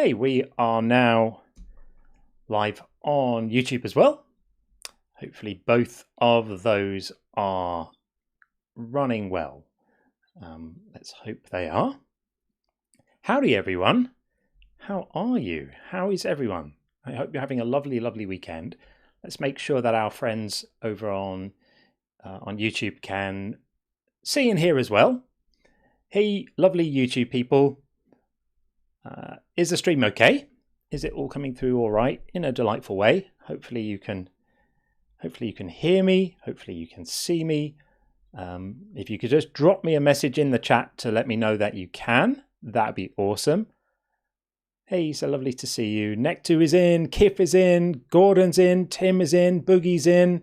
Hey, we are now live on YouTube as well. Hopefully both of those are running well. Let's hope they are. Howdy everyone. How are you? How is everyone? I hope you're having a lovely, lovely weekend. Let's make sure that our friends over on YouTube can see and hear as well. Hey, lovely YouTube people. Is the stream okay? Is it all coming through all right in a delightful way? Hopefully you can hear me. Hopefully you can see me. If you could just drop me a message in the chat to let me know that you can, that'd be awesome. Hey, so lovely to see you. Nectu is in, Kif is in, Gordon's in, Tim is in, Boogie's in.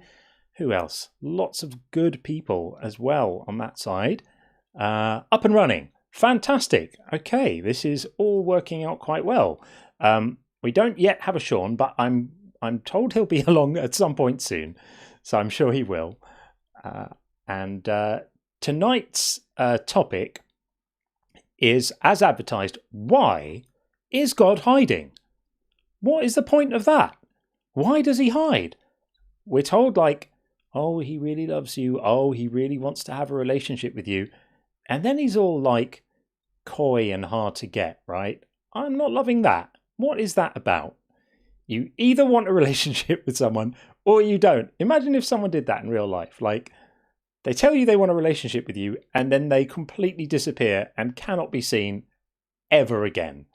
Who else? Lots of good people as well on that side. Up and running. Fantastic. Okay, this is all working out quite well. We don't yet have a Sean, but I'm told he'll be along at some point soon, so I'm sure he will. And tonight's topic is, as advertised, why is God hiding? What is the point of that? Why does he hide? We're told like, oh, he really loves you. Oh, he really wants to have a relationship with you. And then he's all like coy and hard to get, right? I'm not loving that. What is that about? You either want a relationship with someone or you don't. Imagine if someone did that in real life. Like, they tell you they want a relationship with you and then they completely disappear and cannot be seen ever again.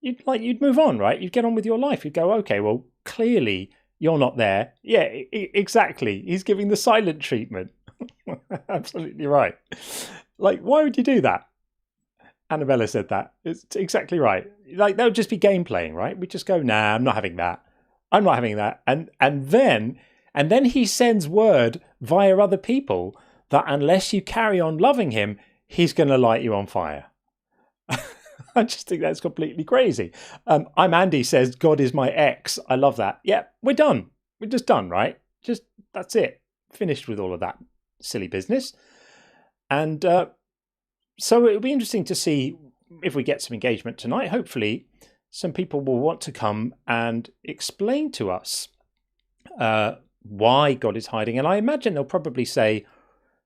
You'd move on, right? You'd get on with your life. You'd go, okay, well, clearly you're not there. Yeah, exactly. He's giving the silent treatment. Absolutely right. Like, why would you do that? Annabella said that. It's exactly right. Like, that would just be game playing, right? We just go, nah, I'm not having that. I'm not having that. And then he sends word via other people that unless you carry on loving him, he's going to light you on fire. I just think that's completely crazy. I'm Andy says, God is my ex. I love that. Yeah, we're done. We're just done, right? Just, that's it. Finished with all of that silly business. And so it'll be interesting to see if we get some engagement tonight. Hopefully, some people will want to come and explain to us why God is hiding. And I imagine they'll probably say,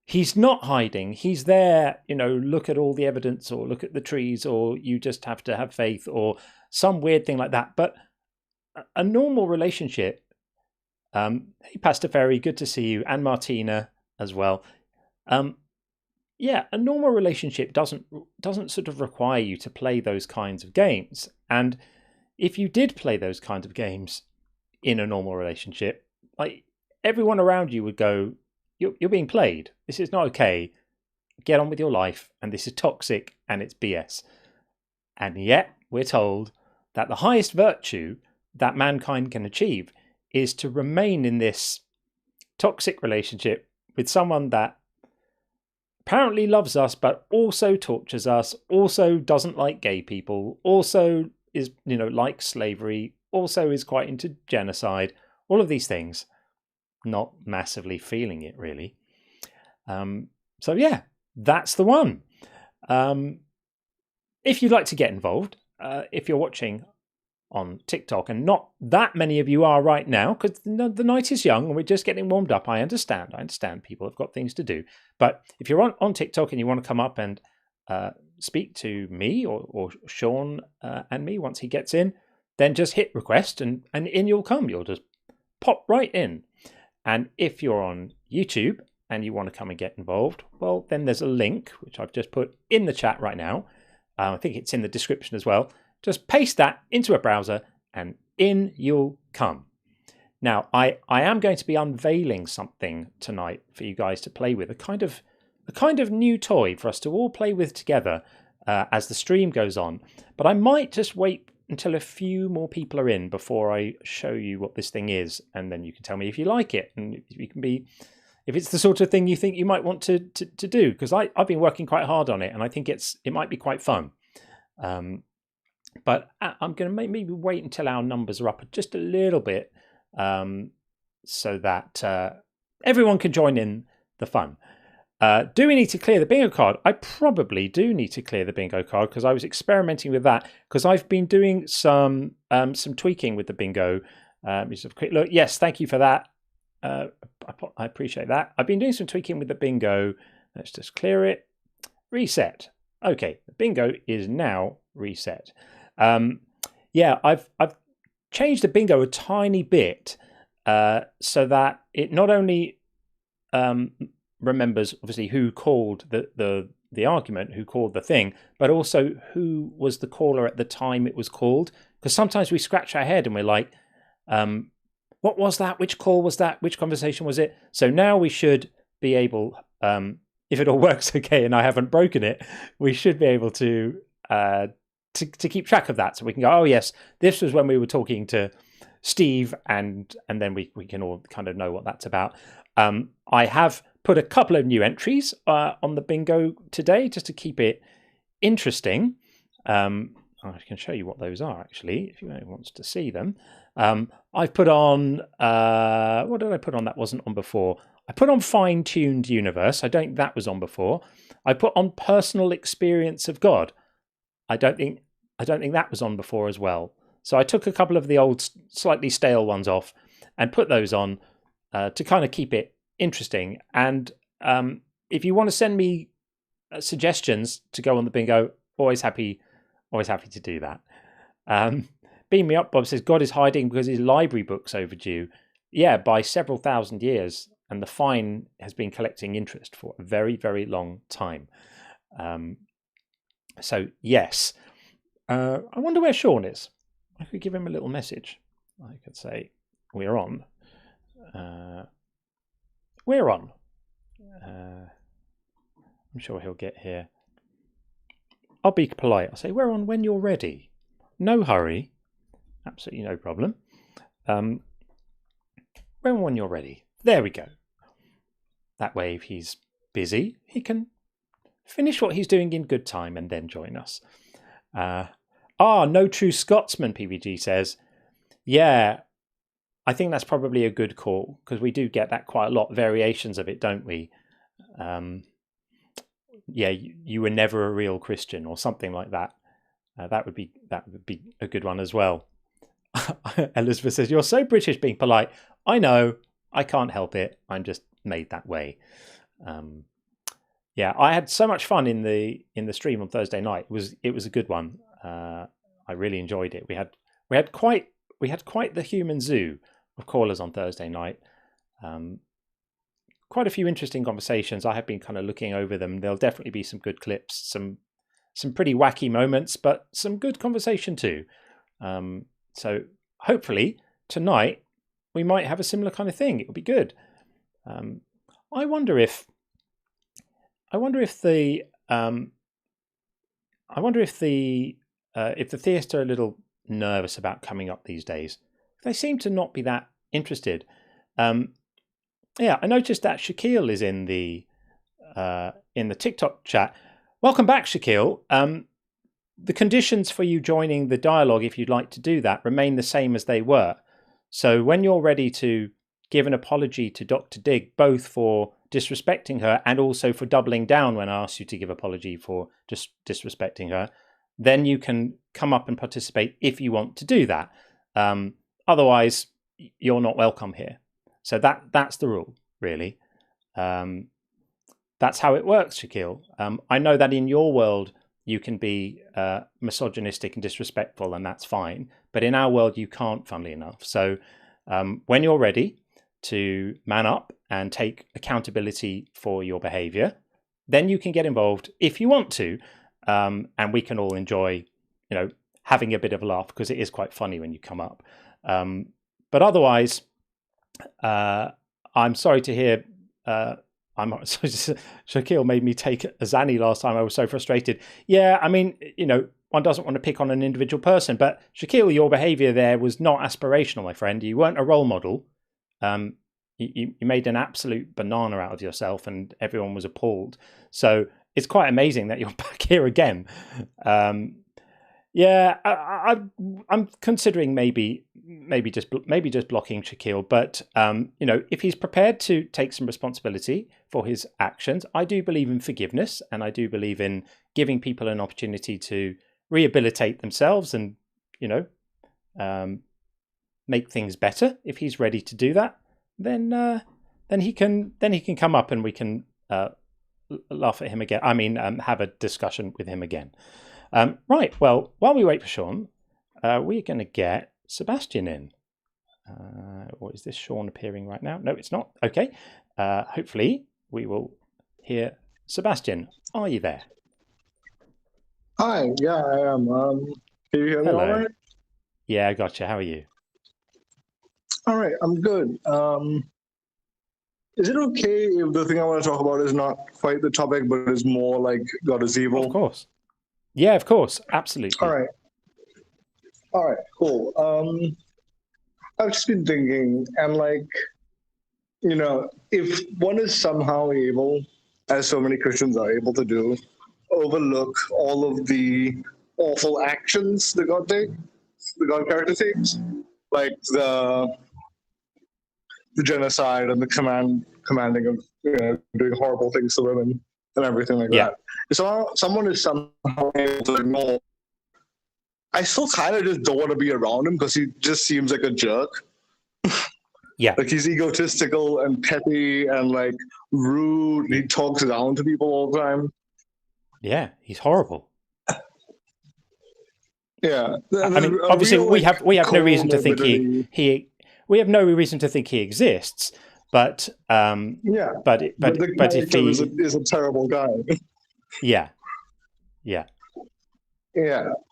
he's not hiding. He's there, look at all the evidence or look at the trees or you just have to have faith or some weird thing like that. But a normal relationship, hey, Pastor Ferry, good to see you. And Martina as well. Yeah, a normal relationship doesn't sort of require you to play those kinds of games. And if you did play those kinds of games in a normal relationship, like everyone around you would go, you're being played. This is not okay. Get on with your life. And this is toxic and it's BS. And yet we're told that the highest virtue that mankind can achieve is to remain in this toxic relationship with someone that apparently loves us, but also tortures us, also doesn't like gay people, also is, likes slavery, also is quite into genocide, all of these things. Not massively feeling it, really. So yeah, that's the one. If you'd like to get involved, if you're watching on TikTok, and not that many of you are right now, because the night is young and we're just getting warmed up. I understand people have got things to do. But if you're on TikTok and you want to come up and speak to me or Sean and me once he gets in, then just hit request and in you'll come. You'll just pop right in. And if you're on YouTube and you want to come and get involved, well, then there's a link, which I've just put in the chat right now. I think it's in the description as well. Just paste that into a browser and in you'll come. Now, I am going to be unveiling something tonight for you guys to play with, a kind of new toy for us to all play with together as the stream goes on. But I might just wait until a few more people are in before I show you what this thing is, and then you can tell me if you like it and if it's the sort of thing you think you might want to do, because I've been working quite hard on it and I think it might be quite fun. But I'm going to maybe wait until our numbers are up just a little bit so that everyone can join in the fun. Do we need to clear the bingo card? I probably do need to clear the bingo card because I was experimenting with that because I've been doing some tweaking with the bingo. Just a quick look. Yes, thank you for that. I appreciate that. I've been doing some tweaking with the bingo. Let's just clear it. Reset. Okay, the bingo is now reset. Yeah, I've changed the bingo a tiny bit so that it not only remembers obviously who called the argument, who called the thing, but also who was the caller at the time it was called. Because sometimes we scratch our head and we're like, what was that? Which call was that? Which conversation was it? So now we should be able, if it all works okay and I haven't broken it, we should be able to keep track of that. So we can go, oh yes, this was when we were talking to Steve, and then we can all kind of know what that's about. I have put a couple of new entries on the bingo today just to keep it interesting. I can show you what those are actually if anyone wants to see them. I've put on what did I put on that wasn't on before? I put on fine-tuned universe. I don't think that was on before. I put on personal experience of God. I don't think that was on before as well. So I took a couple of the old slightly stale ones off and put those on to kind of keep it interesting. And if you want to send me suggestions to go on the bingo, always happy to do that. Beam me up, Bob says God is hiding because his library book's overdue. Yeah, by several thousand years, and the fine has been collecting interest for a very, very long time. So yes, I wonder where Sean is. I could give him a little message. I could say, we're on. We're on. I'm sure he'll get here. I'll be polite. I'll say, we're on when you're ready. No hurry. Absolutely no problem. When you're ready. There we go. That way, if he's busy, he can finish what he's doing in good time and then join us. No true Scotsman, PVG says. Yeah, I think that's probably a good call because we do get that quite a lot, variations of it, don't we? Yeah, you were never a real Christian or something like that. That would be a good one as well. Elizabeth says, you're so British being polite. I know, I can't help it. I'm just made that way. Yeah, I had so much fun in the stream on Thursday night. It was a good one. I really enjoyed it. We had quite the human zoo of callers on Thursday night. Quite a few interesting conversations. I have been kind of looking over them. There'll definitely be some good clips, some pretty wacky moments, but some good conversation too. So hopefully tonight we might have a similar kind of thing. It will be good. I wonder if the theists are a little nervous about coming up these days. They seem to not be that interested. Yeah, I noticed that Shaquille is in the TikTok chat. Welcome back, Shaquille. The conditions for you joining the dialogue, if you'd like to do that, remain the same as they were. So when you're ready to give an apology to Dr. Dig, both for disrespecting her and also for doubling down when I asked you to give apology for just disrespecting her, then you can come up and participate if you want to do that. Otherwise, you're not welcome here. So that's the rule, really. That's how it works, Shaquille. I know that in your world, you can be misogynistic and disrespectful, and that's fine. But in our world, you can't, funnily enough. So when you're ready to man up and take accountability for your behavior, then you can get involved if you want to. And we can all enjoy, having a bit of a laugh because it is quite funny when you come up. But otherwise, I'm sorry to hear. Shaquille made me take a Zanny last time. I was so frustrated. Yeah, I mean, one doesn't want to pick on an individual person, but Shaquille, your behaviour there was not aspirational, my friend. You weren't a role model. You made an absolute banana out of yourself, and everyone was appalled. So it's quite amazing that you're back here again. Yeah, I'm considering maybe maybe just blocking Shaquille. But if he's prepared to take some responsibility for his actions, I do believe in forgiveness, and I do believe in giving people an opportunity to rehabilitate themselves and make things better. If he's ready to do that, then he can come up and we can laugh at him again. I mean, have a discussion with him again. Right. Well, while we wait for Sean, we're going to get Sebastian in. Or is this Sean appearing right now? No, it's not. Okay. Hopefully we will hear Sebastian. Are you there? Hi. Yeah, I am. Can you hear me all right? Yeah, I gotcha. How are you? All right. I'm good. Is it okay if the thing I want to talk about is not quite the topic, but is more like God is evil? Of course. Yeah, of course. Absolutely. All right. Cool. I've just been thinking, and if one is somehow able, as so many Christians are able to do, overlook all of the awful actions the God character takes, like the genocide and the commanding of doing horrible things to women and everything like that. If someone is somehow able to ignore, I still kind of just don't want to be around him because he just seems like a jerk. Yeah. Like he's egotistical and petty and like rude. He talks down to people all the time. Yeah, he's horrible. Yeah. I mean, obviously we have no reason to think we have no reason to think he exists, but but if he is a terrible guy. Yeah,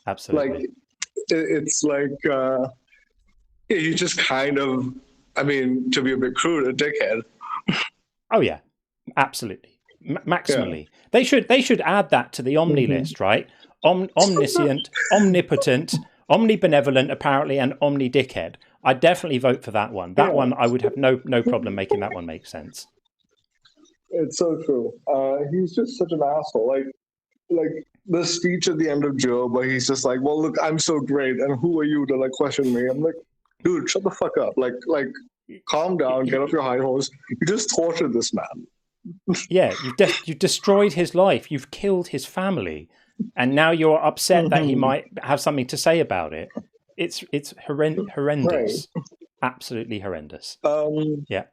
absolutely. Like it's like he's just kind of, I mean, to be a bit crude, a dickhead. Oh yeah, absolutely, maximally. Yeah. They should add that to the omni list, right? Omniscient, omnipotent, omnibenevolent, apparently, and omni-dickhead. I'd definitely vote for that one. That one, I would have no problem making that one make sense. It's so true. He's just such an asshole. Like the speech at the end of Job, where he's just like, "Well, look, I'm so great, and who are you to like question me?" I'm like, dude, shut the fuck up. Like, calm down, get off your high horse. You just tortured this man. Yeah, you've destroyed his life. You've killed his family. And now you're upset that he might have something to say about it. It's horrendous. Right. Absolutely horrendous. Yeah.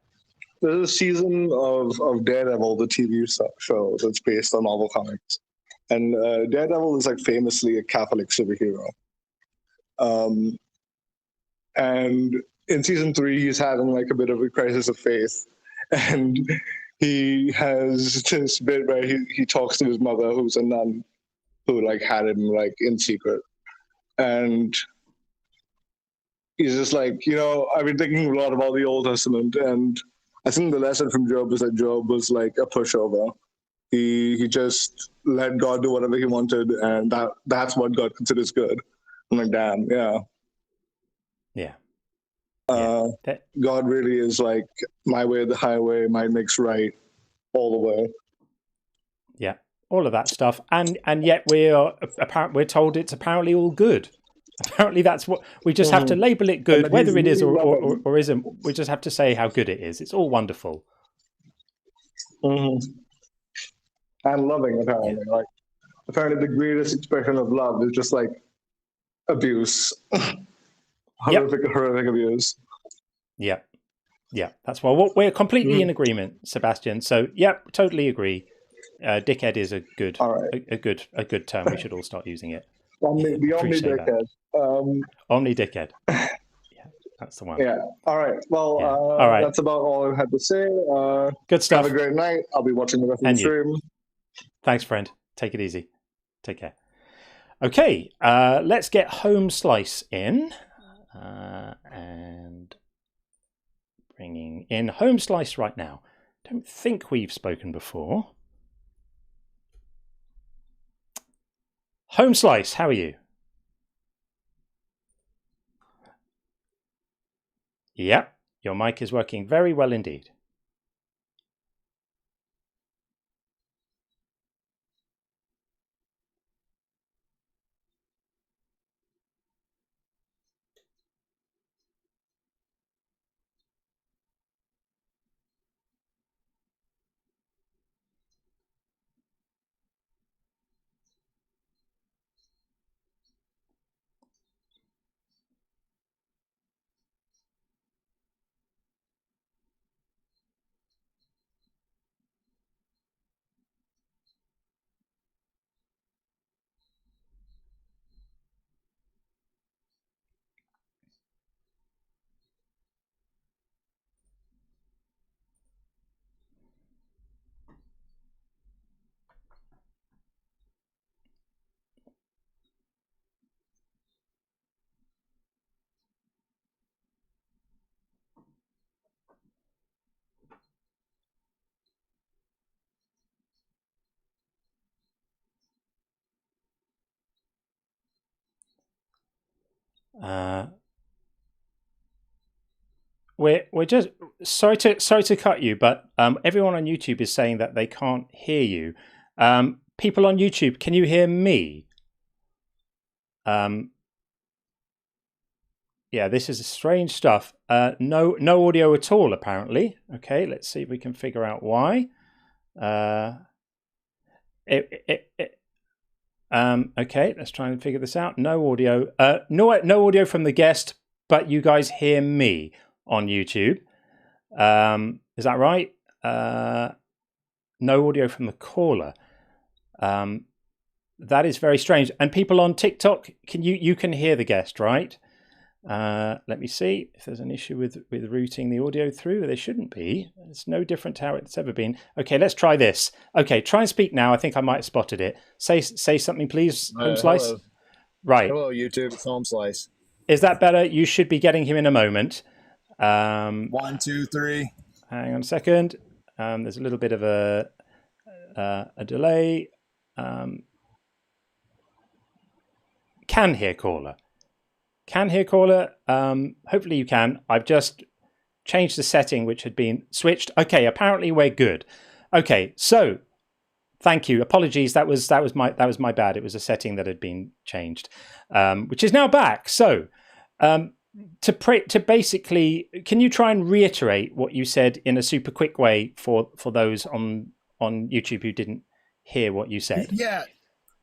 There's a season of Daredevil, the TV show that's based on Marvel Comics. And Daredevil is like famously a Catholic superhero. And in season 3, he's having like a bit of a crisis of faith. And he has this bit where he talks to his mother, who's a nun, who like had him like in secret, and he's just like, I've been thinking a lot about the Old Testament, and I think the lesson from Job is that Job was like a pushover. He just let God do whatever he wanted, and that's what God considers good. I'm like, damn, yeah. God really is like my way, the highway, might makes right, all the way. Yeah. All of that stuff, and yet we're told it's apparently all good. Apparently, that's what we just have to label it good, whether it is or isn't. We just have to say how good it is. It's all wonderful. And loving, apparently. Yeah. Like, apparently, the greatest expression of love is just like abuse, horrific abuse. Yeah, that's why we're completely in agreement, Sebastian. So, totally agree. Dickhead is a good term. We should all start using it. The omni-dickhead. Omni-dickhead. Yeah, that's the one. Yeah. All right. Well, all right. That's about all I had to say. Good stuff. Have a great night. I'll be watching the rest of the stream. Thanks, friend. Take it easy. Take care. Okay, let's get Home Slice in. And bringing in Home Slice right now. Don't think we've spoken before. Home Slice, how are you? Yep, your mic is working very well indeed. We're just sorry to cut you, but everyone on YouTube is saying that they can't hear you. People on YouTube, can you hear me? Yeah, this is strange stuff. No audio at all, apparently. Okay, let's see if we can figure out why. Okay, let's try and figure this out. No audio. No audio from the guest, but you guys hear me on YouTube. Is that right? No audio from the caller. That is very strange. And people on TikTok, you can hear the guest, right? Let me see if there's an issue with routing the audio through. There shouldn't be. It's no different to how it's ever been. Okay, let's try this. Okay, try and speak now. I think I might have spotted it. Say something, please, Home Slice. Hello. Right. Hello, YouTube. It's Home Slice. Is that better? You should be getting him in a moment. 1, 2, 3. Hang on a second. There's a little bit of a delay. Can hear caller. Can hear caller. Hopefully you can. I've just changed the setting which had been switched. Okay, apparently we're good. Okay, so thank you. Apologies. That was my bad. It was a setting that had been changed, which is now back. So to basically, can you try and reiterate what you said in a super quick way for those on YouTube who didn't hear what you said? Yeah.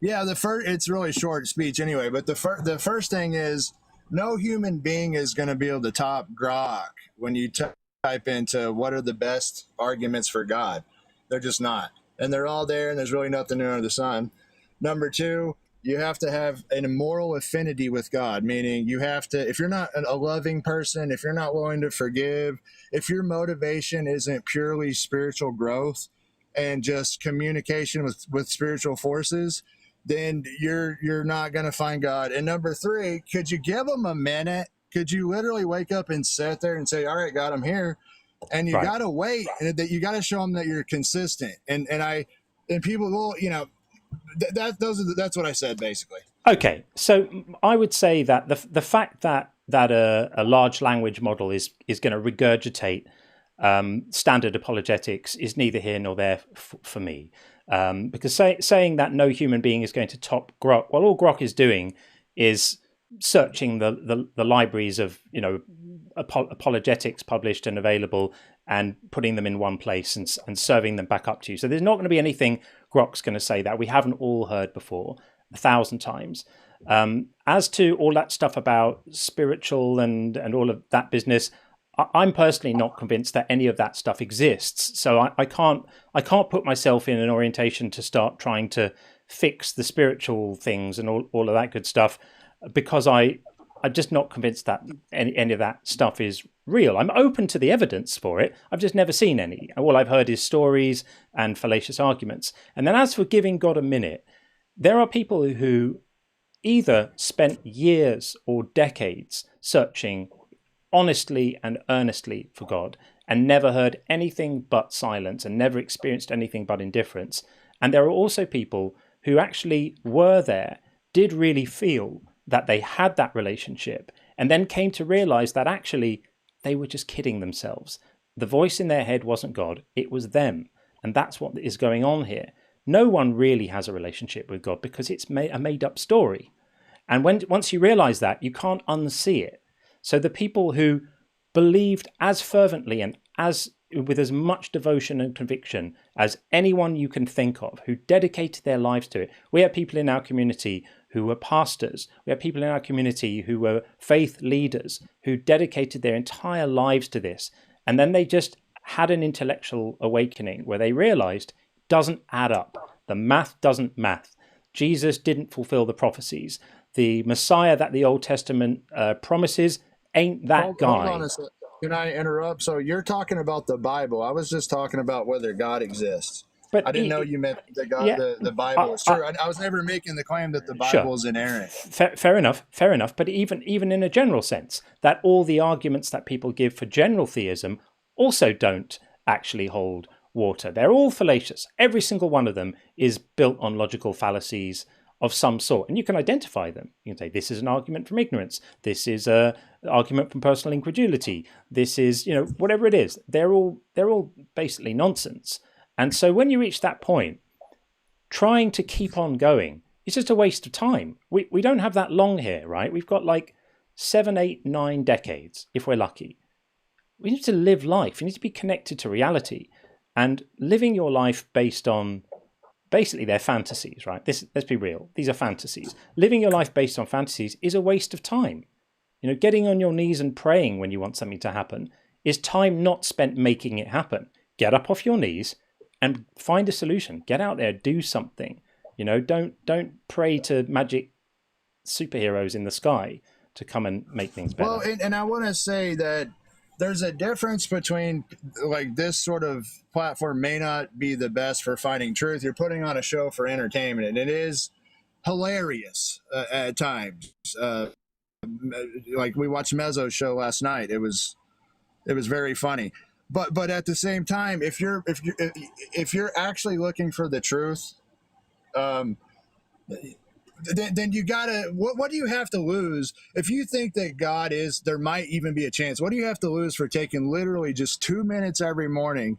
It's really short speech anyway. But the first thing is, no human being is going to be able to top Grok when you type into what are the best arguments for God. They're just not, and they're all there, and there's really nothing new under the sun. Number 2, you have to have an immoral affinity with God, meaning you have to, if you're not a loving person, if you're not willing to forgive, if your motivation isn't purely spiritual growth and just communication with spiritual forces, then you're not going to find God. And number 3, could you give them a minute? Could you literally wake up and sit there and say, all right, God, I'm here. And you got to wait, and that you got to show them that you're consistent. And people will, that's what I said basically. Okay. So I would say that the fact that a large language model is going to regurgitate standard apologetics is neither here nor there for me. Because saying that no human being is going to top Grok, well, all Grok is doing is searching the libraries of apologetics published and available and putting them in one place and serving them back up to you. So there's not going to be anything Grok's going to say that we haven't all heard before 1,000 times. As to all that stuff about spiritual and all of that business, I'm personally not convinced that any of that stuff exists. So I can't put myself in an orientation to start trying to fix the spiritual things and all of that good stuff, because I'm just not convinced that any of that stuff is real. I'm open to the evidence for it. I've just never seen any. All I've heard is stories and fallacious arguments. And then as for giving God a minute, there are people who either spent years or decades searching honestly and earnestly for God and never heard anything but silence and never experienced anything but indifference. And there are also people who actually were there, did really feel that they had that relationship, and then came to realize that actually they were just kidding themselves. The voice in their head wasn't God, it was them. And that's what is going on here. No one really has a relationship with God because it's a made-up story. And once you realize that, you can't unsee it. So the people who believed as fervently and with as much devotion and conviction as anyone you can think of, who dedicated their lives to it. We have people in our community who were pastors. We have people in our community who were faith leaders who dedicated their entire lives to this. And then they just had an intellectual awakening where they realized it doesn't add up. The math doesn't math. Jesus didn't fulfill the prophecies. The Messiah that the Old Testament promises ain't that guy. Hold on a second. Can I interrupt? So you're talking about the Bible. I was just talking about whether God exists. But I didn't know you meant that God, yeah, the Bible is true. I was never making the claim that the Bible is inerrant. Fair enough. But even in a general sense, that all the arguments that people give for general theism also don't actually hold water. They're all fallacious. Every single one of them is built on logical fallacies, of some sort, and you can identify them. You can say this is an argument from ignorance, this is a argument from personal incredulity, this is, whatever it is. They're all basically nonsense. And so when you reach that point, trying to keep on going, it's just a waste of time. We don't have that long here, right? We've got like 7, 8, 9 decades, if we're lucky. We need to live life. You need to be connected to reality, and living your life based on basically their fantasies, right? Let's be real. These are fantasies. Living your life based on fantasies is a waste of time. Getting on your knees and praying when you want something to happen is time not spent making it happen. Get up off your knees and find a solution. Get out there, do something. Don't pray to magic superheroes in the sky to come and make things better. Well, and I want to say that there's a difference between, like, this sort of platform may not be the best for finding truth. You're putting on a show for entertainment, and it is hilarious at times. Like, we watched Mezzo's show last night. It was very funny. But at the same time, if you're actually looking for the truth, then you gotta. What do you have to lose if you think that God is? There might even be a chance. What do you have to lose for taking literally just 2 minutes every morning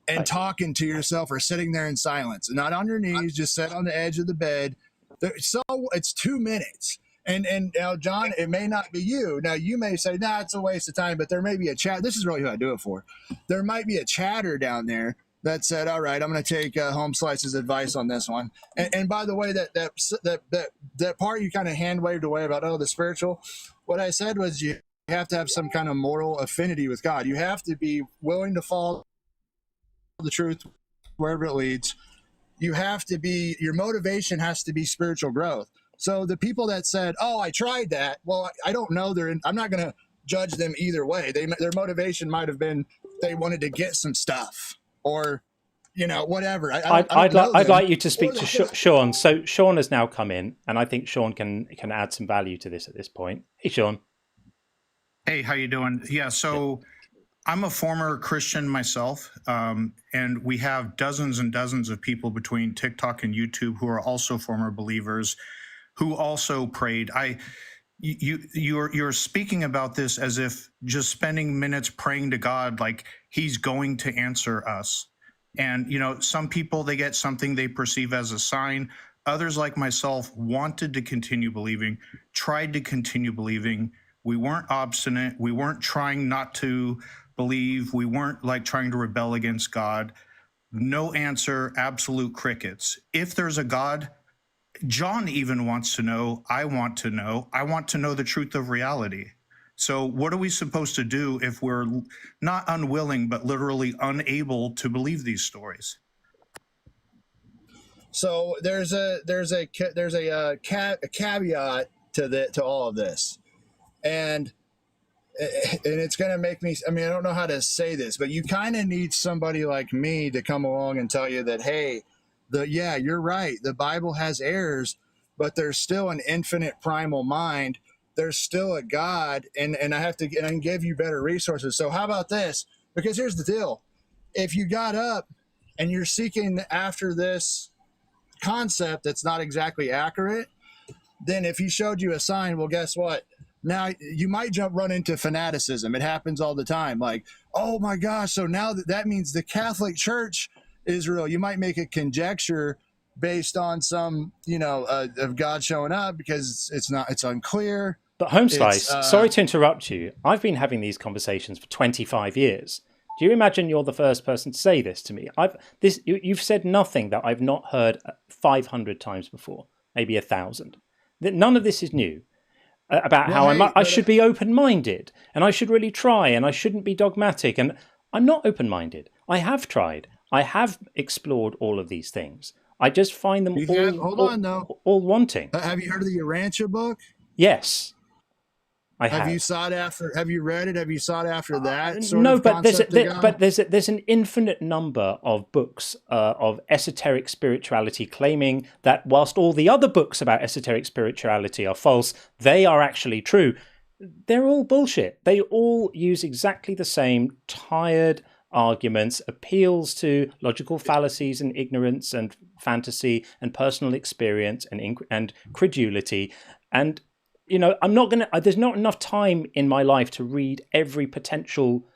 and talking to yourself, or sitting there in silence, not on your knees, just sit on the edge of the bed? So it's 2 minutes. And now, John, it may not be you. Now, you may say, nah, it's a waste of time, but there may be a chat. This is really who I do it for. There might be a chatter down there that said, all right, I'm going to take Home Slice's advice on this one. And by the way, that part you kind of hand waved away about, the spiritual, what I said was you have to have some kind of moral affinity with God. You have to be willing to follow the truth wherever it leads. You have to be, your motivation has to be spiritual growth. So the people that said, I tried that, well, I don't know. I'm not going to judge them either way. Their motivation might have been they wanted to get some stuff, or, whatever. I'd like you to speak to Sean. So Sean has now come in, and I think Sean can add some value to this at this point. Hey, Sean. Hey, how you doing? Yeah, so I'm a former Christian myself, and we have dozens and dozens of people between TikTok and YouTube who are also former believers, who also prayed. You're speaking about this as if just spending minutes praying to God, like he's going to answer us. And, some people, they get something they perceive as a sign. Others, like myself, wanted to continue believing, tried to continue believing. We weren't obstinate. We weren't trying not to believe. We weren't like trying to rebel against God. No answer, absolute crickets. If there's a God, John even wants to know, I want to know the truth of reality. So what are we supposed to do if we're not unwilling, but literally unable to believe these stories? So there's a caveat to all of this, and it's going to make me, I don't know how to say this, but you kind of need somebody like me to come along and tell you that, hey, you're right. The Bible has errors, but there's still an infinite primal mind. There's still a God, and I can give you better resources. So how about this? Because here's the deal. If you got up and you're seeking after this concept that's not exactly accurate, then if he showed you a sign, well, guess what? Now you might run into fanaticism. It happens all the time. Like, oh my gosh, so now that means the Catholic Church is real. You might make a conjecture based on some, of God showing up, because it's unclear. But Home Slice, sorry to interrupt you. I've been having these conversations for 25 years. Do you imagine you're the first person to say this to me? You've said nothing that I've not heard 500 times before, maybe 1,000. None of this is new. About how I should be open-minded, and I should really try, and I shouldn't be dogmatic. And I'm not open-minded. I have tried. I have explored all of these things. I just find them all wanting. Have you heard of the Urantia book? Yes, I have. Have you sought after? Have you read it? Have you sought after that? There's an infinite number of books of esoteric spirituality claiming that whilst all the other books about esoteric spirituality are false, they are actually true. They're all bullshit. They all use exactly the same tired, arguments, appeals to logical fallacies and ignorance and fantasy and personal experience and credulity. And, you know, there's not enough time in my life to read every potential,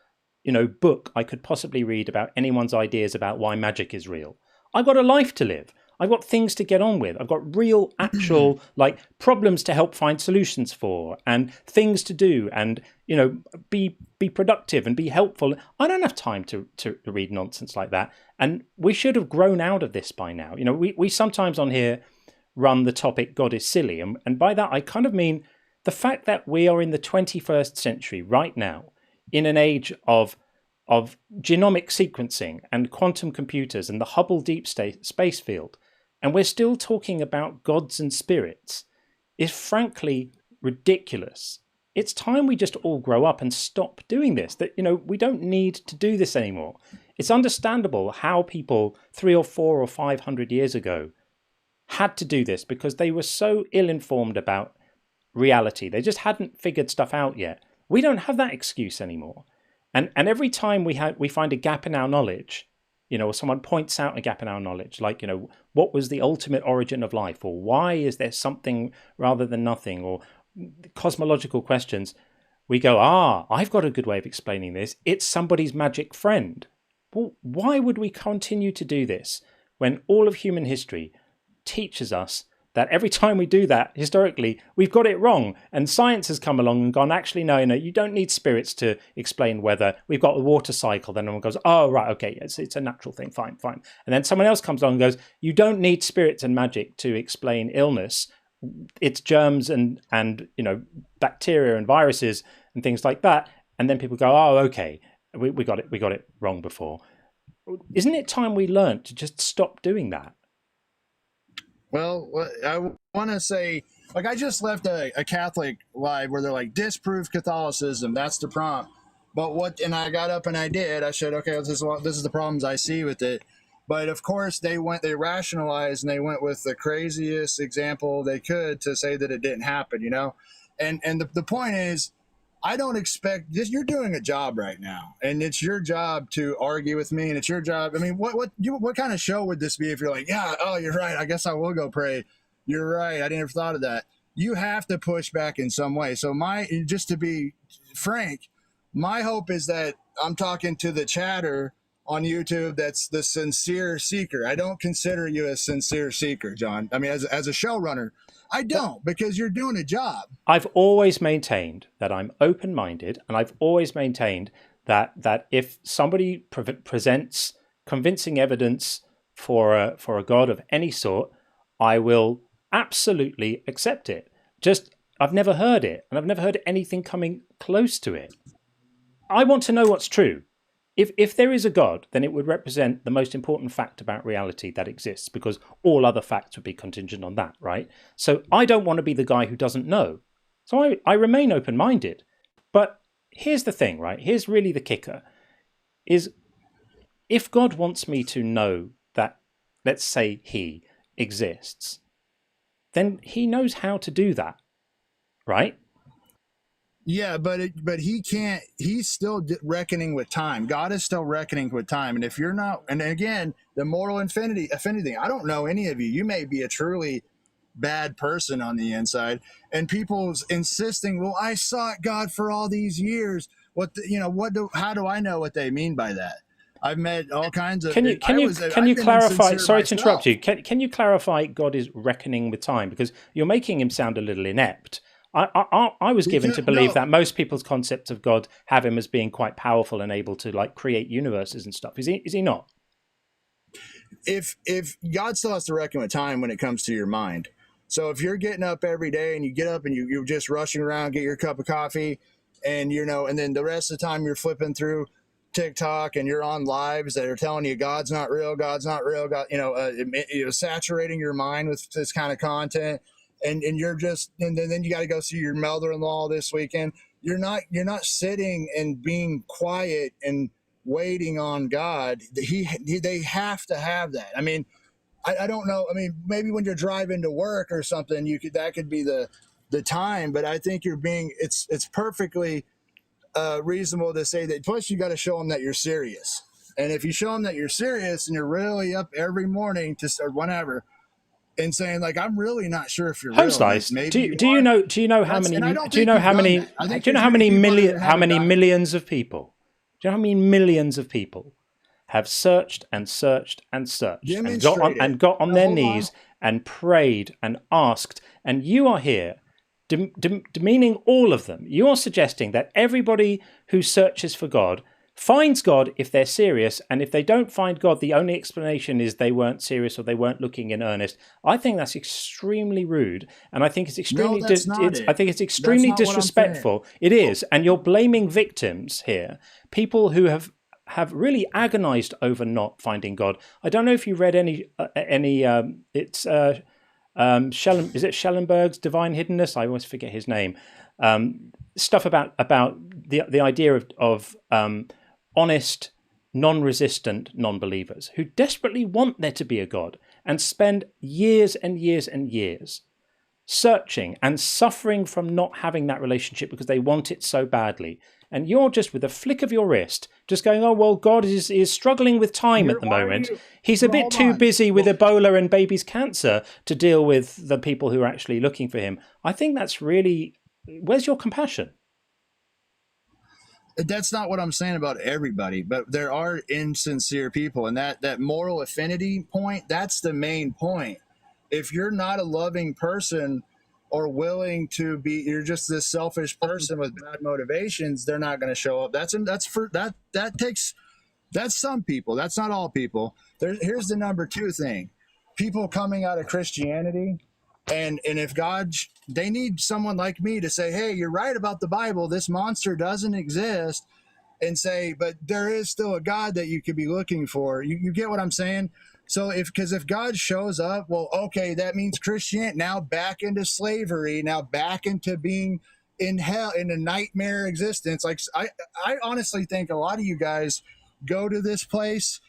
you know, book I could possibly read about anyone's ideas about why magic is real. I've got a life to live. I've got things to get on with. I've got real, actual, like, problems to help find solutions for, and things to do, and, you know, be productive and be helpful. I don't have time to read nonsense like that. And we should have grown out of this by now. You know, we sometimes on here run the topic God is silly. And by that, I kind of mean the fact that we are in the 21st century right now, in an age of genomic sequencing and quantum computers and the Hubble deep space field, and we're still talking about gods and spirits, is frankly ridiculous. It's time we just all grow up and stop doing this. That, you know, we don't need to do this anymore. It's understandable how people 300 or 400 or 500 years ago had to do this, because they were so ill-informed about reality. They just hadn't figured stuff out yet. We don't have that excuse anymore. And every time we find a gap in our knowledge, you know, or someone points out a gap in our knowledge, like, you know, what was the ultimate origin of life, or why is there something rather than nothing, or cosmological questions, we go, I've got a good way of explaining this. It's somebody's magic friend. Well, why would we continue to do this when all of human history teaches us that every time we do that, historically, we've got it wrong? And science has come along and gone, actually, no, you don't need spirits to explain weather. We've got the water cycle. Then everyone goes, oh, right, okay, it's a natural thing, fine. And then someone else comes along and goes, you don't need spirits and magic to explain illness. It's germs and you know, bacteria and viruses and things like that. And then people go, oh, okay, we got it wrong before. Isn't it time we learned to just stop doing that? Well, I want to say, like, I just left a Catholic live where they're like, disprove Catholicism. That's the prompt. But and I got up and I did. I said, okay, this is the problems I see with it. But of course, they rationalized, and they went with the craziest example they could to say that it didn't happen, you know? And the point is, I don't expect this. You're doing a job right now, and it's your job to argue with me, and it's your job. I mean, what kind of show would this be if you're like, yeah, oh, you're right, I guess I will go pray. You're right, I never thought of that. You have to push back in some way. So just to be frank, my hope is that I'm talking to the chatter on YouTube that's the sincere seeker. I don't consider you a sincere seeker, John. I mean, as a showrunner, I don't, because you're doing a job. I've always maintained that I'm open-minded, and I've always maintained that if somebody presents convincing evidence for a god of any sort, I will absolutely accept it. Just, I've never heard it, and I've never heard anything coming close to it. I want to know what's true. If there is a God, then it would represent the most important fact about reality that exists, because all other facts would be contingent on that, right? So I don't want to be the guy who doesn't know. So I remain open-minded. But here's the thing, right? Here's really the kicker, is if God wants me to know that, let's say, he exists, then he knows how to do that, right? Yeah, but he can't. He's still reckoning with time. God is still reckoning with time. And if you're not, and again, the moral affinity thing, I don't know any of you. You may be a truly bad person on the inside, and people's insisting, well, I sought God for all these years. How do I know what they mean by that? I've met all kinds of. Can you clarify? Sorry to interrupt you. Can you clarify? God is reckoning with time, because you're making him sound a little inept. I was given to believe that most people's concept of God have him as being quite powerful and able to, like, create universes and stuff. Is he not? If God still has to reckon with time when it comes to your mind. So if you're getting up every day and you get up and you're just rushing around, get your cup of coffee, and and then the rest of the time you're flipping through TikTok and you're on lives that are telling you God's not real, God, saturating your mind with this kind of content. And you're just, and then you got to go see your mother-in-law this weekend. You're not sitting and being quiet and waiting on God. They have to have that. I mean, I don't know. I mean, maybe when you're driving to work or something, that could be the time. But I think it's perfectly reasonable to say that. Plus, you got to show them that you're serious. And if you show them that you're serious and you're really up every morning to or whenever, and saying like, I'm really not sure if you're Home real. slice. Maybe Do you know how many millions of people? Do you know how many millions of people have searched and searched and searched and got on their knees and prayed and asked, and you are here demeaning all of them. You are suggesting that everybody who searches for God finds God if they're serious, and if they don't find God, the only explanation is they weren't serious or they weren't looking in earnest. I think that's extremely rude, and I think it's extremely disrespectful. It is, and you're blaming victims here, people who have really agonized over not finding God. I don't know if you read any it's is it Schellenberg's Divine Hiddenness? I always forget his name. Stuff about the idea of honest, non-resistant non-believers who desperately want there to be a God and spend years and years and years searching and suffering from not having that relationship because they want it so badly. And you're just, with a flick of your wrist, just going, oh, well, God is struggling with time at the moment. He's a bit too busy with Ebola and baby's cancer to deal with the people who are actually looking for him. I think that's really, where's your compassion? That's not what I'm saying about everybody, but there are insincere people, and that moral affinity point, that's the main point. If you're not a loving person or willing to be, you're just this selfish person with bad motivations, they're not going to show up. That's some people. That's not all people. Here's the number two thing. People coming out of Christianity, and if God, they need someone like me to say, hey, you're right about the Bible. This monster doesn't exist. And say, but there is still a God that you could be looking for. You get what I'm saying? So if God shows up, well, okay, that means Christianity now back into slavery, now back into being in hell, in a nightmare existence. Like I honestly think a lot of you guys go to this place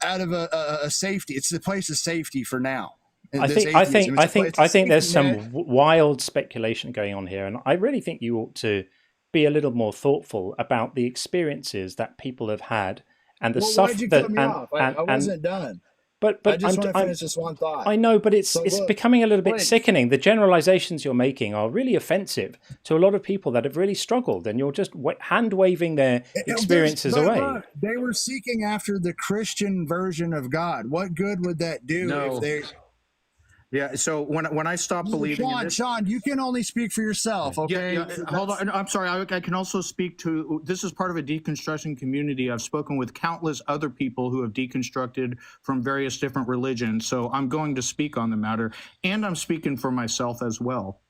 out of a safety. It's the place of safety for now. I think there's some wild speculation going on here, and I really think you ought to be a little more thoughtful about the experiences that people have had and the suffering. I wasn't done. But I just want to finish this one thought. I know, but it's becoming a little bit sickening. The generalizations you're making are really offensive to a lot of people that have really struggled, and you're just hand waving their experiences away. They were seeking after the Christian version of God. What good would that do if they? Yeah. So when I stopped believing, Sean, you can only speak for yourself. Okay. Yeah, hold on. I'm sorry. I can also speak to. This is part of a deconstruction community. I've spoken with countless other people who have deconstructed from various different religions. So I'm going to speak on the matter, and I'm speaking for myself as well.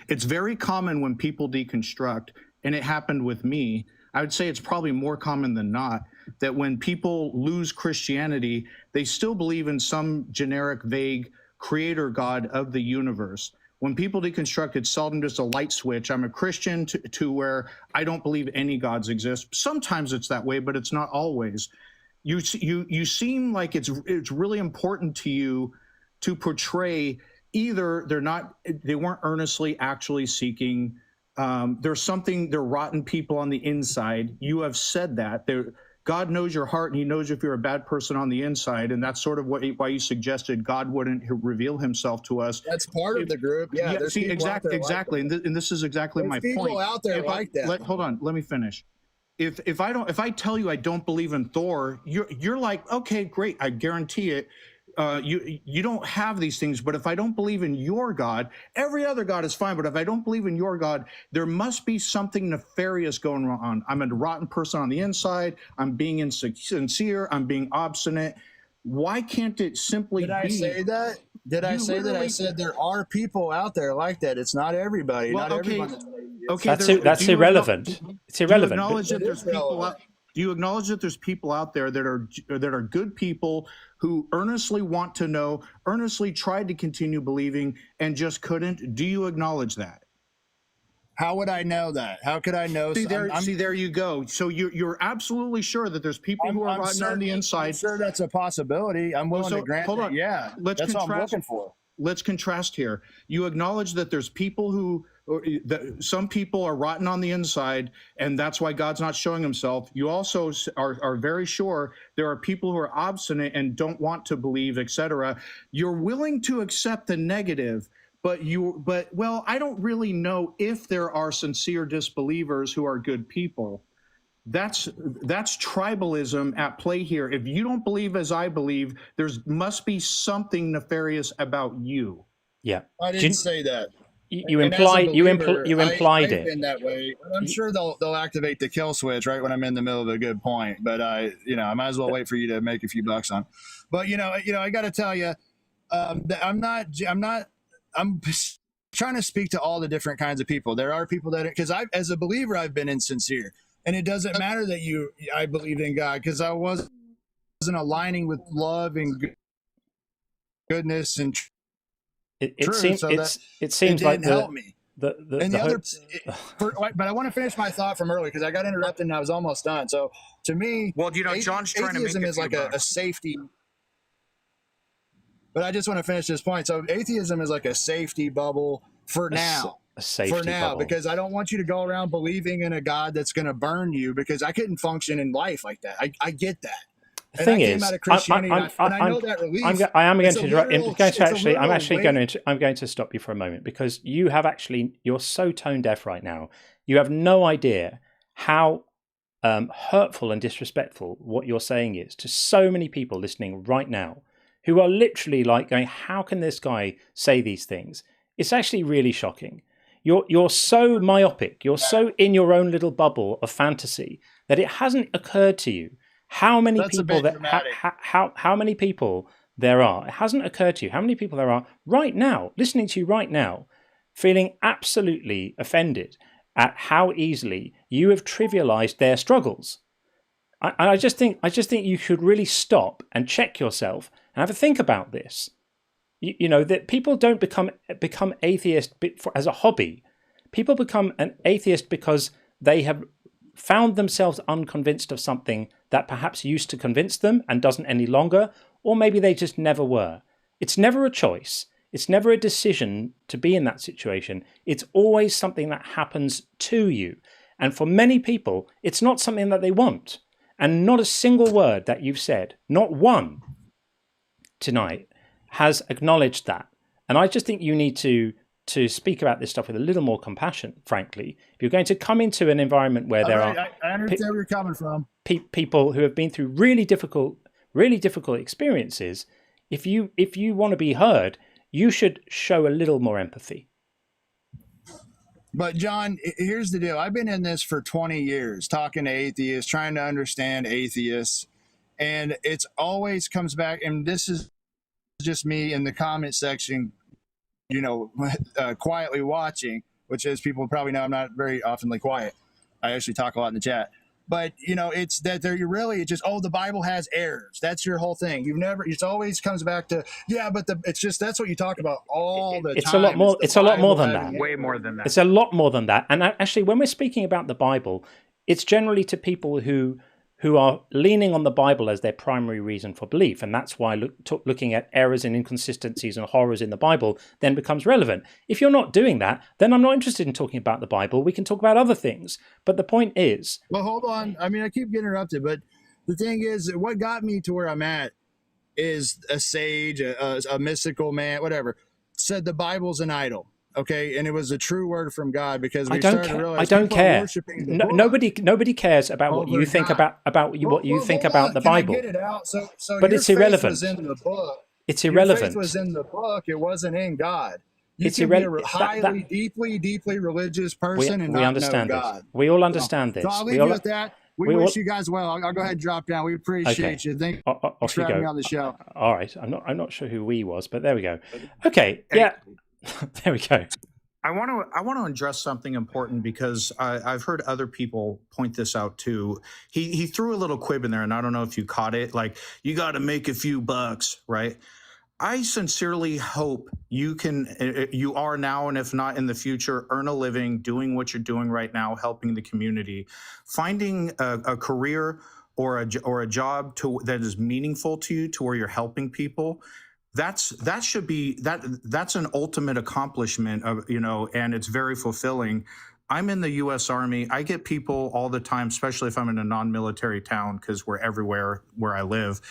It's very common when people deconstruct, and it happened with me. I would say it's probably more common than not that when people lose Christianity, they still believe in some generic, vague creator God of the universe. When people deconstruct, it's seldom just a light switch. I'm a Christian to where I don't believe any gods exist. Sometimes it's that way, but it's not always. You seem like it's really important to you to portray either they weren't earnestly actually seeking. They're rotten people on the inside. You have said that. God knows your heart, and he knows if you're a bad person on the inside, and that's sort of why you suggested God wouldn't reveal himself to us. That's part of the group. Yeah, see, exactly, like and this is exactly my point. People out there like that. Hold on, let me finish. If I tell you I don't believe in Thor, you're like, okay, great, I guarantee it. You don't have these things, but if I don't believe in your God, every other God is fine. But if I don't believe in your God, there must be something nefarious going on. I'm a rotten person on the inside. I'm being insincere. I'm being obstinate. Why can't it simply be? Did I say that? I said there are people out there like that. It's not everybody. Well, not everyone. Okay, that's irrelevant. It's irrelevant. Do you acknowledge that there's people out there that are good people who earnestly want to know, earnestly tried to continue believing, and just couldn't? Do you acknowledge that? How would I know that? How could I know? See, there you go. So you're absolutely sure that there's people who are rotten on the inside. I'm sure that's a possibility. I'm willing to grant that. Yeah, that's what I'm looking for. Let's contrast here. You acknowledge that there's people who some people are rotten on the inside, and that's why God's not showing himself. You also are very sure there are people who are obstinate and don't want to believe, etc. You're willing to accept the negative, but I don't really know if there are sincere disbelievers who are good people. That's tribalism at play here. If you don't believe as I believe, must be something nefarious about you. Yeah, I didn't say that. You implied it. In that way, I'm sure they'll activate the kill switch right when I'm in the middle of a good point. But I might as well wait for you to make a few bucks on. But I got to tell you, I'm trying to speak to all the different kinds of people. There are people that, because as a believer, I've been insincere, and it doesn't matter that I believed in God, because I wasn't aligning with love and goodness and. It seems like help me. But I want to finish my thought from earlier because I got interrupted and I was almost done. So to me, John's trying to make atheism is like a safety. But I just want to finish this point. So atheism is like a safety bubble for now. A safety bubble. Because I don't want you to go around believing in a God that's going to burn you, because I couldn't function in life like that. I get that. The thing is, I'm going to stop you for a moment, because you're so tone deaf right now. You have no idea how hurtful and disrespectful what you're saying is to so many people listening right now, who are literally like going, how can this guy say these things? It's actually really shocking. You're so myopic. You're so in your own little bubble of fantasy that it hasn't occurred to you how many people how many people there are. It hasn't occurred to you how many people there are right now, listening to you right now, feeling absolutely offended at how easily you have trivialized their struggles. I just think you should really stop and check yourself and have a think about this. That people don't become atheist as a hobby. People become an atheist because they have found themselves unconvinced of something that perhaps used to convince them and doesn't any longer, or maybe they just never were. It's never a choice. It's never a decision to be in that situation. It's always something that happens to you. And for many people, it's not something that they want. And not a single word that you've said, not one tonight, has acknowledged that. And I just think you need to speak about this stuff with a little more compassion, frankly. If you're going to come into an environment where I understand where you're coming from. People who have been through really difficult experiences, if you want to be heard, you should show a little more empathy. But John, here's the deal. I've been in this for 20 years, talking to atheists, trying to understand atheists, and it's always comes back, and this is just me in the comment section, quietly watching, which, as people probably know, I'm not very oftenly quiet. I actually talk a lot in the chat. But, it's that you're just, the Bible has errors. That's your whole thing. It always comes back to, it's just, that's what you talk about all the time. It's a lot more. It's a lot more than that. Way more than that. It's a lot more than that. And actually, when we're speaking about the Bible, it's generally to people who are leaning on the Bible as their primary reason for belief. And that's why looking at errors and inconsistencies and horrors in the Bible then becomes relevant. If you're not doing that, then I'm not interested in talking about the Bible. We can talk about other things. But the point is... Well, hold on. I keep getting interrupted, but the thing is, what got me to where I'm at is a sage, a mystical man, whatever, said the Bible's an idol. Okay, and it was a true word from God, because we started to realize I don't care. Nobody cares about what you think about what you think about the Bible. I get it out? So but it's irrelevant. Was in the book. It's irrelevant. Your faith was in the book. It wasn't in God. It's irrelevant. Highly, deeply religious person and not know God. We all understand this. So I'll leave you with that. We wish you guys well. I'll go ahead and drop down. We appreciate you. Thanks for having me on the show. All right. I'm not sure who we was, but there we go. Okay. Yeah. There we go. I want to address something important, because I've heard other people point this out too. He threw a little quib in there, and I don't know if you caught it. Like, you got to make a few bucks, right? I sincerely hope you are now, and if not in the future, earn a living doing what you're doing right now, helping the community, finding a career or a job that is meaningful to you, to where you're helping people. that should be that's an ultimate accomplishment of, and it's very fulfilling. I'm in the U.S. Army. I get people all the time, especially if I'm in a non-military town, because we're everywhere where I live.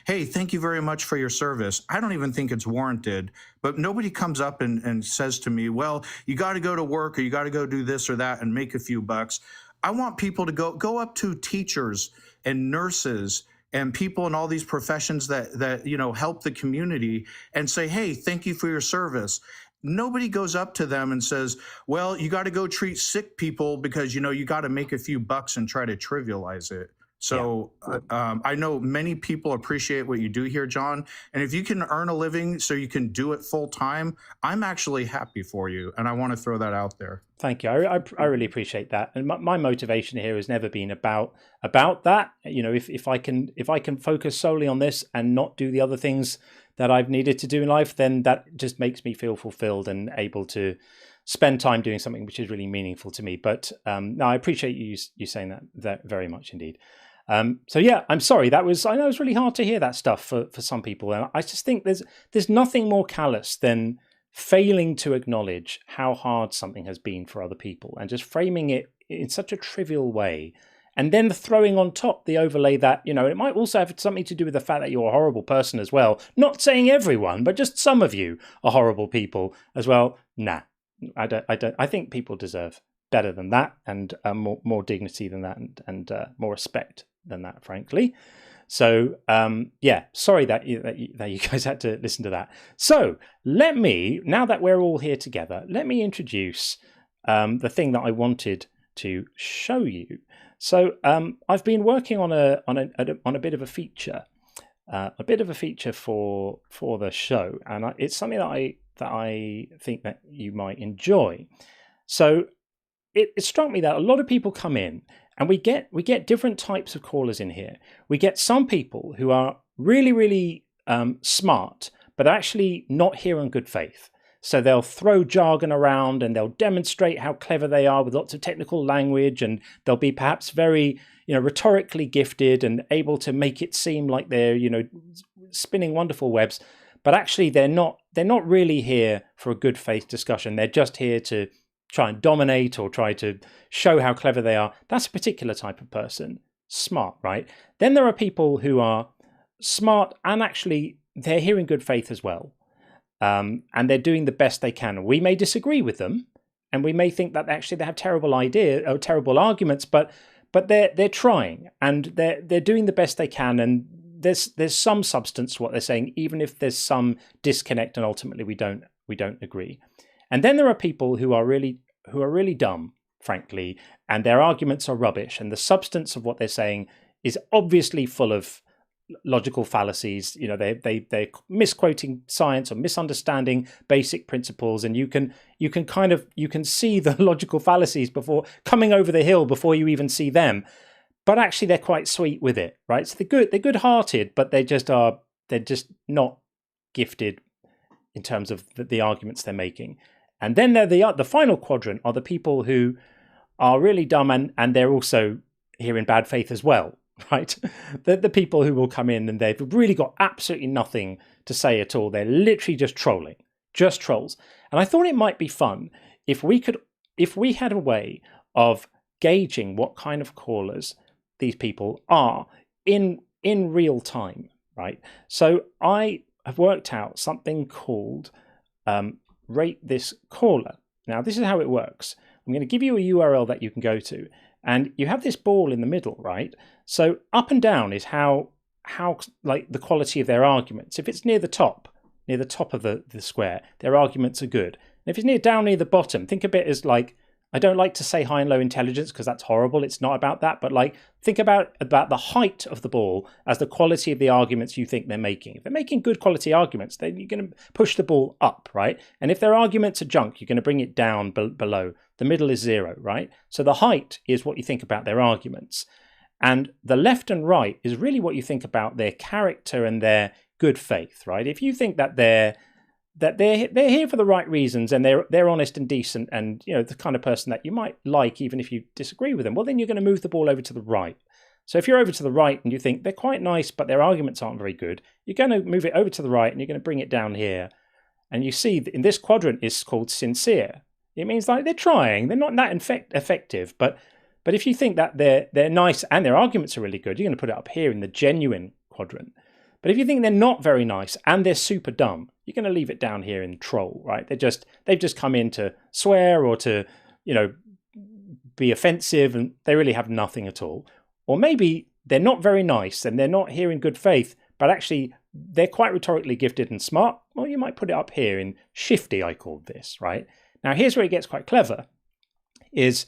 Hey, thank you very much for your service. I don't even think it's warranted, but nobody comes up and says to me, well, you got to go to work or you got to go do this or that and make a few bucks. I want people to go up to teachers and nurses and people in all these professions that help the community and say, hey, thank you for your service. Nobody goes up to them and says, well, you got to go treat sick people because, you got to make a few bucks and try to trivialize it. So I know many people appreciate what you do here, Jon. And if you can earn a living so you can do it full time, I'm actually happy for you. And I want to throw that out there. Thank you. I really appreciate that. And my motivation here has never been about that. If I can focus solely on this and not do the other things that I've needed to do in life, then that just makes me feel fulfilled and able to spend time doing something which is really meaningful to me. But no, I appreciate you saying that very much indeed. So yeah, I'm sorry. I know it's really hard to hear that stuff for some people. And I just think there's nothing more callous than failing to acknowledge how hard something has been for other people and just framing it in such a trivial way. And then throwing on top the overlay that, it might also have something to do with the fact that you're a horrible person as well. Not saying everyone, but just some of you are horrible people as well. Nah, I don't. I think people deserve better than that and more dignity than that and more respect than that, frankly. So, sorry that you guys had to listen to that. So now that we're all here together, let me introduce the thing that I wanted to show you. So I've been working on a bit of a feature, for the show, and it's something that I think that you might enjoy. So it struck me that a lot of people come in, and we get different types of callers in here. We get some people who are really, really smart, but actually not here in good faith. So they'll throw jargon around and they'll demonstrate how clever they are with lots of technical language, and they'll be perhaps very, rhetorically gifted and able to make it seem like they're, spinning wonderful webs. But actually they're not really here for a good faith discussion. They're just here to try and dominate or try to show how clever they are. That's a particular type of person. Smart, right? Then there are people who are smart and actually they're here in good faith as well. And they're doing the best they can. We may disagree with them, and we may think that actually they have terrible arguments, but they're trying and they're doing the best they can, and there's some substance to what they're saying, even if there's some disconnect and ultimately we don't agree. And then there are people who are really dumb, frankly, and their arguments are rubbish, and the substance of what they're saying is obviously full of logical fallacies. They're misquoting science or misunderstanding basic principles, and you can see the logical fallacies before coming over the hill before you even see them. But actually they're quite sweet with it, right? So they're good-hearted, but they're just not gifted in terms of the arguments they're making. And then the final quadrant are the people who are really dumb and they're also here in bad faith as well. Right, the people who will come in and they've really got absolutely nothing to say at all. They're literally just trolling, just trolls. And I thought it might be fun if we had a way of gauging what kind of callers these people are in real time, right? So I have worked out something called Rate This Caller. Now, this is how it works. I'm going to give you a URL that you can go to. And you have this ball in the middle, right? So up and down is how like the quality of their arguments. If it's near the top of the square, their arguments are good. And if it's down near the bottom, think of it as like, I don't like to say high and low intelligence because that's horrible. It's not about that. But like, think about the height of the ball as the quality of the arguments you think they're making. If they're making good quality arguments, then you're going to push the ball up, right? And if their arguments are junk, you're going to bring it down below. The middle is 0, right? So the height is what you think about their arguments. And the left and right is really what you think about their character and their good faith, right? If you think that they're here for the right reasons and they're honest and decent and the kind of person that you might like even if you disagree with them, well, then you're going to move the ball over to the right. So if you're over to the right and you think they're quite nice, but their arguments aren't very good, you're going to move it over to the right and you're going to bring it down here. And you see in this quadrant is called sincere. It means like they're trying, they're not that effective, but if you think that they're nice and their arguments are really good, you're going to put it up here in the genuine quadrant. But if you think they're not very nice and they're super dumb, you're going to leave it down here in troll, right? They've just come in to swear or to, be offensive, and they really have nothing at all. Or maybe they're not very nice and they're not here in good faith, but actually they're quite rhetorically gifted and smart. Well, you might put it up here in shifty, I called this, right? Now, here's where it gets quite clever, is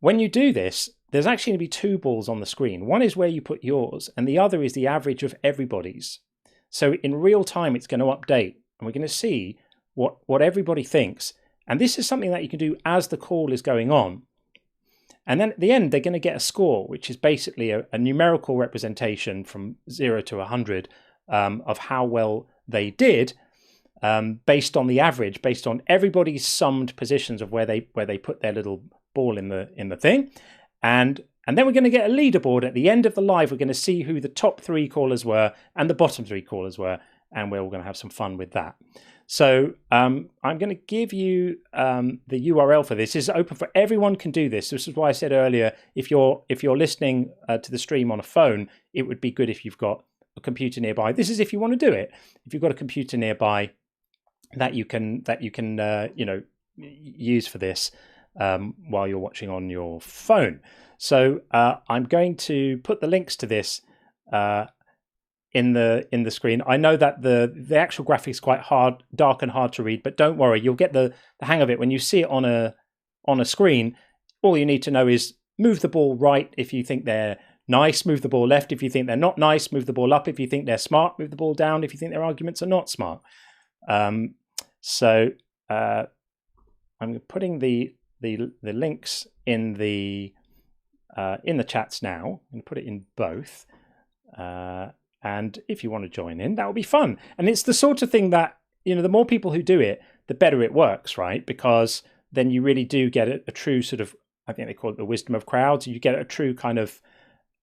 when you do this, there's actually going to be two balls on the screen. One is where you put yours, and the other is the average of everybody's. So in real time, it's going to update, and we're going to see what everybody thinks. And this is something that you can do as the call is going on. And then at the end, they're going to get a score, which is basically a numerical representation from 0 to 100 of how well they did, based on the average, based on everybody's summed positions of where they put their little ball in the thing. And then we're going to get a leaderboard at the end of the live. We're going to see who the top 3 callers were and the bottom 3 callers were, and we're all going to have some fun with that. So I'm going to give you the URL for this. This is open for everyone. Can do this. This is why I said earlier, if you're listening to the stream on a phone, it would be good if you've got a computer nearby. This is if you want to do it. If you've got a computer nearby that you can use for this while you're watching on your phone. So I'm going to put the links to this in the screen. I know that the actual graphics is quite dark and hard to read, but don't worry, you'll get the hang of it when you see it on a screen. All you need to know is move the ball right if you think they're nice, move the ball left if you think they're not nice, move the ball up if you think they're smart, move the ball down if you think their arguments are not smart. So I'm putting the links in the chats now. I'm going to put it in both. And if you want to join in, that will be fun. And it's the sort of thing that, the more people who do it, the better it works, right? Because then you really do get a true sort of, I think they call it the wisdom of crowds. You get a true kind of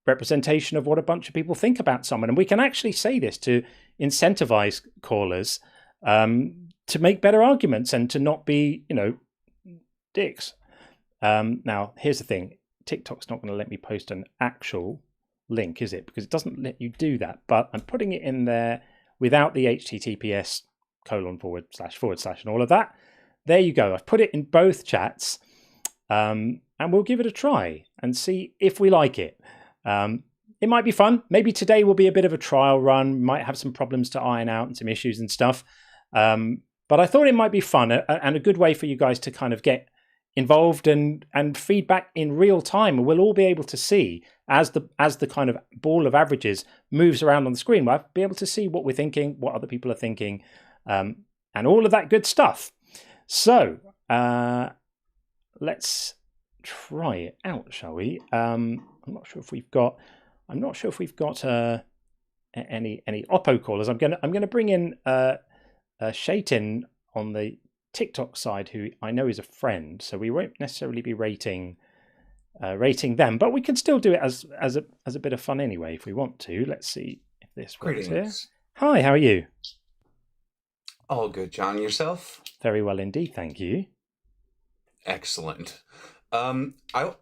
representation of what a bunch of people think about someone. And we can actually say this to incentivize callers to make better arguments and to not be, dicks. Now, here's the thing. TikTok's not going to let me post an actual link, is it? Because it doesn't let you do that. But I'm putting it in there without the HTTPS : / and all of that. There you go. I've put it in both chats, and we'll give it a try and see if we like it. It might be fun. Maybe today will be a bit of a trial run. We might have some problems to iron out and some issues and stuff. But I thought it might be fun and a good way for you guys to kind of get involved and feedback in real time. We'll all be able to see as the kind of ball of averages moves around on the screen. We'll be able to see what we're thinking, what other people are thinking, and all of that good stuff. So let's try it out, shall we? I'm not sure if we've got any Oppo callers. I'm gonna bring in Shaytijn on the TikTok side, who I know is a friend, so we won't necessarily be rating them, but we can still do it as a bit of fun anyway if we want to. Let's see if this works here. Hi, how are you? All good, John. Yourself? Very well indeed, thank you. Excellent. I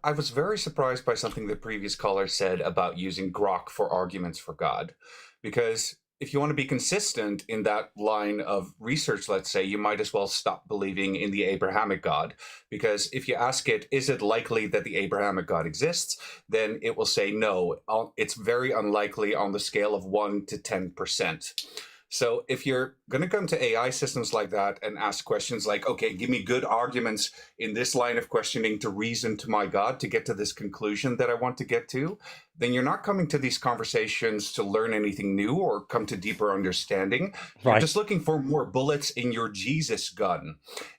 was very surprised by something the previous caller said about using Grok for arguments for God, because if you want to be consistent in that line of research, let's say, you might as well stop believing in the Abrahamic God. Because if you ask it, is it likely that the Abrahamic God exists? Then it will say no. It's very unlikely on the scale of 1 to 10%. So if you're going to come to AI systems like that and ask questions like, okay, give me good arguments in this line of questioning to reason to my God to get to this conclusion that I want to get to, then you're not coming to these conversations to learn anything new or come to deeper understanding. Right. You're just looking for more bullets in your Jesus gun.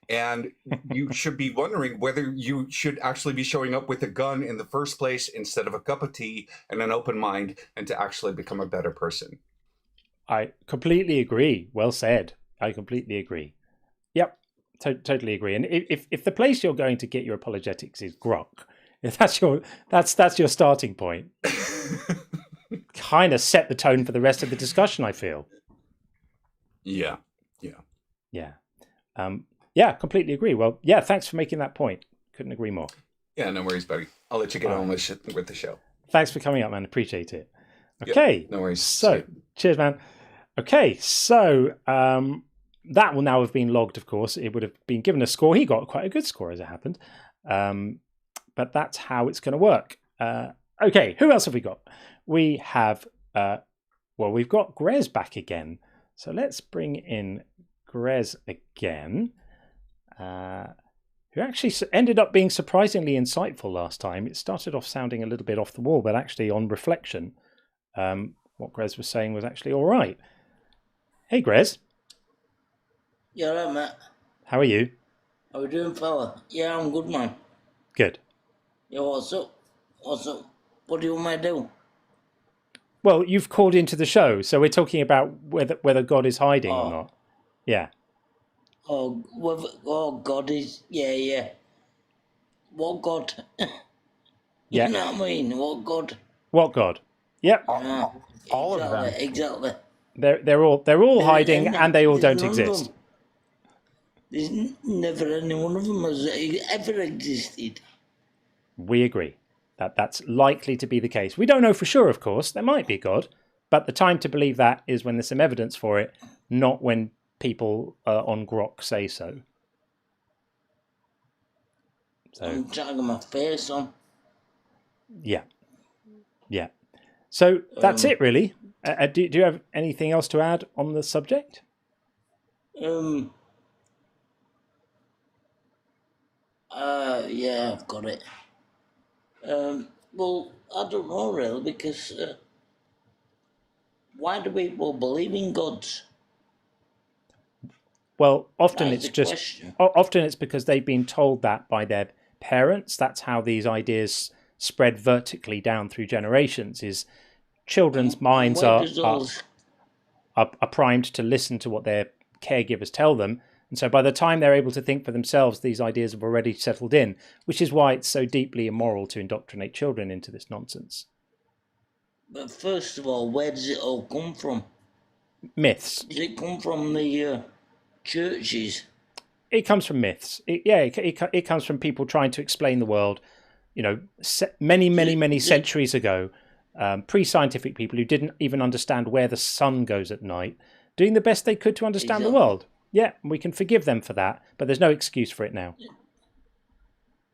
And you should be wondering whether you should actually be showing up with a gun in the first place instead of a cup of tea and an open mind, and to actually become a better person. I completely agree. Well said. I completely agree. Yep, totally agree. And if the place you're going to get your apologetics is Grok, If that's your starting point. Kind of set the tone for the rest of the discussion, I feel. Yeah. Yeah, completely agree. Well, yeah, thanks for making that point. Couldn't agree more. Yeah, no worries, buddy. I'll let you get on with the show. Thanks for coming up, man. Appreciate it. Okay. Yep, no worries. So, cheers, man. Okay, so that will now have been logged, of course. It would have been given a score. He got quite a good score, as it happened. But that's how it's going to work. Okay, who else have we got? We have, we've got Grez back again. So let's bring in Grez again, who actually ended up being surprisingly insightful last time. It started off sounding a little bit off the wall, but actually on reflection, what Grez was saying was actually all right. Hey, Grez. Yeah, right, Matt. How are you? How we doing, fella? Yeah, I'm good, man. Good. Yeah, what's up? What's up? What do you want me to do? Well, you've called into the show, so we're talking about whether God is hiding or not. Yeah. God is... Yeah. What God? Yeah. You know what I mean? What God? What God? Yep. All of them. Exactly. They're all hiding, and they all don't exist. There's never any one of them has ever existed. We agree that that's likely to be the case. We don't know for sure, of course. There might be a God, but the time to believe that is when there's some evidence for it, not when people on Grok say so. I'm dragging my face on. Yeah. So that's it, really. Do you have anything else to add on the subject? Yeah, I've got it. Well, I don't know really, because why do people believe in gods? Well, often That's it's the just question. often it's because they've been told that by their parents. That's how these ideas spread vertically down through generations. Is children's minds Where are does those- primed to listen to what their caregivers tell them. And so by the time they're able to think for themselves, these ideas have already settled in, which is why it's so deeply immoral to indoctrinate children into this nonsense. But first of all, where does it all come from? Myths. Does it come from the churches? It comes from myths. It comes from people trying to explain the world, many centuries ago. Pre-scientific people who didn't even understand where the sun goes at night, doing the best they could to understand the world. Yeah, we can forgive them for that, but there's no excuse for it now.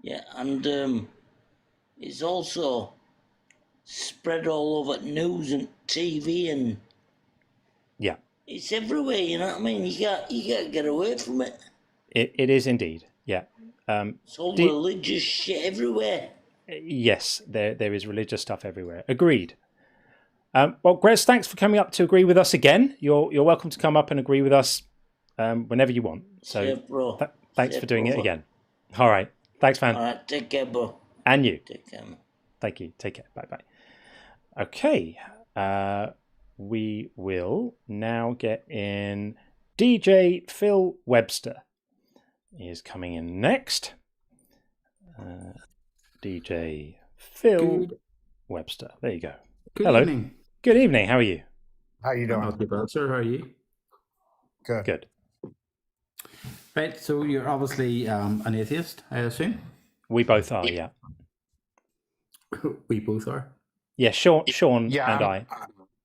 Yeah, and it's also spread all over news and TV, and yeah, it's everywhere. You know what I mean? You can't get away from it. It is indeed. Yeah. It's all religious shit everywhere. Yes, there is religious stuff everywhere. Agreed. Well, Grez, thanks for coming up to agree with us again. You're welcome to come up and agree with us whenever you want. So thanks for doing it again. All right. Thanks, man. All right. Take care, bro. And you. Take care, man. Thank you. Take care. Bye-bye. Okay. We will now get in DJ Phil Webster. He is coming in next. DJ Phil Webster. There you go. Hello. Evening. Good evening. How are you? How you doing? Not too bad, sir. How are you? Good. Right, so you're obviously an atheist, I assume? We both are, yeah. We both are? Yeah, Sean and I.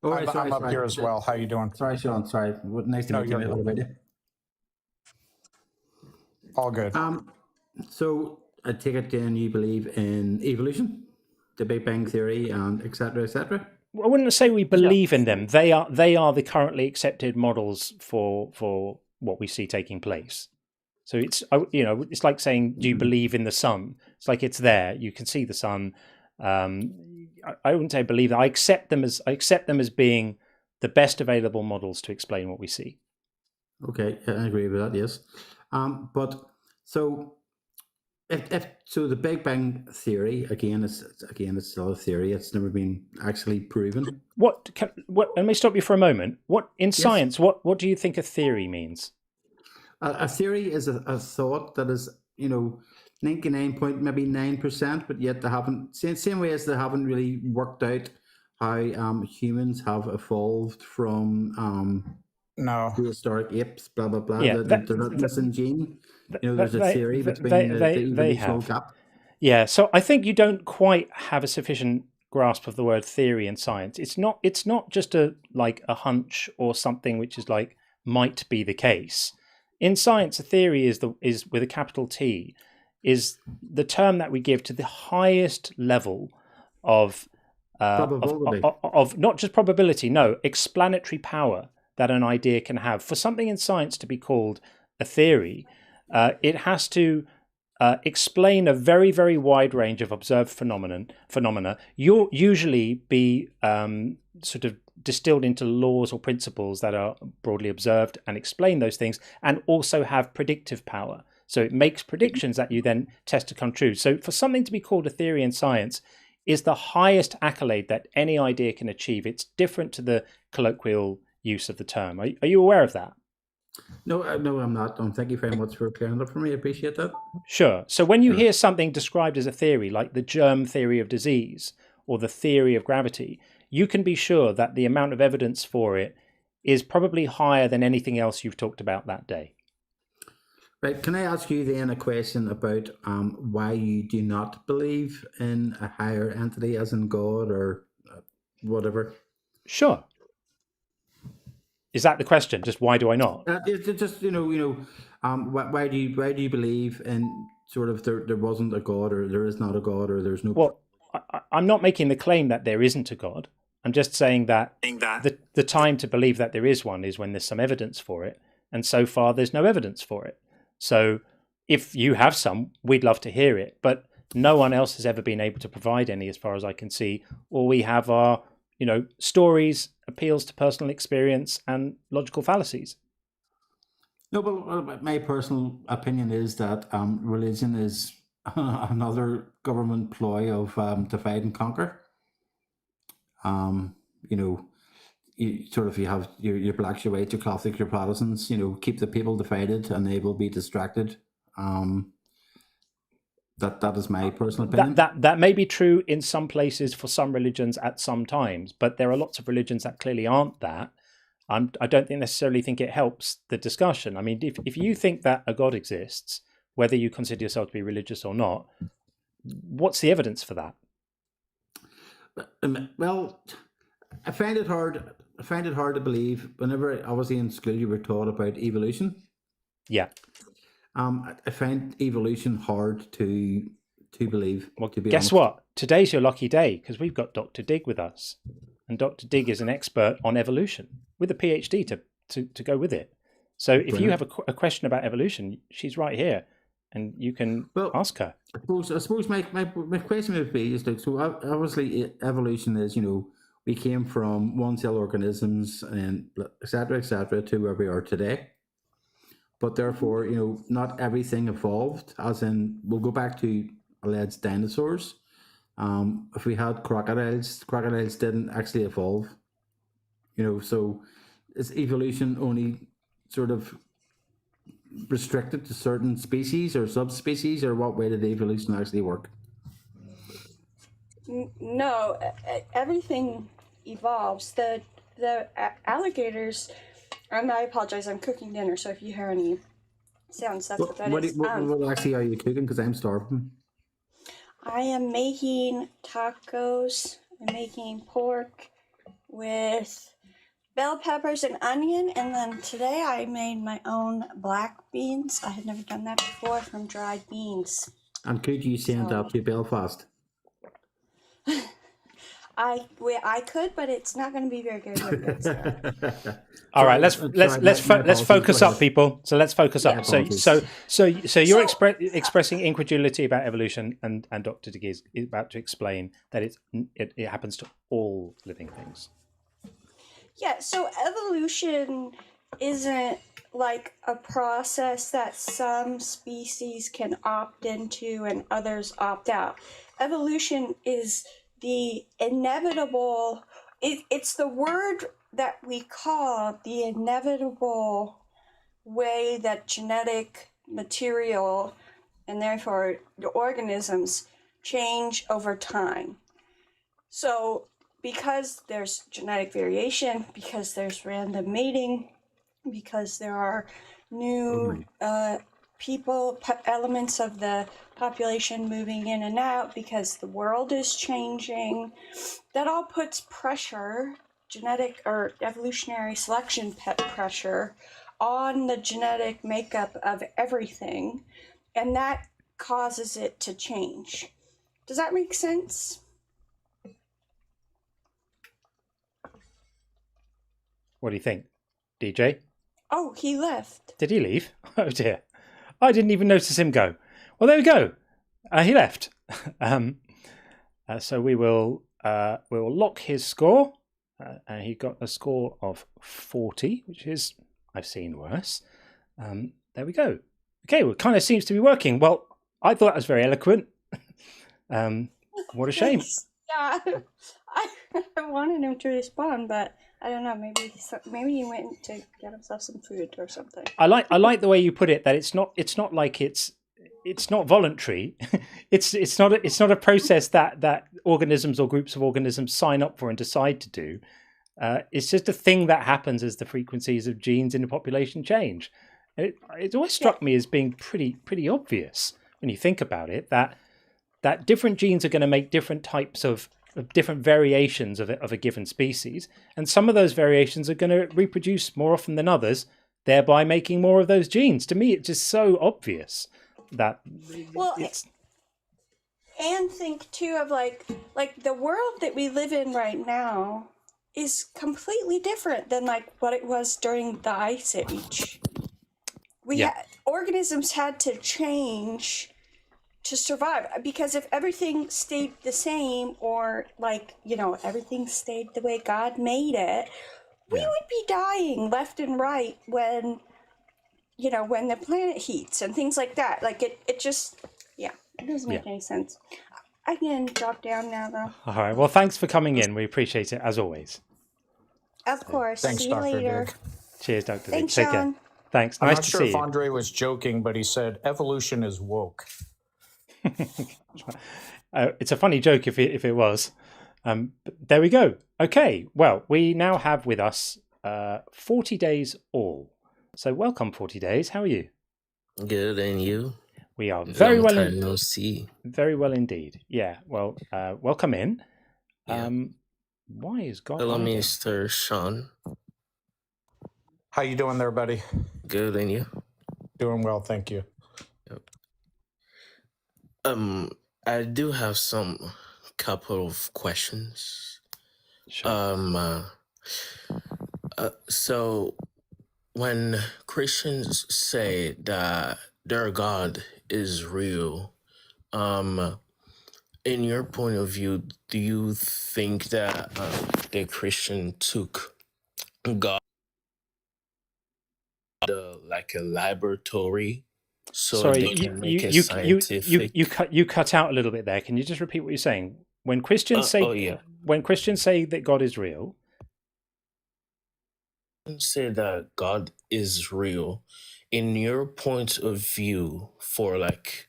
I'm up here as well. How you doing? Sorry, Sean. Sorry. Nice to meet you. What about you? All good. So I take it then you believe in evolution, the Big Bang Theory, and et cetera, et cetera? I wouldn't say we believe in them. They are the currently accepted models for what we see taking place. So it's it's like saying, do you believe in the sun? It's like it's there. You can see the sun. I wouldn't say believe that. I accept them as being the best available models to explain what we see. Okay, I agree with that. Yes, but so if the Big Bang Theory again, it's still a theory. It's never been actually proven. What? Let me stop you for a moment. What in science? What do you think a theory means? A theory is a thought that is, 99.9%, but yet they haven't. Same way as they haven't really worked out how humans have evolved from prehistoric apes. Blah blah blah. Yeah, They're not missing gene. There's a theory between the evolutional gap. Yeah, so I think you don't quite have a sufficient grasp of the word theory in science. It's not just a hunch or something which is like might be the case. In science, a theory is with a capital T, is the term that we give to the highest level of not just probability, no, explanatory power that an idea can have. For something in science to be called a theory, it has to explain a very, very wide range of observed phenomena. You'll usually be sort of distilled into laws or principles that are broadly observed and explain those things, and also have predictive power. So it makes predictions that you then test to come true. So for something to be called a theory in science is the highest accolade that any idea can achieve. It's different to the colloquial use of the term. Are you aware of that? No, I'm not. Thank you very much for clearing it up for me. I appreciate that. Sure. So when you hear something described as a theory, like the germ theory of disease or the theory of gravity, you can be sure that the amount of evidence for it is probably higher than anything else you've talked about that day. Right. Can I ask you then a question about why you do not believe in a higher entity, as in God or whatever? Sure. Is that the question? Just why do I not? Why do you believe in sort of there wasn't a God, or there is not a God, or there's no? Well, I'm not making the claim that there isn't a God. I'm just saying that the time to believe that there is one is when there's some evidence for it, and so far there's no evidence for it. So if you have some, we'd love to hear it, but no one else has ever been able to provide any, as far as I can see. All we have are, stories, appeals to personal experience, and logical fallacies. No, but my personal opinion is that religion is another government ploy of divide and conquer. You have your blacks, your whites, your Catholics, your Protestants. Keep the people divided, and they will be distracted. That is my personal opinion. That may be true in some places for some religions at some times, but there are lots of religions that clearly aren't that. I don't necessarily think it helps the discussion. I mean, if you think that a God exists, whether you consider yourself to be religious or not, what's the evidence for that? Well, I find it hard to believe. Whenever obviously in school you were taught about evolution. Yeah. I find evolution hard to believe. Well, guess what? Today's your lucky day, because we've got Dr. Dig with us, and Dr. Dig is an expert on evolution with a PhD to go with it. So if you have a question about evolution, she's right here, and you can ask her. I suppose my question would be is so obviously evolution is we came from one-cell organisms and et cetera, to where we are today. But therefore, not everything evolved, as in, we'll go back to alleged dinosaurs. If we had crocodiles didn't actually evolve. So is evolution only sort of restricted to certain species or subspecies, or what way did evolution actually work? No, everything evolves. The alligators... And I apologize, I'm cooking dinner, so if you hear any sounds, that's what that is. What actually are you cooking? Because I'm starving. I am making tacos. I'm making pork with bell peppers and onion, and then today I made my own black beans. I had never done that before, from dried beans. And could you send that to Belfast? I could, but it's not going to be very good. All right, let's focus up, people. So let's focus up. So you're expressing incredulity about evolution, and Dr. Dig is about to explain that it happens to all living things. Yeah. So evolution isn't like a process that some species can opt into and others opt out. Evolution is the inevitable, it's the word that we call the inevitable way that genetic material and therefore the organisms change over time. So because there's genetic variation, because there's random mating, because there are new elements of the population moving in and out, because the world is changing, that all puts pressure, genetic or evolutionary selection pressure, on the genetic makeup of everything, and that causes it to change. Does that make sense? What do you think, DJ? Oh, he left. Did he leave? Oh dear. I didn't even notice him go. Well, there we go. He left. So we will lock his score. He got a score of 40, which is, I've seen worse. There we go. Okay, well, it kind of seems to be working. Well, I thought that was very eloquent. What a shame. Yeah, I wanted him to respond, but I don't know. Maybe he went to get himself some food or something. I like the way you put it. That it's not like it's not voluntary. it's not a process that organisms or groups of organisms sign up for and decide to do. It's just a thing that happens as the frequencies of genes in the population change. It always struck me as being pretty obvious when you think about it, that different genes are going to make different types of different variations of a given species, and some of those variations are going to reproduce more often than others, thereby making more of those genes. To me, it's just so obvious that and think too of like the world that we live in right now is completely different than like what it was during the Ice Age. Organisms had to change to survive, because if everything stayed the same, or everything stayed the way God made it, we would be dying left and right when the planet heats and things like that. Like it just it doesn't make any sense. I can drop down now though. All right. Well, thanks for coming in. We appreciate it as always. Of course. Thanks, See you Dr. later. Dig. Cheers, Dr. Dig. Thanks, Take Sean. care. Thanks. I'm Nice not to sure see if you. Andre was joking, but he said evolution is woke. It's a funny joke if it was. But there we go. Okay. Well, we now have with us 40 Days All. So welcome, 40 Days. How are you? Good, and you? We are very Long well. time no see. Very well indeed. Yeah. Well, welcome in. Yeah. Why is God? Hello, Mr. Sean. How you doing there, buddy? Good, and you? Doing well, thank you. Yep. I do have some couple of questions. Sure. So when Christians say that their God is real, in your point of view, do you think that the Christian took God like a laboratory, so Sorry, they can make a scientific? you cut out a little bit there. Can you just repeat what you're saying? When Christians say that God is real, say that God is real, in your point of view, for like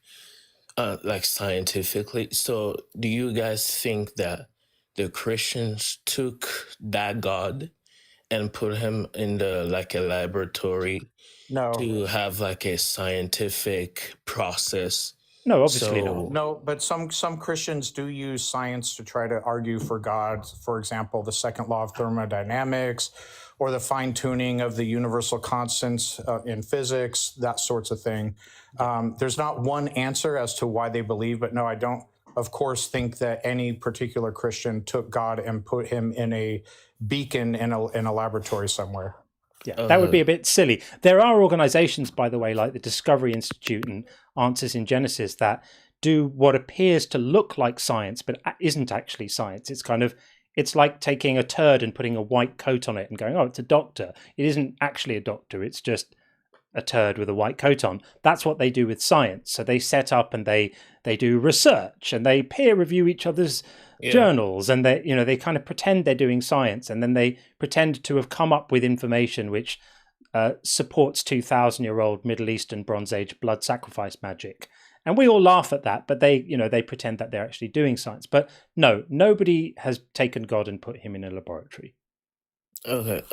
scientifically. So, do you guys think that the Christians took that God and put him in a laboratory to have like a scientific process? No, obviously not. No, but some Christians do use science to try to argue for God. For example, the second law of thermodynamics, or the fine-tuning of the universal constants in physics, that sorts of thing. There's not one answer as to why they believe, but no, I don't, of course, think that any particular Christian took God and put him in a beacon in a laboratory somewhere. Yeah, that would be a bit silly. There are organizations, by the way, like the Discovery Institute and Answers in Genesis, that do what appears to look like science, but isn't actually science. It's like taking a turd and putting a white coat on it and going, oh, it's a doctor. It isn't actually a doctor. It's just a turd with a white coat on. That's what they do with science. So they set up and they do research and they peer review each other's journals, and they kind of pretend they're doing science, and then they pretend to have come up with information which supports 2,000-year-old Middle Eastern Bronze Age blood sacrifice magic. And we all laugh at that, but they pretend that they're actually doing science. But no, nobody has taken God and put him in a laboratory. Okay.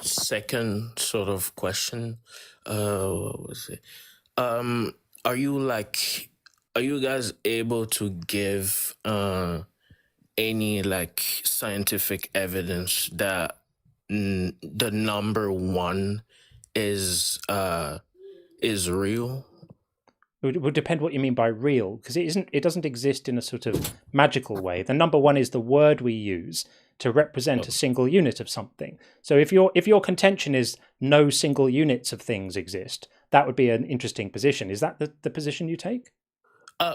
Second sort of question. What was it? Are you guys able to give any like scientific evidence that the number 1 is real? It would depend what you mean by real, because it doesn't exist in a sort of magical way. The number 1 is the word we use to represent a single unit of something. So if your contention is no single units of things exist, that would be an interesting position. Is that the position you take?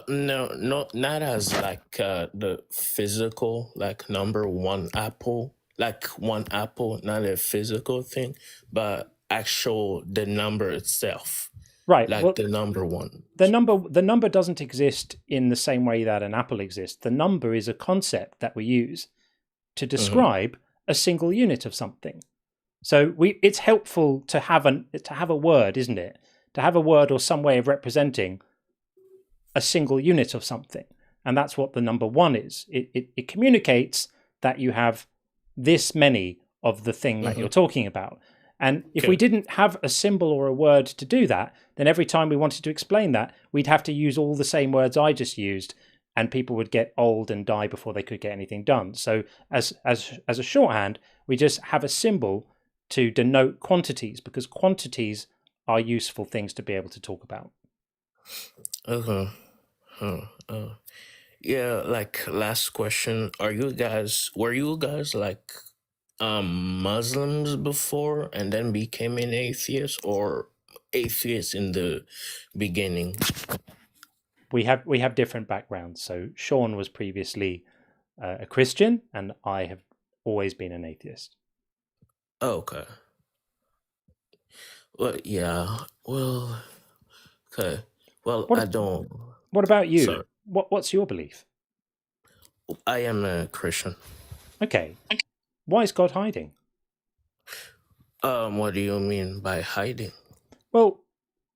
No, not as like the physical, like number 1 apple, like 1 apple, not a physical thing, but actual the number itself. Right. Like well, the number 1. The number doesn't exist in the same way that an apple exists. The number is a concept that we use to describe a single unit of something. So it's helpful to have a word, isn't it? To have a word or some way of representing a single unit of something. And that's what the number 1 is. It communicates that you have this many of the thing that you're talking about. And if we didn't have a symbol or a word to do that, then every time we wanted to explain that, we'd have to use all the same words I just used, and people would get old and die before they could get anything done. So as a shorthand, we just have a symbol to denote quantities, because quantities are useful things to be able to talk about. Yeah, like last question. Were you guys like Muslims before and then became an atheist, or atheists in the beginning? We have different backgrounds. So Sean was previously a Christian, and I have always been an atheist. Okay. Well, yeah. Well, okay. Well, I don't. What about you? Sorry. What's your belief? I am a Christian. Okay. Why is God hiding? What do you mean by hiding? Well,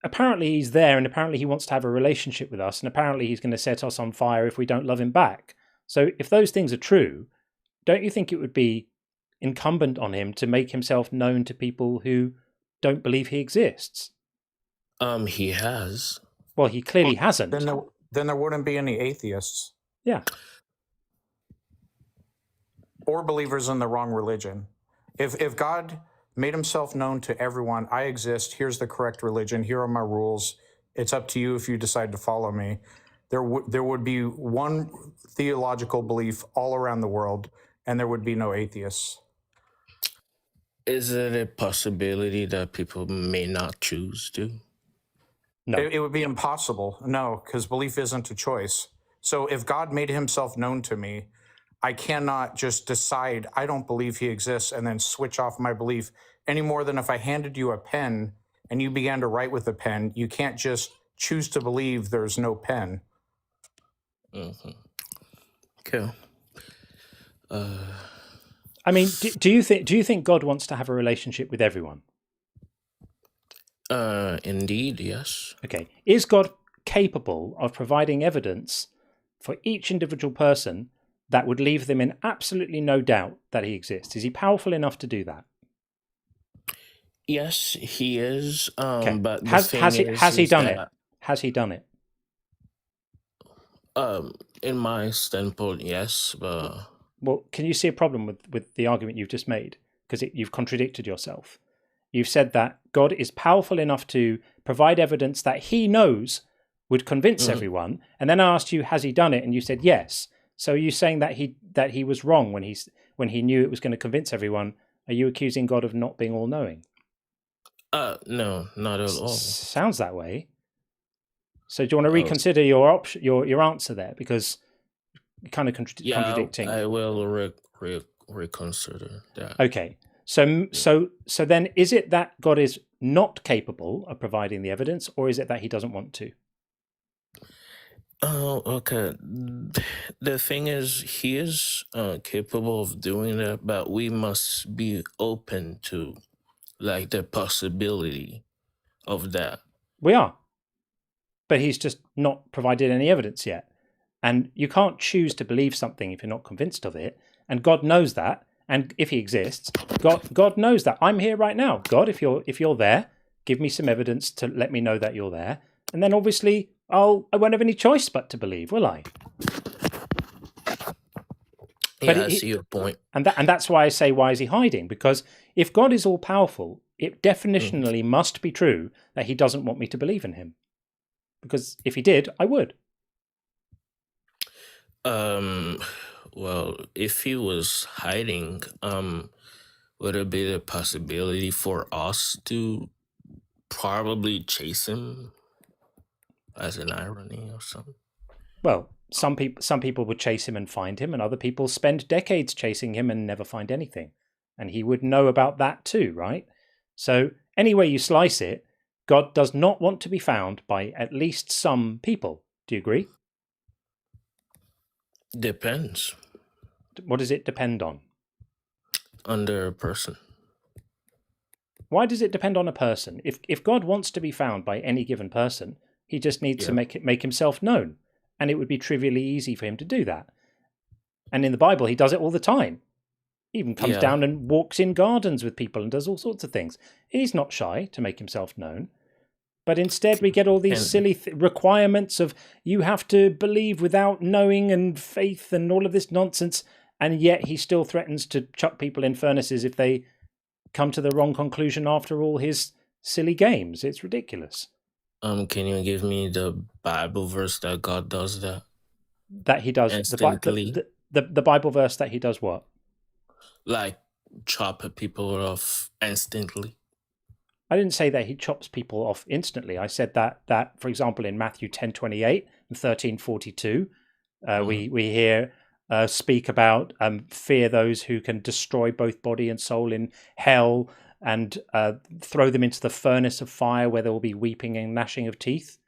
apparently he's there, and apparently he wants to have a relationship with us, and apparently he's going to set us on fire if we don't love him back. So if those things are true, don't you think it would be incumbent on him to make himself known to people who don't believe he exists? He has. Well, he clearly hasn't. Then there wouldn't be any atheists. Yeah. Or believers in the wrong religion. If God made himself known to everyone, I exist, here's the correct religion, here are my rules, it's up to you if you decide to follow me, there would be one theological belief all around the world, and there would be no atheists. Is it a possibility that people may not choose to? No. It would be impossible. No, because belief isn't a choice. So if God made himself known to me, I cannot just decide I don't believe he exists and then switch off my belief any more than if I handed you a pen and you began to write with a pen. You can't just choose to believe there's no pen. Mm-hmm. Okay. I mean, do you think God wants to have a relationship with everyone? Indeed, yes. Okay. Is God capable of providing evidence for each individual person that would leave them in absolutely no doubt that he exists? Is he powerful enough to do that? Yes, he is. Okay. But has he done it? Has he done it? In my standpoint, yes. But well, can you see a problem with the argument you've just made? Because you've contradicted yourself. You've said that God is powerful enough to provide evidence that he knows would convince everyone, and then I asked you, has he done it? And you said yes. So are you saying that he was wrong when he knew it was going to convince everyone? Are you accusing God of not being all-knowing? No, not at all. Sounds that way. So do you want to reconsider your answer there, because you're kind of contradicting? I will reconsider that. Okay. So then, is it that God is not capable of providing the evidence, or is it that he doesn't want to? Oh, okay. The thing is, he is capable of doing that, but we must be open to like the possibility of that. We are. but he's just not provided any evidence yet. And you can't choose to believe something if you're not convinced of it. And God knows that. And if he exists, God knows that. I'm here right now. God, if you're there, give me some evidence to let me know that you're there. And then obviously I won't have any choice but to believe, will I? Yeah, I see your point. And that's why I say, why is he hiding? Because if God is all powerful, it definitionally must be true that he doesn't want me to believe in him. Because if he did, I would. Well, if he was hiding, would it be the possibility for us to probably chase him as an irony or something? Well, some people would chase him and find him, and other people spend decades chasing him and never find anything. And he would know about that too, right? So any way you slice it, God does not want to be found by at least some people. Do you agree? Depends. What does it depend on? On the person. Why does it depend on a person? If God wants to be found by any given person, he just needs to make himself known. And it would be trivially easy for him to do that. And in the Bible, he does it all the time. He even comes down and walks in gardens with people and does all sorts of things. He's not shy to make himself known. But instead, we get all these silly requirements of you have to believe without knowing and faith and all of this nonsense. And yet he still threatens to chuck people in furnaces if they come to the wrong conclusion after all his silly games. It's ridiculous. Can you give me the Bible verse that God does that? That he does the Bible verse that he does what? Like chop people off instantly. I didn't say that he chops people off instantly. I said that for example, in Matthew 10:28 and 13:42, we hear speak about fear those who can destroy both body and soul in hell, and throw them into the furnace of fire where there will be weeping and gnashing of teeth.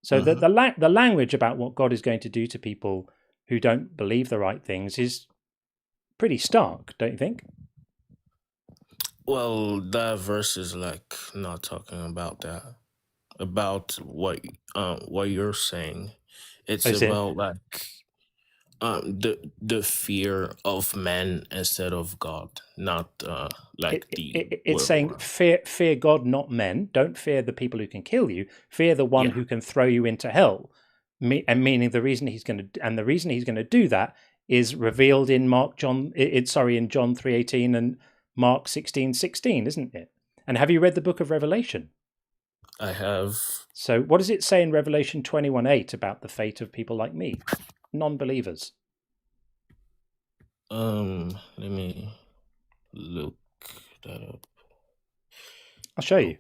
So the language about what God is going to do to people who don't believe the right things is pretty stark, don't you think? Well, that verse is like not talking about that. About what you're saying. It's about like the fear of men instead of God, not it's saying fear God, not men. Don't fear the people who can kill you. Fear the one who can throw you into hell. And meaning the reason he's going to do that is revealed in John 3:18 and Mark 16:16, isn't it? And have you read the book of Revelation? I have. So what does it say in Revelation 21:8 about the fate of people like me? Non-believers. Let me look that up. I'll show you.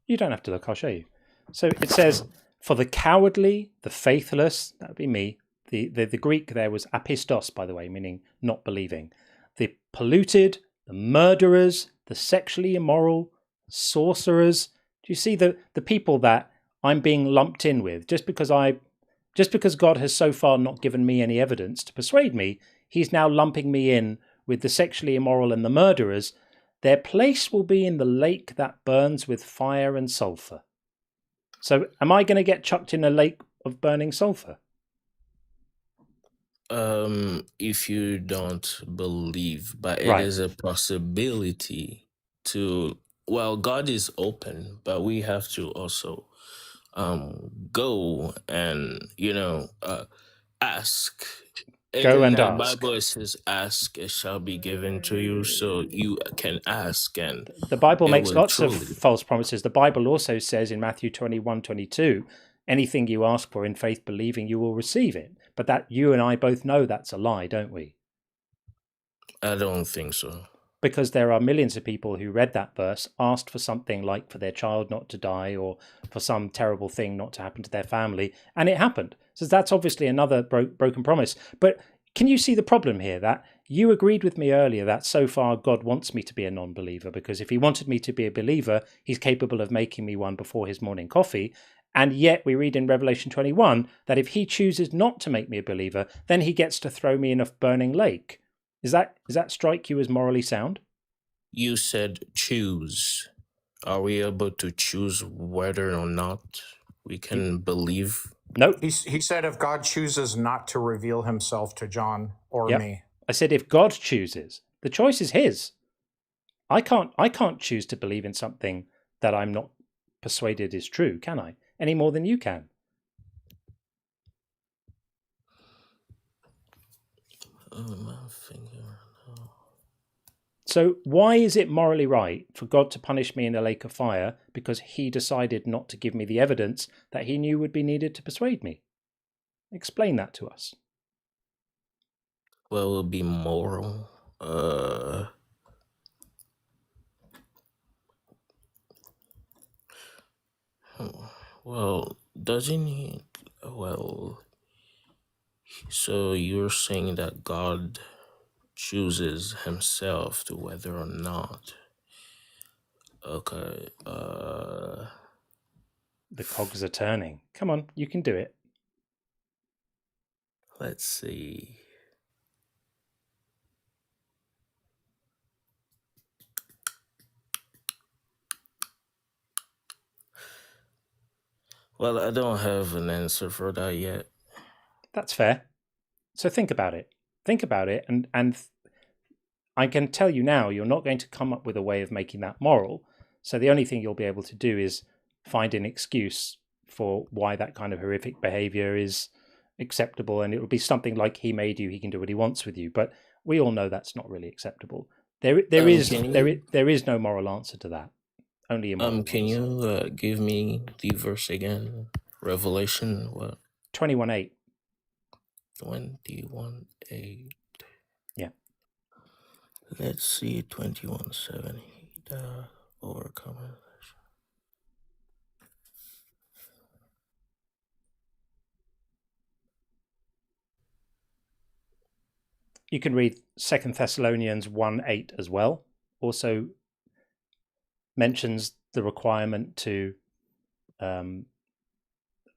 You don't have to look, I'll show you. So it says, for the cowardly, the faithless, that would be me. The Greek there was apistos, by the way, meaning not believing. The polluted, the murderers, the sexually immoral, sorcerers. Do you see the people that I'm being lumped in with? Just because God has so far not given me any evidence to persuade me, he's now lumping me in with the sexually immoral and the murderers. Their place will be in the lake that burns with fire and sulfur. So am I going to get chucked in a lake of burning sulfur? If you don't believe, but it is a possibility to, well, God is open, but we have to also go and ask. Go and ask. The Bible says, "Ask, it shall be given to you." So you can ask, and the Bible makes lots of false promises. The Bible also says in Matthew 21:22, anything you ask for in faith, believing, you will receive it. But that you and I both know that's a lie, don't we? I don't think so. Because there are millions of people who read that verse, asked for something like for their child not to die or for some terrible thing not to happen to their family, and it happened. So that's obviously another broken promise. But can you see the problem here? That you agreed with me earlier that so far God wants me to be a non-believer, because if he wanted me to be a believer, he's capable of making me one before his morning coffee. And yet we read in Revelation 21 that if he chooses not to make me a believer, then he gets to throw me in a burning lake. Does that strike you as morally sound? You said choose. Are we able to choose whether or not we can believe? No. He said if God chooses not to reveal himself to John or me. I said if God chooses, the choice is his. I can't choose to believe in something that I'm not persuaded is true, can I? Any more than you can. So why is it morally right for God to punish me in a lake of fire because he decided not to give me the evidence that he knew would be needed to persuade me? Explain that to us. Well, it would be moral. Well, doesn't he? Well, so you're saying that God chooses himself to whether or not. Okay. The cogs are turning. Come on, you can do it. Let's see. Well, I don't have an answer for that yet. That's fair. So think about it. Think about it, and I can tell you now, you're not going to come up with a way of making that moral. So the only thing you'll be able to do is find an excuse for why that kind of horrific behavior is acceptable, and it will be something like he made you, he can do what he wants with you. But we all know that's not really acceptable. There is no moral answer to that. Only immoral. Can you give me the verse again? Revelation what? 21:8. 21:8. Yeah. Let's see, 21:7. The overcomer. You can read 2 Thessalonians 1:8 as well. Also mentions the requirement to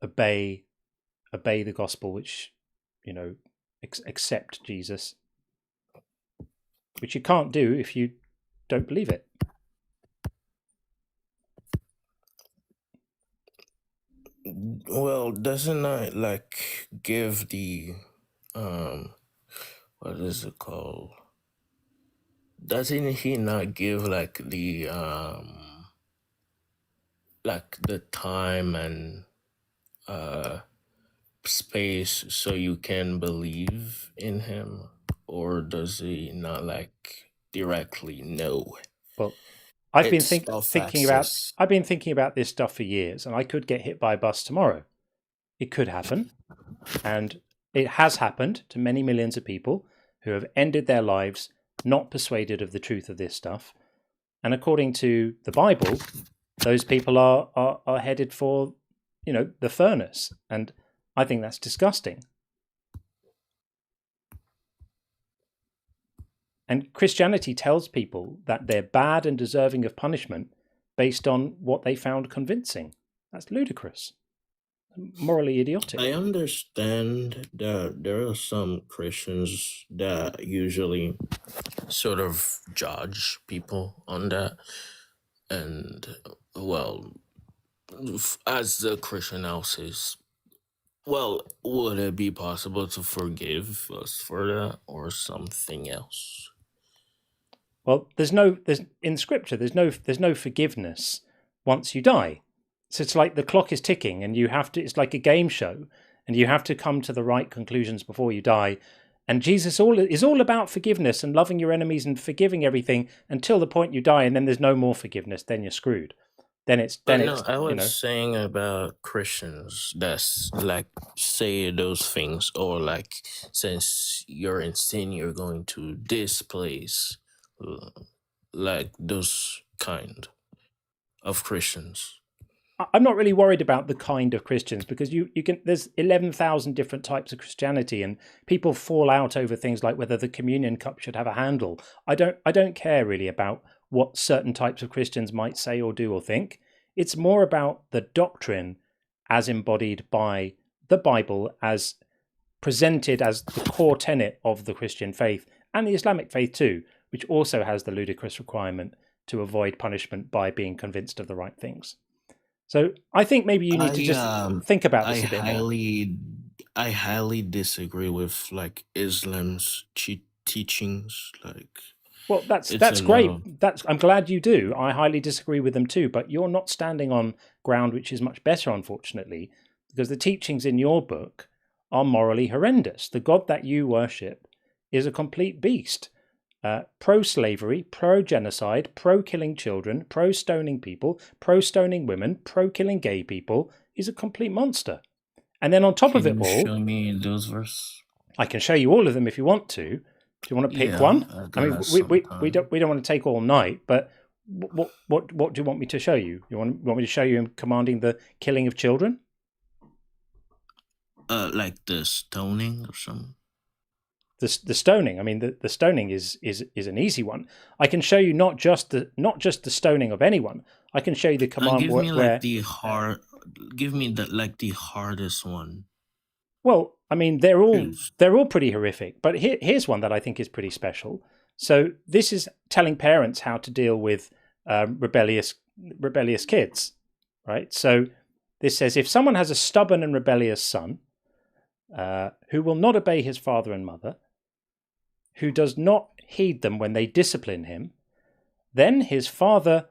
obey the gospel, which, accept Jesus, which you can't do if you don't believe it. Well, doesn't that give the what is it called? Doesn't he not give the time and space so you can believe in him, or does he not directly know? Well, I've been thinking about this stuff for years, and I could get hit by a bus tomorrow. It could happen, and it has happened to many millions of people who have ended their lives not persuaded of the truth of this stuff. And according to the Bible, those people are headed for, the furnace. And I think that's disgusting. And Christianity tells people that they're bad and deserving of punishment based on what they found convincing. That's ludicrous. Morally idiotic. I understand that there are some Christians that usually sort of judge people on that. And, well, as the Christian now says, well, would it be possible to forgive us for that or something else? Well, there's in Scripture, there's no forgiveness once you die. So it's like the clock is ticking, and it's like a game show, and you have to come to the right conclusions before you die. And Jesus is all about forgiveness and loving your enemies and forgiving everything until the point you die, and then there's no more forgiveness. Then you're screwed. I was saying about Christians that say those things, or since you're in sin, you're going to this place, those kind of Christians. I'm not really worried about the kind of Christians, because there's 11,000 different types of Christianity, and people fall out over things like whether the communion cup should have a handle. I don't care really about what certain types of Christians might say or do or think. It's more about the doctrine as embodied by the Bible, as presented as the core tenet of the Christian faith and the Islamic faith too, which also has the ludicrous requirement to avoid punishment by being convinced of the right things. So I think maybe you need to just think about this a bit more. I highly disagree with like Islam's teachings. Like, well, that's great. I'm glad you do. I highly disagree with them too. But you're not standing on ground which is much better, unfortunately, because the teachings in your book are morally horrendous. The God that you worship is a complete beast. Pro-slavery, pro-genocide, pro-killing children, pro-stoning people, pro-stoning women, pro-killing gay people. He's a complete monster. And then on top of it all... show me those verses? I can show you all of them if you want to. Do you want to pick one? I mean, we don't want to take all night, but what do you want me to show you? You want me to show you him commanding the killing of children? Like the stoning or something? The stoning. I mean, the stoning is an easy one. I can show you not just the stoning of anyone. I can show you the command give me where like the hard. Give me the hardest one. Well, I mean, they're all pretty horrific, but here's one that I think is pretty special. So this is telling parents how to deal with rebellious kids, right? So this says, if someone has a stubborn and rebellious son who will not obey his father and mother, who does not heed them when they discipline him, then his father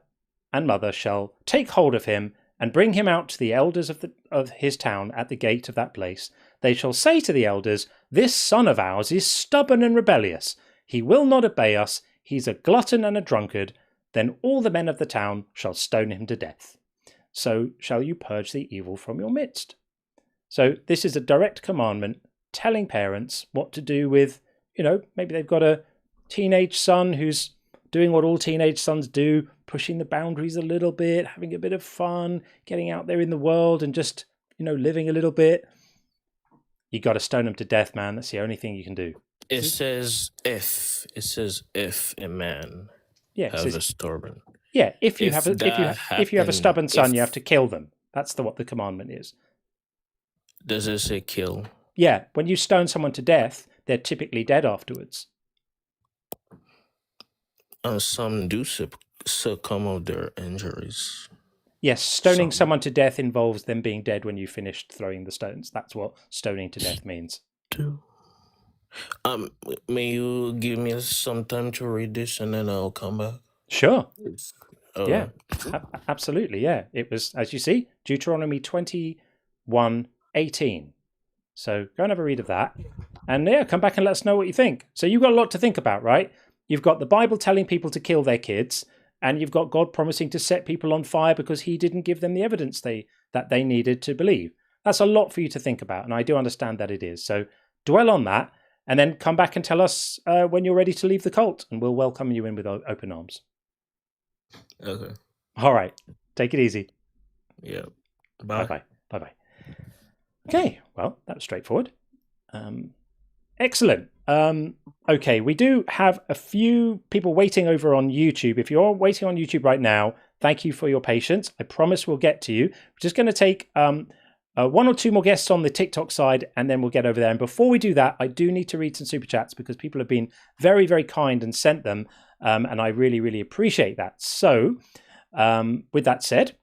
and mother shall take hold of him and bring him out to the elders of his town at the gate of that place. They shall say to the elders, this son of ours is stubborn and rebellious. He will not obey us. He's a glutton and a drunkard. Then all the men of the town shall stone him to death. So shall you purge the evil from your midst. So this is a direct commandment telling parents what to do with, maybe they've got a teenage son who's doing what all teenage sons do, pushing the boundaries a little bit, having a bit of fun, getting out there in the world and just, living a little bit. You got to stone them to death, man. That's the only thing you can do. It says if a man has a stubborn. Yeah, if you have a stubborn son, you have to kill them. That's what the commandment is. Does it say kill? Yeah, when you stone someone to death, they're typically dead afterwards. Some do succumb of their injuries. Yes, stoning someone to death involves them being dead when you finished throwing the stones. That's what stoning to death means. May you give me some time to read this and then I'll come back? Sure. Yeah, absolutely. Yeah, it was, as you see, Deuteronomy 21:18. So go and have a read of that. And come back and let us know what you think. So you've got a lot to think about, right? You've got the Bible telling people to kill their kids, and you've got God promising to set people on fire because he didn't give them the evidence that they needed to believe. That's a lot for you to think about, and I do understand that it is. So dwell on that, and then come back and tell us when you're ready to leave the cult, and we'll welcome you in with open arms. Okay. All right. Take it easy. Yeah. Bye. Bye-bye. Bye-bye. Okay. Well, that was straightforward. Excellent. Okay, we do have a few people waiting over on YouTube. If you're waiting on YouTube right now, thank you for your patience. I promise we'll get to you. We're just going to take one or two more guests on the TikTok side, and then we'll get over there. And before we do that, I do need to read some super chats because people have been very, very kind and sent them, and I really, really appreciate that. So, with that said,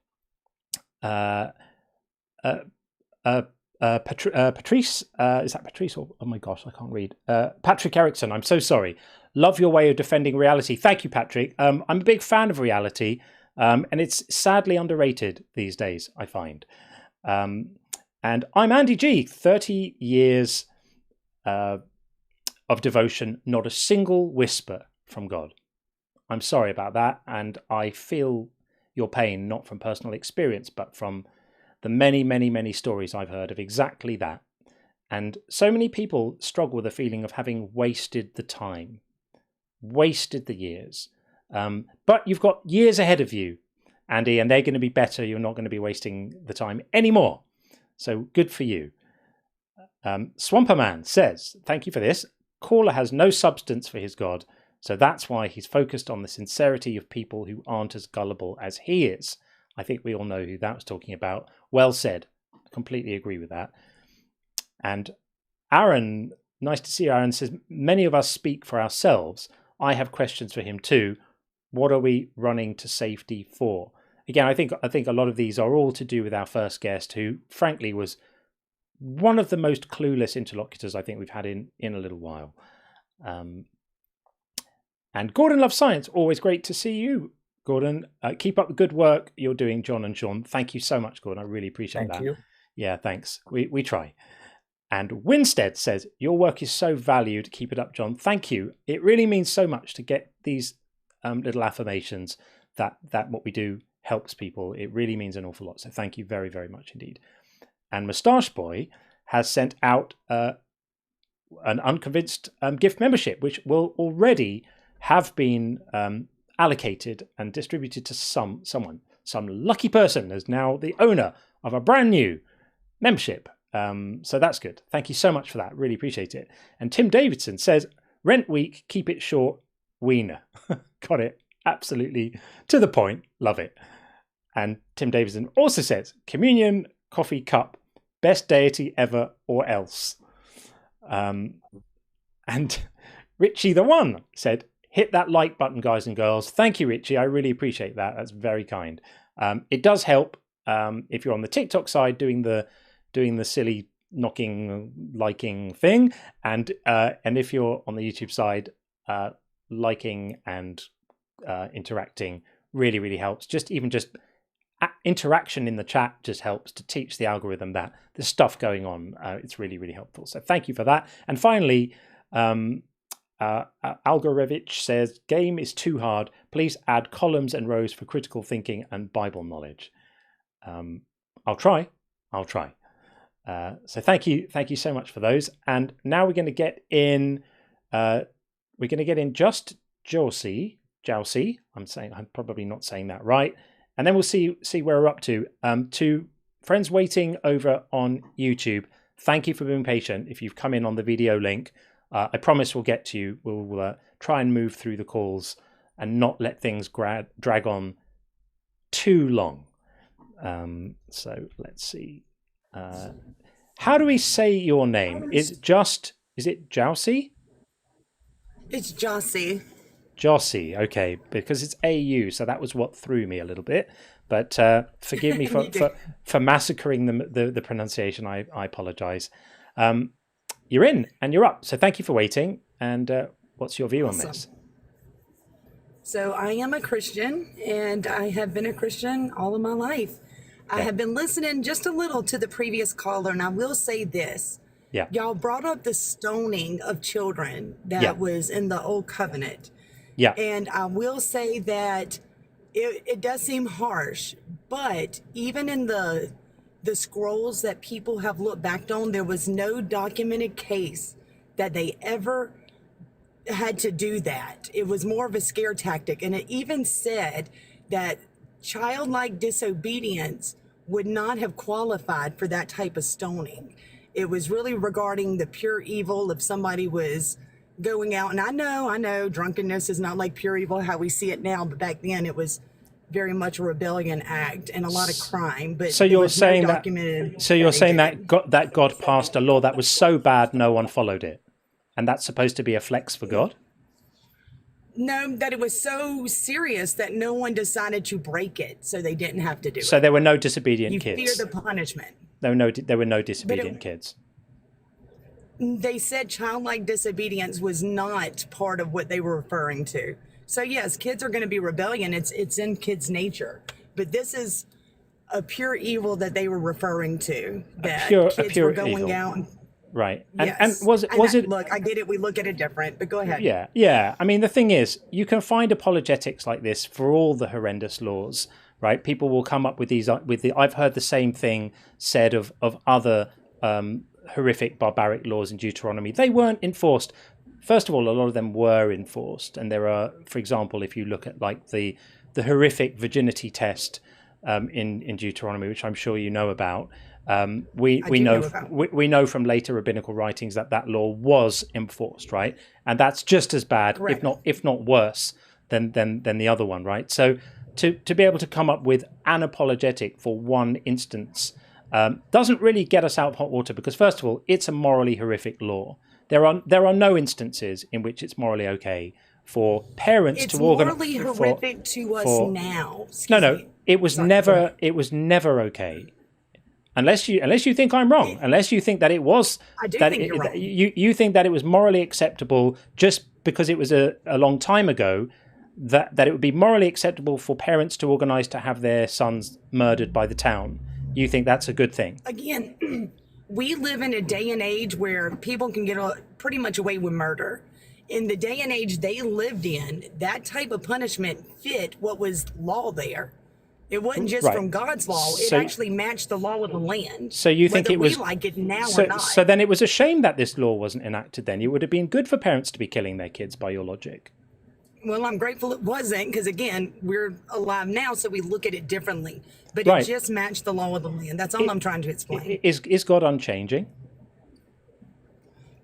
Patrice, is that Patrice? Or, oh my gosh, I can't read. Patrick Erickson, I'm so sorry. Love your way of defending reality. Thank you, Patrick. I'm a big fan of reality, and it's sadly underrated these days, I find. And I'm Andy G, 30 years of devotion, not a single whisper from God. I'm sorry about that, and I feel your pain, not from personal experience, but from the many, many, many stories I've heard of exactly that. And so many people struggle with the feeling of having wasted the time, wasted the years. But you've got years ahead of you, Andy, and they're going to be better. You're not going to be wasting the time anymore. So good for you. Swamperman says, thank you for this. Caller has no substance for his God, so that's why he's focused on the sincerity of people who aren't as gullible as he is. I think we all know who that was talking about. Well said. I completely agree with that. And Aaron, nice to see you, Aaron, says, many of us speak for ourselves. I have questions for him too. What are we running to safety for? again, I think a lot of these are all to do with our first guest, who frankly was one of the most clueless interlocutors I think we've had in a little while. And Gordon loves science. Always great to see you, Gordon. Keep up the good work you're doing, Jon and Sean. Thank you so much, Gordon. I really appreciate that. Thank you. Yeah, thanks. We try. And Winstead says, your work is so valued. Keep it up, Jon. Thank you. It really means so much to get these little affirmations that what we do helps people. It really means an awful lot. So thank you very, very much indeed. And Moustache Boy has sent out an unconvinced gift membership, which will already have been allocated and distributed to someone. Some lucky person is now the owner of a brand new membership. So that's good. Thank you so much for that. Really appreciate it. And Tim Davidson says, rent week, keep it short, wiener. Got it. Absolutely to the point. Love it. And Tim Davidson also says, communion, coffee cup, best deity ever or else. And Richie the One said, hit that like button, guys and girls. Thank you, Richie. I really appreciate that. That's very kind. It does help if you're on the TikTok side doing the silly knocking liking thing, and if you're on the YouTube side, liking and interacting really helps. Just interaction in the chat just helps to teach the algorithm that there's stuff going on. It's really helpful. So thank you for that. And finally, Algorevich says, game is too hard. Please add columns and rows for critical thinking and Bible knowledge. I'll try. So thank you so much for those. And now we're going to get in. Just Josie. I'm probably not saying that right. And then we'll see where we're up to. To friends waiting over on YouTube, thank you for being patient. If you've come in on the video link, I promise we'll get to you. We'll try and move through the calls and not let things drag on too long. So let's see. How do we say your name? Is it Josie? It's Josie. Josie, okay, because it's AU, so that was what threw me a little bit. But forgive me for massacring the pronunciation. I apologize. You're in and you're up, so thank you for waiting. And what's your view on this? So I am a Christian, and I have been a Christian all of my life. Okay. I have been listening just a little to the previous caller, and I will say this. Yeah. Y'all brought up the stoning of children that was in the Old Covenant. Yeah. And I will say that it does seem harsh, but even in the scrolls that people have looked back on, there was no documented case that they ever had to do that. It was more of a scare tactic. And it even said that childlike disobedience would not have qualified for that type of stoning. It was really regarding the pure evil if somebody was going out. And I know drunkenness is not like pure evil how we see it now, but back then it was very much a rebellion act and a lot of crime. But so you're saying that God passed a law that was so bad no one followed it, and that's supposed to be a flex for God? No, that it was so serious that no one decided to break it, so they didn't have to do it. So there were no disobedient kids. You fear the punishment. There were no disobedient kids. They said childlike disobedience was not part of what they were referring to. So yes, kids are going to be rebellion. It's in kids' nature. But this is a pure evil that they were referring to. That kids were going evil. Out. Right. Yes. And was it? Look, I get it. We look at it different, but go ahead. Yeah. I mean, the thing is, you can find apologetics like this for all the horrendous laws, right? People will come up with these. I've heard the same thing said of other horrific, barbaric laws in Deuteronomy. They weren't enforced. First of all, a lot of them were enforced, and there are, for example, if you look at like the horrific virginity test in Deuteronomy, which I'm sure you know about. We know from later rabbinical writings that law was enforced, right? And that's just as bad, correct, if not worse than the other one, right? So to be able to come up with an apologetic for one instance doesn't really get us out of hot water, because first of all, it's a morally horrific law. There are no instances in which it's morally okay for parents It's to organize. morally horrific to us now. No, it was never okay. Unless you think I'm wrong, unless you think that it was, I do think you're wrong. You think that it was morally acceptable just because it was a long time ago, that it would be morally acceptable for parents to organise to have their sons murdered by the town. You think that's a good thing? Again, we live in a day and age where people can get pretty much away with murder. In the day and age they lived in, that type of punishment fit what was law there. It wasn't just from God's law. It actually matched the law of the land. So you think it was... we like it now or not. So then it was a shame that this law wasn't enacted then. It would have been good for parents to be killing their kids by your logic. Well, I'm grateful it wasn't, because again, we're alive now, so we look at it differently. But it just matched the law of the land. That's all I'm trying to explain. Is God unchanging?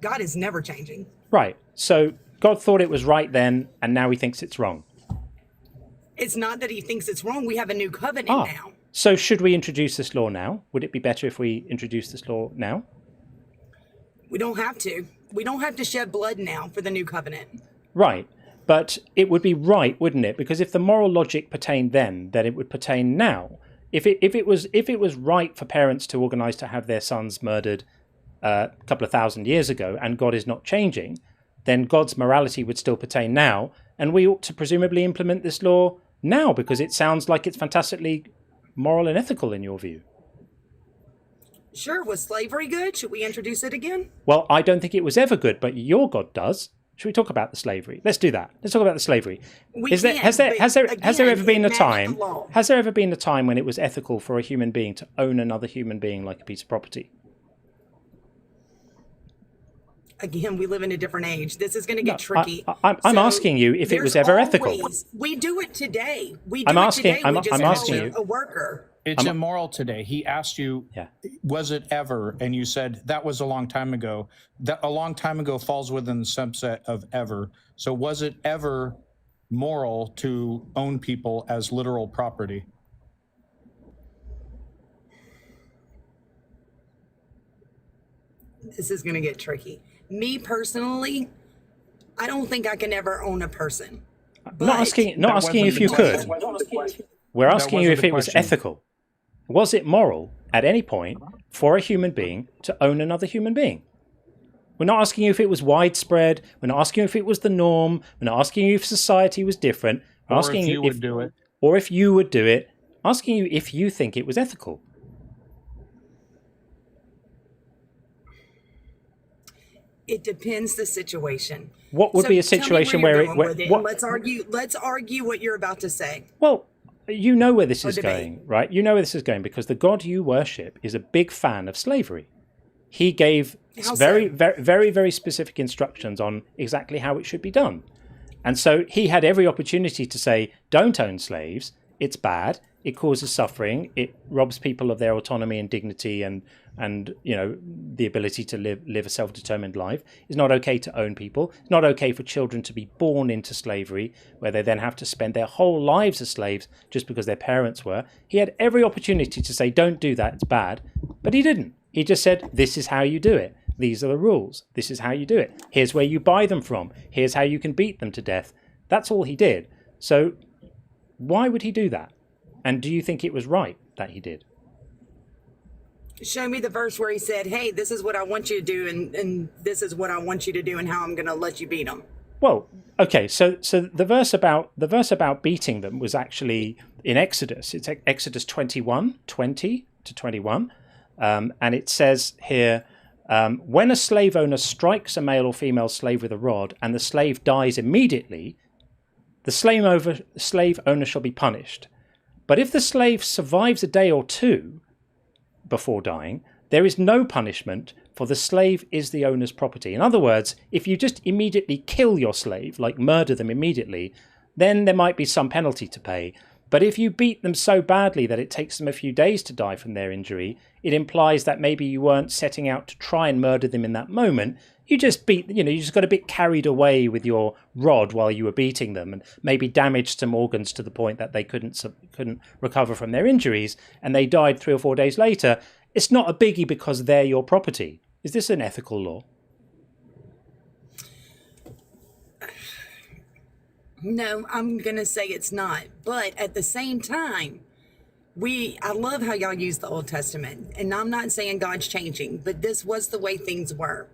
God is never changing. Right. So God thought it was right then, and now he thinks it's wrong. It's not that he thinks it's wrong. We have a new covenant now. So should we introduce this law now? Would it be better if we introduce this law now? We don't have to. We don't have to shed blood now for the new covenant. Right. But it would be right, wouldn't it? Because if the moral logic pertained then it would pertain now. If it was right for parents to organise to have their sons murdered a couple of thousand years ago, and God is not changing, then God's morality would still pertain now, and we ought to presumably implement this law now, because it sounds like it's fantastically moral and ethical in your view. Sure. Was slavery good? Should we introduce it again? Well, I don't think it was ever good, but your God does. Should we talk about the slavery? Let's do that. Let's talk about the slavery. Has there ever been a time when it was ethical for a human being to own another human being like a piece of property? Again, we live in a different age. This is going to get tricky. I'm asking you if it was ever ethical. We do it today. I'm asking you. A worker. It's immoral today. He asked you, was it ever? And you said that was a long time ago. That a long time ago falls within the subset of ever. So was it ever moral to own people as literal property? This is going to get tricky. Me personally, I don't think I can ever own a person. Not asking you if you could. We're asking you if it was ethical. Was it moral at any point for a human being to own another human being? We're not asking you if it was widespread. We're not asking you if it was the norm. We're not asking you if society was different. We're asking you if do it. Or if you would do it. Asking you if you think it was ethical. It depends the situation. What would be a situation where let's argue what you're about to say. Well, you know where this is going, right? You know where this is going because the God you worship is a big fan of slavery. He gave very specific instructions on exactly how it should be done. And so he had every opportunity to say, don't own slaves. It's bad. It causes suffering. It robs people of their autonomy and dignity and the ability to live a self-determined life. It's not okay to own people. It's not okay for children to be born into slavery, where they then have to spend their whole lives as slaves just because their parents were. He had every opportunity to say, don't do that, it's bad. But he didn't. He just said, this is how you do it. These are the rules. This is how you do it. Here's where you buy them from. Here's how you can beat them to death. That's all he did. So why would he do that? And do you think it was right that he did? Show me the verse where he said, hey, this is what I want you to do, and this is what I want you to do, and how I'm going to let you beat them. Well, okay, so the verse about beating them was actually in Exodus. It's Exodus 21, 20 to 21. And it says here, when a slave owner strikes a male or female slave with a rod and the slave dies immediately, the slave owner shall be punished. But if the slave survives a day or two before dying, there is no punishment, for the slave is the owner's property. In other words, if you just immediately kill your slave, like murder them immediately, then there might be some penalty to pay. But if you beat them so badly that it takes them a few days to die from their injury, it implies that maybe you weren't setting out to try and murder them in that moment. You just you just got a bit carried away with your rod while you were beating them and maybe damaged some organs to the point that they couldn't recover from their injuries and they died 3 or 4 days later. It's not a biggie because they're your property. Is this an ethical law? No, I'm going to say it's not. But at the same time, I love how y'all use the Old Testament. And I'm not saying God's changing, but this was the way things were.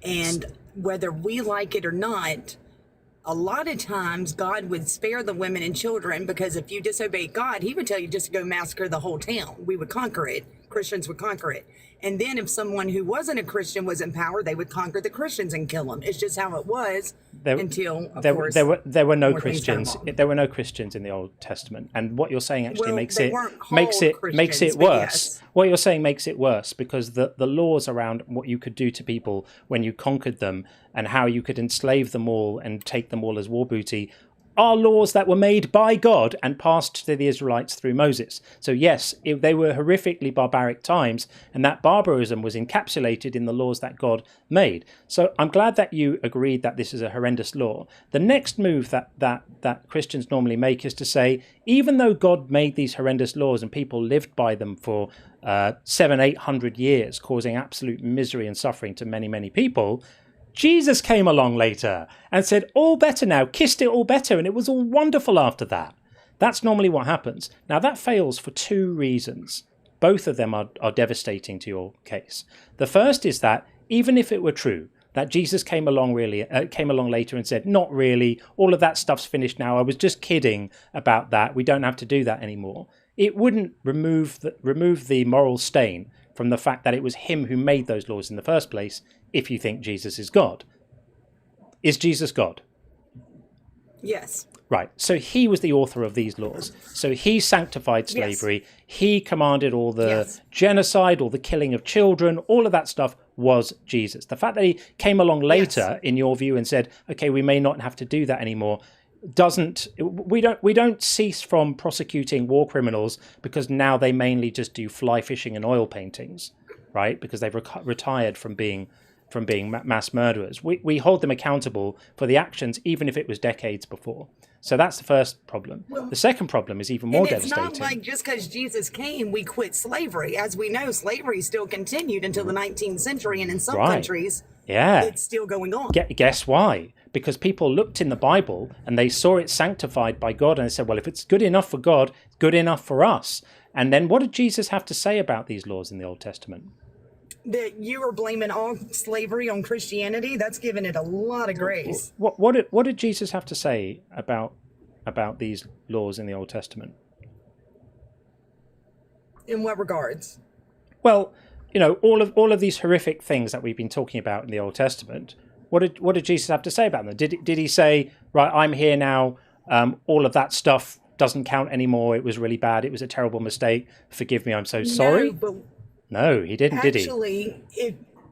And whether we like it or not, a lot of times God would spare the women and children, because if you disobeyed God, he would tell you just to go massacre the whole town. We would conquer it. Christians would conquer it. And then if someone who wasn't a Christian was in power, they would conquer the Christians and kill them. It's just how it was until, of course, there were no Christians. There were no Christians in the Old Testament, and what you're saying actually makes it worse. Yes. What you're saying makes it worse, because the laws around what you could do to people when you conquered them and how you could enslave them all and take them all as war booty are laws that were made by God and passed to the Israelites through Moses. So yes, they were horrifically barbaric times, and that barbarism was encapsulated in the laws that God made. So I'm glad that you agreed that this is a horrendous law. The next move that Christians normally make is to say, even though God made these horrendous laws and people lived by them for 700-800 years, causing absolute misery and suffering to many, many people, Jesus came along later and said, all better now, kissed it all better, and it was all wonderful after that. That's normally what happens. Now, that fails for two reasons. Both of them are devastating to your case. The first is that even if it were true that Jesus came along later and said, not really, all of that stuff's finished now, I was just kidding about that, we don't have to do that anymore, it wouldn't remove the moral stain from the fact that it was him who made those laws in the first place, if you think Jesus is God. Is Jesus God? Yes. Right. So he was the author of these laws. So he sanctified slavery. Yes. He commanded all the genocide, all the killing of children, all of that stuff was Jesus. The fact that he came along later, in your view, and said, okay, we may not have to do that anymore, we don't cease from prosecuting war criminals because now they mainly just do fly fishing and oil paintings, right? Because they've retired from being mass murderers. We hold them accountable for the actions, even if it was decades before. So that's the first problem. Well, the second problem is even more devastating. It's not like just because Jesus came, we quit slavery. As we know, slavery still continued until the 19th century, and in some countries, it's still going on. Guess why? Because people looked in the Bible and they saw it sanctified by God, and they said, well, if it's good enough for God, it's good enough for us. And then what did Jesus have to say about these laws in the Old Testament? That you were blaming all slavery on Christianity, that's giving it a lot of grace. What did Jesus have to say about these laws in the Old Testament? In what regards? Well, all of these horrific things that we've been talking about in the Old Testament. What did Jesus have to say about them? Did he say, right, I'm here now, all of that stuff doesn't count anymore, it was really bad, it was a terrible mistake, forgive me, I'm so sorry? No, he didn't, did he? Actually,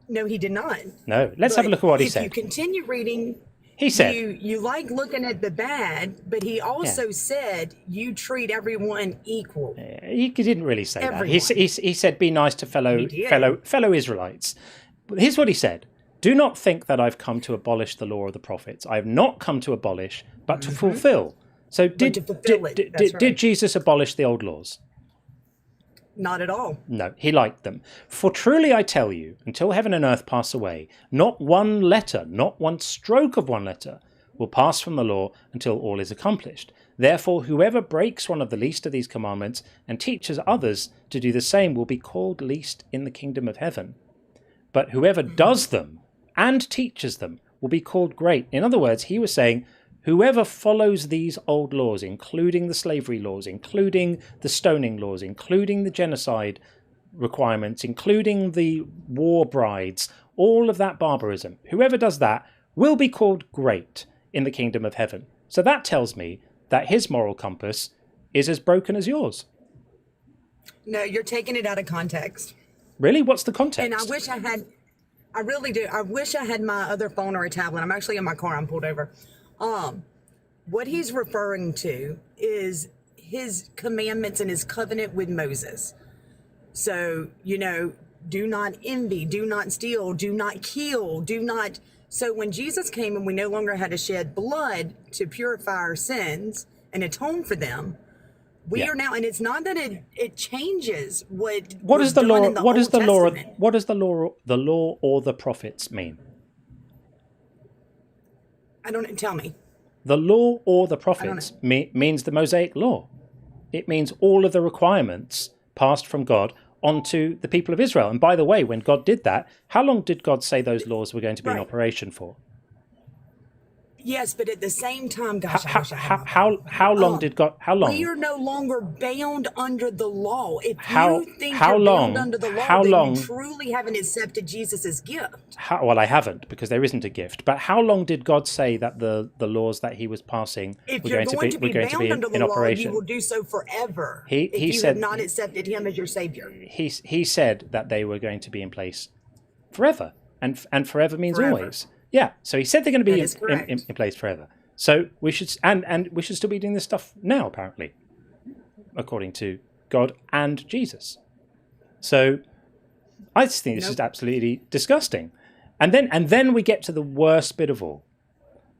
no, he did not. No, let's have a look at what he said. If you continue reading, he said, you like looking at the bad, but he also said you treat everyone equal. He didn't really say that. He said, be nice to fellow Israelites. Here's what he said. Do not think that I've come to abolish the law of the prophets. I have not come to abolish, but to fulfill. So did Jesus abolish the old laws? Not at all. No, he liked them. For truly I tell you, until heaven and earth pass away, not one letter, not one stroke of one letter will pass from the law until all is accomplished. Therefore, whoever breaks one of the least of these commandments and teaches others to do the same will be called least in the kingdom of heaven. But whoever does them and teaches them will be called great. In other words, he was saying, whoever follows these old laws, including the slavery laws, including the stoning laws, including the genocide requirements, including the war brides, all of that barbarism, whoever does that will be called great in the kingdom of heaven. So that tells me that his moral compass is as broken as yours. No, you're taking it out of context. Really? What's the context? And I really do. I wish I had my other phone or a tablet. I'm actually in my car. I'm pulled over. What he's referring to is his commandments and his covenant with Moses. So, do not envy, do not steal, do not kill, do not. So when Jesus came and we no longer had to shed blood to purify our sins and atone for them, we are now, and it's not that it changes what is the law. What is the law? What does the law or the prophets mean? Tell me. The law or the prophets means the Mosaic law. It means all of the requirements passed from God onto the people of Israel. And by the way, when God did that, how long did God say those laws were going to be in operation for? Yes, but at the same time, gosh, how long did God? How long? We are no longer bound under the law. If How- you think how you're long- bound under the law, how then long- you truly haven't accepted Jesus' gift. Well, I haven't, because there isn't a gift. But how long did God say that the laws that he was passing If were you're going to be bound under the in law, you operation? will do so forever. He if you said- have not accepted him as your savior. He said that they were going to be in place forever, and forever means Forever. always. Yeah. So he said they're going to be That is correct. in place forever. So we should and we should still be doing this stuff now, apparently, according to God and Jesus. So I just think this is absolutely disgusting. And then we get to the worst bit of all,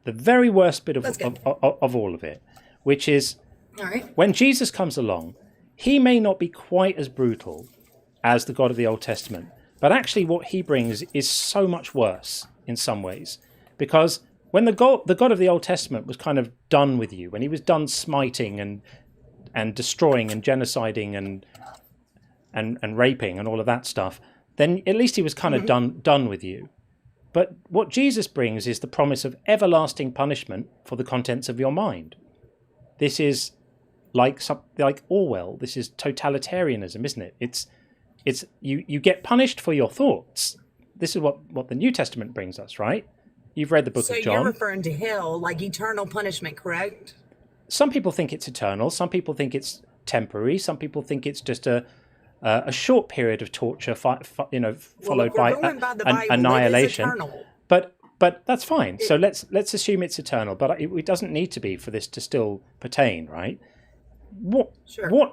the very worst bit of all of it, which is All right. when Jesus comes along, he may not be quite as brutal as the God of the Old Testament, but actually what he brings is so much worse in some ways, because when the God of the Old Testament was kind of done with you, when he was done smiting and destroying and genociding and raping and all of that stuff, then at least he was kind of done with you. But what Jesus brings is the promise of everlasting punishment for the contents of your mind. This is like Orwell. This is totalitarianism, isn't it? It's you get punished for your thoughts. This is what the New Testament brings us, right? You've read the book So of John. you're referring to hell, like eternal punishment, correct? Some people think it's eternal. Some people think it's temporary. Some people think it's just a short period of torture, followed by annihilation. But that's fine. So let's assume it's eternal. But it doesn't need to be for this to still pertain, right?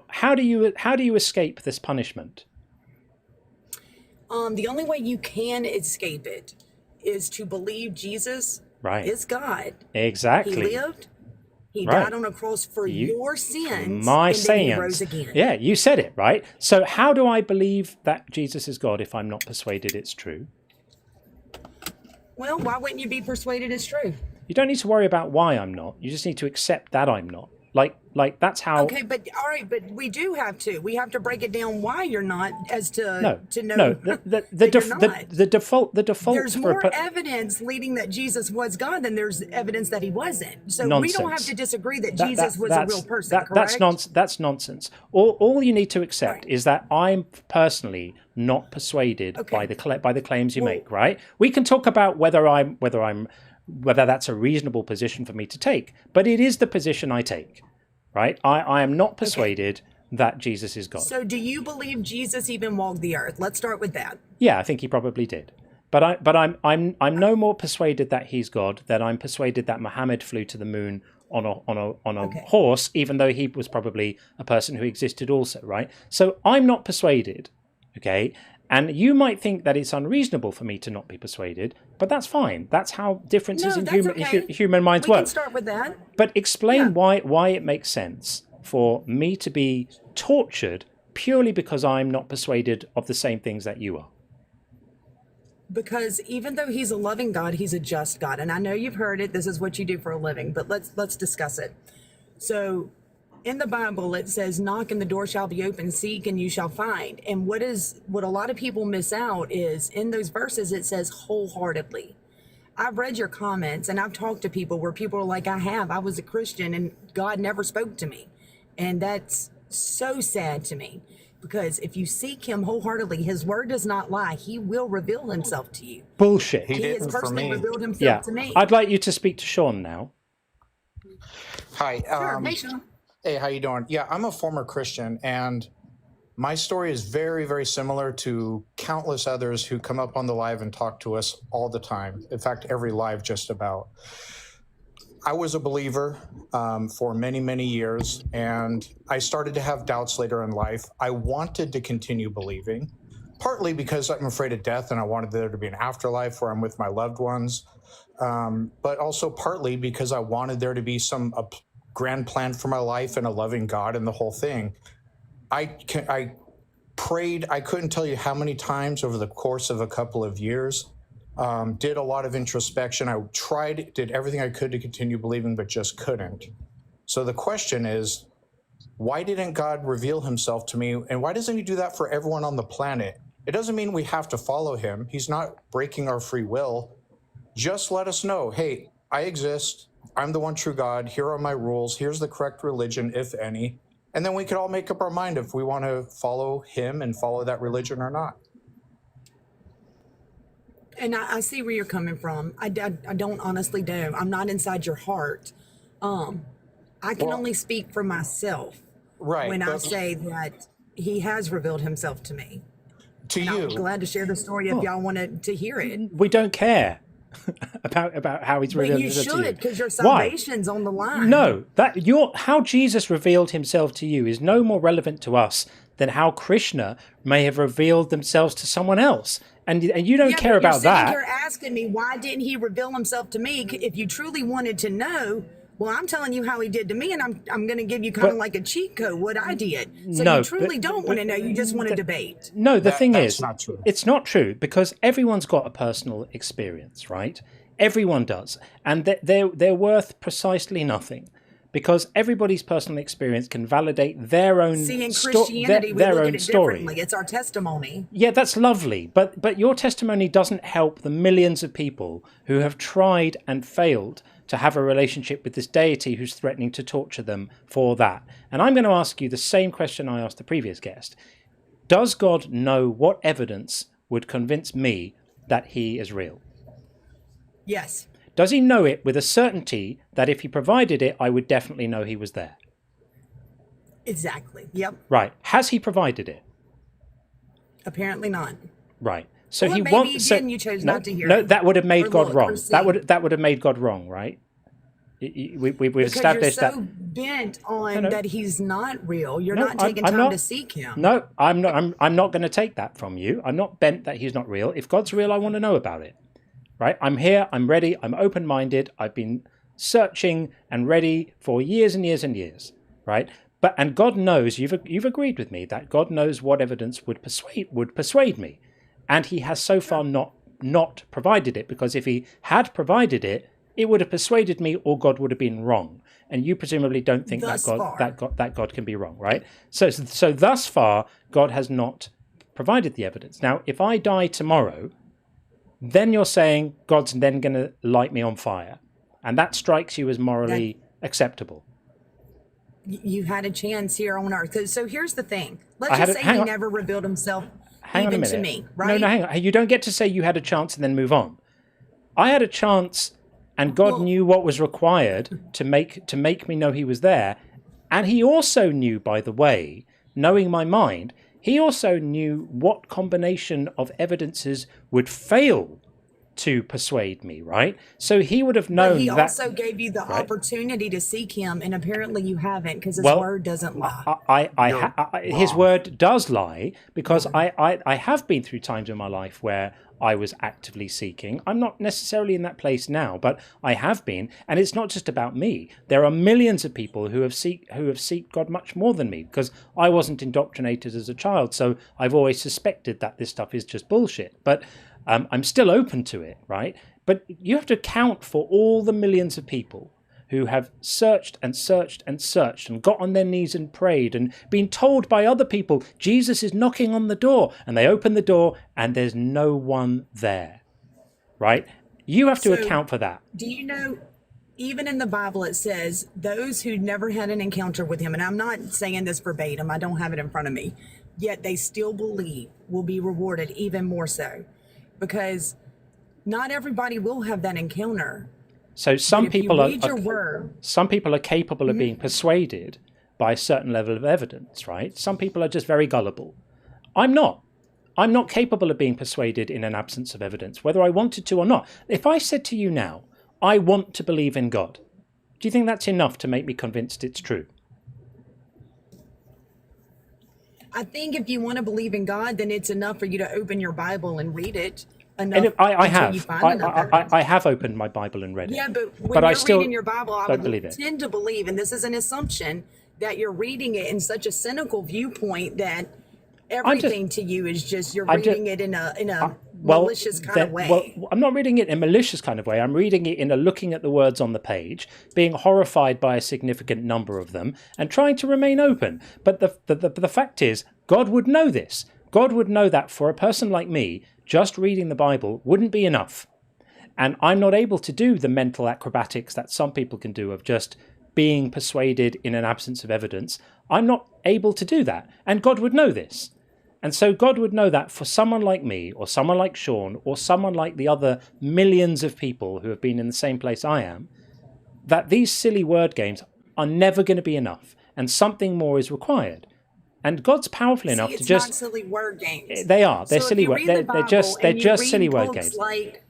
How do you escape this punishment? The only way you can escape it is to believe Jesus is God. Exactly. He lived. He died on a cross for your sins. My and then he sins. rose again. Yeah, you said it, right? So how do I believe that Jesus is God if I'm not persuaded it's true? Well, why wouldn't you be persuaded it's true? You don't need to worry about why I'm not. You just need to accept that I'm not. Like that's how. Okay, but all right, but we do have to. We have to break it down why you're not, as to know. No. The default. There's for more evidence leading that Jesus was God than there's evidence that he wasn't. So nonsense. we don't have to disagree that Jesus was a real person. Correct? That's nonsense. All you need to accept is that I'm personally not persuaded by the claims you make. Right? We can talk about whether that's a reasonable position for me to take, but it is the position I take. Right? I am not persuaded that Jesus is God. So do you believe Jesus even walked the earth? Let's start with that. Yeah, I think he probably did. But I'm no more persuaded that he's God than I'm persuaded that Muhammad flew to the moon on a horse, even though he was probably a person who existed also, right? So I'm not persuaded, okay? And you might think that it's unreasonable for me to not be persuaded, but that's fine. That's how differences in human minds work. We can start with that. But explain why it makes sense for me to be tortured purely because I'm not persuaded of the same things that you are. Because even though he's a loving God, he's a just God. And I know you've heard it. This is what you do for a living, but let's discuss it. So in the Bible, it says, knock and the door shall be open, seek and you shall find. And what a lot of people miss out is in those verses, it says wholeheartedly. I've read your comments and I've talked to people where people are like, I was a Christian and God never spoke to me. And that's so sad to me, because if you seek him wholeheartedly, his word does not lie. He will reveal himself to you. Bullshit. He has personally revealed himself to me. I'd like you to speak to Sean now. Hi. Sure. Hey, Sean. Hey, how you doing? Yeah, I'm a former Christian, and my story is very, very similar to countless others who come up on the live and talk to us all the time. In fact, every live just about. I was a believer for many, many years, and I started to have doubts later in life. I wanted to continue believing, partly because I'm afraid of death and I wanted there to be an afterlife where I'm with my loved ones, but also partly because I wanted there to be a grand plan for my life and a loving God and the whole thing. I prayed, I couldn't tell you how many times over the course of a couple of years. did a lot of introspection. I did everything I could to continue believing, but just couldn't. So the question is, why didn't God reveal himself to me? And why doesn't he do that for everyone on the planet? It doesn't mean we have to follow him. He's not breaking our free will. Just let us know, hey, I exist. I'm the one true God. Here are my rules. Here's the correct religion, if any. And then we could all make up our mind if we want to follow him and follow that religion or not. And I see where you're coming from. I don't honestly know. I'm not inside your heart. I can only speak for myself. Right. When I say that he has revealed himself to me. To and you. I'm glad to share the story if y'all wanted to hear it. We don't care about how he's revealed himself to you. But you should, because your salvation's on the line. No, how Jesus revealed himself to you is no more relevant to us than how Krishna may have revealed themselves to someone else. And you don't care about that. You're asking me, why didn't he reveal himself to me? If you truly wanted to know, well, I'm telling you how he did to me, and I'm going to give you kind of like a cheat code what I did. So you truly don't want to know. You just want to debate. No, the thing is, not true. It's not true, because everyone's got a personal experience, right? Everyone does. And they're worth precisely nothing, because everybody's personal experience can validate their own See, in Christianity, we look at it differently. It's our testimony. Yeah, that's lovely. But your testimony doesn't help the millions of people who have tried and failed to have a relationship with this deity who's threatening to torture them for that. And I'm going to ask you the same question I asked the previous guest. Does God know what evidence would convince me that he is real? Yes. Does he know it with a certainty that if he provided it, I would definitely know he was there? Exactly. Yep. Right. Has he provided it? Apparently not. Right. So well, he maybe wants. he So, did and you chose no, not to hear no, it. that would have made Or God look, wrong. or see. That would have made God wrong, right? We've because established you're so that. bent on No. that he's not real. You're No, not taking I'm time not. to seek him. No, I'm not. I'm not going to take that from you. I'm not bent that he's not real. If God's real, I want to know about it. Right? I'm here. I'm ready. I'm open-minded. I've been searching and ready for years and years and years. Right? And God knows. You've agreed with me that God knows what evidence would persuade me, and He has so far not provided it. Because if He had provided it, it would have persuaded me, or God would have been wrong. And you presumably don't think that God can be wrong, right? So thus far, God has not provided the evidence. Now, if I die tomorrow, then you're saying God's then going to light me on fire, and that strikes you as morally acceptable. You had a chance here on earth. So here's the thing. Let's just say He never revealed Himself even to me, right? No, hang on. You don't get to say you had a chance and then move on. I had a chance, and God knew what was required to make me know He was there. And He also knew, by the way, knowing my mind, He also knew what combination of evidences would fail to persuade me, right? So He would have known that. But He also gave you the opportunity to seek Him, and apparently you haven't, because His word doesn't lie. His word does lie, because I have been through times in my life where I was actively seeking. I'm not necessarily in that place now, but I have been, and it's not just about me. There are millions of people who have sought God much more than me, because I wasn't indoctrinated as a child, so I've always suspected that this stuff is just bullshit. But I'm still open to it, right? But you have to account for all the millions of people who have searched and searched and searched and got on their knees and prayed and been told by other people, Jesus is knocking on the door, and they open the door and there's no one there, right? You have to account for that. Do you know, even in the Bible, it says those who never had an encounter with Him, and I'm not saying this verbatim, I don't have it in front of me, yet they still believe will be rewarded even more so, because not everybody will have that encounter. So some people are capable of being Mm-hmm. persuaded by a certain level of evidence, right? Some people are just very gullible. I'm not. I'm not capable of being persuaded in an absence of evidence, whether I wanted to or not. If I said to you now, I want to believe in God, do you think that's enough to make me convinced it's true? I think if you want to believe in God, then it's enough for you to open your Bible and read it. I have opened my Bible and read it. Yeah, but when I you're still reading your Bible, I don't would believe it. tend to believe, and this is an assumption, that you're reading it in such a cynical viewpoint that everything to you is just you're reading it in a malicious kind of way. Well, I'm not reading it in a malicious kind of way. I'm reading it in a looking at the words on the page, being horrified by a significant number of them, and trying to remain open. But the fact is, God would know this. God would know that for a person like me, just reading the Bible wouldn't be enough. And I'm not able to do the mental acrobatics that some people can do of just being persuaded in an absence of evidence. I'm not able to do that. And God would know this. And so God would know that for someone like me, or someone like Sean, or someone like the other millions of people who have been in the same place I am, that these silly word games are never going to be enough. And something more is required. And God's powerful enough to just... It's not silly word games. They are. They're silly word. They're just silly word games. Like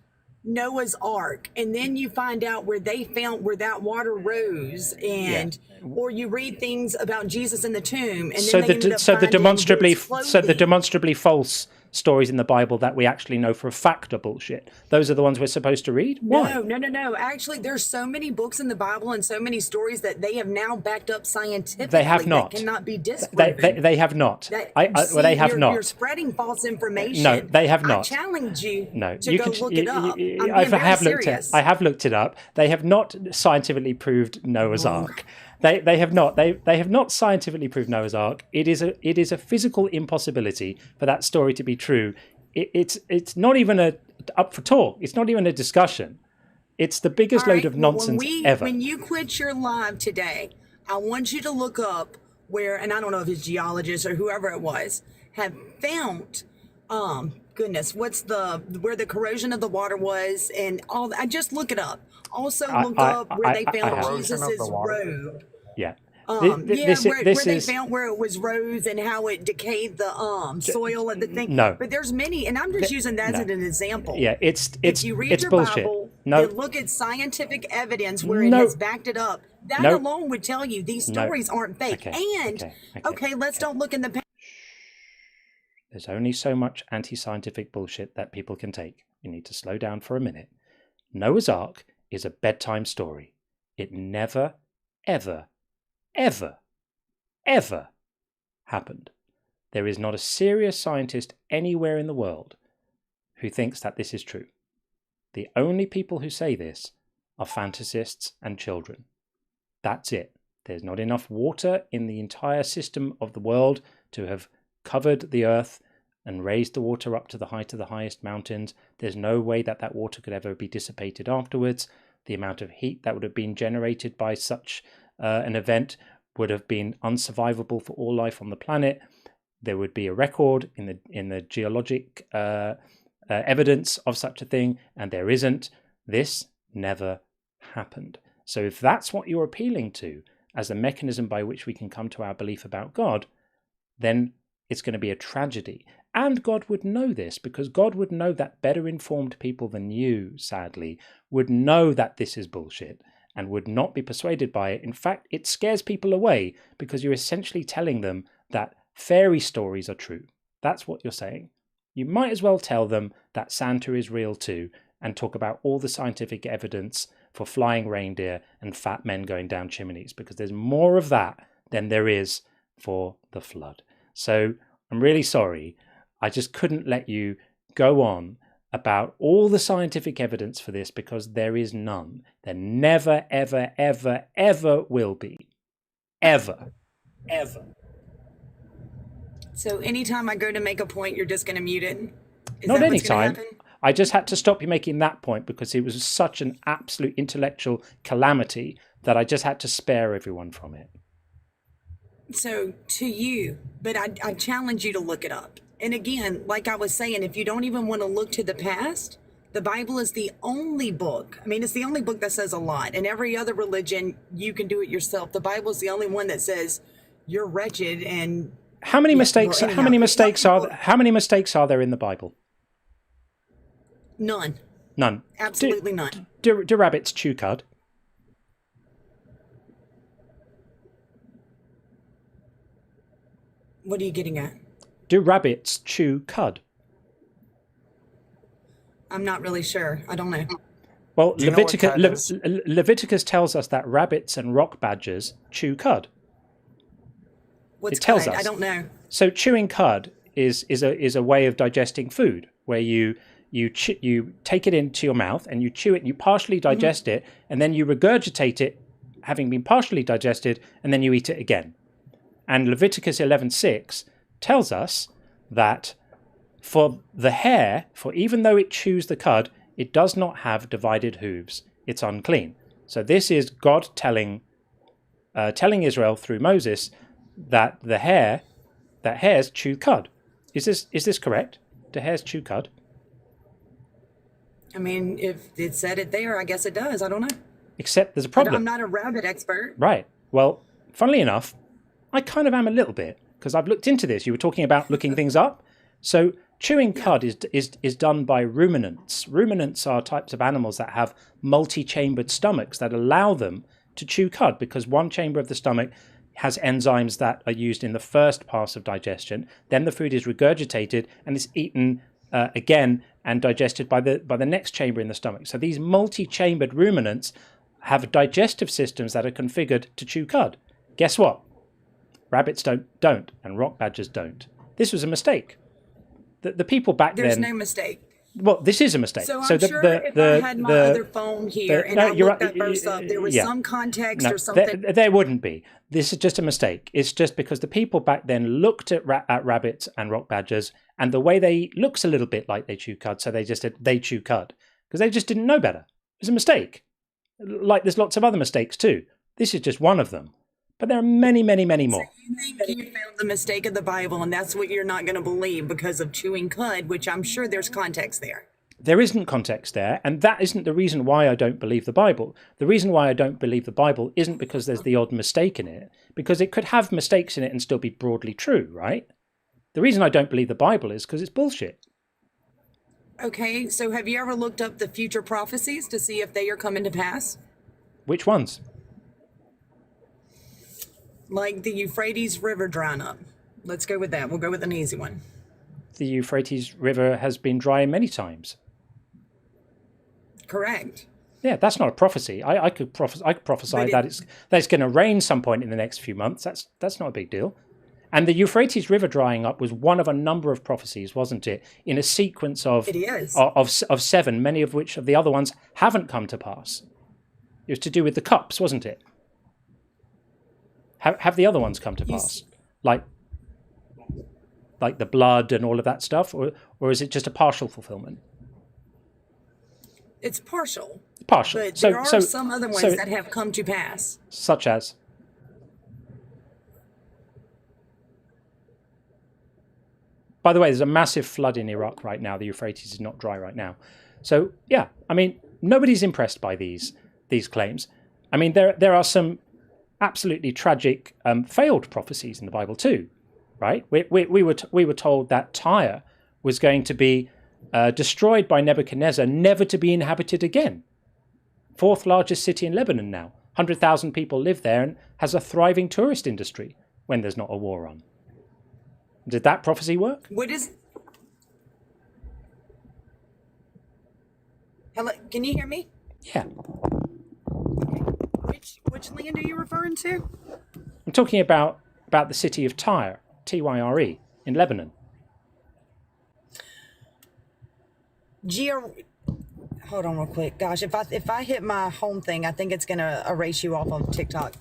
Noah's Ark, and then you find out where they found where that water rose, and or you read things about Jesus in the tomb, and then the demonstrably false stories in the Bible that we actually know for a fact are bullshit. Those are the ones we're supposed to read? Why? No. Actually, there's so many books in the Bible and so many stories that they have now backed up scientifically. They have not. That cannot be disproven. They have not. They have not. You're spreading false information. No, they have not. I challenge you to you go can, look it up. I have looked it up. They have not scientifically proved Noah's Ark. They have not. They have not scientifically proved Noah's Ark. It is a physical impossibility for that story to be true. It's not even up for talk. It's not even a discussion. It's the biggest load of nonsense ever. When you quit your live today, I want you to look up where, and I don't know if it's geologists or whoever it was, have found where the corrosion of the water was and all that. I just look it up. Also look up where they found Jesus's robe. Yeah. Where they found where it was rose and how it decayed the soil and the thing. No. But there's many, and I'm just using that as an example. Yeah, if you read your bullshit. Bible, and look at scientific evidence where it has backed it up. That alone would tell you these stories aren't fake. Okay, let's don't look in the past. There's only so much anti-scientific bullshit that people can take. You need to slow down for a minute. Noah's Ark is a bedtime story. It never, ever, ever, ever happened. There is not a serious scientist anywhere in the world who thinks that this is true. The only people who say this are fantasists and children. That's it. There's not enough water in the entire system of the world to have covered the earth and raised the water up to the height of the highest mountains. There's no way that water could ever be dissipated afterwards. The amount of heat that would have been generated by such an event would have been unsurvivable for all life on the planet. There would be a record in the geologic evidence of such a thing, and there isn't. This never happened. So if that's what you're appealing to as a mechanism by which we can come to our belief about God, then it's going to be a tragedy. And God would know this, because God would know that better informed people than you, sadly, would know that this is bullshit and would not be persuaded by it. In fact, it scares people away because you're essentially telling them that fairy stories are true. That's what you're saying. You might as well tell them that Santa is real too and talk about all the scientific evidence for flying reindeer and fat men going down chimneys, because there's more of that than there is for the flood. So I'm really sorry. I just couldn't let you go on about all the scientific evidence for this, because there is none. There never, ever, ever, ever will be. Ever. Ever. So anytime I go to make a point, you're just going to mute it? Not any time. I just had to stop you making that point because it was such an absolute intellectual calamity that I just had to spare everyone from it. So to you, but I challenge you to look it up. And again, like I was saying, if you don't even want to look to the past, the Bible is the only book. I mean, it's the only book that says a lot. In every other religion, you can do it yourself. The Bible is the only one that says you're wretched and how many mistakes are there in the Bible? None. None. Absolutely none. Do rabbits chew cud? What are you getting at? Do rabbits chew cud? I'm not really sure. I don't know. Well, Leviticus tells us that rabbits and rock badgers chew cud. What's it tells cud? us. I don't know. So chewing cud is a way of digesting food, where you you take it into your mouth and you chew it and you partially digest it, and then you regurgitate it, having been partially digested, and then you eat it again. And Leviticus 11:6 tells us that for the hare, for even though it chews the cud, it does not have divided hooves. It's unclean. So this is God telling Israel through Moses that hares chew cud. Is this correct? Do hares chew cud? I mean, if it said it there, I guess it does. I don't know. Except there's a problem. I'm not a rabbit expert. Right. Well, funnily enough, I kind of am a little bit, because I've looked into this. You were talking about looking things up. So chewing cud is done by ruminants. Ruminants are types of animals that have multi-chambered stomachs that allow them to chew cud, because one chamber of the stomach has enzymes that are used in the first pass of digestion. Then the food is regurgitated and is eaten again and digested by the next chamber in the stomach. So these multi-chambered ruminants have digestive systems that are configured to chew cud. Guess what? Rabbits don't, and rock badgers don't. This was a mistake. The people back then... There's no mistake. Well, this is a mistake. So I'm sure if I had my other phone here and I looked that verse up, there was some context or something. There wouldn't be. This is just a mistake. It's just because the people back then looked at rabbits and rock badgers, and the way they looks a little bit like they chew cud, so they just said they chew cud, because they just didn't know better. It was a mistake. Like there's lots of other mistakes too. This is just one of them. But there are many, many, many more. So you think you found the mistake of the Bible, and that's what you're not going to believe because of chewing cud, which I'm sure there's context there. There isn't context there, and that isn't the reason why I don't believe the Bible. The reason why I don't believe the Bible isn't because there's the odd mistake in it, because it could have mistakes in it and still be broadly true, right? The reason I don't believe the Bible is because it's bullshit. Okay, so have you ever looked up the future prophecies to see if they are coming to pass? Which ones? Like the Euphrates River drying up. Let's go with that. We'll go with an easy one. The Euphrates River has been dry many times. Correct. Yeah, that's not a prophecy. I could prophesy that it's going to rain some point in the next few months. That's not a big deal. And the Euphrates River drying up was one of a number of prophecies, wasn't it? In a sequence of seven, many of which of the other ones haven't come to pass. It was to do with the cups, wasn't it? Have the other ones come to pass? Like the blood and all of that stuff? Or is it just a partial fulfillment? It's partial. Partial. But there are some other ones that have come to pass. Such as? By the way, there's a massive flood in Iraq right now. The Euphrates is not dry right now. So, yeah, I mean, nobody's impressed by these claims. I mean, there are some absolutely tragic failed prophecies in the Bible too, right? We were told that Tyre was going to be destroyed by Nebuchadnezzar, never to be inhabited again. Fourth largest city in Lebanon now. 100,000 people live there and has a thriving tourist industry when there's not a war on. Did that prophecy work? What is... Hello, can you hear me? Yeah. Which land are you referring to? I'm talking about the city of Tyre, Tyre, in Lebanon. Hold on real quick. Gosh, if I hit my home thing, I think it's going to erase you off of TikTok.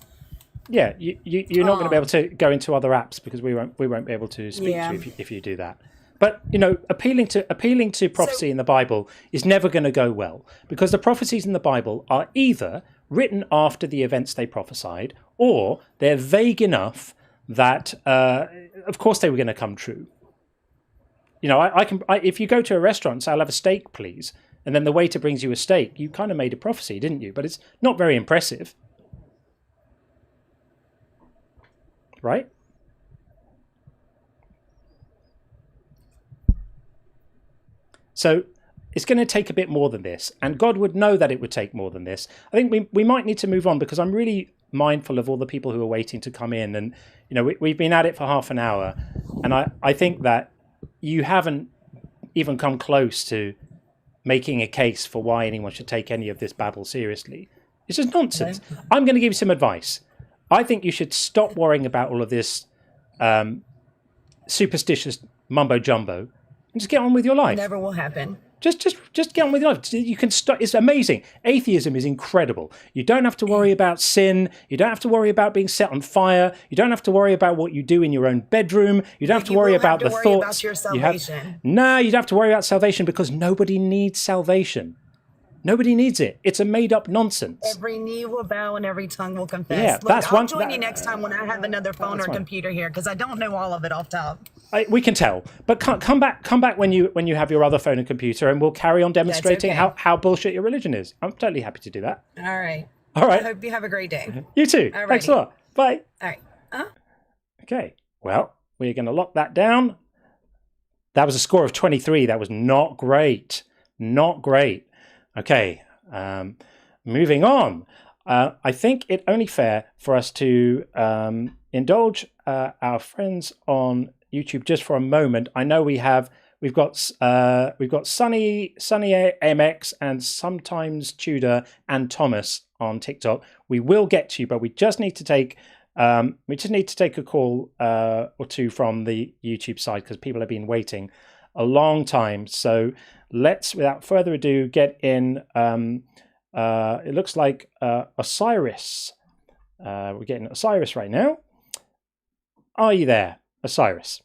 Yeah, you're not going to be able to go into other apps because we won't be able to speak to you if you do that. But appealing to prophecy in the Bible is never going to go well, because the prophecies in the Bible are either written after the events they prophesied, or they're vague enough that of course they were going to come true. If you go to a restaurant and say, "I'll have a steak, please," and then the waiter brings you a steak, you kind of made a prophecy, didn't you? But it's not very impressive. Right? So it's going to take a bit more than this, and God would know that it would take more than this. I think we might need to move on, because I'm really mindful of all the people who are waiting to come in, and we've been at it for half an hour, and I think that you haven't even come close to making a case for why anyone should take any of this babble seriously. It's just nonsense. Okay. I'm going to give you some advice. I think you should stop worrying about all of this superstitious mumbo jumbo and just get on with your life. Never will happen. Just get on with your life. You can start. It's amazing. Atheism is incredible. You don't have to worry about sin. You don't have to worry about being set on fire. You don't have to worry about what you do in your own bedroom. You don't have to worry about the thoughts. About your salvation. You don't have to worry about salvation because nobody needs salvation. Nobody needs it. It's a made-up nonsense. Every knee will bow and every tongue will confess. Yeah, Look, I'll join you next time when I have another phone or computer here, because I don't know all of it off top. We can tell, but come back when you have your other phone and computer, and we'll carry on demonstrating how bullshit your religion is. I'm totally happy to do that. All right. I hope you have a great day. You too. Alrighty. Thanks a lot. Bye. All right. Okay. Well, we're going to lock that down. That was a score of 23. That was not great. Not great. Okay. Moving on. I think it only fair for us to indulge our friends on YouTube just for a moment. I know we've got Sunny MX and Sometimes Tutor and Thomas on TikTok. We will get to you, but we just need to take a call or two from the YouTube side because people have been waiting a long time. So let's, without further ado, get in. It looks like Osiris. We're getting Osiris right now. Are you there, Osiris?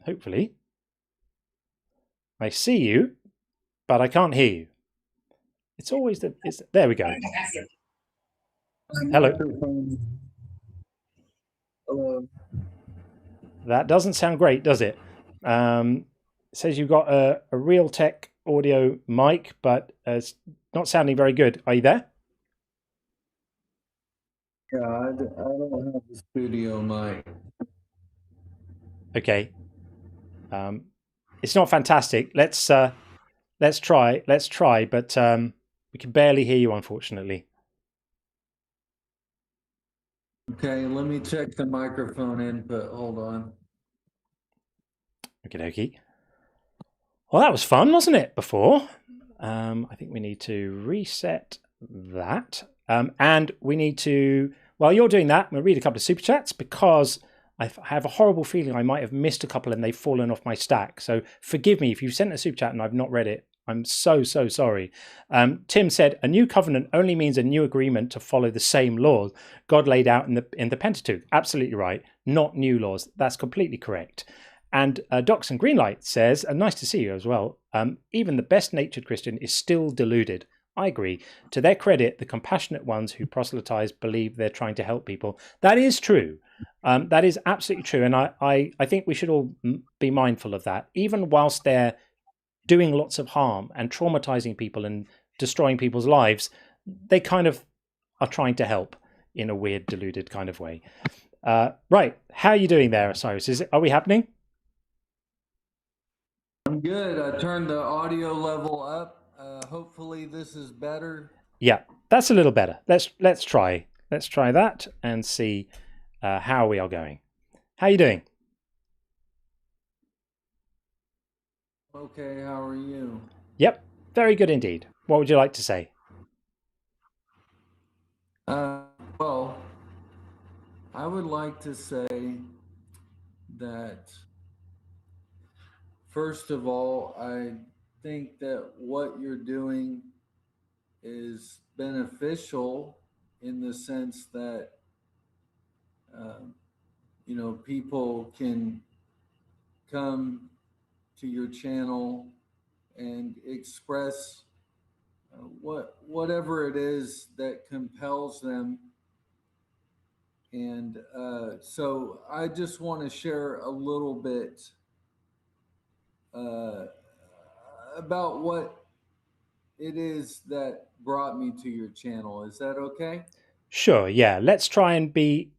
Hopefully. I see you, but I can't hear you. It's always there we go. Hello. Hello. That doesn't sound great, does it? It says you've got a Realtek audio mic, but it's not sounding very good. Are you there? Yeah, I don't have the studio mic. Okay. It's not fantastic. Let's try, but we can barely hear you, unfortunately. Okay, let me check the microphone input. Hold on. Okie dokie. Well, that was fun, wasn't it, before? I think we need to reset that. And we need to, while you're doing that, I'm going to read a couple of super chats because I have a horrible feeling I might have missed a couple and they've fallen off my stack. So forgive me if you've sent a super chat and I've not read it. I'm so sorry. Tim said, a new covenant only means a new agreement to follow the same laws God laid out in the Pentateuch. Absolutely right. Not new laws. That's completely correct. And Docs and Greenlight says, and nice to see you as well, even the best-natured Christian is still deluded. I agree. To their credit, the compassionate ones who proselytize believe they're trying to help people. That is true. That is absolutely true. And I think we should all be mindful of that. Even whilst they're doing lots of harm and traumatizing people and destroying people's lives, they kind of are trying to help in a weird, deluded kind of way. Right. How are you doing there, Osiris? Are we happening? I'm good. I turned the audio level up. Hopefully this is better. Yeah, that's a little better. Let's try that and see how we are going. How are you doing? Okay, how are you? Yep, very good indeed. What would you like to say? Well, I would like to say that, first of all, I think that what you're doing is beneficial in the sense that, people can come to your channel and express whatever it is that compels them. And so I just want to share a little bit about what it is that brought me to your channel. Is that okay? Sure, yeah. Let's try and be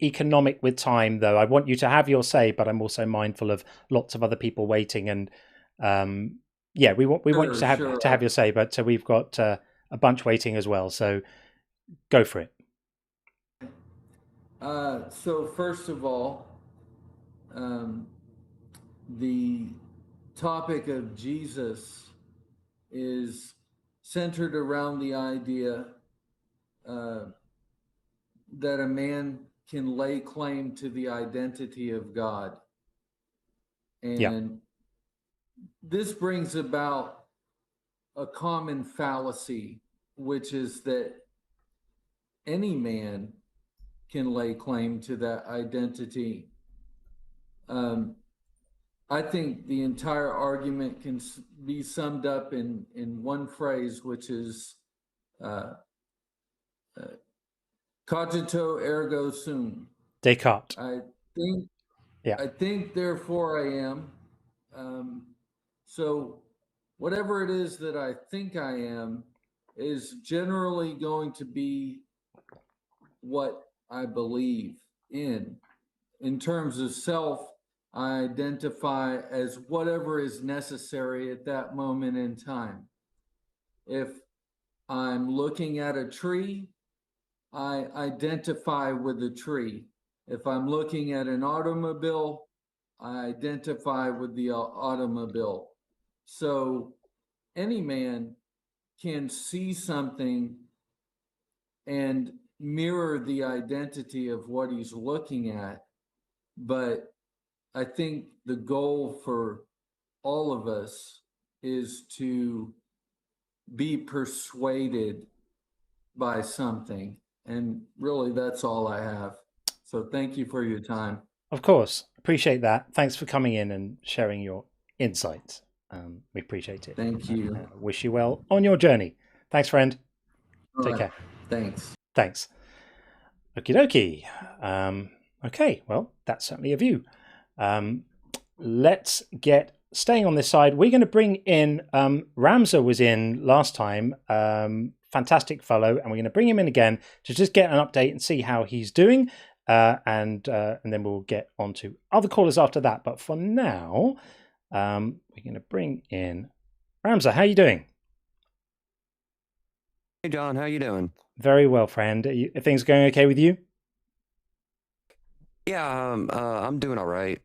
economic with time, though. I want you to have your say, but I'm also mindful of lots of other people waiting. And we want you to have your say, but we've got a bunch waiting as well. So go for it. So first of all, the topic of Jesus is centered around the idea that a man can lay claim to the identity of God. And this brings about a common fallacy, which is that any man can lay claim to that identity. I think the entire argument can be summed up in one phrase, which is cogito ergo sum. Descartes. I think, therefore I am. So whatever it is that I think I am is generally going to be what I believe in. In terms of self, I identify as whatever is necessary at that moment in time. If I'm looking at a tree, I identify with the tree. If I'm looking at an automobile, I identify with the automobile. So any man can see something and mirror the identity of what he's looking at. But I think the goal for all of us is to be persuaded by something. And really, that's all I have. So thank you for your time. Of course. Appreciate that. Thanks for coming in and sharing your insights. We appreciate it. Thank you. Wish you well on your journey. Thanks, friend. Take care. Thanks. Thanks. Okie dokie. Okay, well, that's certainly a view. Let's get staying on this side. We're going to bring in Ramsa was in last time. Fantastic fellow, and we're going to bring him in again to just get an update and see how he's doing, and then we'll get on to other callers after that. But for now, we're going to bring in Ramsa. How are you doing? Hey, John. How you doing? Very well, friend. Are things going okay with you? Yeah, I'm doing all right.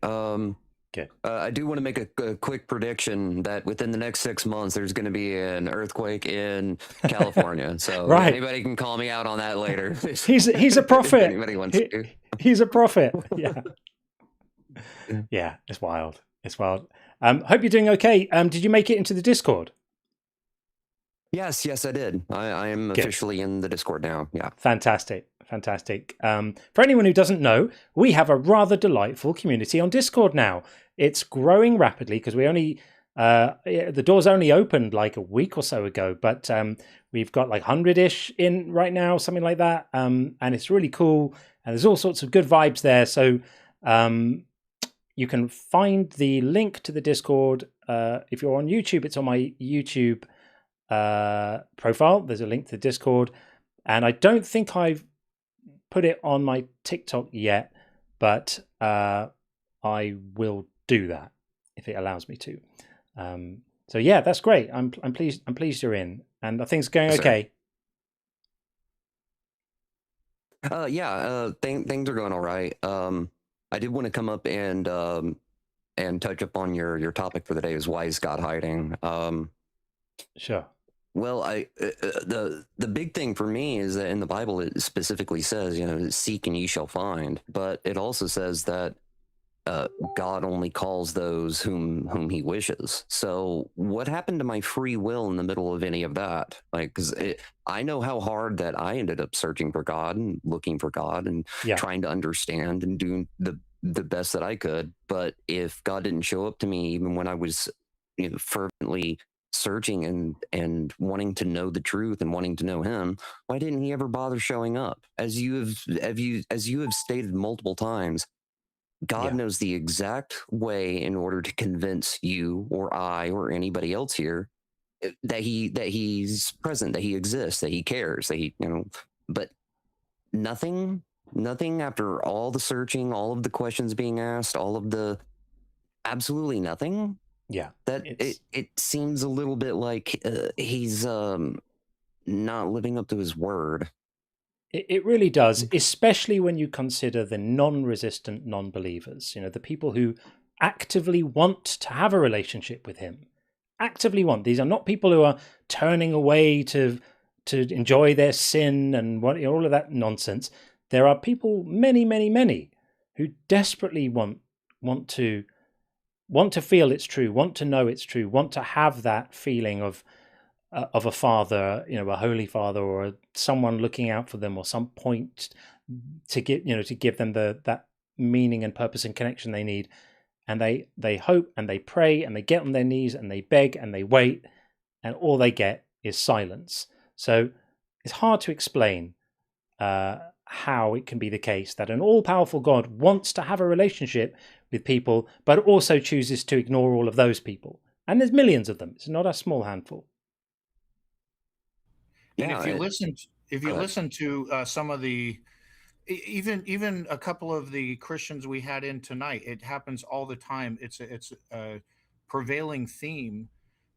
Good. I do want to make a quick prediction that within the next 6 months, there's going to be an earthquake in California. So right. Anybody can call me out on that later. He's a prophet. If anybody wants to. He's a prophet. Yeah. Yeah, it's wild. It's wild. Hope you're doing okay. Did you make it into the Discord? Yes, I did. I am officially in the Discord now. Yeah. Fantastic. For anyone who doesn't know, we have a rather delightful community on Discord now. It's growing rapidly because we only the doors only opened like a week or so ago, but we've got like 100-ish in right now, something like that. And it's really cool. And there's all sorts of good vibes there. So you can find the link to the Discord. If you're on YouTube, it's on my YouTube profile. There's a link to the Discord. And I don't think I've put it on my TikTok yet, but I will do that if it allows me to. So yeah, that's great. I'm pleased you're in, and are things going okay? Things are going all right. I did want to come up and touch upon your topic for the day is why is God hiding? Sure. Well, the big thing for me is that in the Bible it specifically says, seek and ye shall find, but it also says that God only calls those whom he wishes. So what happened to my free will in the middle of any of that? Because I know how hard that I ended up searching for God and looking for God and trying to understand and doing the best that I could. But if God didn't show up to me, even when I was fervently searching and wanting to know the truth and wanting to know him, why didn't he ever bother showing up? As you have stated multiple times, God knows the exact way in order to convince you or I or anybody else here that he's present, that he exists, that he cares, that he, but nothing after all the searching, all of the questions being asked, all of the absolutely nothing. Yeah. That it seems a little bit like he's not living up to his word. It really does, especially when you consider the non-resistant non-believers, the people who actively want to have a relationship with him. Actively want. These are not people who are turning away to enjoy their sin and all of that nonsense. There are people, many, many, many, who desperately want to want to feel it's true, want to know it's true, want to have that feeling of a father, a holy father, or someone looking out for them, or some point to give them that meaning and purpose and connection they need. And they hope and they pray and they get on their knees and they beg and they wait, and all they get is silence. So it's hard to explain how it can be the case that an all-powerful God wants to have a relationship with people, but also chooses to ignore all of those people. And there's millions of them. It's not a small handful. And if you listen to some of the, even a couple of the Christians we had in tonight, it happens all the time. It's a prevailing theme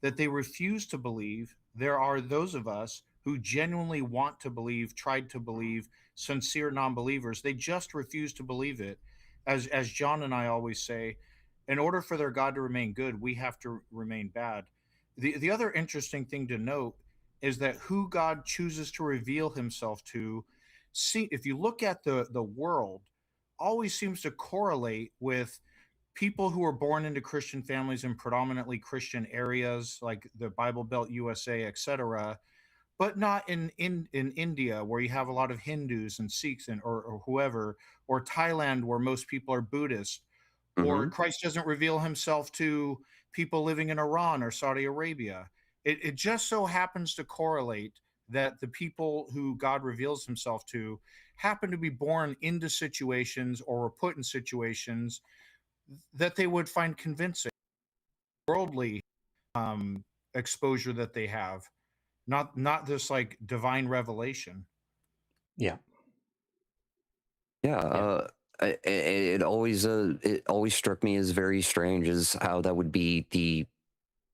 that they refuse to believe. There are those of us who genuinely want to believe, tried to believe, sincere non-believers. They just refuse to believe it. As John and I always say, in order for their God to remain good, we have to remain bad. The other interesting thing to note is that who God chooses to reveal himself to, if you look at the world, always seems to correlate with people who are born into Christian families in predominantly Christian areas like the Bible Belt, USA, etc., but not in India, where you have a lot of Hindus and Sikhs or whoever, or Thailand, where most people are Buddhist, or Christ doesn't reveal himself to people living in Iran or Saudi Arabia. It just so happens to correlate that the people who God reveals himself to happen to be born into situations or were put in situations that they would find convincing, worldly exposure that they have, not this like divine revelation. Yeah. It always struck me as very strange as how that would be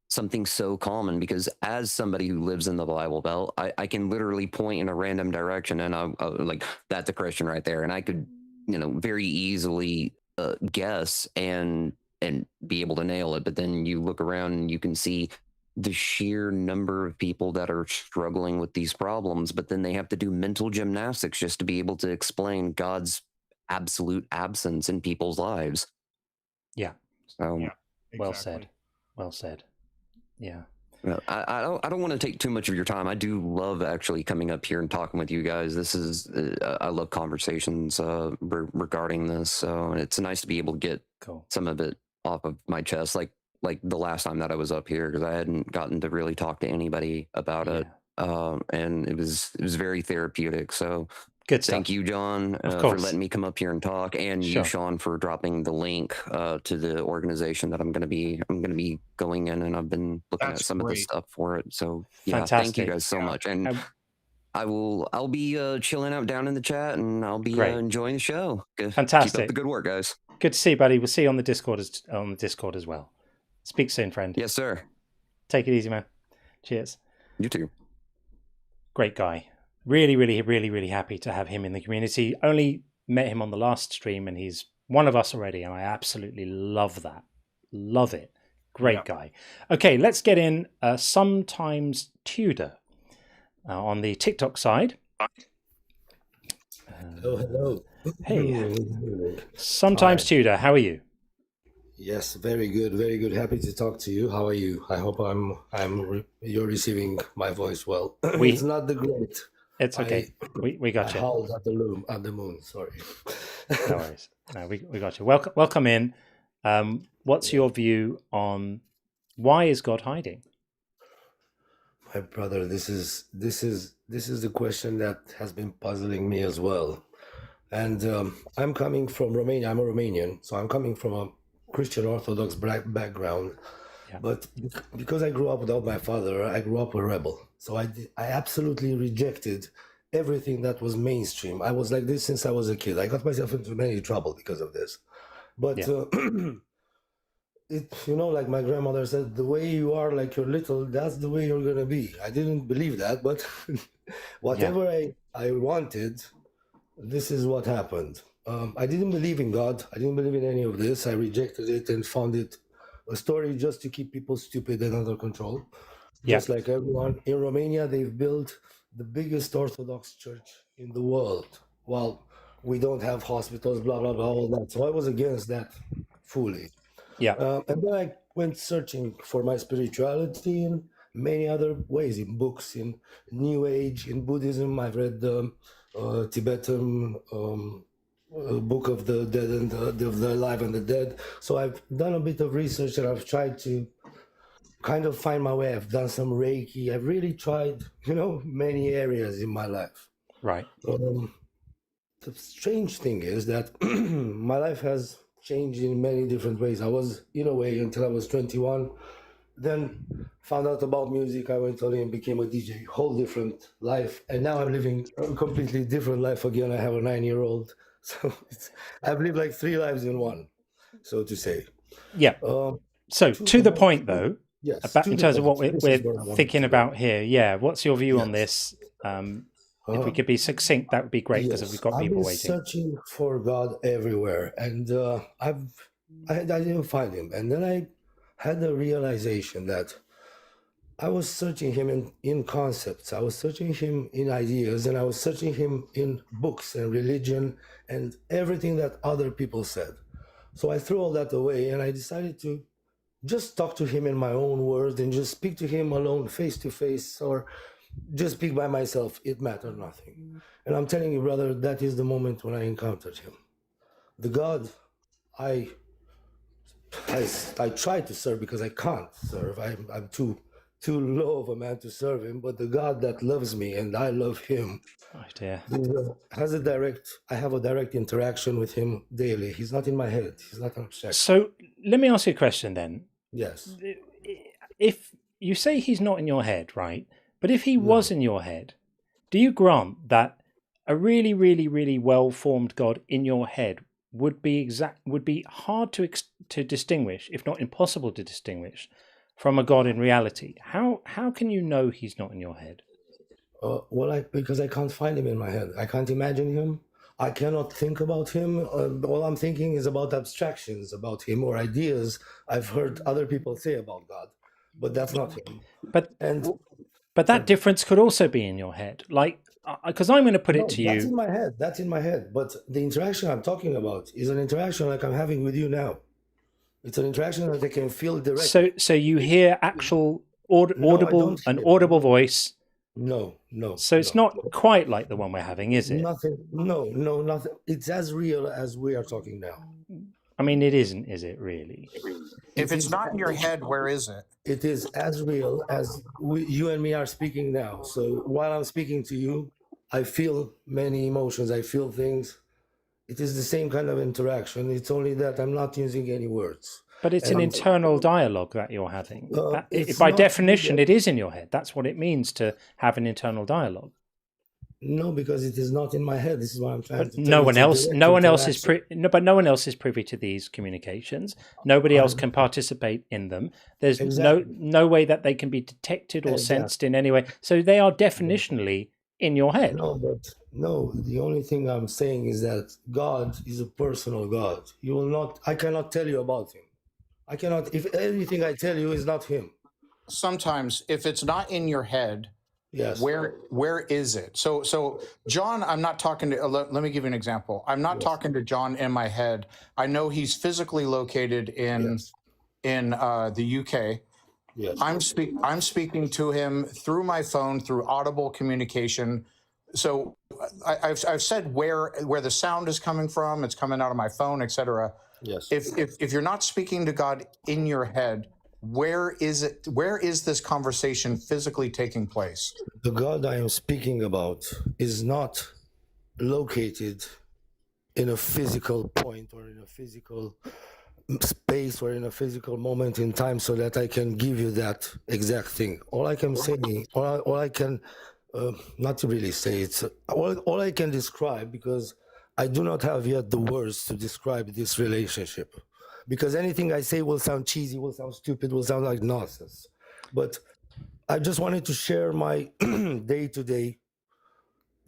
something so common, because as somebody who lives in the Bible Belt, I can literally point in a random direction and I'm like, that's a Christian right there, and I could very easily guess and be able to nail it. But then you look around and you can see the sheer number of people that are struggling with these problems, but then they have to do mental gymnastics just to be able to explain God's absolute absence in people's lives. Yeah. So yeah, exactly. Well said. Yeah. I don't want to take too much of your time. I do love actually coming up here and talking with you guys. This is I love conversations regarding this. So it's nice to be able to get some of it off of my chest, like the last time that I was up here, because I hadn't gotten to really talk to anybody about it, and it was very therapeutic. So good stuff. Thank you, John, for letting me come up here and talk, and you, Sean, for dropping the link to the organization that I'm going to be going in, and I've been looking at some of the stuff for it. So thank you guys so much, and I'll be chilling out down in the chat, and I'll be enjoying the show. Fantastic. Keep up the good work, guys. Good to see you, buddy. We'll see you on the Discord as well. Speak soon, friend. Yes, sir. Take it easy, man. Cheers. You too. Great guy. Really, really, really, really happy to have him in the community. Only met him on the last stream, and he's one of us already, and I absolutely love that. Love it. Great guy. Okay, let's get in Sometimes Tutor on the TikTok side. Hello. Hey. Sometimes Tutor, how are you? Yes, very good, very good. Happy to talk to you. How are you? I hope you're receiving my voice well. It's not the great. It's okay. We got you. I howled at the moon. Sorry. No worries. No, we got you. Welcome in. What's your view on why is God hiding? My brother, this is the question that has been puzzling me as well. And I'm coming from Romania. I'm a Romanian, so I'm coming from a Christian Orthodox background. Yeah. But because I grew up without my father, I grew up a rebel. So I absolutely rejected everything that was mainstream. I was like this since I was a kid. I got myself into many trouble because of this. But like my grandmother said, the way you are, like you're little, that's the way you're gonna be. I didn't believe that, but whatever I wanted, this is what happened. I didn't believe in God. I didn't believe in any of this. I rejected it and found it a story just to keep people stupid and under control. Just like everyone. In Romania, they've built the biggest Orthodox church in the world. Well, we don't have hospitals, blah, blah, blah, all that. So I was against that fully. Yeah. And then I went searching for my spirituality in many other ways, in books, in New Age, in Buddhism. I've read the Tibetan Book of the Dead and the Alive and the Dead. So I've done a bit of research and I've tried to kind of find my way. I've done some Reiki. I've really tried, many areas in my life. Right. The strange thing is that my life has changed in many different ways. I was in a way until I was 21, then found out about music. I went all in, became a DJ, whole different life. And now I'm living a completely different life again. I have a 9-year-old. So I've lived like 3 lives in one, so to say. Yeah. So to the point though, yes, in terms of what we're thinking about here, yeah. What's your view on this? If we could be succinct, that would be great because we've got people waiting. I've been searching for God everywhere, and I didn't find him. And then I had the realization that I was searching him in concepts. I was searching him in ideas, and I was searching him in books and religion and everything that other people said. So I threw all that away, and I decided to just talk to him in my own words and just speak to him alone, face to face, or just speak by myself. It mattered nothing. And I'm telling you, brother, that is the moment when I encountered him. The God I try to serve because I can't serve. I'm too low of a man to serve him. But the God that loves me and I love him, I have a direct interaction with him daily. He's not in my head. He's not abstract. So let me ask you a question then. Yes. If you say he's not in your head, right? But if he was in your head, do you grant that a really, really, really well-formed God in your head would be hard to distinguish, if not impossible to distinguish, from a God in reality? How can you know he's not in your head? Because I can't find him in my head. I can't imagine him. I cannot think about him. All I'm thinking is about abstractions about him or ideas I've heard other people say about God, but that's not him. But that difference could also be in your head, like, because I'm going to put it to you. That's in my head. But the interaction I'm talking about is an interaction like I'm having with you now. It's an interaction that I can feel directly. So you hear actual audible voice. No. So it's not quite like the one we're having, is it? Nothing. No, nothing. It's as real as we are talking now. I mean, it isn't, is it really? If it's not in your head, where is it? It is as real as you and me are speaking now. So while I'm speaking to you, I feel many emotions. I feel things. It is the same kind of interaction. It's only that I'm not using any words. But it's an internal dialogue that you're having. By definition, it is in your head. That's what it means to have an internal dialogue. No, because it is not in my head. This is what I'm trying to tell you. But no one else is privy to these communications. Nobody else can participate in them. There's no way that they can be detected or sensed in any way. So they are definitionally in your head. No, the only thing I'm saying is that God is a personal God. I cannot tell you about him. I cannot, if anything I tell you is not him. Sometimes if it's not in your head, yes. Where is it? So John, I'm not talking to, let me give you an example. I'm not talking to John in my head. I know he's physically located in the UK. Yes. I'm speaking to him through my phone, through audible communication. So I've said where the sound is coming from. It's coming out of my phone, etc. Yes. If you're not speaking to God in your head, where is it? Where is this conversation physically taking place? The God I am speaking about is not located in a physical point or in a physical space or in a physical moment in time so that I can give you that exact thing. All I can say, all I can not to really say, it's all I can describe, because I do not have yet the words to describe this relationship. Because anything I say will sound cheesy, will sound stupid, will sound like nonsense. But I just wanted to share my day-to-day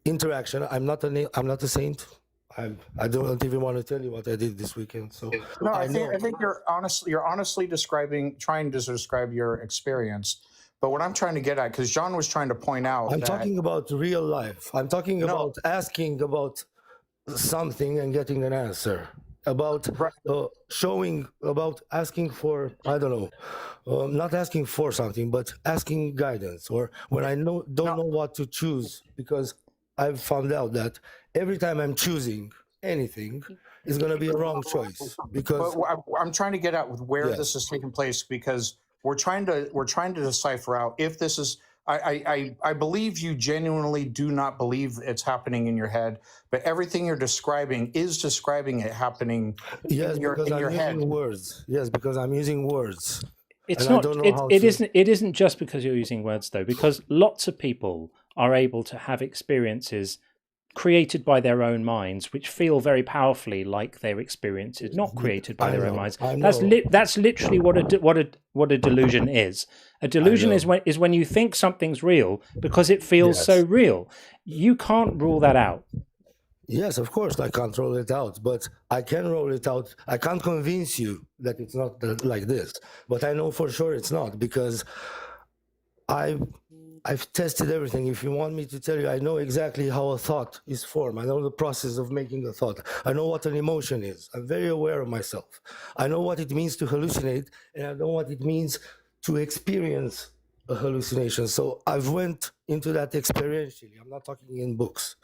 interaction. I'm not a saint. I don't even want to tell you what I did this weekend. So no, I think you're honestly trying to describe your experience. But what I'm trying to get at, because John was trying to point out, I'm talking about real life. I'm talking about asking about something and getting an answer. about showing, about asking for, I don't know, not asking for something, but asking guidance, or when I don't know what to choose, because I've found out that every time I'm choosing anything, it's going to be a wrong choice. Because I'm trying to get at where this is taking place, because we're trying to decipher out if this is. I believe you genuinely do not believe it's happening in your head, but everything you're describing is describing it happening in your head. Words. Yes, because I'm using words. It's not. It isn't just because you're using words, though, because lots of people are able to have experiences created by their own minds, which feel very powerfully like their experience is not created by their own minds. That's literally what a delusion is. A delusion is when you think something's real because it feels so real. You can't rule that out. Yes, of course I can't roll it out, but I can roll it out. I can't convince you that it's not like this, but I know for sure it's not, because I've tested everything. If you want me to tell you, I know exactly how a thought is formed. I know the process of making a thought. I know what an emotion is. I'm very aware of myself. I know what it means to hallucinate, and I know what it means to experience a hallucination. So I've went into that experientially. I'm not talking in books.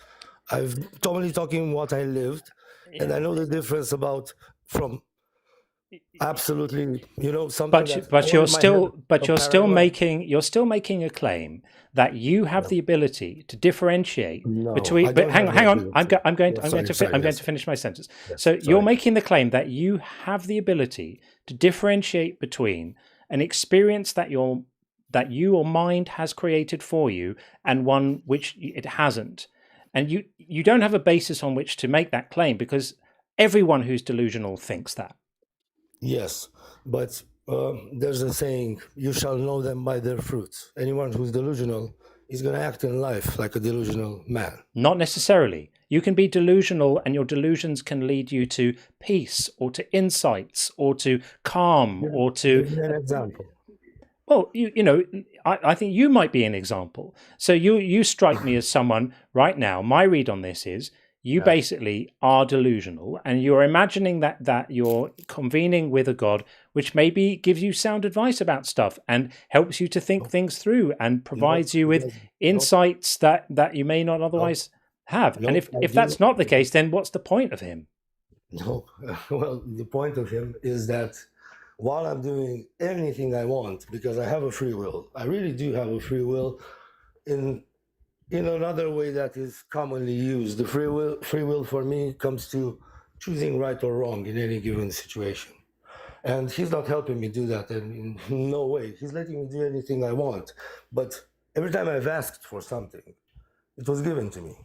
I've totally talking what I lived, and I know the difference from absolutely, something. But you're still making a claim that you have the ability to differentiate between. But hang on, I'm going to finish my sentence. You're making the claim that you have the ability to differentiate between an experience that your mind has created for you and one which it hasn't, and you don't have a basis on which to make that claim, because everyone who's delusional thinks that. Yes, but there's a saying, you shall know them by their fruits. Anyone who's delusional is going to act in life like a delusional man. Not necessarily. You can be delusional, and your delusions can lead you to peace or to insights or to calm or to... Give me an example. Well, I think you might be an example. So you strike me as someone right now. My read on this is you basically are delusional, and you're imagining that you're convening with a God, which maybe gives you sound advice about stuff and helps you to think things through and provides you with insights that you may not otherwise have. And if that's not the case, then what's the point of him? No, well, the point of him is that while I'm doing anything I want, because I have a free will, I really do have a free will in another way that is commonly used. The free will for me comes to choosing right or wrong in any given situation. And he's not helping me do that in no way. He's letting me do anything I want. But every time I've asked for something, it was given to me.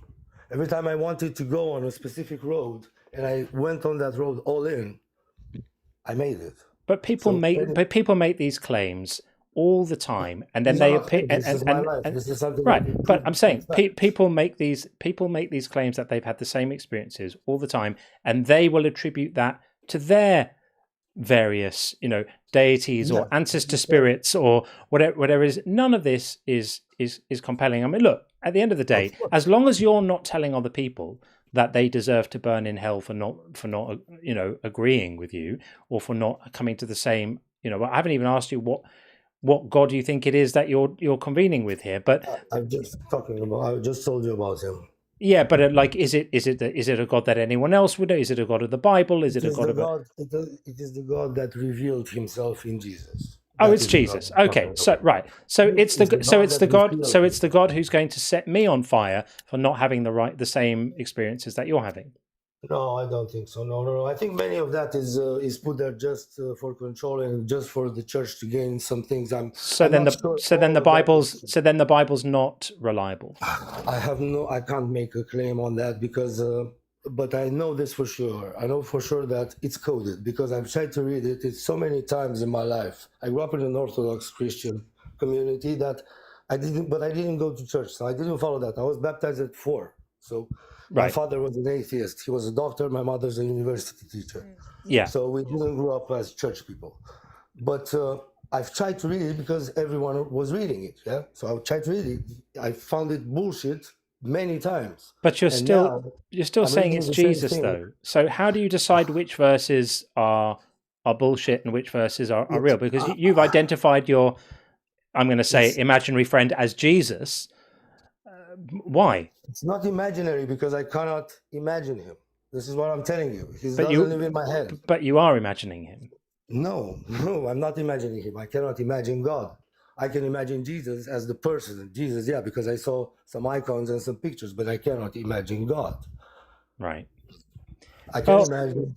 Every time I wanted to go on a specific road and I went on that road all in, I made it. But people make these claims all the time, and then they appear. Right, but I'm saying people make these claims that they've had the same experiences all the time, and they will attribute that to their various, deities or ancestor spirits or whatever it is. None of this is compelling. I mean, look, at the end of the day, as long as you're not telling other people that they deserve to burn in hell for not agreeing with you, or for not coming to the same, I haven't even asked you what God you think it is that you're convening with here, but I just told you about him. Yeah, but is it a God that anyone else would know? Is it a God of the Bible? Is it a God of it is the God that revealed himself in Jesus. Oh, it's Jesus. Okay, so it's the God who's going to set me on fire for not having the same experiences that you're having. No, I don't think so. No. I think many of that is put there just for control and just for the church to gain some things. So then the Bible's not reliable. I can't make a claim on that because. But I know this for sure. I know for sure that it's coded because I've tried to read it so many times in my life. I grew up in an Orthodox Christian community that I didn't go to church. So I didn't follow that. I was baptized at 4. So my father was an atheist. He was a doctor. My mother's a university teacher. Yeah. So we didn't grow up as church people. But I've tried to read it because everyone was reading it. Yeah. So I tried to read it. I found it bullshit many times. But you're And still now I'm saying reading it's the same Jesus thing. though. So how do you decide which verses are bullshit and which verses are real? Because you've identified your, I'm going to say, imaginary friend as Jesus. Why? It's not imaginary because I cannot imagine him. This is what I'm telling you. He doesn't live in my head. But you are imagining him. No, I'm not imagining him. I cannot imagine God. I can imagine Jesus as the person. Jesus, yeah, because I saw some icons and some pictures, but I cannot imagine God. Right. I can imagine.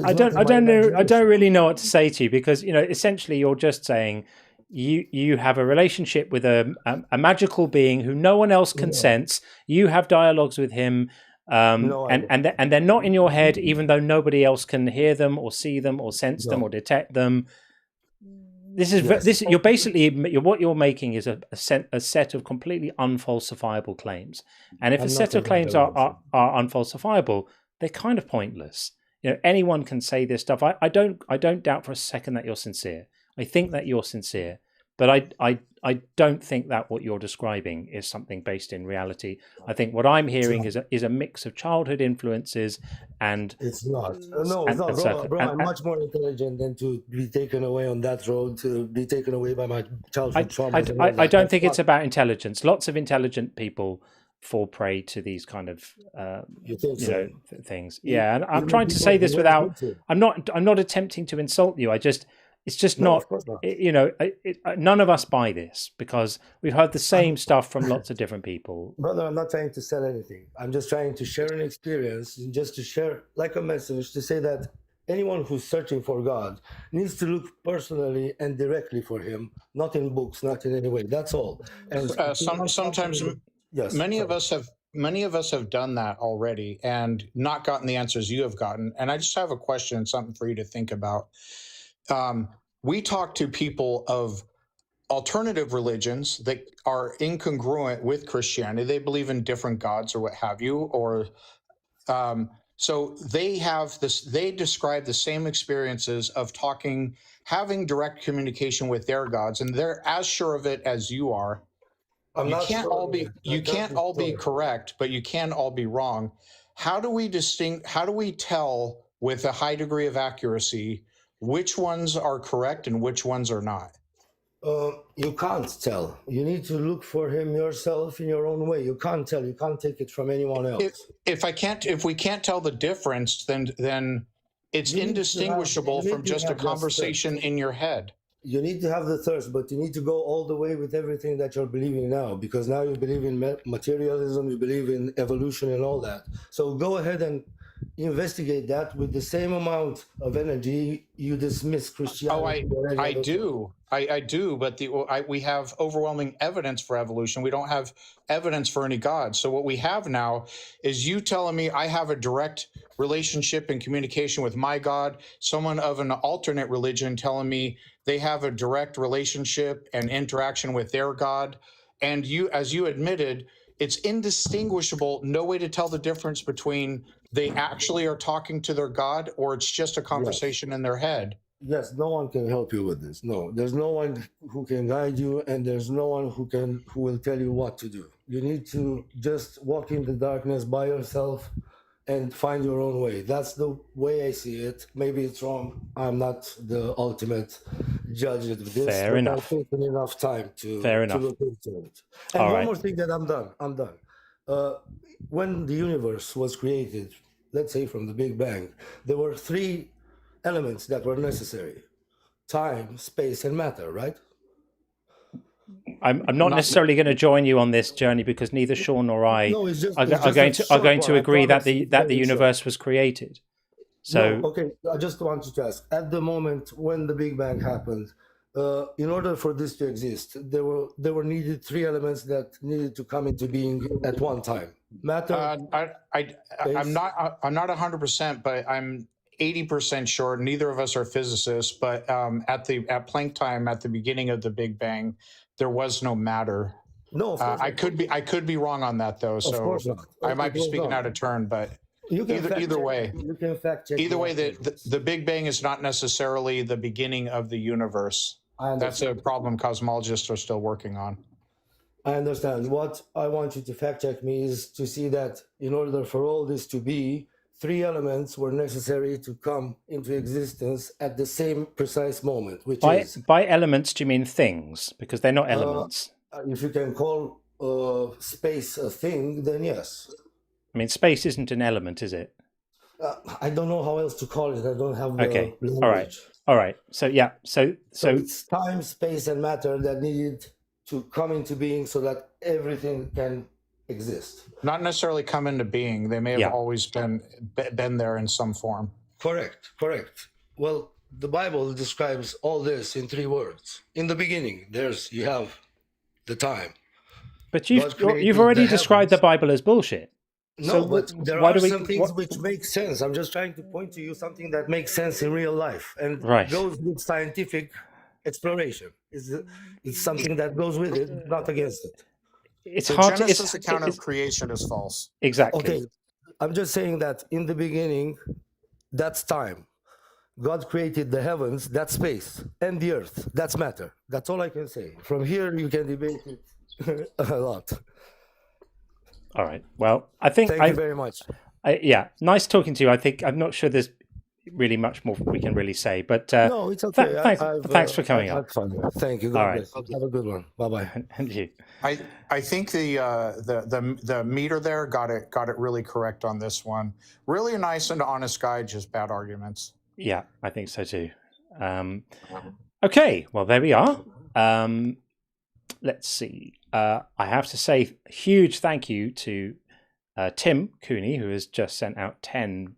I don't really know what to say to you, because essentially you're just saying you have a relationship with a magical being who no one else can sense. You have dialogues with him, and they're not in your head, even though nobody else can hear them or see them or sense them or detect them. You're basically what you're making is a set of completely unfalsifiable claims, and if a set of claims are unfalsifiable, they're kind of pointless. Anyone can say this stuff. I don't doubt for a second that you're sincere. I think that you're sincere, but I don't think that what you're describing is something based in reality. I think what I'm hearing is a mix of childhood influences and it's not. No, it's not, bro. I'm much more intelligent than to be taken away on that road, to be taken away by my childhood trauma. I don't think it's about intelligence. Lots of intelligent people fall prey to these kind of things. Yeah, and I'm trying to say this without. I'm not attempting to insult you. It's just not. None of us buy this because we've heard the same stuff from lots of different people. Brother, I'm not trying to sell anything. I'm just trying to share an experience, and just to share like a message to say that anyone who's searching for God needs to look personally and directly for him, not in books, not in any way. That's all. And sometimes. Yes, many of us have done that already and not gotten the answers you have gotten. And I just have a question, something for you to think about. We talk to people of alternative religions that are incongruent with Christianity. They believe in different gods or what have you, or so they have this. They describe the same experiences of having direct communication with their gods, and they're as sure of it as you are. You can't all be correct, but you can all be wrong. How do we tell with a high degree of accuracy which ones are correct and which ones are not? You can't tell. You need to look for him yourself in your own way. You can't tell. You can't take it from anyone else. If we can't tell the difference, then it's indistinguishable from just a conversation in your head. You need to have the thirst, but you need to go all the way with everything that you're believing now, because now you believe in materialism, you believe in evolution and all that. So go ahead and investigate that with the same amount of energy you dismiss Christianity. Oh, I do, but we have overwhelming evidence for evolution. We don't have evidence for any God. So what we have now is you telling me I have a direct relationship and communication with my God, someone of an alternate religion telling me they have a direct relationship and interaction with their God. And you, as you admitted, it's indistinguishable, no way to tell the difference between they actually are talking to their God or it's just a conversation in their head. Yes, no one can help you with this. No, there's no one who can guide you, and there's no one who will tell you what to do. You need to just walk in the darkness by yourself and find your own way. That's the way I see it. Maybe it's wrong. I'm not the ultimate judge of this. Fair enough. I've taken enough time to look into it. And All one more thing that I'm done. When the universe was created, let's say from the Big Bang, there were 3 elements that were necessary: time, space, and matter, right? I'm not necessarily going to join you on this journey because neither Sean nor I are going to agree that the universe was created. So no, okay, I just wanted to ask: at the moment when the Big Bang happened, in order for this to exist, there were needed 3 elements that needed to come into being at one time: matter. I'm not 100%, but I'm 80% sure. Neither of us are physicists, but at Planck time, at the beginning of the Big Bang, there was no matter. No, I could be wrong on that though. So I might be speaking out of turn, but either way, you can fact check. Either way, the Big Bang is not necessarily the beginning of the universe. That's a problem cosmologists are still working on. I understand. What I want you to fact check me is to see that in order for all this to be, 3 elements were necessary to come into existence at the same precise moment, which is... By elements, do you mean things? Because they're not elements. If you can call space a thing, then yes. I mean, space isn't an element, is it? I don't know how else to call it. I don't have the language. All right. So yeah. So it's time, space, and matter that needed to come into being so that everything can exist. Not necessarily come into being. They may have always been there in some form. Correct. Well, the Bible describes all this in 3 words. In the beginning, you have the time. But you've already described the Bible as bullshit. No, but there are some things which make sense. I'm just trying to point to you something that makes sense in real life and goes with scientific exploration. It's something that goes with it, not against it. It's the hard. Genesis account of creation is false. Exactly. Okay, I'm just saying that in the beginning, that's time. God created the heavens, that's space, and the earth, that's matter. That's all I can say. From here, you can debate it a lot. All right. Well, I think thank you very much. Nice talking to you. I think I'm not sure there's really much more we can really say, but no, it's okay. Thanks for coming up. Thank you. God bless. Have a good one. Bye bye. And you. I think the meter there got it really correct on this one. Really a nice and honest guy, just bad arguments. Yeah, I think so too. Okay, well there we are. Let's see. I have to say a huge thank you to Tim Cooney, who has just sent out 10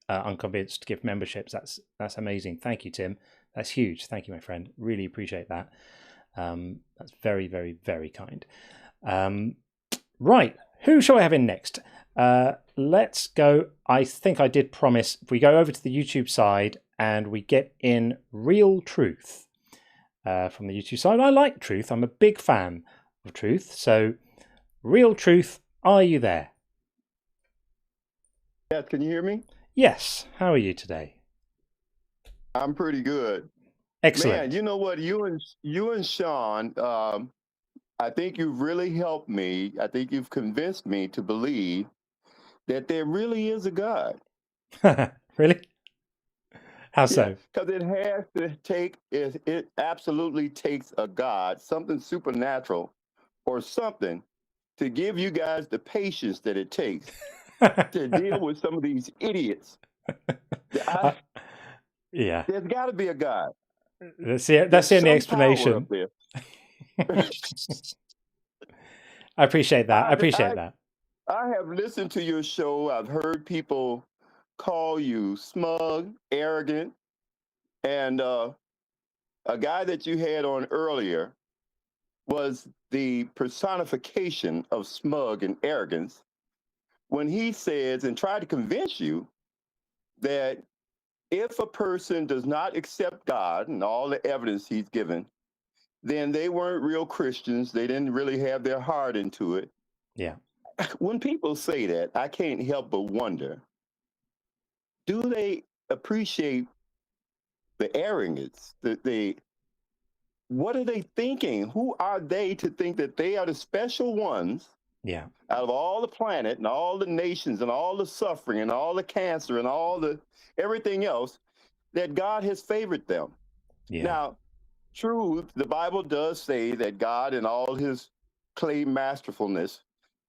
unconvinced gift memberships. That's amazing. Thank you, Tim. That's huge. Thank you, my friend. Really appreciate that. That's very, very, very kind. Right. Who shall I have in next? Let's go. I think I did promise if we go over to the YouTube side and we get in Real Truth. From the YouTube side. I like Truth. I'm a big fan of Truth. So, Real Truth, are you there? Yeah, can you hear me? Yes. How are you today? I'm pretty good. Excellent. Man, you know what? You and Sean, I think you've really helped me. I think you've convinced me to believe that there really is a God. Really? How so? Because it has to take, it absolutely takes a God, something supernatural or something to give you guys the patience that it takes to deal with some of these idiots. There's got to be a God. That's the only explanation. I appreciate that. I appreciate that. I have listened to your show. I've heard people call you smug, arrogant, and a guy that you had on earlier was the personification of smug and arrogance when he says and tried to convince you that if a person does not accept God and all the evidence he's given, then they weren't real Christians. They didn't really have their heart into it. Yeah. When people say that, I can't help but wonder, do they appreciate the arrogance? What are they thinking? Who are they to think that they are the special ones? Yeah. Out of all the planet and all the nations and all the suffering and all the cancer and all the everything else, that God has favored them. Yeah. Now, true, the Bible does say that God in all his claimed masterfulness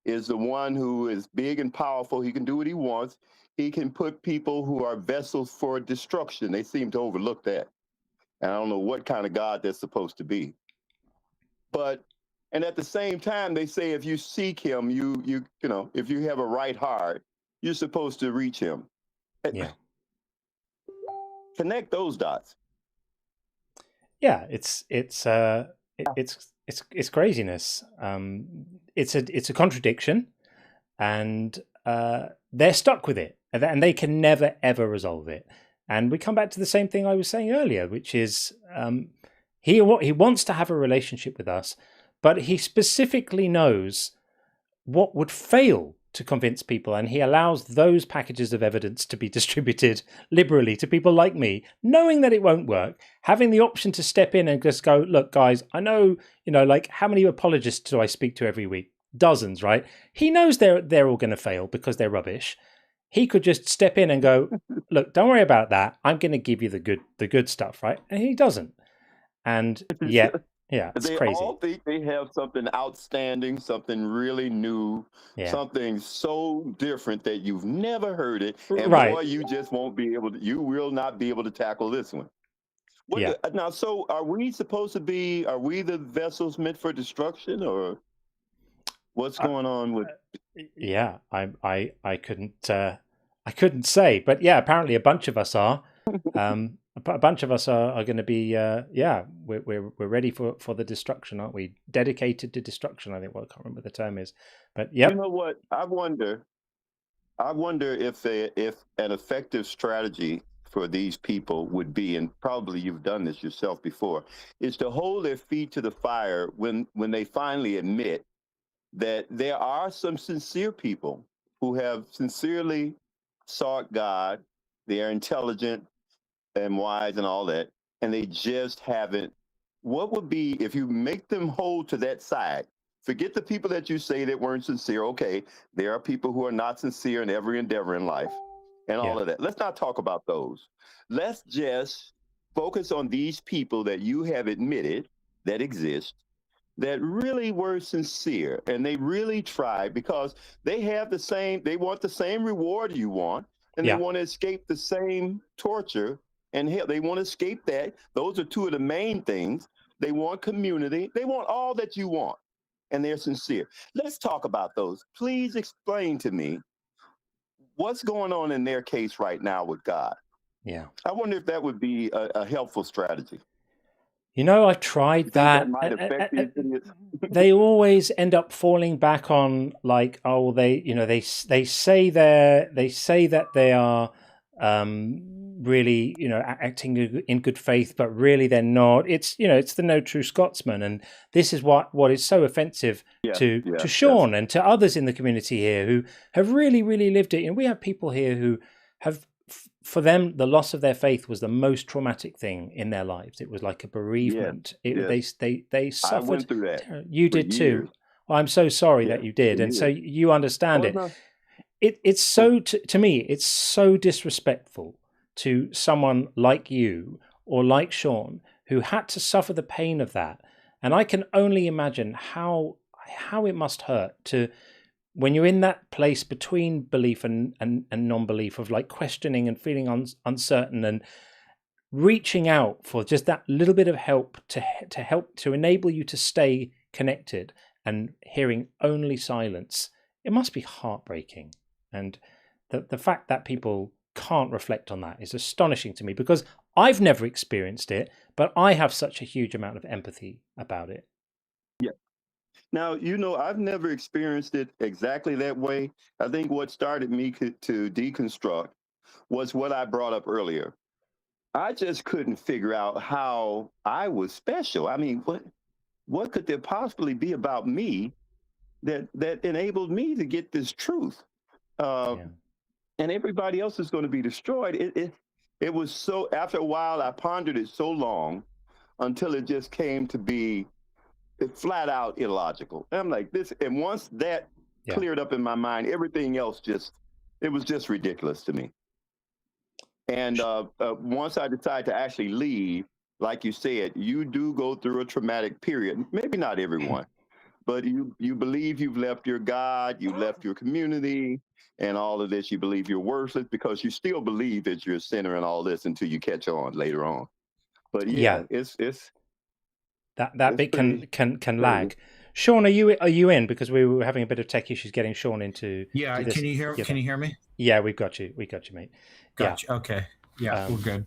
is the one who is big and powerful. He can do what he wants. He can put people who are vessels for destruction. They seem to overlook that. And I don't know what kind of God that's supposed to be. But, and at the same time, they say if you seek him, you know, if you have a right heart, you're supposed to reach him. Yeah. Connect those dots. Yeah, it's craziness. It's a contradiction, and they're stuck with it, and they can never ever resolve it. And we come back to the same thing I was saying earlier, which is he wants to have a relationship with us, but he specifically knows what would fail to convince people, and he allows those packages of evidence to be distributed liberally to people like me, knowing that it won't work, having the option to step in and just go, look, guys, I know, like, how many apologists do I speak to every week? Dozens, right? He knows they're all going to fail because they're rubbish. He could just step in and go, look, don't worry about that. I'm going to give you the good stuff, right? And he doesn't. And yet, yeah, it's crazy. They all think they have something outstanding, something really new, something so different that you've never heard it, and boy, you just won't be able to. You will not be able to tackle this one. Now, so are we supposed to be? Are we the vessels meant for destruction, or what's going on with? Yeah, I couldn't say, but yeah, apparently a bunch of us are. A bunch of us are going to be, we're ready for the destruction, aren't we? Dedicated to destruction, I think. Well, I can't remember what the term is, but yeah. You know what? I wonder if an effective strategy for these people would be, and probably you've done this yourself before, is to hold their feet to the fire when they finally admit that there are some sincere people who have sincerely sought God. They are intelligent and wise and all that, and they just haven't. What would be if you make them hold to that side? Forget the people that you say that weren't sincere. Okay, there are people who are not sincere in every endeavor in life and all of that. Let's not talk about those. Let's just focus on these people that you have admitted that exist, that really were sincere, and they really tried because they want the same reward you want, and they want to escape the same torture and hell. They want to escape that. Those are two of the main things. They want community. They want all that you want, and they're sincere. Let's talk about those. Please explain to me what's going on in their case right now with God. Yeah. I wonder if that would be a helpful strategy. I've tried that. They always end up falling back on like, oh, they say that they are really, acting in good faith, but really they're not. It's the no true Scotsman, and this is what is so offensive to Sean and to others in the community here who have really, really lived it. And we have people here who have, for them, the loss of their faith was the most traumatic thing in their lives. It was like a bereavement. They suffered. I went through that. You did too. Well, I'm so sorry that you did, and so you understand it. No. It's so to me, it's so disrespectful to someone like you or like Sean who had to suffer the pain of that, and I can only imagine how it must hurt to. When you're in that place between belief and non-belief of like questioning and feeling uncertain and reaching out for just that little bit of help to help to enable you to stay connected and hearing only silence, it must be heartbreaking. And the fact that people can't reflect on that is astonishing to me because I've never experienced it, but I have such a huge amount of empathy about it. Yeah. Now, I've never experienced it exactly that way. I think what started me to deconstruct was what I brought up earlier. I just couldn't figure out how I was special. I mean, what could there possibly be about me that enabled me to get this truth? And everybody else is going to be destroyed. It was so, after a while, I pondered it so long until it just came to be flat out illogical. And I'm like, this, and once that cleared up in my mind, everything else it was just ridiculous to me. And once I decided to actually leave, like you said, you do go through a traumatic period. Maybe not everyone, but you believe you've left your God, you left your community, and all of this. You believe you're worthless because you still believe that you're a sinner and all this until you catch on later on. But it's that bit can lag. Sean, are you in? Because we were having a bit of tech issues getting Sean into. Yeah, can you hear? Can you hear me? Yeah, we've got you, mate. Gotcha. Yeah. Okay. Yeah, we're good.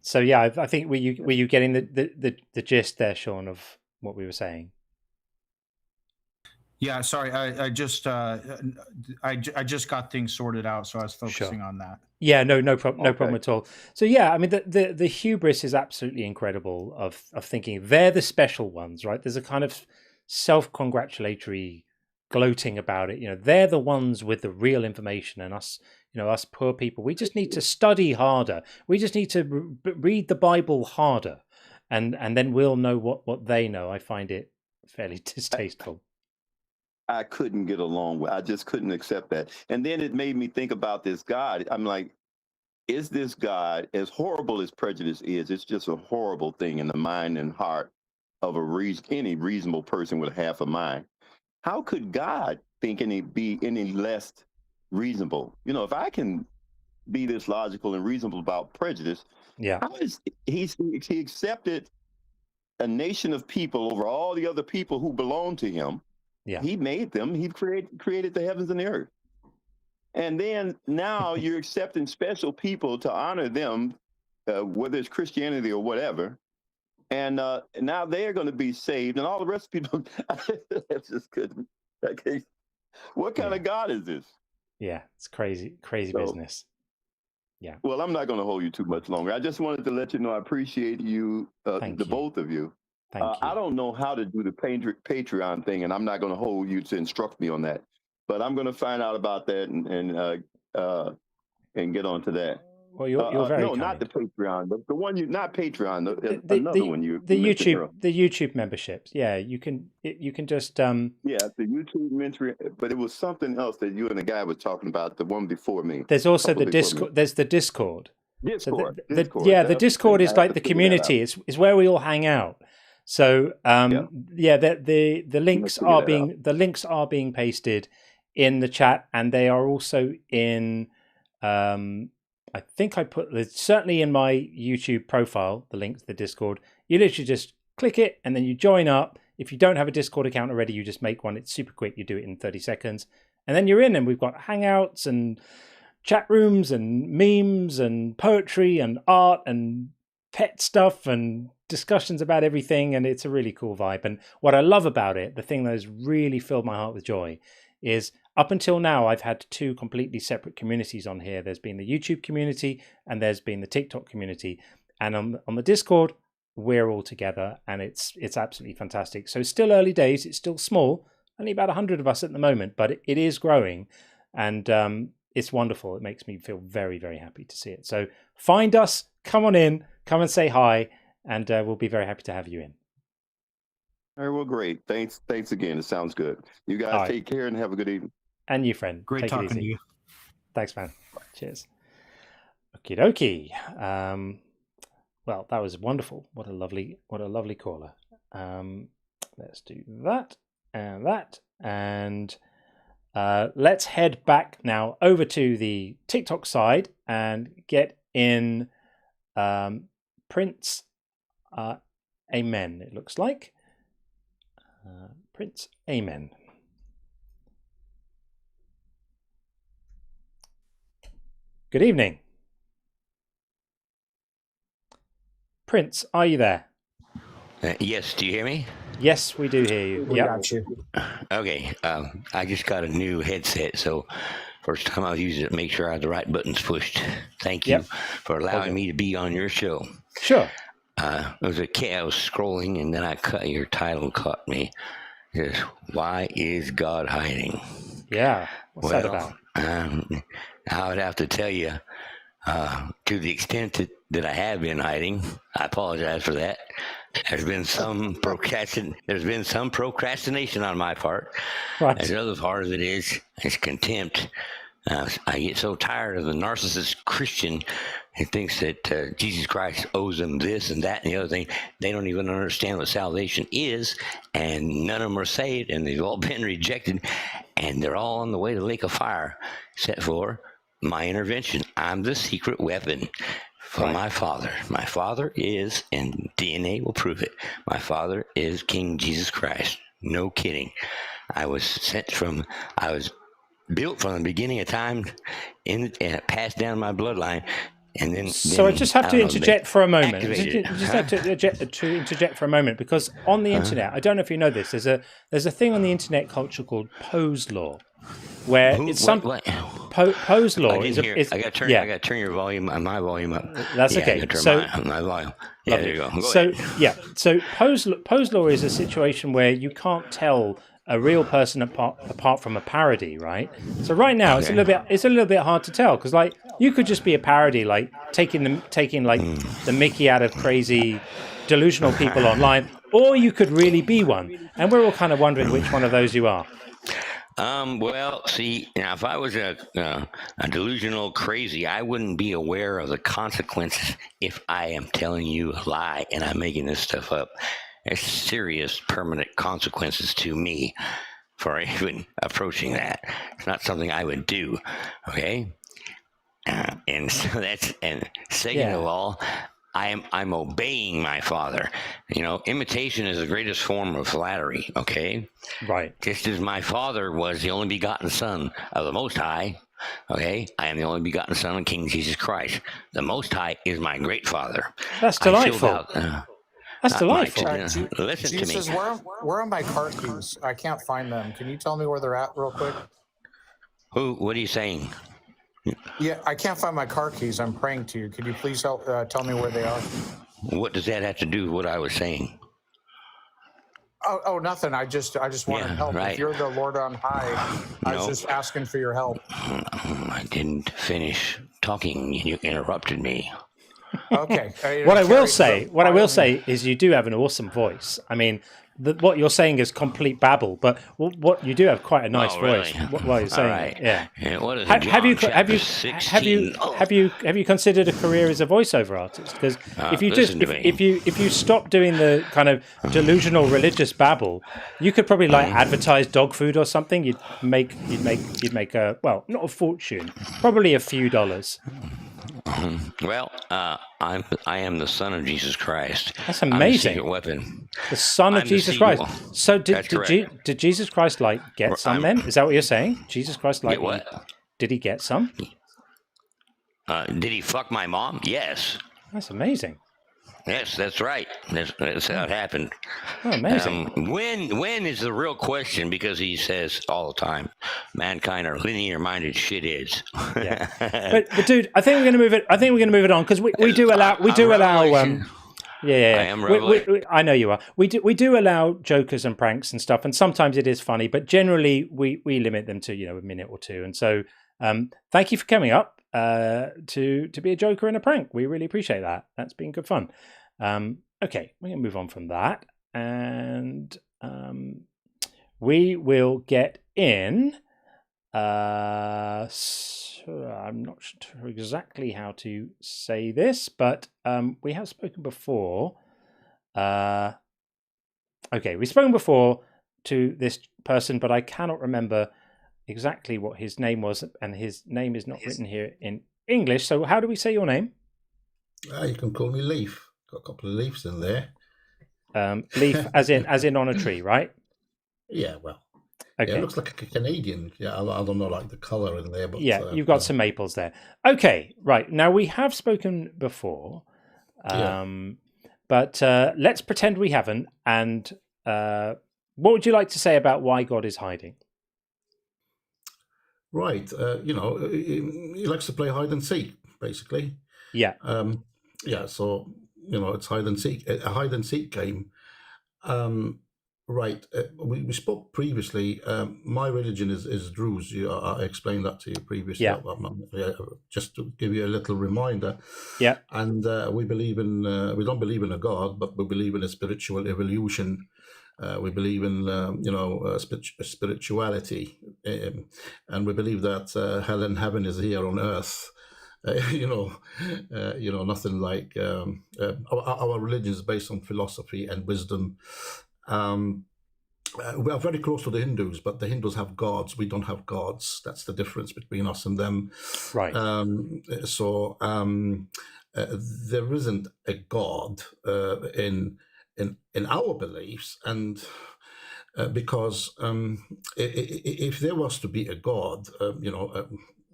So I think were you getting the gist there, Sean, of what we were saying? Yeah, sorry. I just got things sorted out, so I was focusing on that. Yeah, no problem at all. So I mean the hubris is absolutely incredible of thinking they're the special ones, right? There's a kind of self-congratulatory gloating about it. They're the ones with the real information, and us, us poor people, we just need to study harder. We just need to read the Bible harder, and then we'll know what they know. I find it fairly distasteful. I couldn't get along with. I just couldn't accept that. And then it made me think about this God. I'm like, is this God, as horrible as prejudice is, it's just a horrible thing in the mind and heart of any reasonable person with half a mind. How could God think be any less reasonable? If I can be this logical and reasonable about prejudice, how is he accepted a nation of people over all the other people who belong to him? Yeah. He made them. He created the heavens and the earth. And then now you're accepting special people to honor them, whether it's Christianity or whatever. And now they're going to be saved, and all the rest of people, I just couldn't. What kind of God is this? Yeah, it's crazy business. Yeah. Well, I'm not going to hold you too much longer. I just wanted to let you know I appreciate you, both of you. Thank you. I don't know how to do the Patreon thing, and I'm not going to hold you to instruct me on that. But I'm going to find out about that and get on to that. Well, you're very kind. Not the Patreon, but the one not Patreon. Another one you the YouTube memberships. Yeah, you can just yeah, the YouTube mentoring, but it was something else that you and the guy was talking about. The one before me. There's also the Discord. There's the Discord. Discord. So the Discord is like the community. It's where we all hang out. So the links are being pasted in the chat, and they are also in. I think I put certainly in my YouTube profile the link to the Discord. You literally just click it and then you join up. If you don't have a Discord account already, you just make one. It's super quick. You do it in 30 seconds, and then you're in. And we've got hangouts and chat rooms and memes and poetry and art and pet stuff and discussions about everything, and it's a really cool vibe. And what I love about it, the thing that has really filled my heart with joy, is up until now I've had two completely separate communities on here. There's been the YouTube community and there's been the TikTok community, and on the Discord we're all together, and it's absolutely fantastic. So it's still early days, it's still small, only about 100 of us at the moment, but it is growing, and it's wonderful. It makes me feel very, very happy to see it. So find us, come on in, come and say hi, and we'll be very happy to have you in. All right, well, great. Thanks again. It sounds good. You guys take care and have a good evening. And you, friend. Great talking to you. Thanks, man. Cheers. Okie dokie. Well, that was wonderful. What a lovely caller. Let's do that and that, and let's head back now over to the TikTok side and get in Prince Amen. It looks like Prince Amen. Good evening. Prince, are you there? Yes, do you hear me? Yes, we do hear you. We got you. Okay, I just got a new headset, so first time I've used it to make sure I had the right buttons pushed. Thank you for allowing me to be on your show. Sure. It was I was scrolling, and then your title caught me. Just, why is God hiding? Yeah. What's that about? I would have to tell you, to the extent that I have been hiding, I apologize for that. There's been some procrastination on my part. Right. And the other part of it is contempt. I get so tired of the narcissist Christian who thinks that Jesus Christ owes them this and that and the other thing. They don't even understand what salvation is, and none of them are saved, and they've all been rejected, and they're all on the way to the lake of fire, except for my intervention. I'm the secret weapon for my father. My father is, and DNA will prove it, my father is King Jesus Christ. No kidding. I was built from the beginning of time and passed down my bloodline. And then, I just have to interject for a moment. Just have to interject for a moment, because on the internet, I don't know if you know this, there's a thing on the internet culture called Poe's Law, where Poe's Law is I got to turn your volume, my volume up. That's okay. So my volume. Yeah, there you go. So Poe's Law is a situation where you can't tell a real person apart from a parody, right? So right now it's a little bit hard to tell, because like you could just be a parody, like taking the Mickey out of crazy delusional people online, or you could really be one, and we're all kind of wondering which one of those you are. Well, see, now if I was a delusional crazy, I wouldn't be aware of the consequences if I am telling you a lie and I'm making this stuff up. There's serious permanent consequences to me for even approaching that. It's not something I would do, okay? And so and second of all, I'm obeying my Father. You know, imitation is the greatest form of flattery, okay? Right. Just as my Father was the only begotten Son of the Most High, okay? I am the only begotten Son of King Jesus Christ. The Most High is my great Father. That's delightful. That's delightful. Listen to me. Where are my car keys? I can't find them. Can you tell me where they're at real quick? What are you saying? Yeah, I can't find my car keys. I'm praying to you. Could you please help tell me where they are? What does that have to do with what I was saying? Oh, nothing. I just wanted help. Right. If you're the Lord on high, I was just asking for your help. I didn't finish talking. You interrupted me. Okay. What I will say is you do have an awesome voice. I mean, what you're saying is complete babble, but what you do have quite a nice voice. While you're saying it, yeah. What is have you considered a career as a voiceover artist? Because if you stop doing the kind of delusional religious babble, you could probably advertise dog food or something. You'd make a, well, not a fortune, probably a few dollars. Well, I am the Son of Jesus Christ. That's amazing. I'm the secret weapon. The Son of Jesus Christ. So did Jesus Christ get some then? Is that what you're saying? Jesus Christ get what? Did he get some? Did he fuck my mom? Yes. That's amazing. Yes, that's right. That's how it happened. Oh, amazing. When is the real question? Because he says all the time, mankind are linear-minded shitheads. Yeah. but dude, I think we're going to move it. I think we're going to move it on, because we do allow. Yeah. I know you are. We do allow jokers and pranks and stuff, and sometimes it is funny, but generally we limit them to a minute or two. And so, thank you for coming up to be a joker and a prank. We really appreciate that. That's been good fun. Okay, we're gonna move on from that, and we will get in. So I'm not sure exactly how to say this, but we have spoken before. Okay, we've spoken before to this person, but I cannot remember exactly what his name was, and his name is not written here in English. So how do we say your name? You can call me Leaf. Got a couple of leaves in there. Leaf, as in on a tree, right? Yeah, well. Okay. Yeah, it looks like a Canadian. Yeah, I don't know, like the color in there, but you've got some maples there. Okay, right. Now we have spoken before, but let's pretend we haven't. And what would you like to say about why God is hiding? Right. He likes to play hide and seek, basically. Yeah. So it's hide and seek, a hide and seek game. Right. We spoke previously. My religion is Druze. I explained that to you previously. Yeah. Just to give you a little reminder. Yeah. And we believe in. We don't believe in a God, but we believe in a spiritual evolution. We believe in spirituality, and we believe that hell and heaven is here on earth. Nothing like our religion is based on philosophy and wisdom. We are very close to the Hindus, but the Hindus have gods. We don't have gods. That's the difference between us and them. Right. There isn't a god in our beliefs, and because if there was to be a god,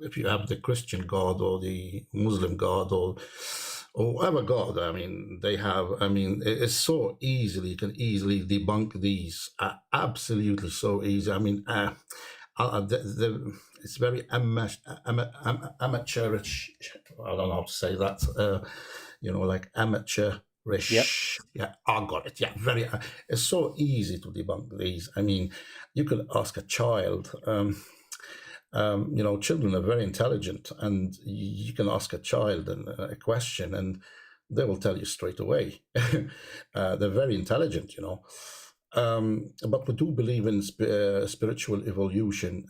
if you have the Christian God or the Muslim God or whatever God, it's so easily, you can easily debunk these, absolutely so easy. It's very amateurish. I don't know how to say that. Like amateur Yep. Yeah, I got it. Yeah, very. It's so easy to debunk these. I mean, you could ask a child. Children are very intelligent, and you can ask a child a question, and they will tell you straight away. They're very intelligent, but we do believe in spiritual evolution.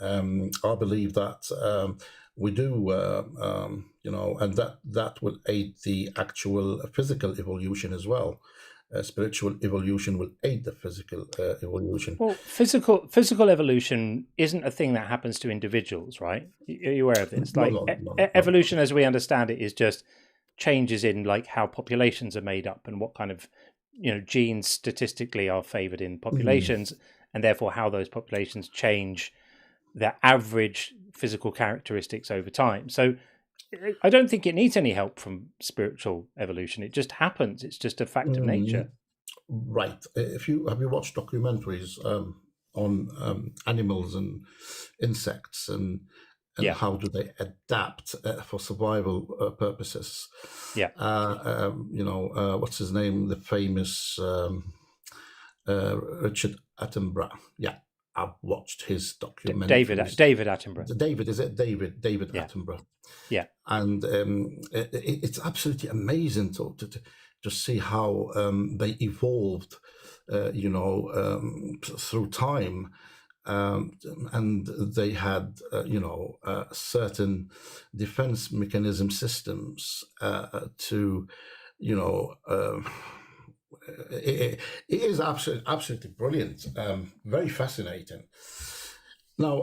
I believe that we do, and that will aid the actual physical evolution as well. Spiritual evolution will aid the physical evolution. Well, physical evolution isn't a thing that happens to individuals, right? Are you aware of this? Like evolution, as we understand it, is just changes in like how populations are made up and what kind of genes statistically are favored in populations, and therefore how those populations change their average physical characteristics over time. So I don't think it needs any help from spiritual evolution. It just happens. It's just a fact of nature. Right. Have you watched documentaries on animals and insects and how do they adapt for survival purposes? Yeah. What's his name? The famous Richard Attenborough. Yeah. I've watched his documentary. David Attenborough. David Attenborough. Yeah. And it's absolutely amazing to see how they evolved, through time. And they had, certain defense mechanism systems to, it is absolutely brilliant, very fascinating. Now,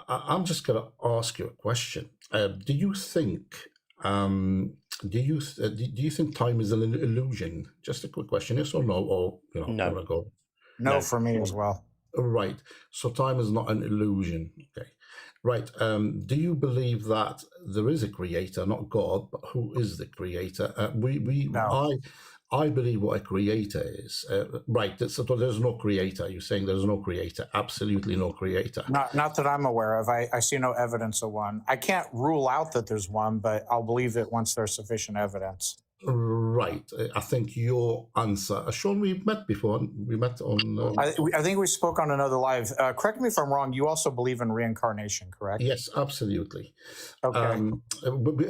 I'm just going to ask you a question. Do you think time is an illusion? Just a quick question, yes or no? Or no. No, for me as well. Right. So time is not an illusion. Okay. Right. Do you believe that there is a creator, not God, but who is the creator? I believe what a creator is. Right. So there's no creator. You're saying there's no creator. Absolutely no creator. Not that I'm aware of. I see no evidence of one. I can't rule out that there's one, but I'll believe it once there's sufficient evidence. Right. I think your answer, Sean, we've met before. We met on. I think we spoke on another live. Correct me if I'm wrong. You also believe in reincarnation, correct? Yes, absolutely. Okay.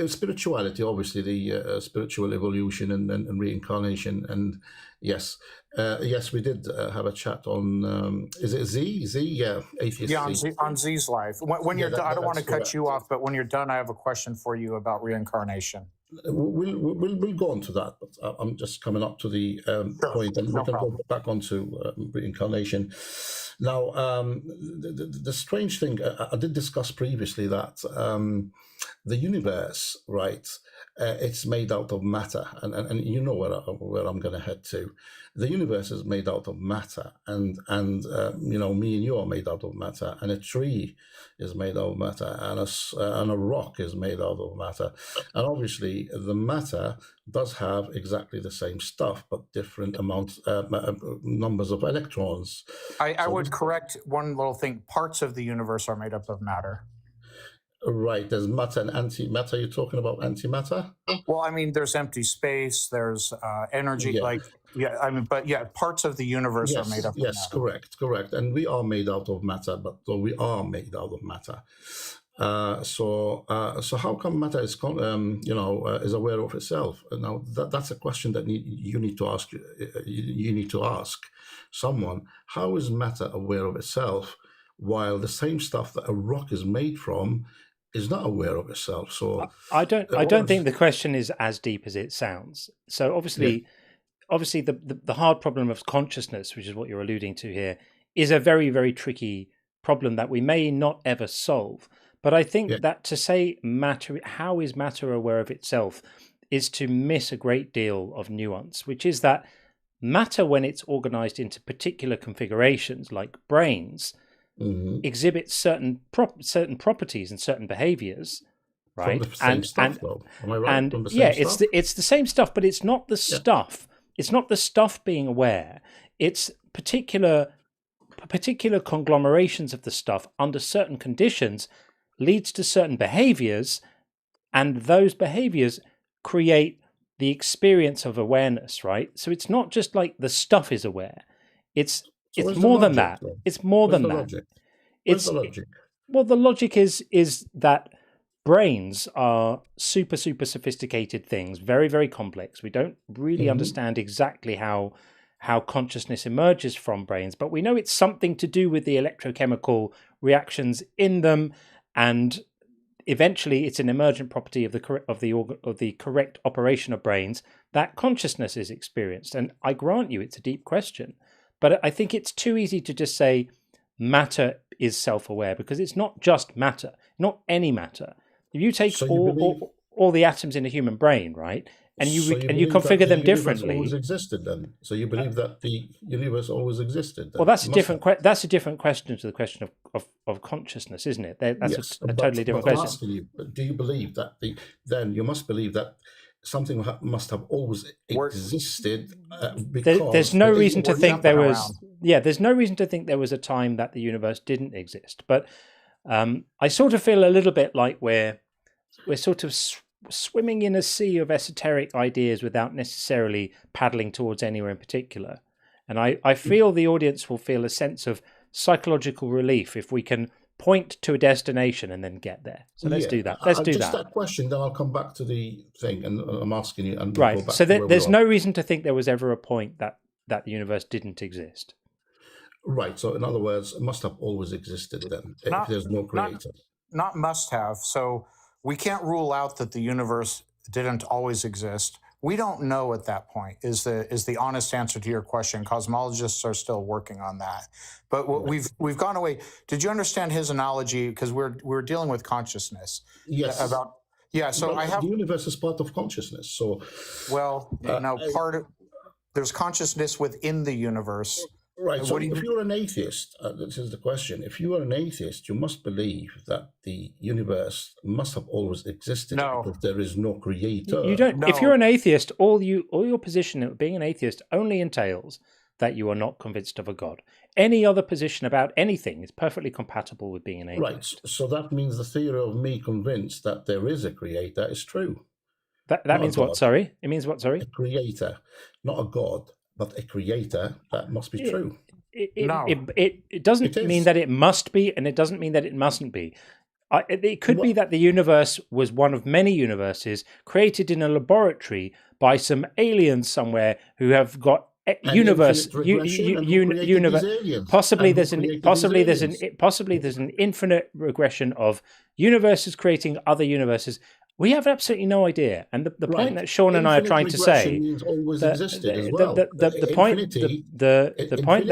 Spirituality, obviously, the spiritual evolution and reincarnation, and yes, we did have a chat on. Is it Z? Yeah, atheist. Yeah, on Z's live. When you're done, I don't want to cut you off, but when you're done, I have a question for you about reincarnation. We'll go on to that, but I'm just coming up to the point, and we can go back onto reincarnation. Now, the strange thing I did discuss previously that the universe, right? It's made out of matter, and you know where I'm going to head to. The universe is made out of matter, and me and you are made out of matter, and a tree is made out of matter, and a rock is made out of matter, and obviously the matter does have exactly the same stuff, but different amounts, numbers of electrons. I would correct one little thing. Parts of the universe are made up of matter. Right, there's matter and antimatter. You're talking about antimatter? Well, I mean, there's empty space, there's energy, parts of the universe are made up of matter. Yes, correct. And we are made out of matter, we are made out of matter. So how come matter is aware of itself? Now, that's a question that you need to ask. You need to ask someone, how is matter aware of itself, while the same stuff that a rock is made from is not aware of itself? So I don't think the question is as deep as it sounds. So obviously the hard problem of consciousness, which is what you're alluding to here, is a very, very tricky problem that we may not ever solve. But I think that to say how is matter aware of itself is to miss a great deal of nuance, which is that matter, when it's organized into particular configurations like brains, exhibits certain properties and certain behaviors, right? From the same stuff, though. Am I right? And it's the same stuff, but it's not the stuff. It's not the stuff being aware. It's particular conglomerations of the stuff under certain conditions leads to certain behaviors, and those behaviors create the experience of awareness, right? So it's not just like the stuff is aware. It's more than that. It's more than that. Where's the logic? Well, the logic is that brains are super sophisticated things, very, very complex. We don't really understand exactly how consciousness emerges from brains, but we know it's something to do with the electrochemical reactions in them, and eventually it's an emergent property of the correct operation of brains that consciousness is experienced. And I grant you it's a deep question, but I think it's too easy to just say matter is self-aware, because it's not just matter, not any matter. If you take all the atoms in a human brain, right, and you configure them differently, always existed then. So you believe that the universe always existed. Then. Well, that's a different question to the question of consciousness, isn't it? That's a totally different question. Do you believe that then you must believe that something must have always existed? Because there's no reason to think there was. Yeah, there's no reason to think there was a time that the universe didn't exist. But I sort of feel a little bit like we're sort of swimming in a sea of esoteric ideas without necessarily paddling towards anywhere in particular. And I feel the audience will feel a sense of psychological relief if we can point to a destination and then get there. So let's do that. Let's do just that. That question, then I'll come back to the thing, and I'm asking you. And right. So there's no reason to think there was ever a point that the universe didn't exist. Right. So in other words, it must have always existed then, if there's no creator. Not must have. So we can't rule out that the universe didn't always exist. We don't know at that point is the honest answer to your question. Cosmologists are still working on that. But we've gone away. Did you understand his analogy? Because we're dealing with consciousness. Yes. So the universe is part of consciousness. So there's consciousness within the universe. Right. So if you're an atheist, this is the question. If you are an atheist, you must believe that the universe must have always existed because there is no creator. You don't. No. If you're an atheist, all your position of being an atheist only entails that you are not convinced of a God. Any other position about anything is perfectly compatible with being an atheist. Right. So that means the theory of me convinced that there is a creator is true. That means what? Sorry. It means what? Sorry. A creator, not a God. But a creator, that must be true. It doesn't mean that it must be, and it doesn't mean that it mustn't be. It could be that the universe was one of many universes created in a laboratory by some aliens somewhere who have got universe. Possibly there's an infinite regression of universes creating other universes. We have absolutely no idea, and the point that Sean and I are trying to say, the point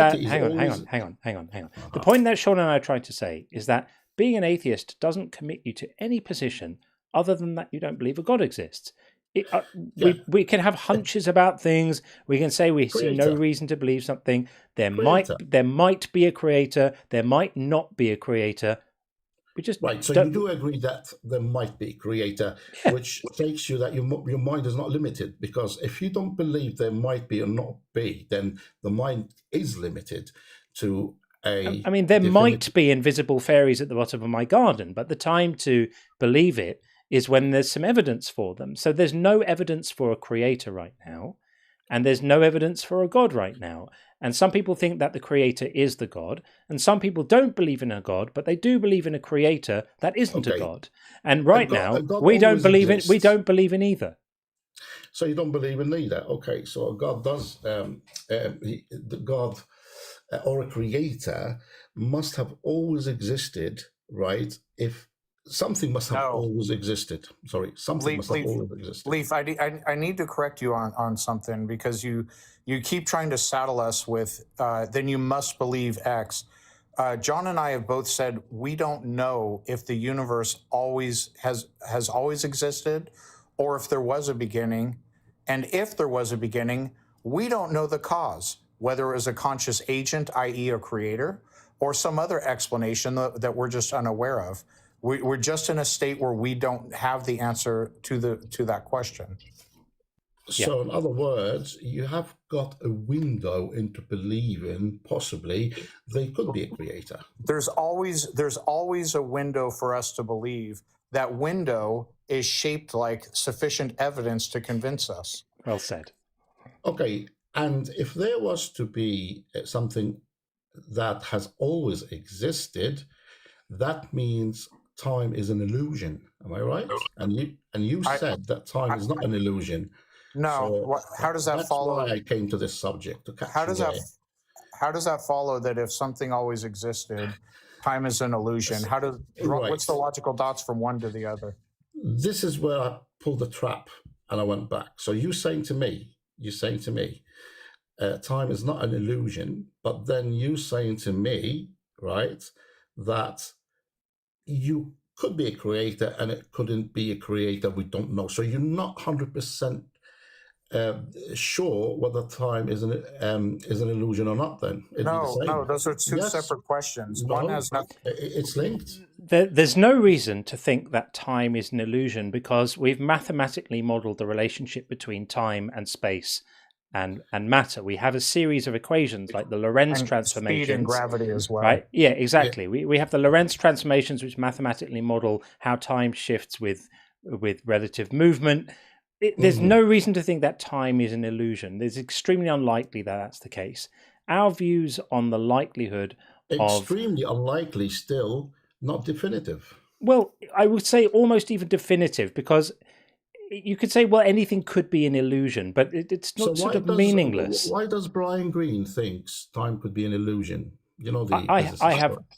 that Sean and I are trying to say is that being an atheist doesn't commit you to any position other than that you don't believe a God exists. We can have hunches about things. We can say we see no reason to believe something. There might be a creator. There might not be a creator. So you do agree that there might be a creator, which takes you that your mind is not limited, because if you don't believe there might be or not be, then the mind is limited to a... I mean, there might be invisible fairies at the bottom of my garden, but the time to believe it is when there's some evidence for them. So there's no evidence for a creator right now, and there's no evidence for a God right now. And some people think that the creator is the God, and some people don't believe in a God, but they do believe in a creator that isn't a God. And right now, we don't believe in either. So you don't believe in either. Okay, so a God does, the God or a creator must have always existed, right? If something must have always existed. Sorry, something must have always existed. Leaf, I need to correct you on something, because you keep trying to saddle us with, then you must believe X. John and I have both said we don't know if the universe always has always existed, or if there was a beginning. And if there was a beginning, we don't know the cause, whether it was a conscious agent, i.e. a creator, or some other explanation that we're just unaware of. We're just in a state where we don't have the answer to that question. So in other words, you have got a window into believing possibly they could be a creator. There's always a window for us to believe. That window is shaped like sufficient evidence to convince us. Well said. Okay, and if there was to be something that has always existed, that means time is an illusion. Am I right? And you said that time is not an illusion. No. So How does that follow? That's why I came to this subject. To catch How does you that? there. How does that follow that if something always existed, time is an illusion? Right. What's the logical dots from one to the other? This is where I pulled the trap and I went back. So you're saying to me, time is not an illusion, but then you saying to me, right, that you could be a creator and it couldn't be a creator. We don't know. So you're not 100% sure whether time is an illusion or not. Then no, those are two separate questions. No, one has nothing. It's linked. There's no reason to think that time is an illusion because we've mathematically modeled the relationship between time and space and matter. We have a series of equations like the Lorentz transformations. Speed and gravity as well. Right? Yeah, exactly. Yeah. We have the Lorentz transformations which mathematically model how time shifts with relative movement. There's no reason to think that time is an illusion. It's extremely unlikely that that's the case. Our views on the likelihood extremely unlikely, still not definitive. Well, I would say almost even definitive, because you could say, well, anything could be an illusion, but it's not meaningless. Why does Brian Greene thinks time could be an illusion? You know, I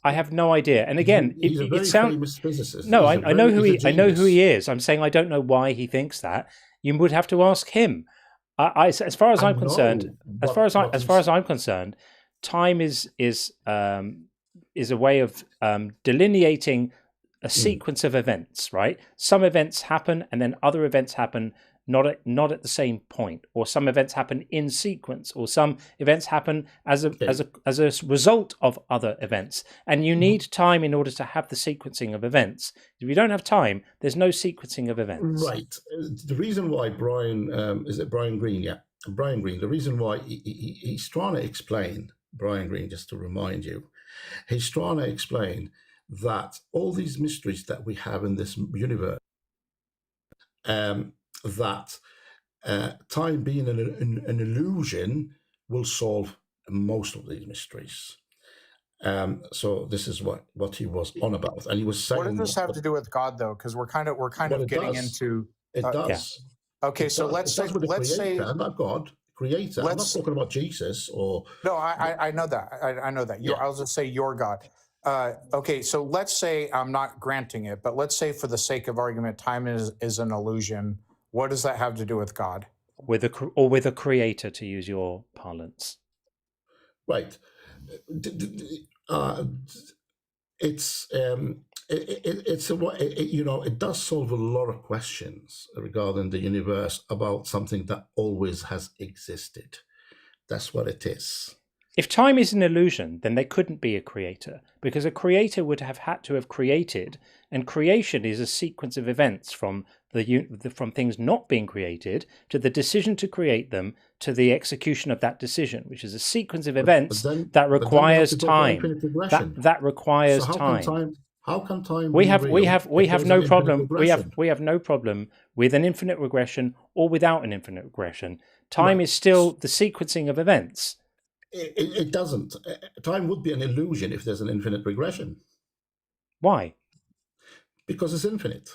have no idea. And again, he's a very famous physicist. No, I know who he is. I'm saying I don't know why he thinks that. You would have to ask him. As far as I'm concerned, time is a way of delineating a sequence of events. Right? Some events happen, and then other events happen not at the same point, or some events happen in sequence, or some events happen as a result of other events. And you need time in order to have the sequencing of events. If you don't have time, there's no sequencing of events. Right. The reason why Brian Greene? Yeah, Brian Greene. The reason why he's trying to explain, Brian Greene, just to remind you, he's trying to explain that all these mysteries that we have in this universe, that time being an illusion will solve most of these mysteries. So this is what he was on about, and he was saying. What does this have to do with God, though? Because we're kind of getting into. It does. Yeah. Okay, so let's say not God, creator. I'm not talking about Jesus or. No, I know that. I know that. I'll just say your God. Okay, so let's say I'm not granting it, but let's say for the sake of argument, time is an illusion. What does that have to do with God? With a creator, to use your parlance. Right. It does solve a lot of questions regarding the universe about something that always has existed. That's what it is. If time is an illusion, then there couldn't be a creator, because a creator would have had to have created, and creation is a sequence of events from things not being created to the decision to create them to the execution of that decision, which is a sequence of events that requires time. That requires time. How can time? We have no problem. We have no problem with an infinite regression or without an infinite regression. Time is still the sequencing of events. It doesn't. Time would be an illusion if there's an infinite regression. Why? Because it's infinite.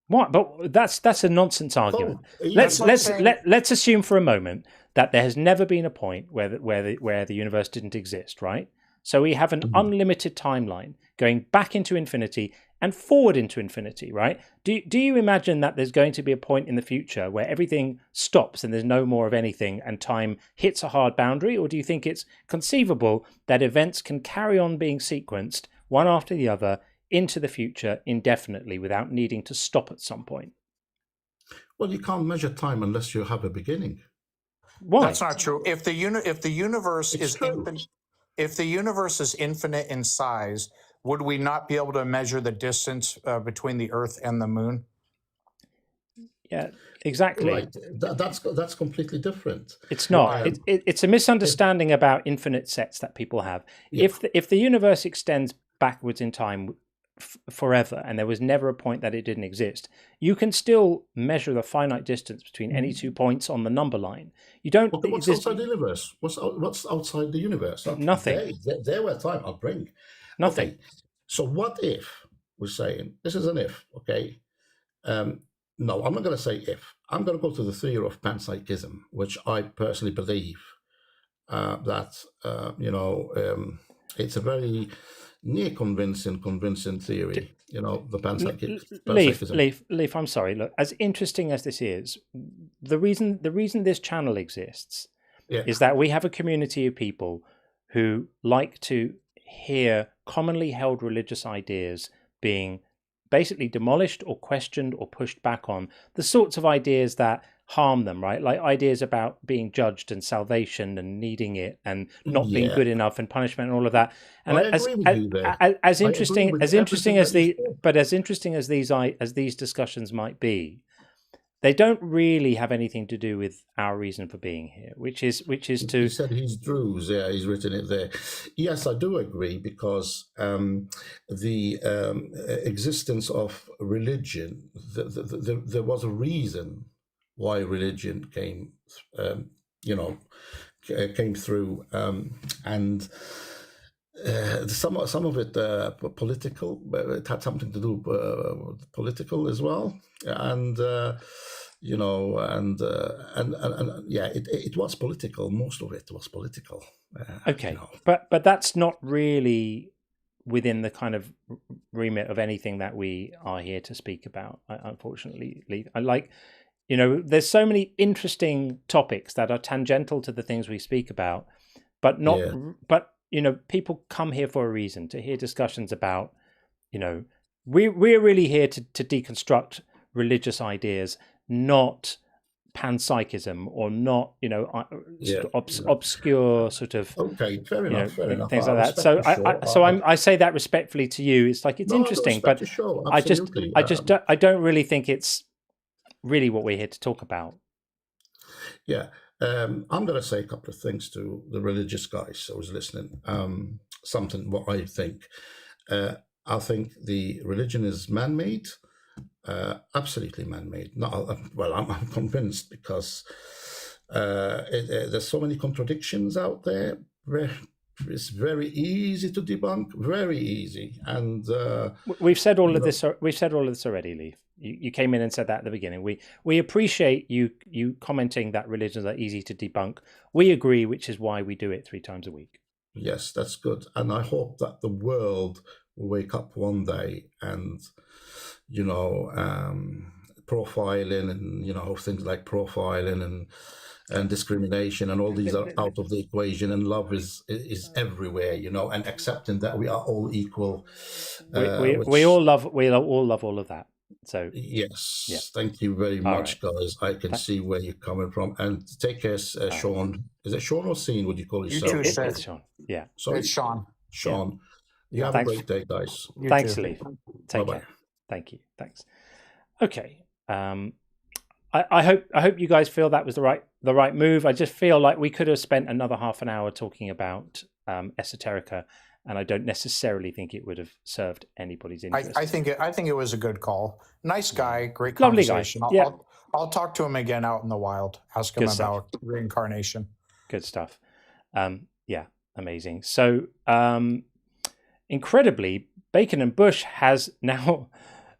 What? But that's a nonsense argument. Let's assume for a moment that there has never been a point where the universe didn't exist, right? So we have an unlimited timeline going back into infinity and forward into infinity, right? Do you imagine that there's going to be a point in the future where everything stops and there's no more of anything and time hits a hard boundary? Or do you think it's conceivable that events can carry on being sequenced one after the other into the future indefinitely without needing to stop at some point? Well, you can't measure time unless you have a beginning. Why? That's not true. If the universe is infinite, if the universe is infinite in size, would we not be able to measure the distance between the Earth and the Moon? Yeah, exactly. Right. That's completely different. It's not. It's a misunderstanding about infinite sets that people have. Yeah. If the universe extends backwards in time forever, and there was never a point that it didn't exist, you can still measure the finite distance between any 2 points on the number line. You don't. Okay, what's outside the universe? What's outside the universe? Nothing. There were time. I'll bring nothing. Okay, so what if we're saying this is an if? Okay. No, I'm not going to say if. I'm going to go to the theory of panpsychism, which I personally believe that it's a very near convincing theory. The panpsychism. Leaf, I'm sorry. Look, as interesting as this is, the reason this channel exists is that we have a community of people who like to hear commonly held religious ideas being basically demolished or questioned or pushed back on, the sorts of ideas that harm them, right? Like ideas about being judged and salvation and needing it and not being good enough and punishment and all of that. And as interesting as these discussions might be, they don't really have anything to do with our reason for being here, which is to. He said he's Druze. Yeah, he's written it there. Yes, I do agree, because the existence of religion, there was a reason why religion came through, and some of it political. It had something to do with political as well, and. It was political. Most of it was political. Okay, but that's not really within the kind of remit of anything that we are here to speak about. Unfortunately, there's so many interesting topics that are tangential to the things we speak about, but not. Yeah. But people come here for a reason, to hear discussions about. We're really here to deconstruct religious ideas. Not panpsychism, or not obscure sort of fair enough things like that. So I say that respectfully to you. It's like it's interesting, but I don't really think it's really what we're here to talk about. Yeah, I'm going to say a couple of things to the religious guys I was listening. Something what I think. I think the religion is man-made. Absolutely man-made. I'm convinced, because there's so many contradictions out there. It's very easy to debunk, very easy. And we've said all of this. We've said all of this already, Lee. You came in and said that at the beginning. We appreciate you commenting that religions are easy to debunk. We agree, which is why we do it 3 times a week. Yes, that's good. And I hope that the world will wake up one day and profiling and things like profiling and discrimination and all these are out of the equation, and love is everywhere, and accepting that we are all equal. We all love all of that. So yes, yeah. Thank you very much, guys. I can see where you're coming from, and take care, Sean. Is it Sean or Sean? Would you call yourself? It's Sean. Yeah, sorry, it's Sean. Sean. You have a great day, guys. Thanks, Lee. Take care. Thank you. Thanks. Okay. I hope you guys feel that was the right move. I just feel like we could have spent another half an hour talking about esoterica, and I don't necessarily think it would have served anybody's interest. I think it was a good call. Nice guy, great conversation. Lovely guy. I'll talk to him again out in the wild. Ask him about reincarnation. Good stuff. Yeah, amazing. So incredibly, Bacon and Bush has now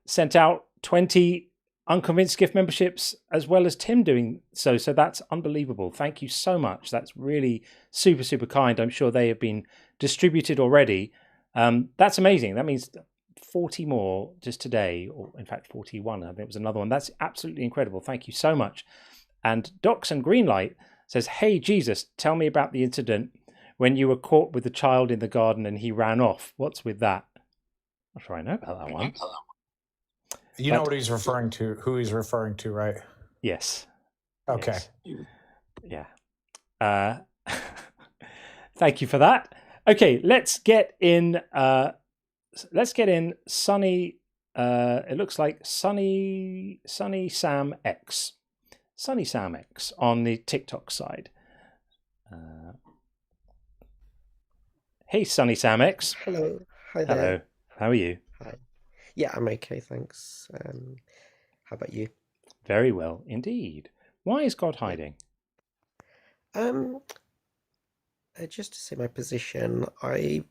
sent out 20 unconvinced gift memberships, as well as Tim doing so. So that's unbelievable. Thank you so much. That's really super, super kind. I'm sure they have been distributed already. That's amazing. That means 40 more just today, or in fact 41. I think it was another one. That's absolutely incredible. Thank you so much. And Docs and Greenlight says, "Hey Jesus, tell me about the incident when you were caught with the child in the garden and he ran off. What's with that?" I'm sure I know about that one. You know what he's referring to, who he's referring to, right? Yes. Okay. Yes. Yeah. Thank you for that. Okay, let's get in Sunny it looks like Sunny Sam X on the TikTok side. Hey, Sunny Sam X. Hello. Hi there. Hello. How are you? Hi. Yeah, I'm okay, thanks. How about you? Very well indeed. Why is God hiding? Just to say my position, I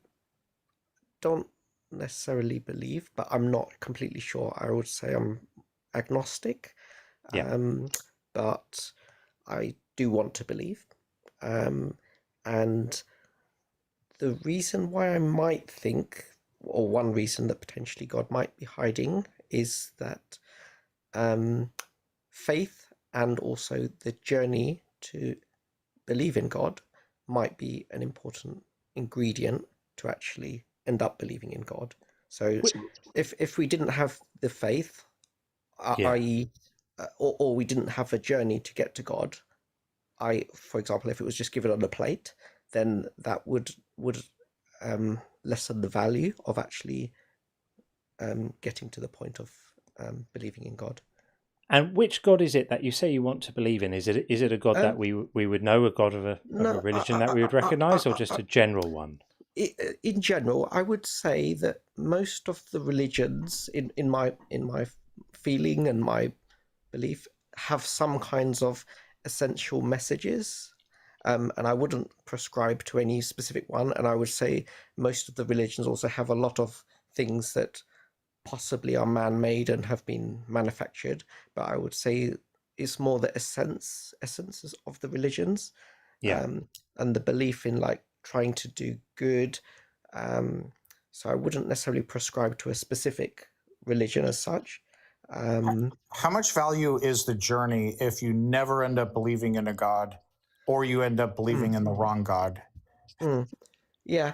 don't necessarily believe, but I'm not completely sure. I would say I'm agnostic. Yeah. But I do want to believe. And the reason why I might think, or one reason that potentially God might be hiding, is that faith and also the journey to believe in God might be an important ingredient to actually end up believing in God. So if we didn't have the faith, i.e., or we didn't have a journey to get to God, for example, if it was just given on a plate, then that would lessen the value of actually getting to the point of believing in God. And which God is it that you say you want to believe in? Is it a God that we would know, a God of a religion that we would recognise, or just a general one? In general, I would say that most of the religions, in my feeling and my belief, have some kinds of essential messages, and I wouldn't prescribe to any specific one. And I would say most of the religions also have a lot of things that possibly are man-made and have been manufactured, but I would say it's more the essences of the religions, and the belief in like trying to do good. So I wouldn't necessarily prescribe to a specific religion as such. How much value is the journey if you never end up believing in a God, or you end up believing in the wrong God? Yeah,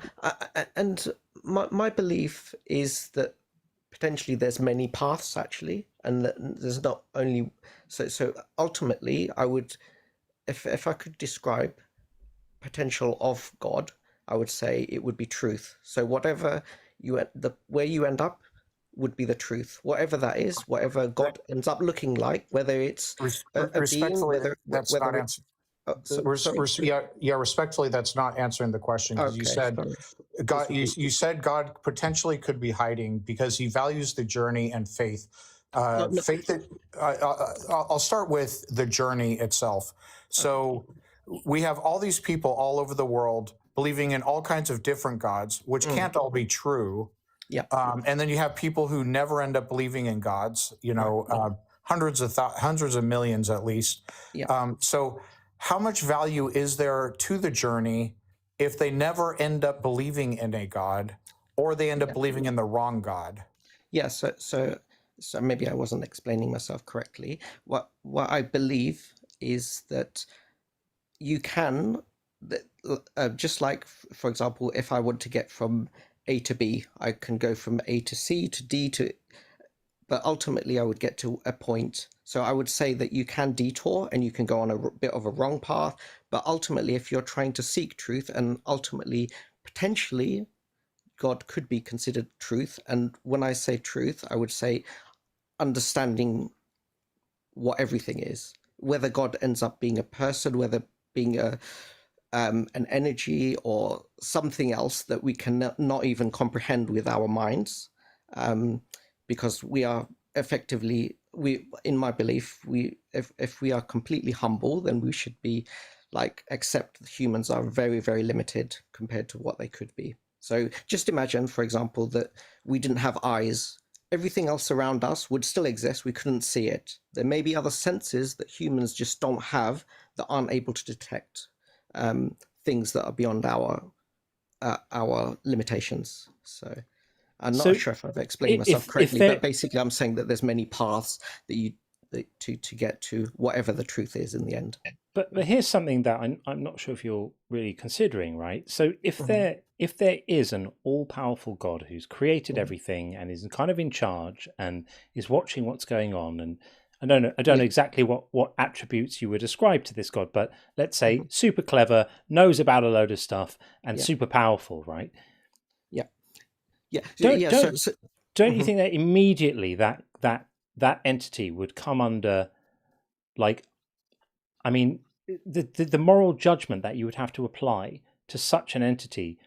and my belief is that potentially there's many paths actually, and that there's not only so ultimately I would, if I could describe potential of God, I would say it would be truth. So whatever where you end up would be the truth, whatever that is, whatever God ends up looking like, whether it's a being, whether not answering. Respectfully, that's not answering the question, because you said God. You said God potentially could be hiding because he values the journey and faith. Faith. I'll start with the journey itself. So we have all these people all over the world believing in all kinds of different gods, which can't all be true. Yeah. And then you have people who never end up believing in gods. Hundreds of millions at least. Yeah. So how much value is there to the journey if they never end up believing in a God, or they end up believing in the wrong God? Yeah, so maybe I wasn't explaining myself correctly. What I believe is that you can, just like, for example, if I want to get from A to B, I can go from A to C to D but ultimately I would get to a point. So I would say that you can detour and you can go on a bit of a wrong path, but ultimately if you're trying to seek truth, and ultimately potentially God could be considered truth. And when I say truth, I would say understanding what everything is, whether God ends up being a person, whether being an energy or something else that we can not even comprehend with our minds. Because we are effectively, in my belief, if we are completely humble, then we should be accept that humans are very, very limited compared to what they could be. So just imagine, for example, that we didn't have eyes. Everything else around us would still exist. We couldn't see it. There may be other senses that humans just don't have, that aren't able to detect things that are beyond our limitations. So I'm not sure if I've explained myself correctly, but basically I'm saying that there's many paths to get to whatever the truth is in the end. But here's something that I'm not sure if you're really considering, right? So if there is an all-powerful God who's created everything and is kind of in charge and is watching what's going on, and I don't know exactly what attributes you would ascribe to this God, but let's say super clever, knows about a load of stuff, and super powerful, right? Yeah. don't you think that immediately that entity would come under, like, I mean, the moral judgment that you would have to apply to such an entity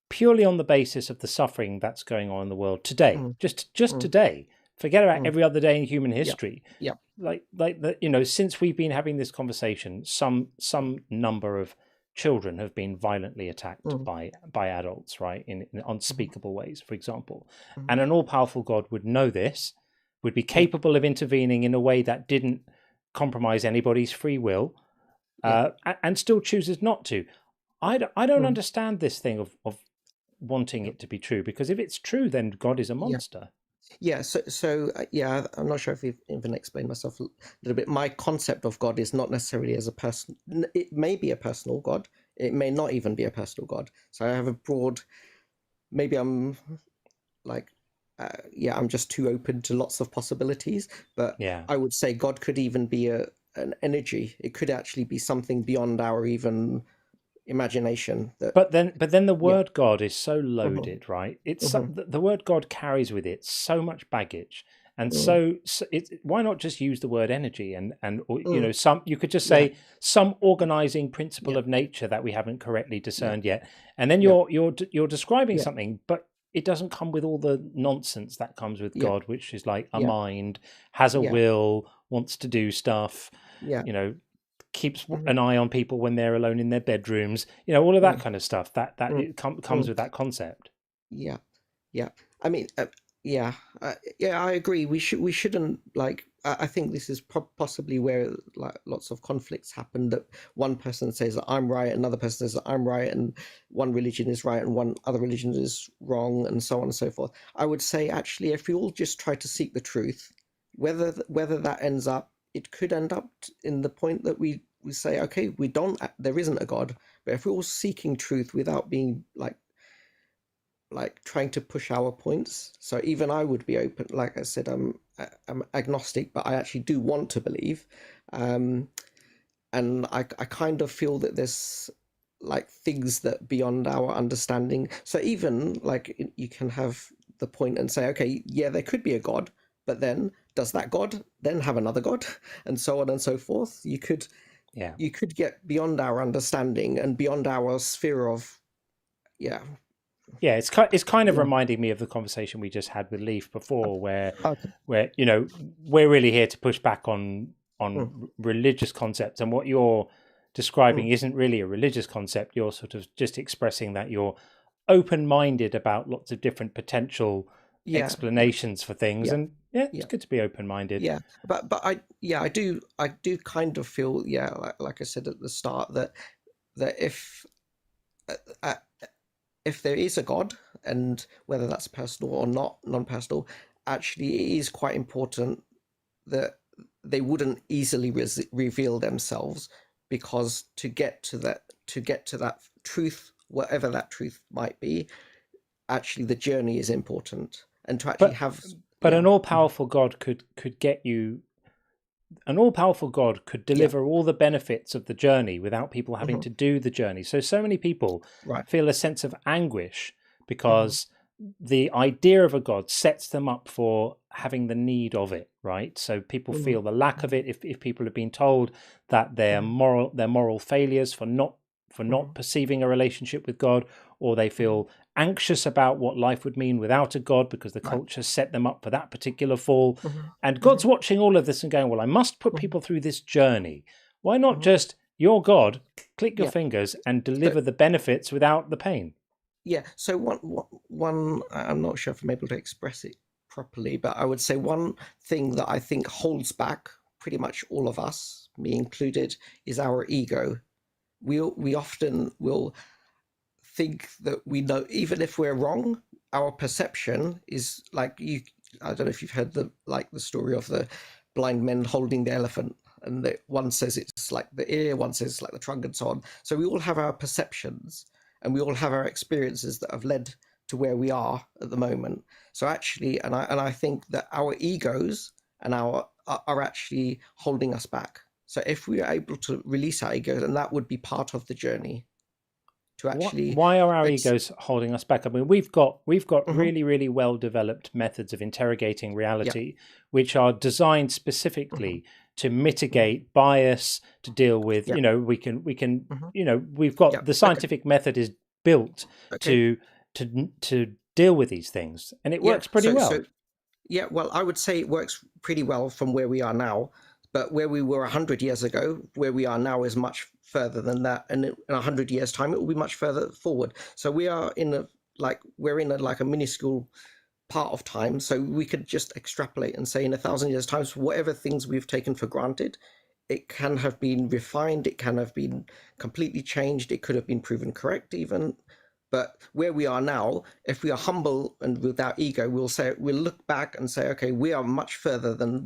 purely on the basis of the suffering that's going on in the world today, just today. Forget about every other day in human history. Yeah. Like since we've been having this conversation, some number of children have been violently attacked by adults, right, in unspeakable ways, for example. And an all-powerful God would know this, would be capable of intervening in a way that didn't compromise anybody's free will, and still chooses not to. I don't understand this thing of wanting it to be true, because if it's true, then God is a monster. I'm not sure if I've even explained myself a little bit. My concept of God is not necessarily as a person. It may be a personal God. It may not even be a personal God. So I have a broad, maybe I'm like, I'm just too open to lots of possibilities. But I would say God could even be an energy. It could actually be something beyond our even imagination. But then the word God is so loaded, right? It's the word God carries with it so much baggage, and so why not just use the word energy and some, you could just say some organizing principle of nature that we haven't correctly discerned yet, and then you're describing something, but it doesn't come with all the nonsense that comes with God, which is like a mind, has a will, wants to do stuff, keeps an eye on people when they're alone in their bedrooms, all of that kind of stuff that it comes with that concept. I mean, I agree. We shouldn't, like, I think this is possibly where like lots of conflicts happen, that one person says that I'm right, another person says that I'm right, and one religion is right and one other religion is wrong, and so on and so forth. I would say, actually, if we all just try to seek the truth, whether that ends up, it could end up in the point that we say, okay, there isn't a God, but if we're all seeking truth without being like trying to push our points. So even I would be open. Like I said, I'm agnostic, but I actually do want to believe. And I kind of feel that there's like things that beyond our understanding. So even like you can have the point and say, okay, there could be a God, but then does that God then have another God, and so on and so forth? You could get beyond our understanding and beyond our sphere of, it's kind of reminding me of the conversation we just had with Leaf before, where we're really here to push back on religious concepts, and what you're describing isn't really a religious concept. You're sort of just expressing that you're open-minded about lots of different potential explanations for things, and it's good to be open-minded. But I do kind of feel like I said at the start, that if there is a God, and whether that's personal or not non-personal, actually it is quite important that they wouldn't easily reveal themselves, because to get to that truth, whatever that truth might be, actually the journey is important. And to actually an all-powerful God could get you. An all-powerful God could deliver all the benefits of the journey without people having to do the journey. So many people feel a sense of anguish because the idea of a God sets them up for having the need of it, right? So people feel the lack of it if people have been told that they're moral failures for not perceiving a relationship with God, or they feel anxious about what life would mean without a God because the culture set them up for that particular fall. And God's watching all of this and going, well, I must put people through this journey. Why not just, your God, click your fingers and deliver the benefits without the pain? So one, I'm not sure if I'm able to express it properly, but I would say one thing that I think holds back pretty much all of us, me included, is our ego. We often will think that we know, even if we're wrong, our perception is like, I don't know if you've heard the story of the blind men holding the elephant, and one says it's like the ear, one says it's like the trunk, and so on. So we all have our perceptions, and we all have our experiences that have led to where we are at the moment. So actually, and I think that our egos are actually holding us back. So if we are able to release our egos, and that would be part of the journey. to actually. Why are our egos holding us back? I mean, we've got really, really well developed methods of interrogating reality, which are designed specifically to mitigate bias, to deal with, you know, we can, you know, we've got the scientific method is built to deal with these things, and it works pretty well. Yeah, well, I would say it works pretty well from where we are now, but where we were 100 years ago, where we are now is much further than that, and in 100 years' time, it will be much further forward. So we are in a minuscule part of time, so we could just extrapolate and say in 1,000 years' time, whatever things we've taken for granted, it can have been refined, it can have been completely changed, it could have been proven correct even. But where we are now, if we are humble and without ego, we'll look back and say, okay, we are much further than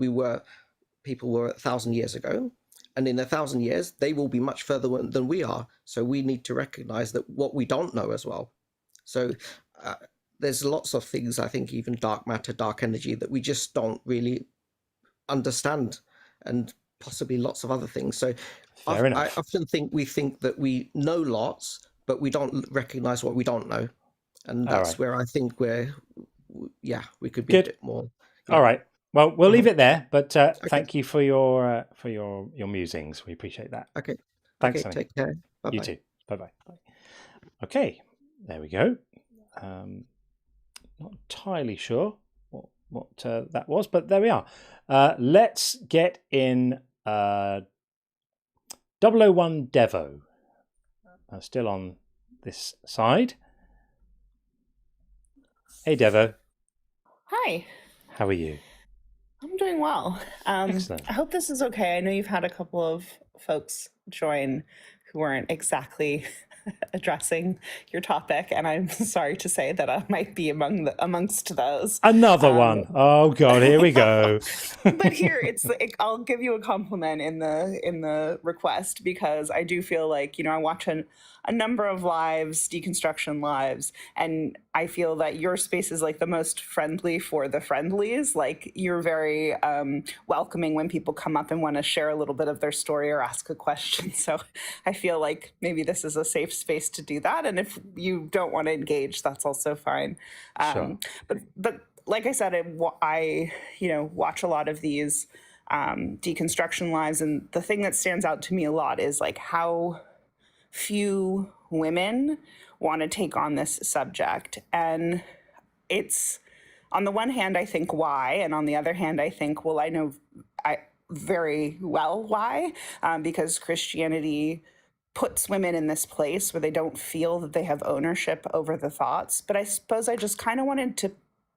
people were 1,000 years ago. And in 1,000 years, they will be much further than we are. So we need to recognize that what we don't know as well. So there's lots of things, I think, even dark matter, dark energy, that we just don't really understand, and possibly lots of other things. So I often think that we know lots, but we don't recognize what we don't know. And that's where I think we could be a bit more. Yeah. All right. Well, we'll leave it there, but thank you for your musings. We appreciate that. Okay. Thanks, okay, Sonny. take care. Bye-bye. You too. Bye-bye. Okay, there we go. Not entirely sure what that was, but there we are. Let's get in 001 Devo. Still on this side. Hey, Devo. Hi. How are you? I'm doing well. Excellent. I hope this is okay. I know you've had a couple of folks join who weren't exactly addressing your topic, and I'm sorry to say that I might be amongst those. Another one. Oh God, here we go. But here I'll give you a compliment in the request, because I do feel like, you know, I watch a number of lives, deconstruction lives, and I feel that your space is like the most friendly for the friendlies. Like, you're very welcoming when people come up and want to share a little bit of their story or ask a question. So I feel like maybe this is a safe space to do that. And if you don't want to engage, that's also fine. Sure. But like I said, I watch a lot of these deconstruction lives, and the thing that stands out to me a lot is like how few women want to take on this subject. And it's, on the one hand, I think why, and on the other hand, I think, well, I know very well why, because Christianity puts women in this place where they don't feel that they have ownership over the thoughts. But I suppose I just kind of wanted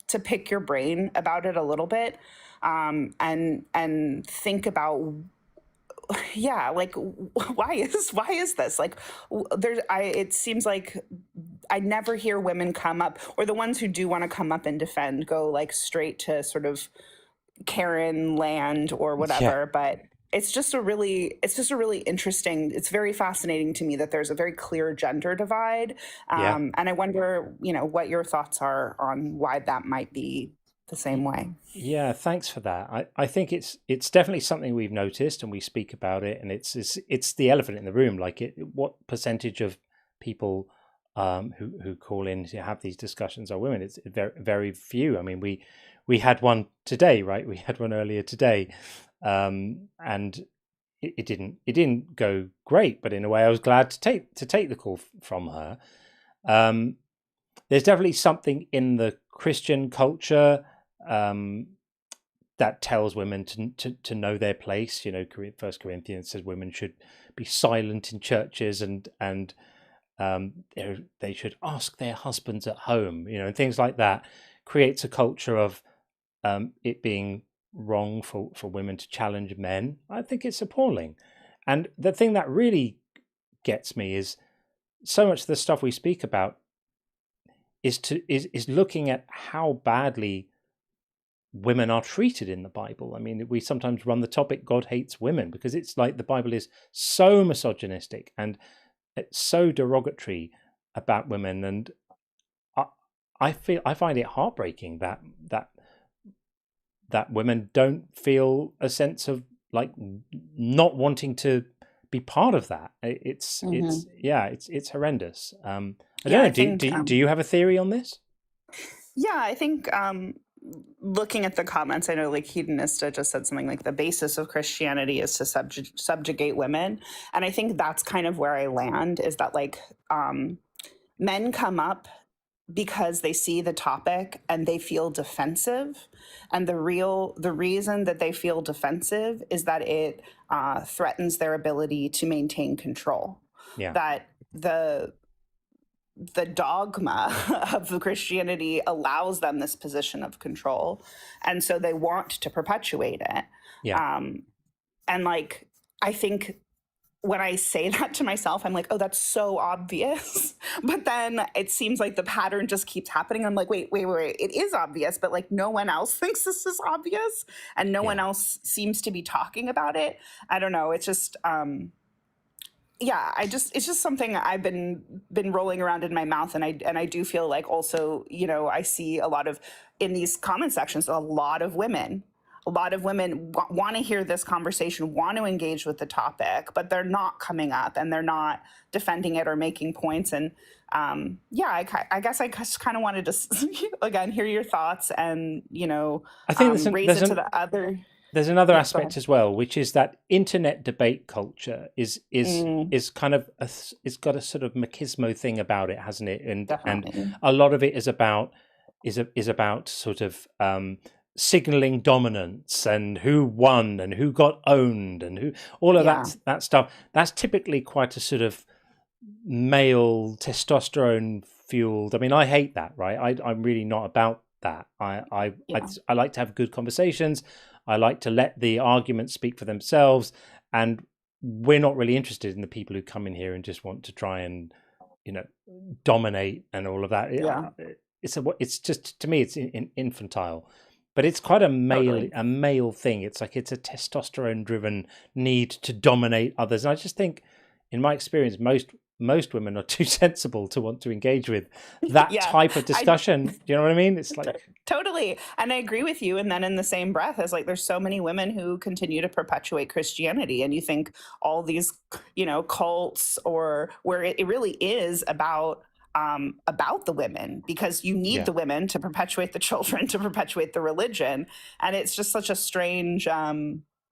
to pick your brain about it a little bit, and think about, like, why is this? Like, it seems like I never hear women come up, or the ones who do want to come up and defend go like straight to sort of Karen land or whatever. Yeah. But it's just a really interesting, it's very fascinating to me that there's a very clear gender divide. And I wonder, what your thoughts are on why that might be the same way. Yeah, thanks for that. I think it's definitely something we've noticed, and we speak about it, and it's the elephant in the room. Like, what percentage of people who call in to have these discussions are women? It's very, very few. I mean, we had one today, right? We had one earlier today, and it didn't go great, but in a way, I was glad to take the call from her. There's definitely something in the Christian culture that tells women to know their place. First Corinthians says women should be silent in churches, and they should ask their husbands at home, and things like that. Creates a culture of it being wrong for women to challenge men. I think it's appalling. And the thing that really gets me is so much of the stuff we speak about is looking at how badly women are treated in the Bible. I mean, we sometimes run the topic, God hates women, because it's like the Bible is so misogynistic and it's so derogatory about women. And I find it heartbreaking that women don't feel a sense of like not wanting to be part of that. It's horrendous. I don't know. I think, Do you have a theory on this? Yeah, I think looking at the comments, I know like Hedonista just said something like the basis of Christianity is to subjugate women. And I think that's kind of where I land, is that like men come up because they see the topic and they feel defensive. And the reason that they feel defensive is that it threatens their ability to maintain control. Yeah. That the dogma of the Christianity allows them this position of control. And so they want to perpetuate it. Yeah. And like, I think when I say that to myself, I'm like, oh, that's so obvious. But then it seems like the pattern just keeps happening. I'm like, wait. It is obvious, but like no one else thinks this is obvious. And no one else seems to be talking about it. I don't know. It's just, it's just something I've been rolling around in my mouth, and I do feel like also, you know, I see a lot of in these comment sections, a lot of women want to hear this conversation, want to engage with the topic, but they're not coming up and they're not defending it or making points. And I guess I just kind of wanted to again hear your thoughts and, you know, I think raise it to the other. There's another aspect as well, which is that internet debate culture is kind of it's got a sort of machismo thing about it, hasn't it? And a lot of it is about sort of signaling dominance and who won and who got owned and who all of that stuff. That's typically quite a sort of male testosterone fueled. I mean, I hate that, right? I'm really not about that. I like to have good conversations. I like to let the arguments speak for themselves, and we're not really interested in the people who come in here and just want to try and, you know, dominate and all of that. Yeah. It's just, to me, it's infantile, but it's quite a male thing. It's like it's a testosterone driven need to dominate others. And I just think, in my experience, most women are too sensible to want to engage with that type of discussion. Do you know what I mean? It's like totally. And I agree with you. And then in the same breath, as like, there's so many women who continue to perpetuate Christianity. And you think all these, you know, cults, or where it really is about the women, because you need the women to perpetuate the children, to perpetuate the religion. And it's just such a strange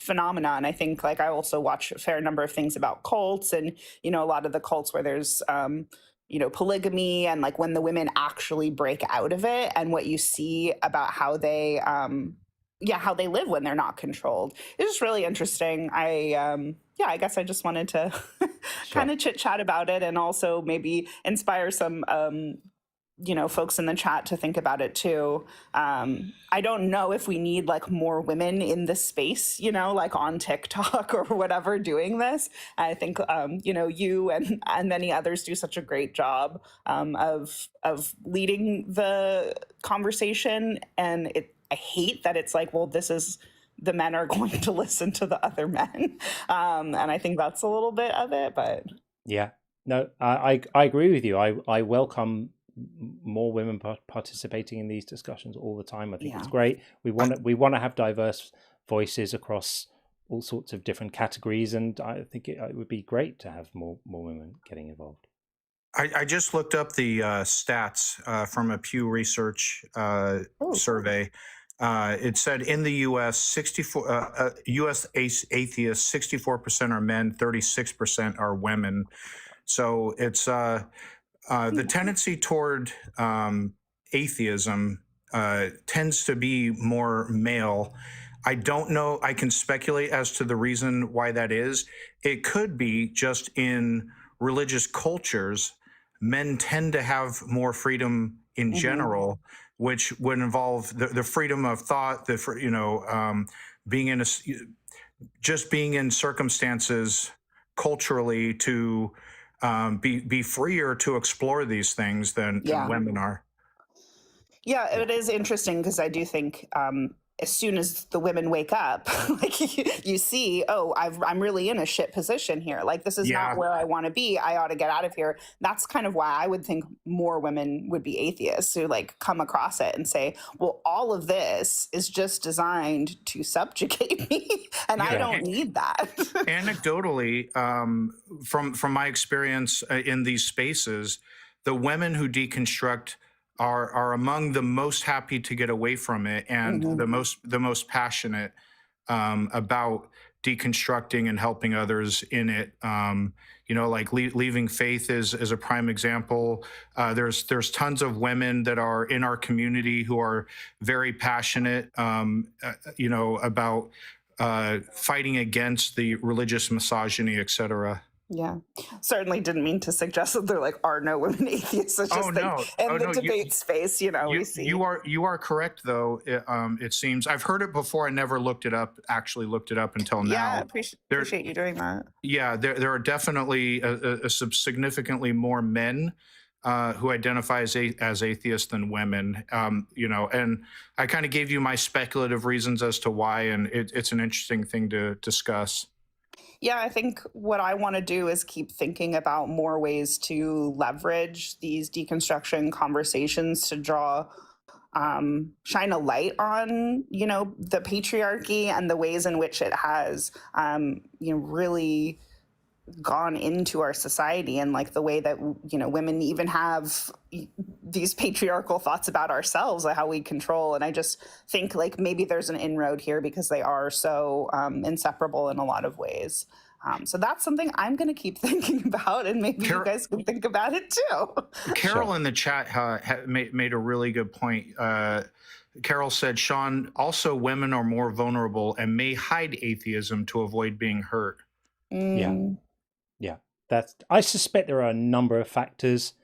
phenomenon. I think, like, I also watch a fair number of things about cults, and, you know, a lot of the cults where there's you know, polygamy, and like when the women actually break out of it, and what you see about how they how they live when they're not controlled. It's just really interesting. I guess I just wanted to kind of chit chat about it, and also maybe inspire some you know, folks in the chat to think about it too. I don't know if we need like more women in this space, you know, like on TikTok or whatever doing this. I think, you know, you and many others do such a great job of leading the conversation. And I hate that it's like, well, this is, the men are going to listen to the other men. And I think that's a little bit of it, but. Yeah, no, I agree with you. I welcome more women participating in these discussions all the time. I think it's great. We want to have diverse voices across all sorts of different categories, and I think it would be great to have more women getting involved. I just looked up the stats from a Pew Research survey. It said in the U.S., U.S. atheists, 64% are men, 36% are women. So it's the tendency toward atheism tends to be more male. I don't know. I can speculate as to the reason why that is. It could be just in religious cultures, men tend to have more freedom in general, which would involve the freedom of thought, being in being in circumstances culturally to be freer to explore these things than women are. Yeah, it is interesting, because I do think as soon as the women wake up, like you see, oh, I'm really in a shit position here. Like, this is not where I want to be. I ought to get out of here. That's kind of why I would think more women would be atheists, who like come across it and say, well, all of this is just designed to subjugate me, and I don't need that. Anecdotally, from my experience in these spaces, the women who deconstruct are among the most happy to get away from it, and the most passionate about deconstructing and helping others in it. You know, like leaving faith is a prime example. There's tons of women that are in our community who are very passionate, you know, about fighting against the religious misogyny, etc. Yeah, certainly didn't mean to suggest that there like are no women atheists. It's just in the debate space, you know, we see. You are correct, though. It seems I've heard it before. I never looked it up. Actually, looked it up until now. Yeah, appreciate you doing that. Yeah, there are definitely significantly more men who identify as atheists than women. You know, and I kind of gave you my speculative reasons as to why, and it's an interesting thing to discuss. Yeah, I think what I want to do is keep thinking about more ways to leverage these deconstruction conversations to draw, shine a light on, you know, the patriarchy and the ways in which it has, you know, really gone into our society, and like the way that, you know, women even have these patriarchal thoughts about ourselves and how we control. And I just think like maybe there's an inroad here because they are so inseparable in a lot of ways. So that's something I'm going to keep thinking about, and maybe you guys can think about it too. Carol in the chat made a really good point. Carol said, Sean, also women are more vulnerable and may hide atheism to avoid being hurt. Yeah, I suspect there are a number of factors,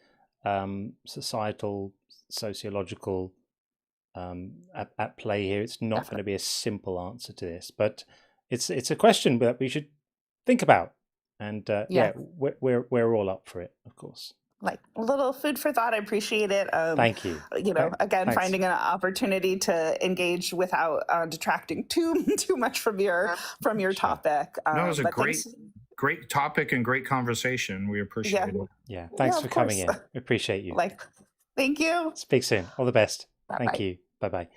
societal, sociological, at play here. It's not going to be a simple answer to this, but it's a question that we should think about. And we're all up for it, of course. Like a little food for thought. I appreciate it. Thank you. You know, again, finding an opportunity to engage without detracting too much from your topic. No, it was a great topic and great conversation. We appreciate it. Yeah, thanks for coming in. We appreciate you. Thank you. Speak soon. All the best. Bye-bye. Thank you. Bye-bye.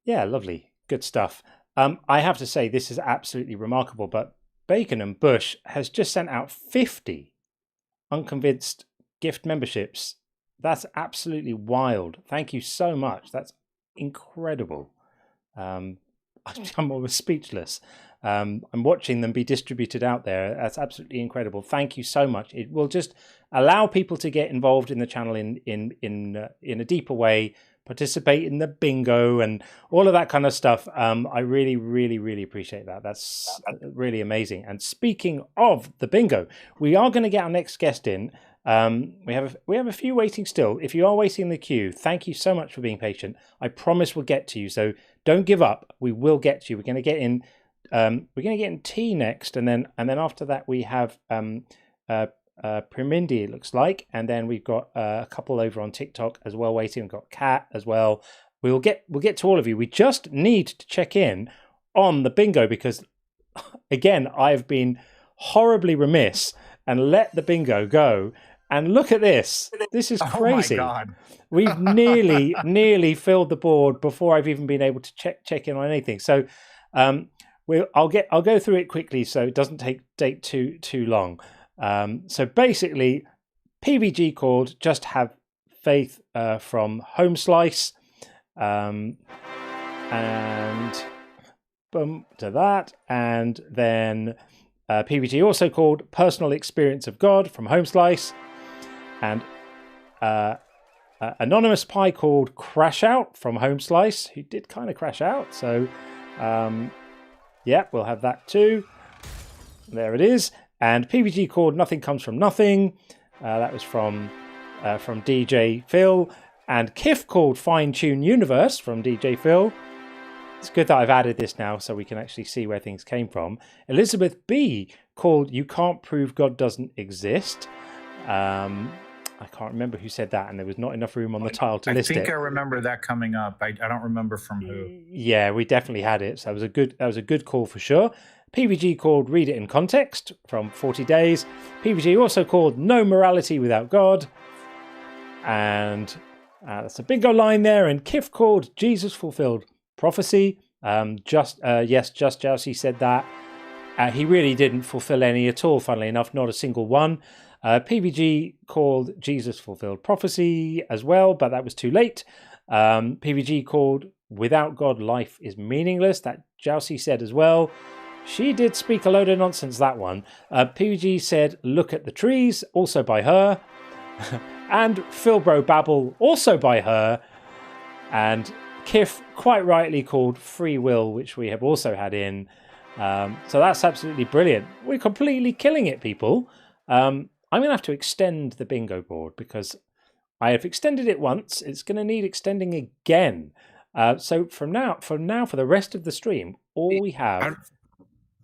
Yeah, lovely. Good stuff. I have to say, this is absolutely remarkable, but Bacon and Bush has just sent out 50 unconvinced gift memberships. That's absolutely wild. Thank you so much. That's incredible. I'm almost speechless. I'm watching them be distributed out there. That's absolutely incredible. Thank you so much. It will just allow people to get involved in the channel in a deeper way, participate in the bingo and all of that kind of stuff. I really, really, really appreciate that. That's really amazing. And speaking of the bingo, we are going to get our next guest in. We have a few waiting still. If you are waiting in the queue, thank you so much for being patient. I promise we'll get to you. So don't give up. We will get to you. We're going to get in. We're going to get in T next, and then after that we have Primindi, it looks like, and then we've got a couple over on TikTok as well waiting. We've got Kat as well. We'll get to all of you. We just need to check in on the bingo because, again, I've been horribly remiss and let the bingo go. And look at this. This is crazy. Oh my God. We've nearly filled the board before I've even been able to check in on anything. So I'll go through it quickly so it doesn't take too long. So basically, PVG called Just Have Faith from Home Slice, and boom to that, and then PVG also called Personal Experience of God from Home Slice, and Anonymous Pie called Crash Out from Home Slice, who did kind of crash out. So yeah, we'll have that too. There it is. And PVG called Nothing Comes From Nothing. That was from DJ Phil. And Kif called Fine Tune Universe from DJ Phil. It's good that I've added this now so we can actually see where things came from. Elizabeth B called You Can't Prove God Doesn't Exist. I can't remember who said that, and there was not enough room on the tile to list it. I think I remember that coming up. I don't remember from who. Yeah, we definitely had it. So that was a good call for sure. PVG called Read It in Context from 40 Days. PVG also called No Morality Without God. And that's a bingo line there. And Kif called Jesus Fulfilled Prophecy. Just Josie said that. He really didn't fulfill any at all, funnily enough, not a single one. PVG called Jesus Fulfilled Prophecy as well, but that was too late. PVG called Without God, Life is Meaningless. That Josie said as well. She did speak a load of nonsense, that one. PVG said Look at the Trees, also by her. And Philbro Babble, also by her. And Kif quite rightly called Free Will, which we have also had in. So that's absolutely brilliant. We're completely killing it, people. I'm going to have to extend the bingo board because I have extended it once. It's going to need extending again. So for the rest of the stream, all we have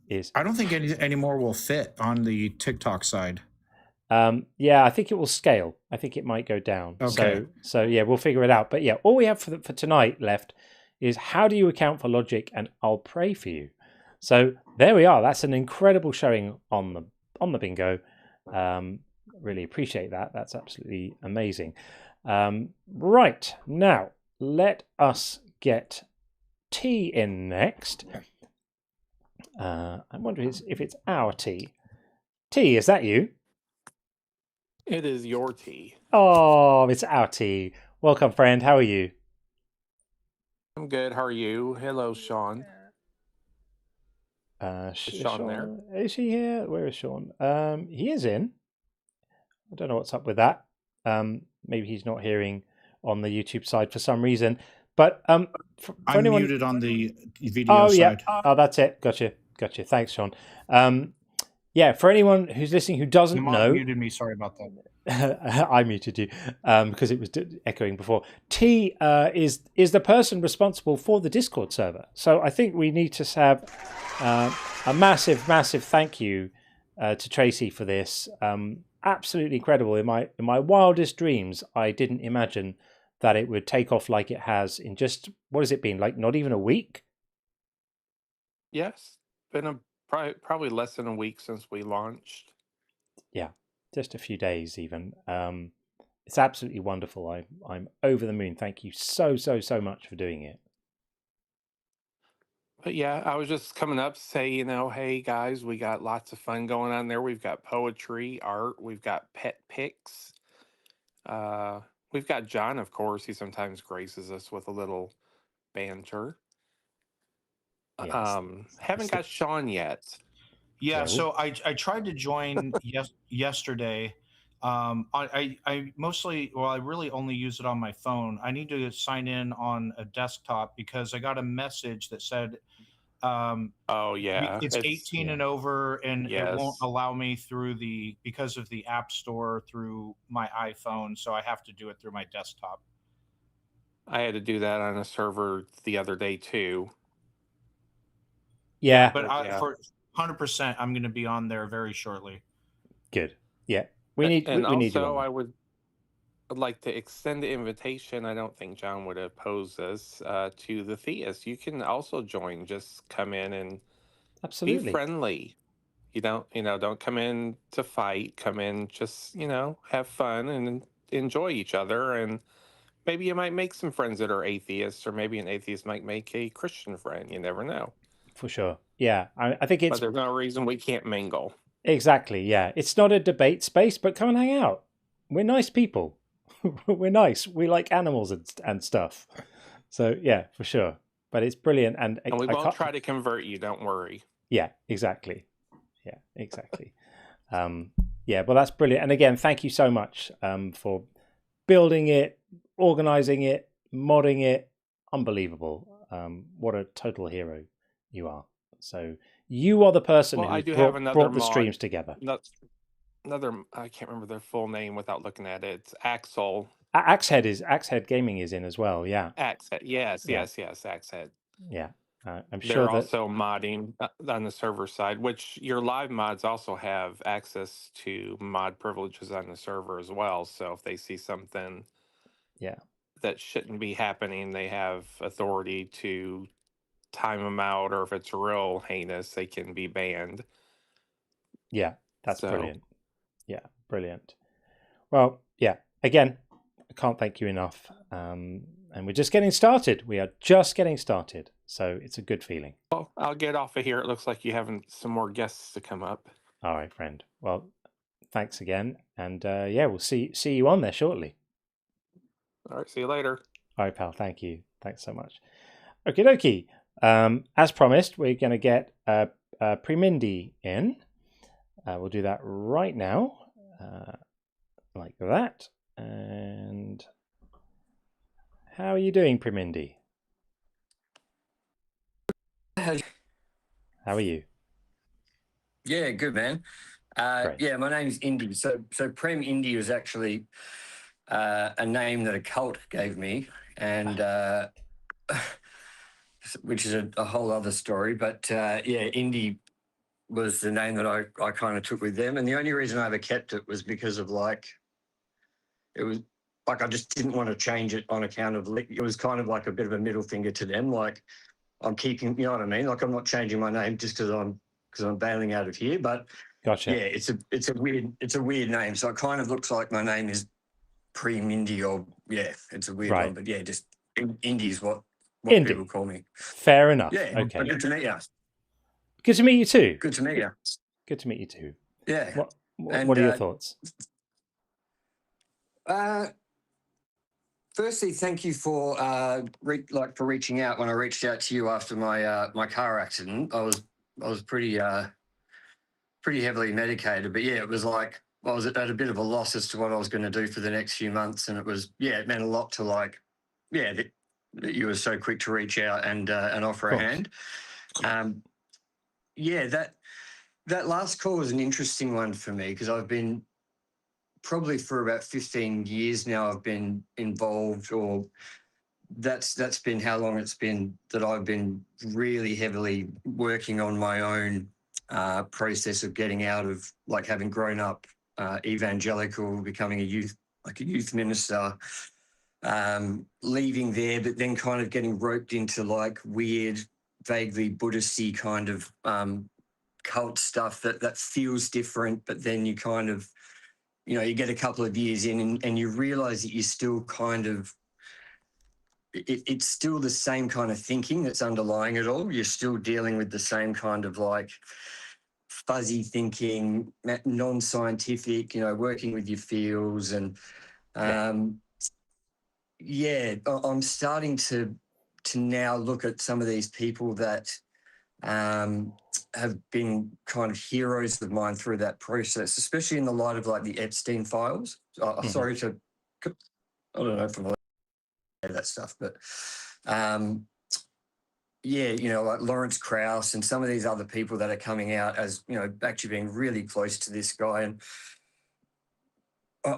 is... I don't think any more will fit on the TikTok side. Yeah, I think it will scale. I think it might go down. Okay. So yeah, we'll figure it out. But yeah, all we have for tonight left is how do you account for logic, and I'll pray for you. So there we are. That's an incredible showing on the bingo. Really appreciate that. That's absolutely amazing. Right, now let us get T in next. I wonder if it's our T. T, is that you? It is your T. Oh, it's our T. Welcome, friend. How are you? I'm good. How are you? Hello, Sean. Is Sean there? Is he here? Where is Sean? He is in. I don't know what's up with that. Maybe he's not hearing on the YouTube side for some reason. But for I'm anyone... muted on the video side. Yeah. Oh, that's it. Gotcha. Thanks, Sean. Yeah, for anyone who's listening who doesn't know... muted me. Sorry about that. I muted you because it was echoing before. T is the person responsible for the Discord server. So I think we need to have a massive thank you to Tracy for this. Absolutely incredible. In my wildest dreams, I didn't imagine that it would take off like it has in just, what has it been, like not even a week? Yes, been probably less than a week since we launched. Yeah, just a few days even. It's absolutely wonderful. I'm over the moon. Thank you so much for doing it. But yeah, I was just coming up to say, hey guys, we got lots of fun going on there. We've got poetry, art, we've got pet picks. We've got John, of course. He sometimes graces us with a little banter. Yes. Haven't got Sean yet. Yeah, so I tried to join yesterday. I really only use it on my phone. I need to sign in on a desktop because I got a message that said it's 18 and over, and it won't allow me because of the App Store through my iPhone, so I have to do it through my desktop. I had to do that on a server the other day too. Yeah, but for 100%, I'm going to be on there very shortly. Good. Yeah, we need you on. I would like to extend the invitation. I don't think John would oppose this to the theists. You can also join. Just come in and be friendly. Don't come in to fight. Come in, just have fun and enjoy each other. And maybe you might make some friends that are atheists, or maybe an atheist might make a Christian friend. You never know. For sure. Yeah, I think it's... But there's no reason we can't mingle. Exactly, yeah. It's not a debate space, but come and hang out. We're nice people. We're nice. We like animals and stuff. So, yeah, for sure. But it's brilliant. And we won't try to convert you, don't worry. Yeah, exactly. Yeah, exactly. Yeah, well, that's brilliant. And again, thank you so much for building it, organizing it, modding it. Unbelievable. What a total hero you are. So you are the person who brought the streams together. Another, I can't remember their full name without looking at it. It's Axel. Axehead Gaming is in as well. Yeah. Axehead. Yes. Axehead. Yeah. I'm They're sure that also modding on the server side, which your live mods also have access to mod privileges on the server as well. So if they see something that shouldn't be happening, they have authority to time them out, or if it's real heinous, they can be banned. Yeah, that's brilliant. Yeah, brilliant. Well, yeah, again, I can't thank you enough. And we're just getting started. We are just getting started. So it's a good feeling. Well, I'll get off of here. It looks like you have some more guests to come up. All right, friend. Well, thanks again. And yeah, we'll see you on there shortly. All right, see you later. All right, pal. Thank you. Thanks so much. Okie dokie. As promised, we're going to get Premindy in. We'll do that right now. Like that. And how are you doing, Premindy? How are you? Yeah, good, man. Yeah, my name is Indy. So Prem Indy was actually a name that a cult gave me, and which is a whole other story. But yeah, Indy was the name that I kind of took with them, and the only reason I ever kept it was because of it was like I just didn't want to change it on account of it was kind of like a bit of a middle finger to them. Like I'm keeping, you know what I mean? Like I'm not changing my name just because I'm bailing out of here. But gotcha. Yeah, it's a weird name. So it kind of looks like my name is Pre-Mindy, or yeah, it's a weird one. But yeah, just Indy is what Indy. people call me. Fair enough. Yeah. Okay. Good to meet you. Good to meet you too. Good to meet you. Good to meet you too. Yeah. What are your thoughts? Firstly, thank you for for reaching out. When I reached out to you after my car accident, I was pretty heavily medicated. But yeah, it was like I was at a bit of a loss as to what I was going to do for the next few months, and it meant a lot to that you were so quick to reach out and offer a hand. Yeah, that last call was an interesting one for me because I've been probably for about 15 years now. I've been involved, or that's been how long it's been that I've been really heavily working on my own process of getting out of having grown up evangelical, becoming a youth minister, leaving there, but then kind of getting roped into weird, vaguely Buddhist-y kind of cult stuff that feels different, but then you kind of, you get a couple of years in and you realize that you're still kind of, it's still the same kind of thinking that's underlying it all. You're still dealing with the same kind of fuzzy thinking, non-scientific, working with your feels. And I'm starting to now look at some of these people that have been kind of heroes of mine through that process, especially in the light of the Epstein files. Sorry to, I don't know if I'm allowed to say that stuff, but Lawrence Krauss and some of these other people that are coming out as, actually being really close to this guy. And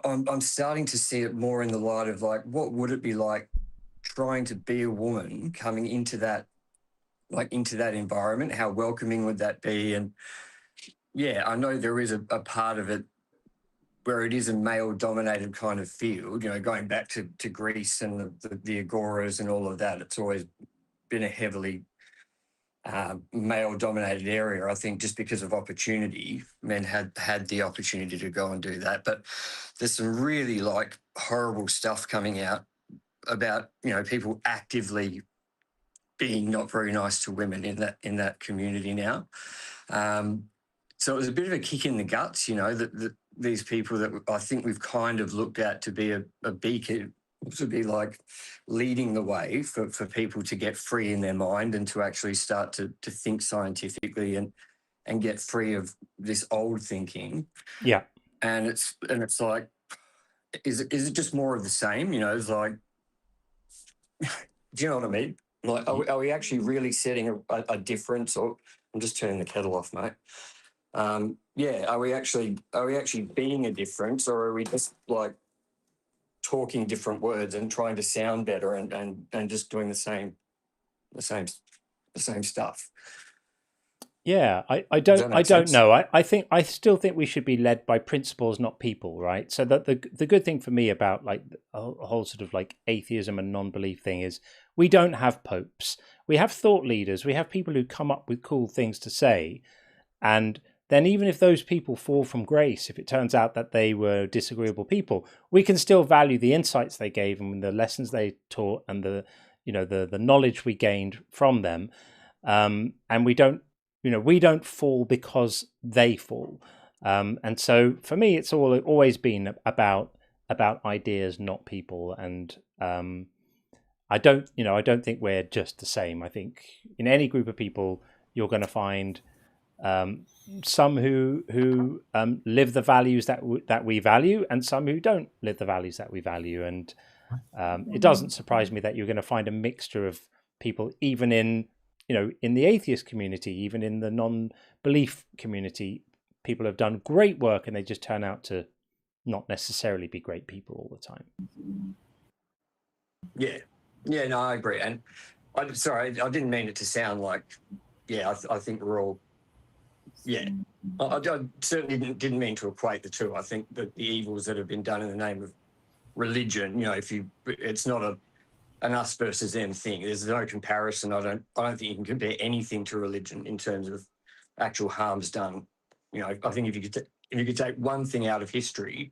I'm starting to see it more in the light of what would it be like trying to be a woman coming into that, into that environment? How welcoming would that be? And yeah, I know there is a part of it where it is a male-dominated kind of field, going back to Greece and the agoras and all of that. It's always been a heavily male-dominated area, I think, just because of opportunity. Men had the opportunity to go and do that. But there's some really horrible stuff coming out about, people actively being not very nice to women in that community now. So it was a bit of a kick in the guts, that these people that I think we've kind of looked at to be a beacon, to be leading the way for people to get free in their mind and to actually start to think scientifically and get free of this old thinking. Yeah. And it's is it just more of the same? It's do you know what I mean? Are we actually really setting a difference? Or I'm just turning the kettle off, mate. Are we actually being a difference, or are we just talking different words and trying to sound better and just doing the same the same stuff. Yeah, I don't know. I still think we should be led by principles, not people, right? So that the good thing for me about like a whole sort of like atheism and non-belief thing is we don't have popes. We have thought leaders. We have people who come up with cool things to say, and then even if those people fall from grace, if it turns out that they were disagreeable people, we can still value the insights they gave and the lessons they taught and the knowledge we gained from them, and we don't fall because they fall. And so for me, it's always been about ideas, not people. And I don't think we're just the same. I think in any group of people, you're going to find some who live the values that we value, and some who don't live the values that we value. And it doesn't surprise me that you're going to find a mixture of people, even in the atheist community, even in the non-belief community. People have done great work, and they just turn out to not necessarily be great people all the time. Yeah, no, I agree. And I didn't mean it to sound like, I think we're all, I certainly didn't mean to equate the two. I think that the evils that have been done in the name of religion, it's not an us versus them thing. There's no comparison. I don't think you can compare anything to religion in terms of actual harms done. I think if you could take one thing out of history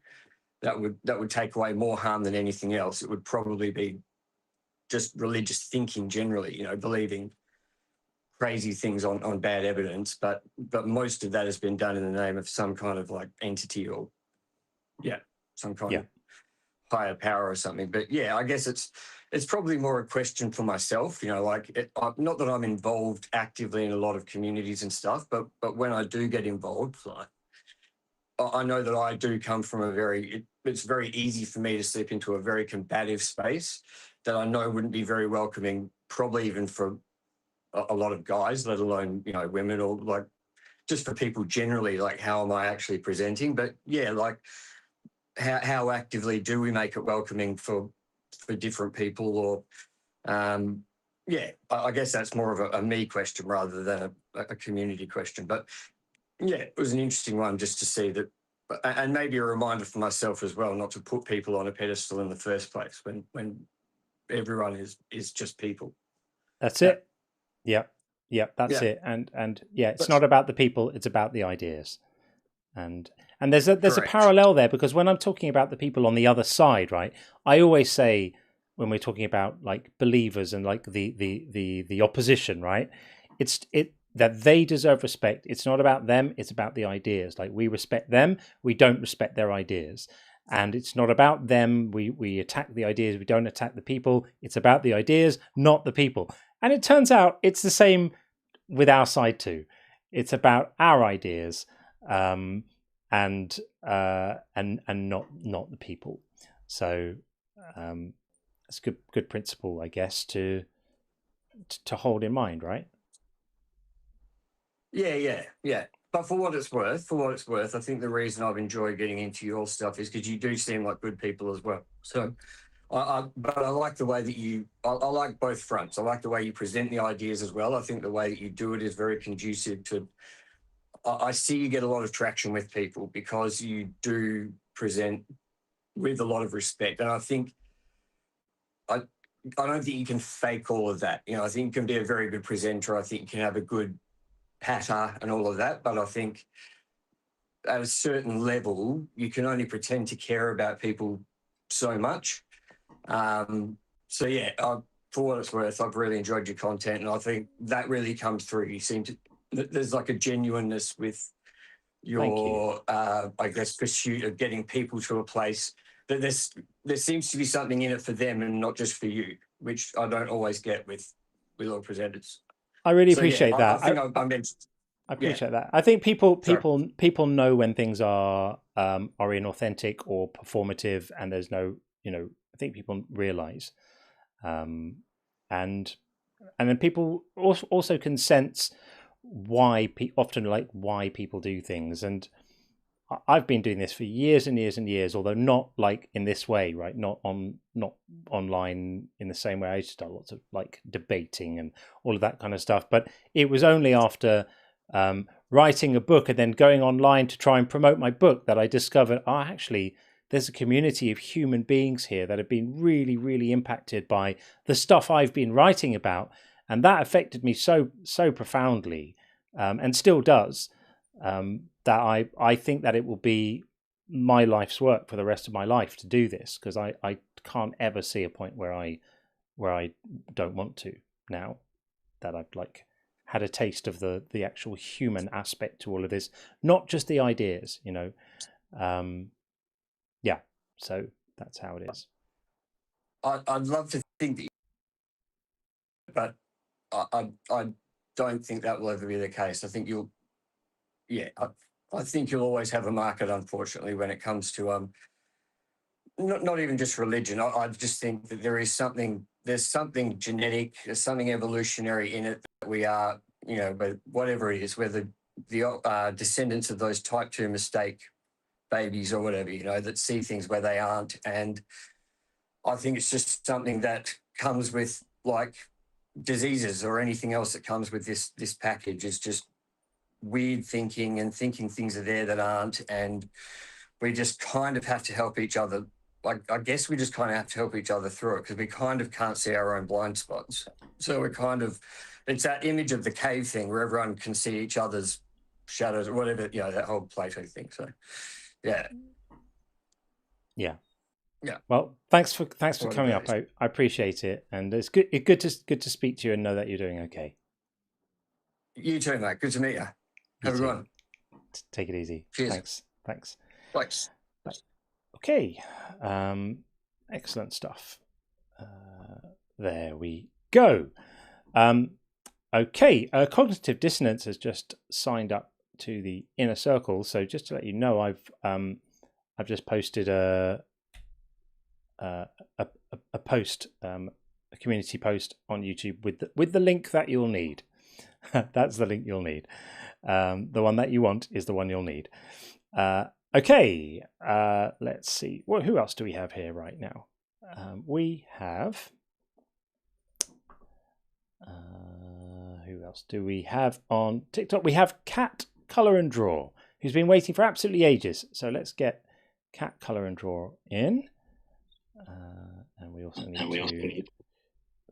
that would take away more harm than anything else, it would probably be just religious thinking generally, believing crazy things on bad evidence. But most of that has been done in the name of some kind of like entity or some kind of higher power or something. But I guess it's probably more a question for myself, not that I'm involved actively in a lot of communities and stuff, but when I do get involved, like, I know that I do come from it's very easy for me to slip into a very combative space that I know wouldn't be very welcoming, probably even for a lot of guys, let alone, women, or like just for people generally, like how am I actually presenting? But like how actively do we make it welcoming for different people? Or I guess that's more of a me question rather than a community question. But it was an interesting one just to see that, and maybe a reminder for myself as well, not to put people on a pedestal in the first place when everyone is just people. That's it. Yeah, that's it. And it's not about the people; it's about the ideas. And there's a parallel there, because when I'm talking about the people on the other side, right, I always say when we're talking about like believers and like the opposition, right, it's that they deserve respect. It's not about them; it's about the ideas. Like we respect them, we don't respect their ideas. And it's not about them. We attack the ideas. We don't attack the people. It's about the ideas, not the people. And it turns out it's the same with our side too. It's about our ideas, and not the people. So it's a good principle, I guess, to hold in mind, right? Yeah. But for what it's worth, I think the reason I've enjoyed getting into your stuff is because you do seem like good people as well. So, but I like the way that I like both fronts. I like the way you present the ideas as well. I think the way that you do it is very conducive to. I see you get a lot of traction with people because you do present with a lot of respect, and I think I don't think you can fake all of that. I think you can be a very good presenter. I think you can have a good patter and all of that, but I think at a certain level you can only pretend to care about people so much. For what it's worth, I've really enjoyed your content, and I think that really comes through. You seem to, there's like a genuineness with your I guess pursuit of getting people to a place that there seems to be something in it for them and not just for you, which I don't always get with all presenters. I really appreciate that. I think I appreciate that. I think people know when things are inauthentic or performative, and there's no, I think people realize, and then people also can sense why people do things. And I've been doing this for years and years and years, although not like in this way, right? Not online in the same way. I used to do lots of like debating and all of that kind of stuff. But it was only after writing a book and then going online to try and promote my book that I discovered, actually, there's a community of human beings here that have been really, really impacted by the stuff I've been writing about. And that affected me so profoundly, and still does, that I think that it will be my life's work for the rest of my life to do this, because I can't ever see a point where I don't want to, now that I've like had a taste of the actual human aspect to all of this, not just the ideas, you know. Yeah, so that's how it is. I'd love to think that, but I don't think that will ever be the case. I think I think you'll always have a market, unfortunately, when it comes to not even just religion. I just think that there's something genetic, there's something evolutionary in it that we are, you know, but whatever it is, whether the descendants of those type 2 mistake babies or whatever, you know, that see things where they aren't. And I think it's just something that comes with like diseases or anything else that comes with this package. Is just weird thinking and thinking things are there that aren't. And we just kind of have to help each other. Like, I guess we just kind of have to help each other through it, because we kind of can't see our own blind spots. So we're kind of, it's that image of the cave thing where everyone can see each other's shadows or whatever, you know, that whole Plato thing. So yeah. Well, thanks for coming up. I appreciate it, and it's good to speak to you and know that you're doing okay. You too, mate. Good to meet you. Have a good one. Take it easy. Cheers. Thanks. Bye. Okay, excellent stuff. There we go. Okay, Cognitive Dissonance has just signed up to the inner circle. So just to let you know, I've just posted a post, a community post on YouTube with the link that you'll need. That's the link you'll need. The one that you want is the one you'll need. Okay, let's see. Well, who else do we have here right now? We have. Who else do we have on TikTok? We have Cat Color and Draw, who's been waiting for absolutely ages. So let's get Cat Color and Draw in. And we also need to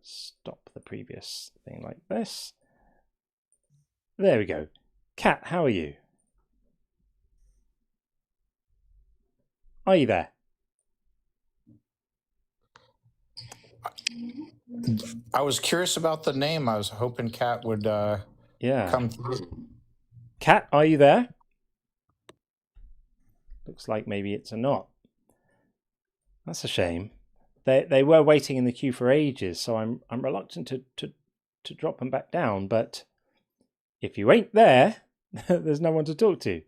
stop the previous thing like this. There we go. Cat, how are you? Are you there? I was curious about the name. I was hoping Cat would come through. Cat, are you there? Looks like maybe it's a not. That's a shame. They were waiting in the queue for ages, so I'm reluctant to drop them back down. But if you ain't there, there's no one to talk to.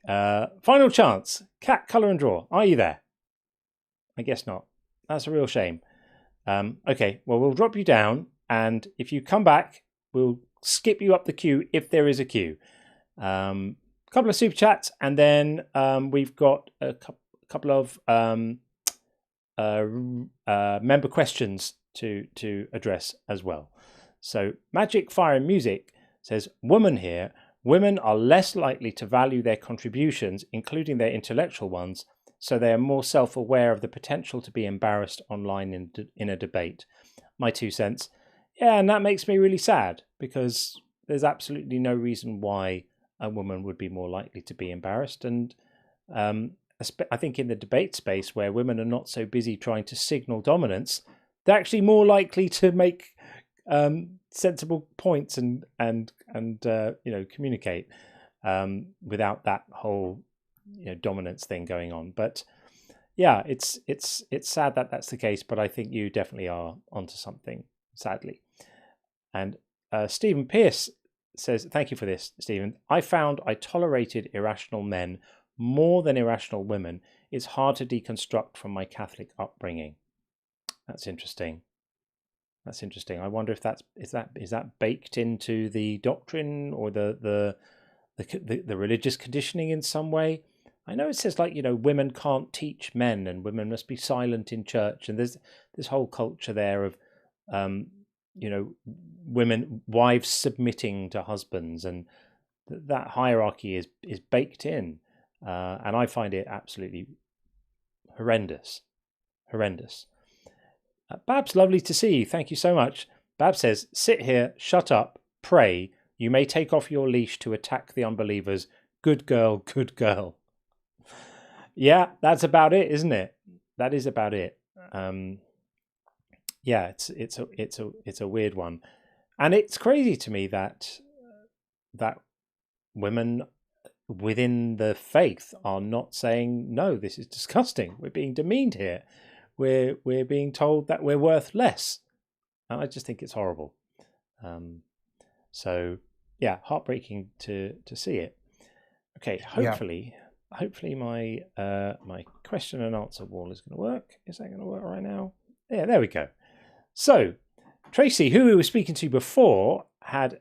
Final chance. Cat, Color and Draw. Are you there? I guess not. That's a real shame. Okay, well, we'll drop you down, and if you come back, we'll skip you up the queue if there is a queue. Couple of super chats, and then we've got a couple of member questions to address as well. So Magic, Fire and Music says, woman here, women are less likely to value their contributions, including their intellectual ones, so they are more self-aware of the potential to be embarrassed online in a debate. My 2 cents. Yeah, and that makes me really sad, because there's absolutely no reason why a woman would be more likely to be embarrassed. And I think in the debate space, where women are not so busy trying to signal dominance, they're actually more likely to make sensible points and communicate without that whole dominance thing going on. But yeah, it's sad that that's the case, but I think you definitely are onto something, sadly. And Stephen Pierce says, thank you for this, Stephen. I found I tolerated irrational men more than irrational women. It's hard to deconstruct from my Catholic upbringing. That's interesting. I wonder if is that baked into the doctrine or the the religious conditioning in some way. I know it says, like, women can't teach men and women must be silent in church. And there's this whole culture there of, wives submitting to husbands, and that hierarchy is baked in. And I find it absolutely horrendous. Babs, lovely to see you. Thank you so much. Bab says, sit here, shut up, pray. You may take off your leash to attack the unbelievers. Good girl, good girl. Yeah, that's about it, isn't it? That is about it. Yeah, it's a weird one, and it's crazy to me that women within the faith are not saying, no, this is disgusting. We're being demeaned here. We're being told that we're worth less, and I just think it's horrible. So yeah, heartbreaking to see it. Okay, hopefully. Yeah. Hopefully my my question and answer wall is going to work. Is that going to work right now? Yeah, there we go. So Tracy, who we were speaking to before, had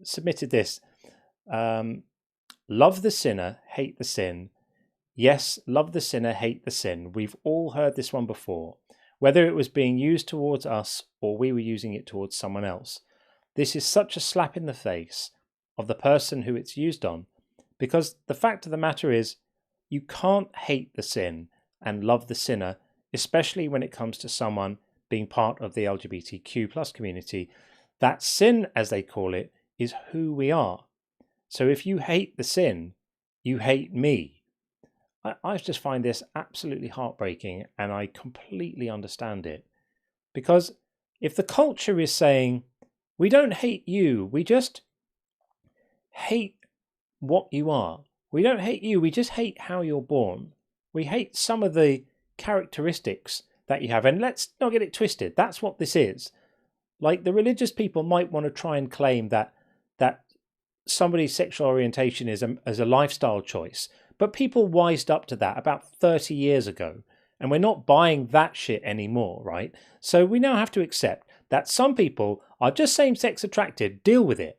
submitted this. Love the sinner, hate the sin. Yes, love the sinner, hate the sin. We've all heard this one before, whether it was being used towards us or we were using it towards someone else. This is such a slap in the face of the person who it's used on. Because the fact of the matter is, you can't hate the sin and love the sinner, especially when it comes to someone being part of the LGBTQ plus community. That sin, as they call it, is who we are. So if you hate the sin, you hate me. I just find this absolutely heartbreaking, and I completely understand it. Because if the culture is saying, we don't hate you, we just hate what you are. We don't hate you, we just hate how you're born. We hate some of the characteristics that you have. And let's not get it twisted. That's what this is. Like, the religious people might want to try and claim that somebody's sexual orientation is a lifestyle choice. But people wised up to that about 30 years ago. And we're not buying that shit anymore, right? So we now have to accept that some people are just same-sex attracted. Deal with it.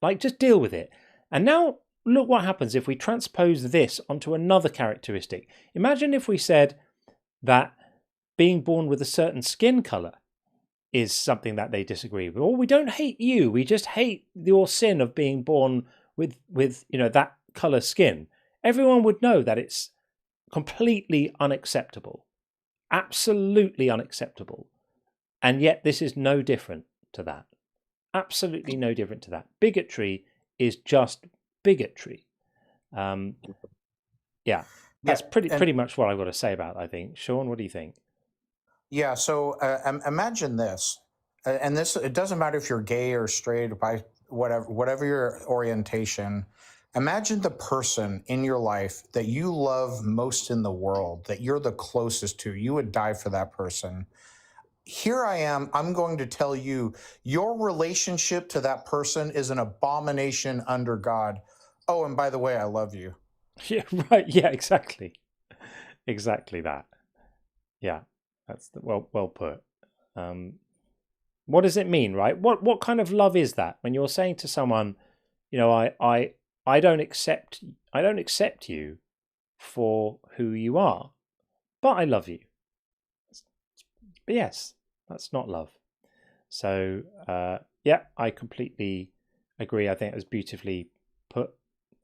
Like, just deal with it. And now look what happens if we transpose this onto another characteristic. Imagine if we said that being born with a certain skin color is something that they disagree with. Or we don't hate you, we just hate your sin of being born with that color skin. Everyone would know that it's completely unacceptable. Absolutely unacceptable. And yet this is no different to that. Absolutely no different to that. Bigotry is just bigotry. Yeah, that's pretty much what I've got to say about it, I think. Sean, what do you think? Yeah, so imagine this, and this, it doesn't matter if you're gay or straight or bi, whatever your orientation. Imagine the person in your life that you love most in the world, that you're the closest to. You would die for that person. Here I am, I'm going to tell you, your relationship to that person is an abomination under God. Oh, and by the way, I love you. Yeah, right. Yeah, exactly. Exactly that. Yeah, that's well put. What does it mean, right? What kind of love is that when you're saying to someone, I don't accept you for who you are, but I love you. But yes, that's not love. So yeah, I completely agree. I think it was beautifully put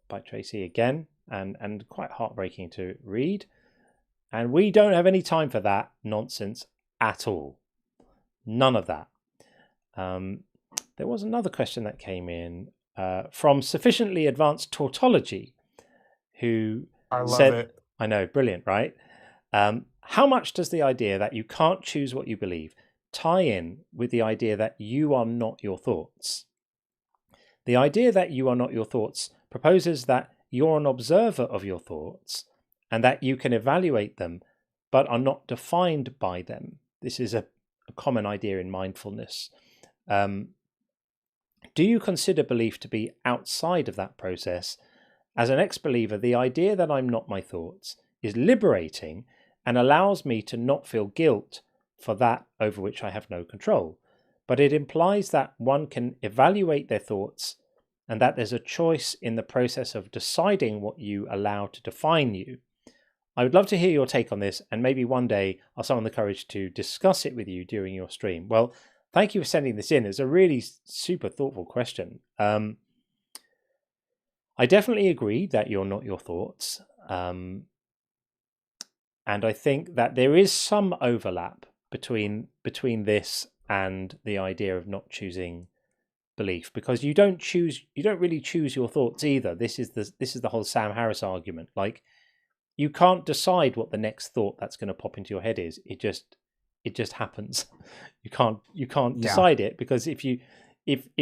by Tracy again, and quite heartbreaking to read. And we don't have any time for that nonsense at all. None of that. There was another question that came in from Sufficiently Advanced Tautology, who said, it. I know, brilliant, right? How much does the idea that you can't choose what you believe tie in with the idea that you are not your thoughts? The idea that you are not your thoughts proposes that you're an observer of your thoughts and that you can evaluate them but are not defined by them. This is a common idea in mindfulness. Do you consider belief to be outside of that process? As an ex-believer, the idea that I'm not my thoughts is liberating and allows me to not feel guilt for that over which I have no control. But it implies that one can evaluate their thoughts and that there's a choice in the process of deciding what you allow to define you. I would love to hear your take on this, and maybe one day I'll summon the courage to discuss it with you during your stream. Well, thank you for sending this in. It's a really super thoughtful question. I definitely agree that you're not your thoughts. And I think that there is some overlap between this and the idea of not choosing belief, because you don't really choose your thoughts either. This is the whole Sam Harris argument. Like, you can't decide what the next thought that's going to pop into your head is. It just happens. You can't decide it, because if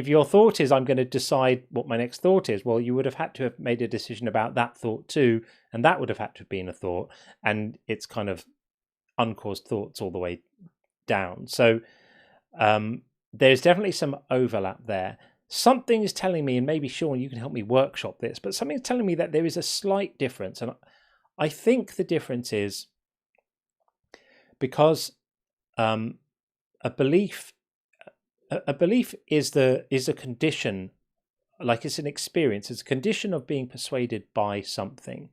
your thought is, I'm going to decide what my next thought is, well, you would have had to have made a decision about that thought too, and that would have had to have been a thought, and it's kind of uncaused thoughts all the way down. So there's definitely some overlap there. Something is telling me, and maybe Sean, you can help me workshop this, but something's telling me that there is a slight difference, and I think the difference is because a belief is a condition, like it's an experience. It's a condition of being persuaded by something,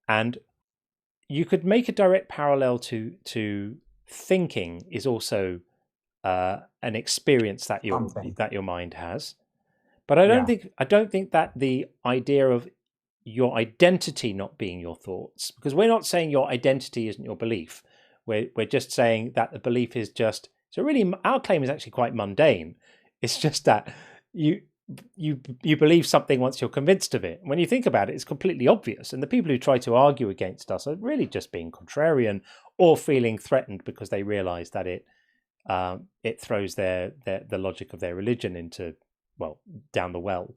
and you could make a direct parallel to thinking is also an experience that your mind has. But I don't think that the idea of your identity not being your thoughts, because we're not saying your identity isn't your belief. We're just saying that the belief is just, so really our claim is actually quite mundane. It's just that you believe something once you're convinced of it. When you think about it, it's completely obvious. And the people who try to argue against us are really just being contrarian or feeling threatened because they realize that it throws the logic of their religion into, well, down the well.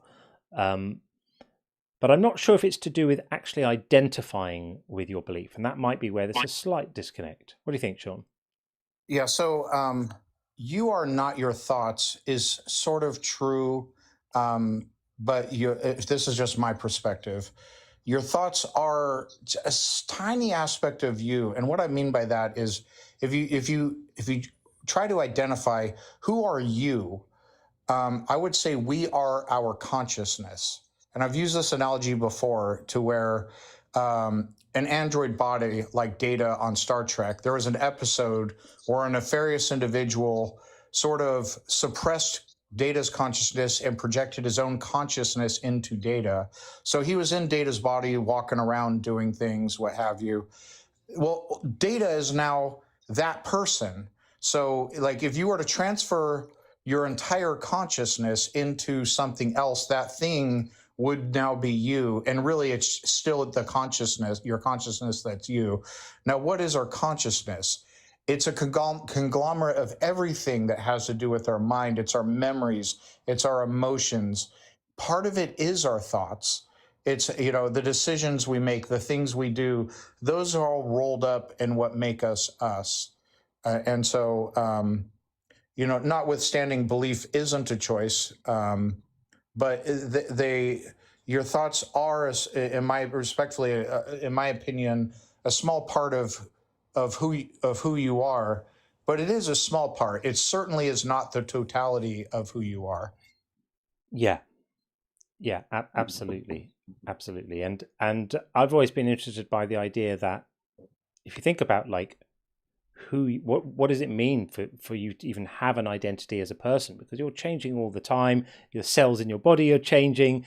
But I'm not sure if it's to do with actually identifying with your belief, and that might be where there's a slight disconnect. What do you think, Sean? Yeah, so you are not your thoughts is sort of true, but this is just my perspective. Your thoughts are a tiny aspect of you, and what I mean by that is if you try to identify who are you, I would say we are our consciousness. And I've used this analogy before to where an android body like Data on Star Trek, there was an episode where a nefarious individual sort of suppressed Data's consciousness and projected his own consciousness into Data. So he was in Data's body, walking around, doing things, what have you. Well, Data is now that person. So like if you were to transfer your entire consciousness into something else, that thing would now be you. And really, it's still the consciousness, your consciousness that's you. Now, what is our consciousness? It's a conglomerate of everything that has to do with our mind. It's our memories. It's our emotions. Part of it is our thoughts. It's, the decisions we make, the things we do, those are all rolled up in what make us us. And so, notwithstanding belief isn't a choice, but your thoughts are, in my opinion, a small part of who you are. But it is a small part. It certainly is not the totality of who you are. Yeah, absolutely, and I've always been interested by the idea that if you think about like what does it mean for you to even have an identity as a person, because you're changing all the time, your cells in your body are changing,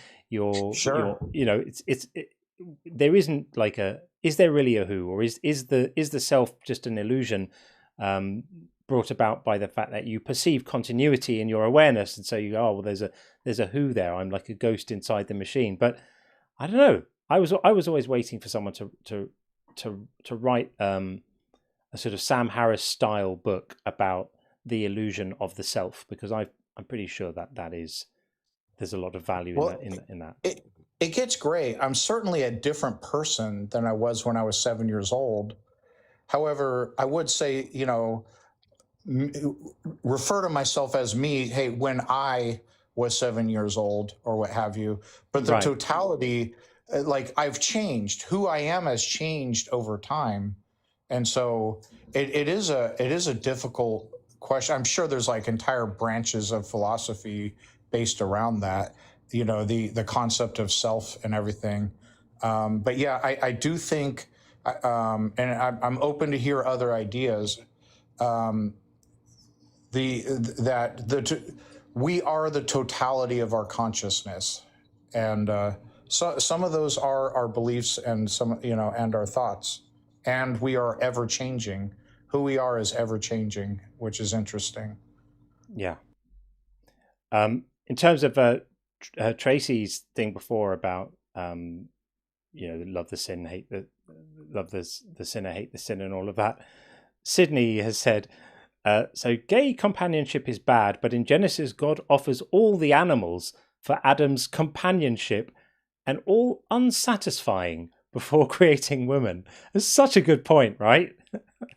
there isn't like is there really a who, or is the self just an illusion brought about by the fact that you perceive continuity in your awareness, and so you go, oh well, there's a who there, I'm like a ghost inside the machine. But I don't know, I was always waiting for someone to write a sort of Sam Harris style book about the illusion of the self, because I'm pretty sure that there's a lot of value in that. It gets great. I'm certainly a different person than I was when I was 7 years old. However, I would say, refer to myself as me, hey, when I was 7 years old or what have you. But the totality, like I've changed. Who I am has changed over time. And so it is a difficult question. I'm sure there's like entire branches of philosophy based around that, you know, the concept of self and everything. But yeah, I do think, and I'm open to hear other ideas. We are the totality of our consciousness, and so some of those are our beliefs, and some, you know, and our thoughts, and we are ever changing. Who we are is ever changing, which is interesting. Yeah. In terms of Tracy's thing before about you know, love the sin, hate the sinner, hate the sin, and all of that, Sydney has said, so gay companionship is bad, but in Genesis, God offers all the animals for Adam's companionship and all unsatisfying before creating woman. It's such a good point, right?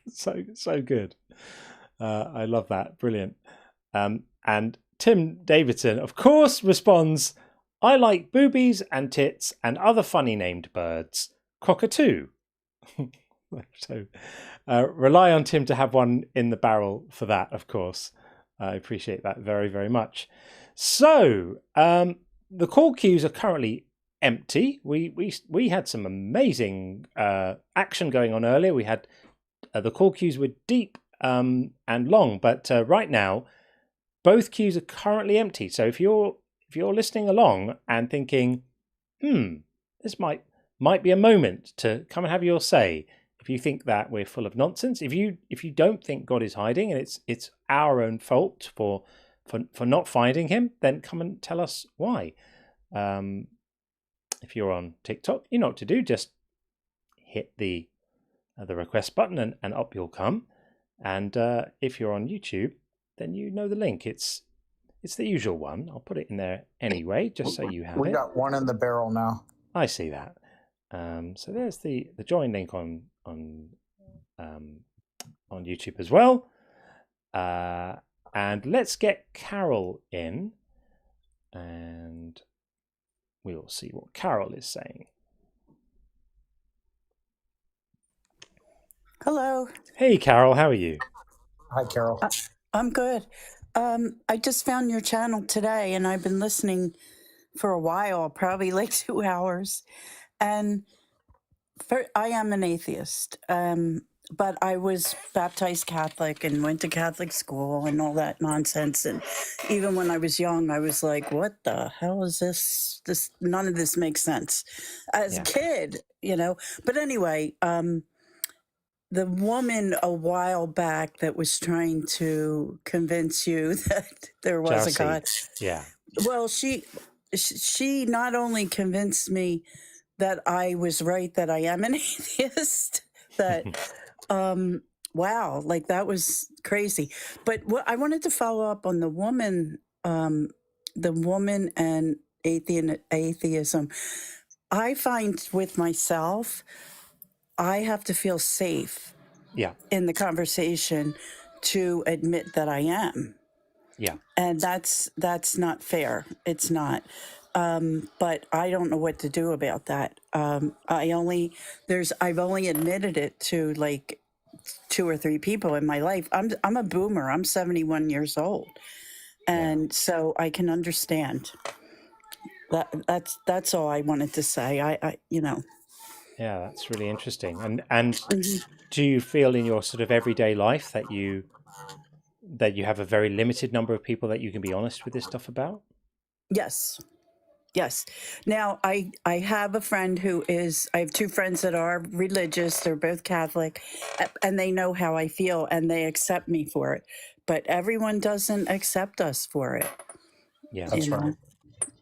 so good. I love that. Brilliant. And Tim Davidson, of course, responds, I like boobies and tits and other funny named birds. Cockatoo. So rely on Tim to have one in the barrel for that, of course. I appreciate that very, very much. So the call queues are currently empty. We had some amazing action going on earlier. We had the call queues were deep and long, but right now both queues are currently empty. So if you're listening along and thinking, this might be a moment to come and have your say. If you think that we're full of nonsense, if you don't think God is hiding and it's our own fault for not finding him, then come and tell us why. If you're on TikTok, you know what to do. Just hit the request button and up you'll come. And if you're on YouTube, then you know the link. It's the usual one. I'll put it in there anyway, just so you have it. We got one in the barrel now. I see that. So there's the join link on YouTube as well. And let's get Carol in, and we'll see what Carol is saying. Hello. Hey, Carol, how are you? Hi, Carol. I'm good. I just found your channel today, and I've been listening for a while, probably like 2 hours. And I am an atheist, but I was baptized Catholic and went to Catholic school and all that nonsense. And even when I was young, I was like, what the hell is this? None of this makes sense. As a kid, you know. But anyway, the woman a while back that was trying to convince you that there was Josie. a God. Yeah. Well, she not only convinced me that I was right, that I am an atheist, that, wow, like that was crazy. But what I wanted to follow up on the woman and atheism. I find with myself, I have to feel safe in the conversation to admit that I am. Yeah. And that's not fair. It's not. But I don't know what to do about that. I've only admitted it to like 2 or 3 people in my life. I'm a boomer. I'm 71 years old. And so I can understand. That's all I wanted to say. I you know. Yeah, that's really interesting. And do you feel in your sort of everyday life that you have a very limited number of people that you can be honest with this stuff about? Yes. Now, I have a friend I have 2 friends that are religious. They're both Catholic, and they know how I feel, and they accept me for it. But everyone doesn't accept us for it. Yeah, that's right.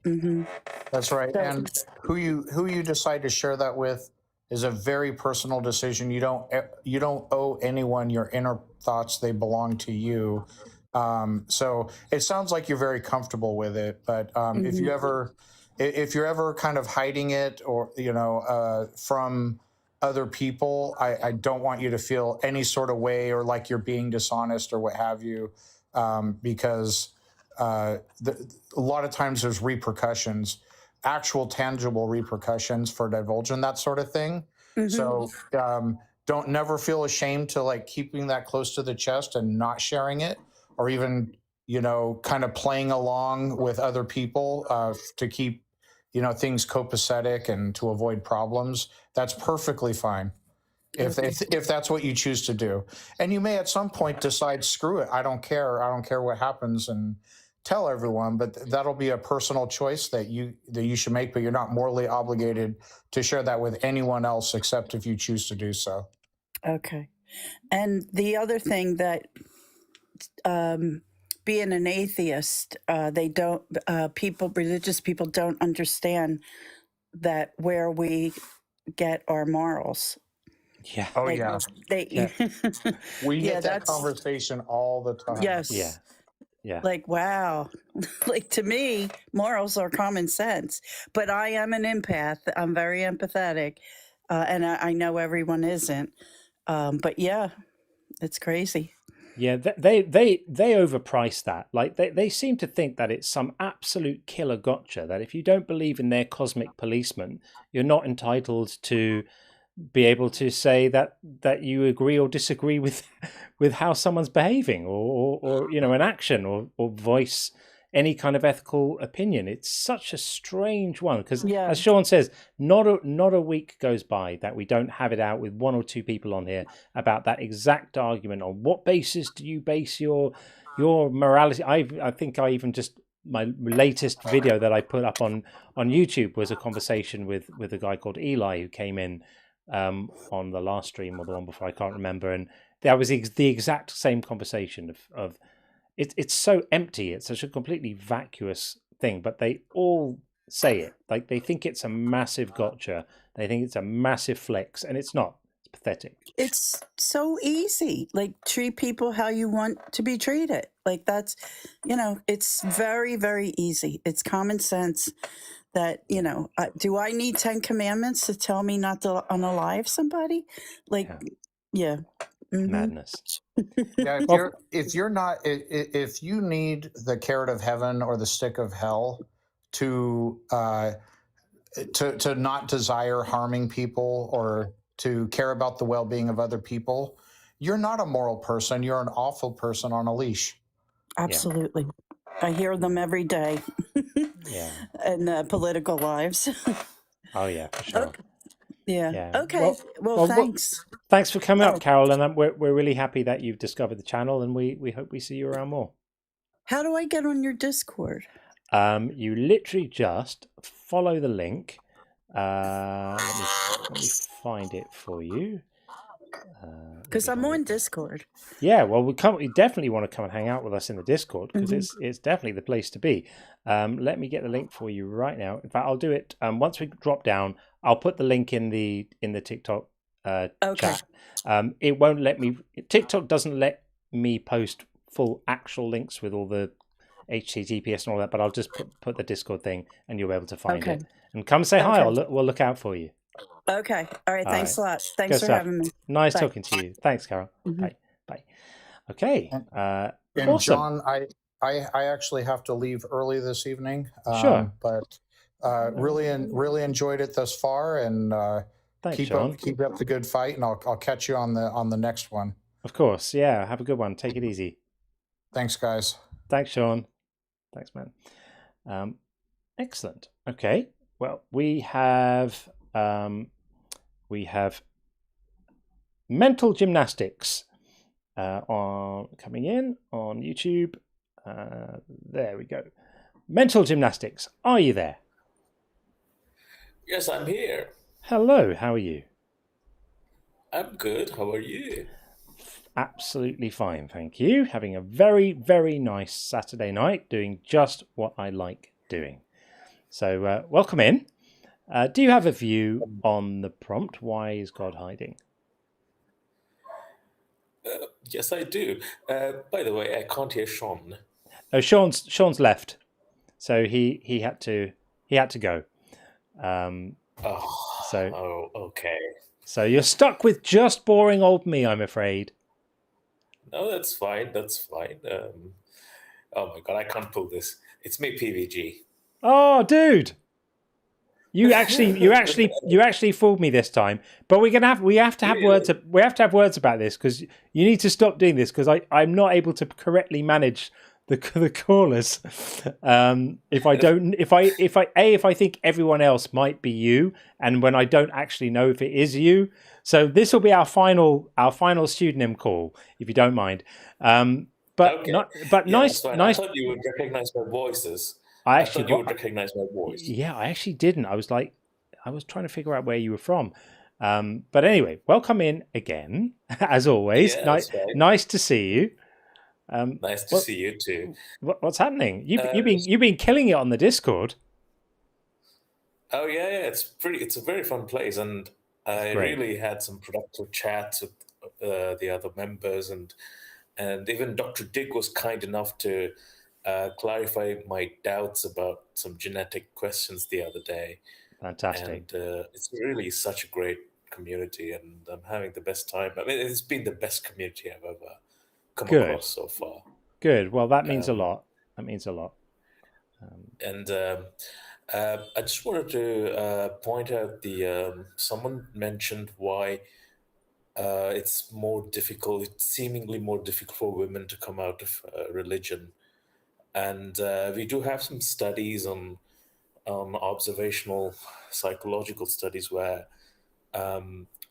Mm-hmm. That's right. And who you decide to share that with is a very personal decision. You don't owe anyone your inner thoughts. They belong to you. So it sounds like you're very comfortable with it, but if you're ever kind of hiding it, or from other people, I don't want you to feel any sort of way or like you're being dishonest or what have you, because a lot of times there's repercussions, actual tangible repercussions for divulging that sort of thing. So don't never feel ashamed to like keeping that close to the chest and not sharing it. or even, kind of playing along with other people to keep, things copacetic and to avoid problems, that's perfectly fine. If that's what you choose to do. And you may at some point decide, screw it, I don't care what happens, and tell everyone, but that'll be a personal choice that you should make, but you're not morally obligated to share that with anyone else except if you choose to do so. Okay. And the other thing that being an atheist, religious people don't understand that where we get our morals. Yeah. Oh, yeah. We Yeah, get that conversation all the time. Yes. Yeah. Like, wow. Like, to me, morals are common sense. But I am an empath. I'm very empathetic. And I know everyone isn't. But yeah, it's crazy. Yeah, they overprice that. Like they seem to think that it's some absolute killer gotcha, that if you don't believe in their cosmic policeman, you're not entitled to be able to say that you agree or disagree with how someone's behaving or an action or voice any kind of ethical opinion. It's such a strange one because, as Sean says, not a week goes by that we don't have it out with one or two people on here about that exact argument. On what basis do you base your morality? I think I even just, my latest video that I put up on YouTube was a conversation with a guy called Eli who came in on the last stream or the one before, I can't remember, and that was the exact same conversation of it's so empty, it's such a completely vacuous thing, but they all say it. Like, they think it's a massive gotcha, they think it's a massive flex, and it's not. It's pathetic. It's so easy. Like, treat people how you want to be treated. Like, that's, it's very, very easy. It's common sense that, do I need 10 commandments to tell me not to unalive somebody? Like, yeah. Mm-hmm. Madness. Yeah, if you need the carrot of heaven or the stick of hell to not desire harming people or to care about the well-being of other people, you're not a moral person. You're an awful person on a leash. Absolutely. I hear them every day. Yeah. In political lives. Oh yeah, for sure. Okay. Yeah. Okay. Well, thanks. Thanks for coming up, Carol, and we're really happy that you've discovered the channel, and we hope we see you around more. How do I get on your Discord? You literally just follow the link. Let me find it for you. Because I'm on Discord. Yeah, well, we definitely want to come and hang out with us in the Discord, because it's definitely the place to be. Let me get the link for you right now. In fact, I'll do it once we drop down. I'll put the link in the TikTok chat. It won't let me. TikTok doesn't let me post full actual links with all the HTTPS and all that, but I'll just put the Discord thing, and you'll be able to find it. And come say hi. We'll look out for you. Okay. All right. Thanks a lot. Thanks for having me. Nice talking to you. Thanks, Carol. Bye. Okay. And awesome. John, I actually have to leave early this evening. Sure. But really enjoyed it thus far, and Thanks, keep Sean. up the good fight, and I'll catch you on the next one. Of course. Yeah. Have a good one. Take it easy. Thanks, guys. Thanks, Sean. Thanks, man. Excellent. Okay. Well, we have mental gymnastics coming in on YouTube. There we go. Mental gymnastics. Are you there? Yes, I'm here. Hello. How are you? I'm good. How are you? Absolutely fine, thank you. Having a very, very nice Saturday night, doing just what I like doing. So, welcome in. Do you have a view on the prompt, why is God hiding? Yes, I do. By the way, I can't hear Sean. Oh, Sean's left, so he had to go. Okay. So you're stuck with just boring old me, I'm afraid. No, that's fine. That's fine. Oh my God, I can't pull this. It's me, PVG. Oh, dude. You actually fooled me this time. But we have to have words. We have to have words about this because you need to stop doing this because I'm not able to correctly manage the callers. If I think everyone else might be you, and when I don't actually know if it is you. So this will be our final pseudonym call, if you don't mind. But nice. I thought you would recognize my voices. I thought you would recognize my voice. Yeah, I actually didn't. I was trying to figure out where you were from. But anyway, welcome in again, as always. Yeah, nice to see you. Nice to see you too. What's happening? You've been killing it on the Discord. Oh yeah, it's a very fun place, and I really had some productive chats with the other members, and even Dr. Dig was kind enough to clarify my doubts about some genetic questions the other day. Fantastic. And it's really such a great community, and I'm having the best time. I mean, it's been the best community I've ever come across so far. Good. Well, that means a lot. That means a lot. I just wanted to point out someone mentioned why it's seemingly more difficult for women to come out of religion. And we do have some studies on observational psychological studies where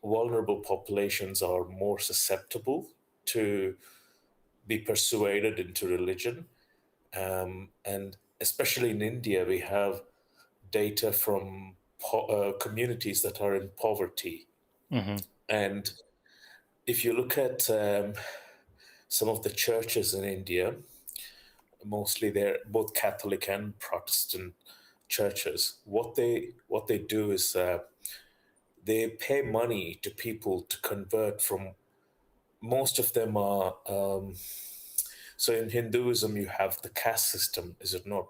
vulnerable populations are more susceptible to be persuaded into religion. And especially in India, we have data from communities that are in poverty. Mm-hmm. And if you look at some of the churches in India, mostly they're both Catholic and Protestant churches. What they do is they pay money to people to convert from. Most of them are. So in Hinduism, you have the caste system, is it not?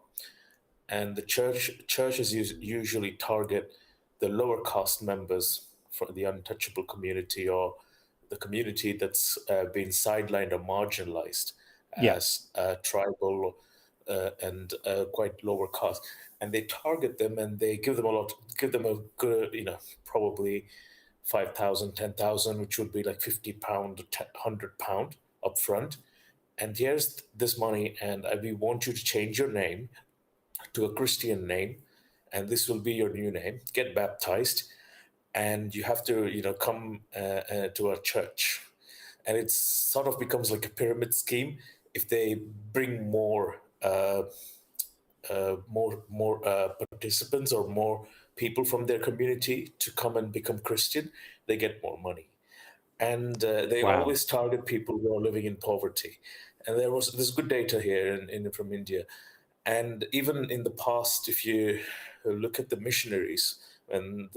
And the churches usually target the lower caste members for the untouchable community or the community that's been sidelined or marginalized as tribal and quite lower caste. And they target them and they give them a good, probably 5,000, 10,000, which would be like £50, £100 up front. And here's this money, and we want you to change your name to a Christian name, and this will be your new name. Get baptized, and you have to, come to our church. And it sort of becomes like a pyramid scheme. If they bring more participants or more people from their community to come and become Christian, they get more money. And they always target people who are living in poverty. And there's good data here from India. And even in the past, if you look at the missionaries, when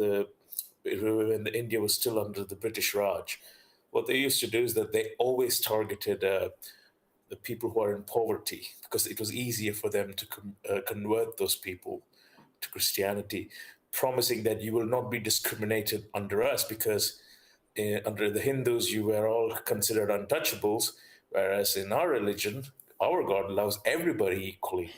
India was still under the British Raj, what they used to do is that they always targeted the people who are in poverty because it was easier for them to convert those people to Christianity, promising that you will not be discriminated under us because under the Hindus, you were all considered untouchables, whereas in our religion, our God loves everybody equally.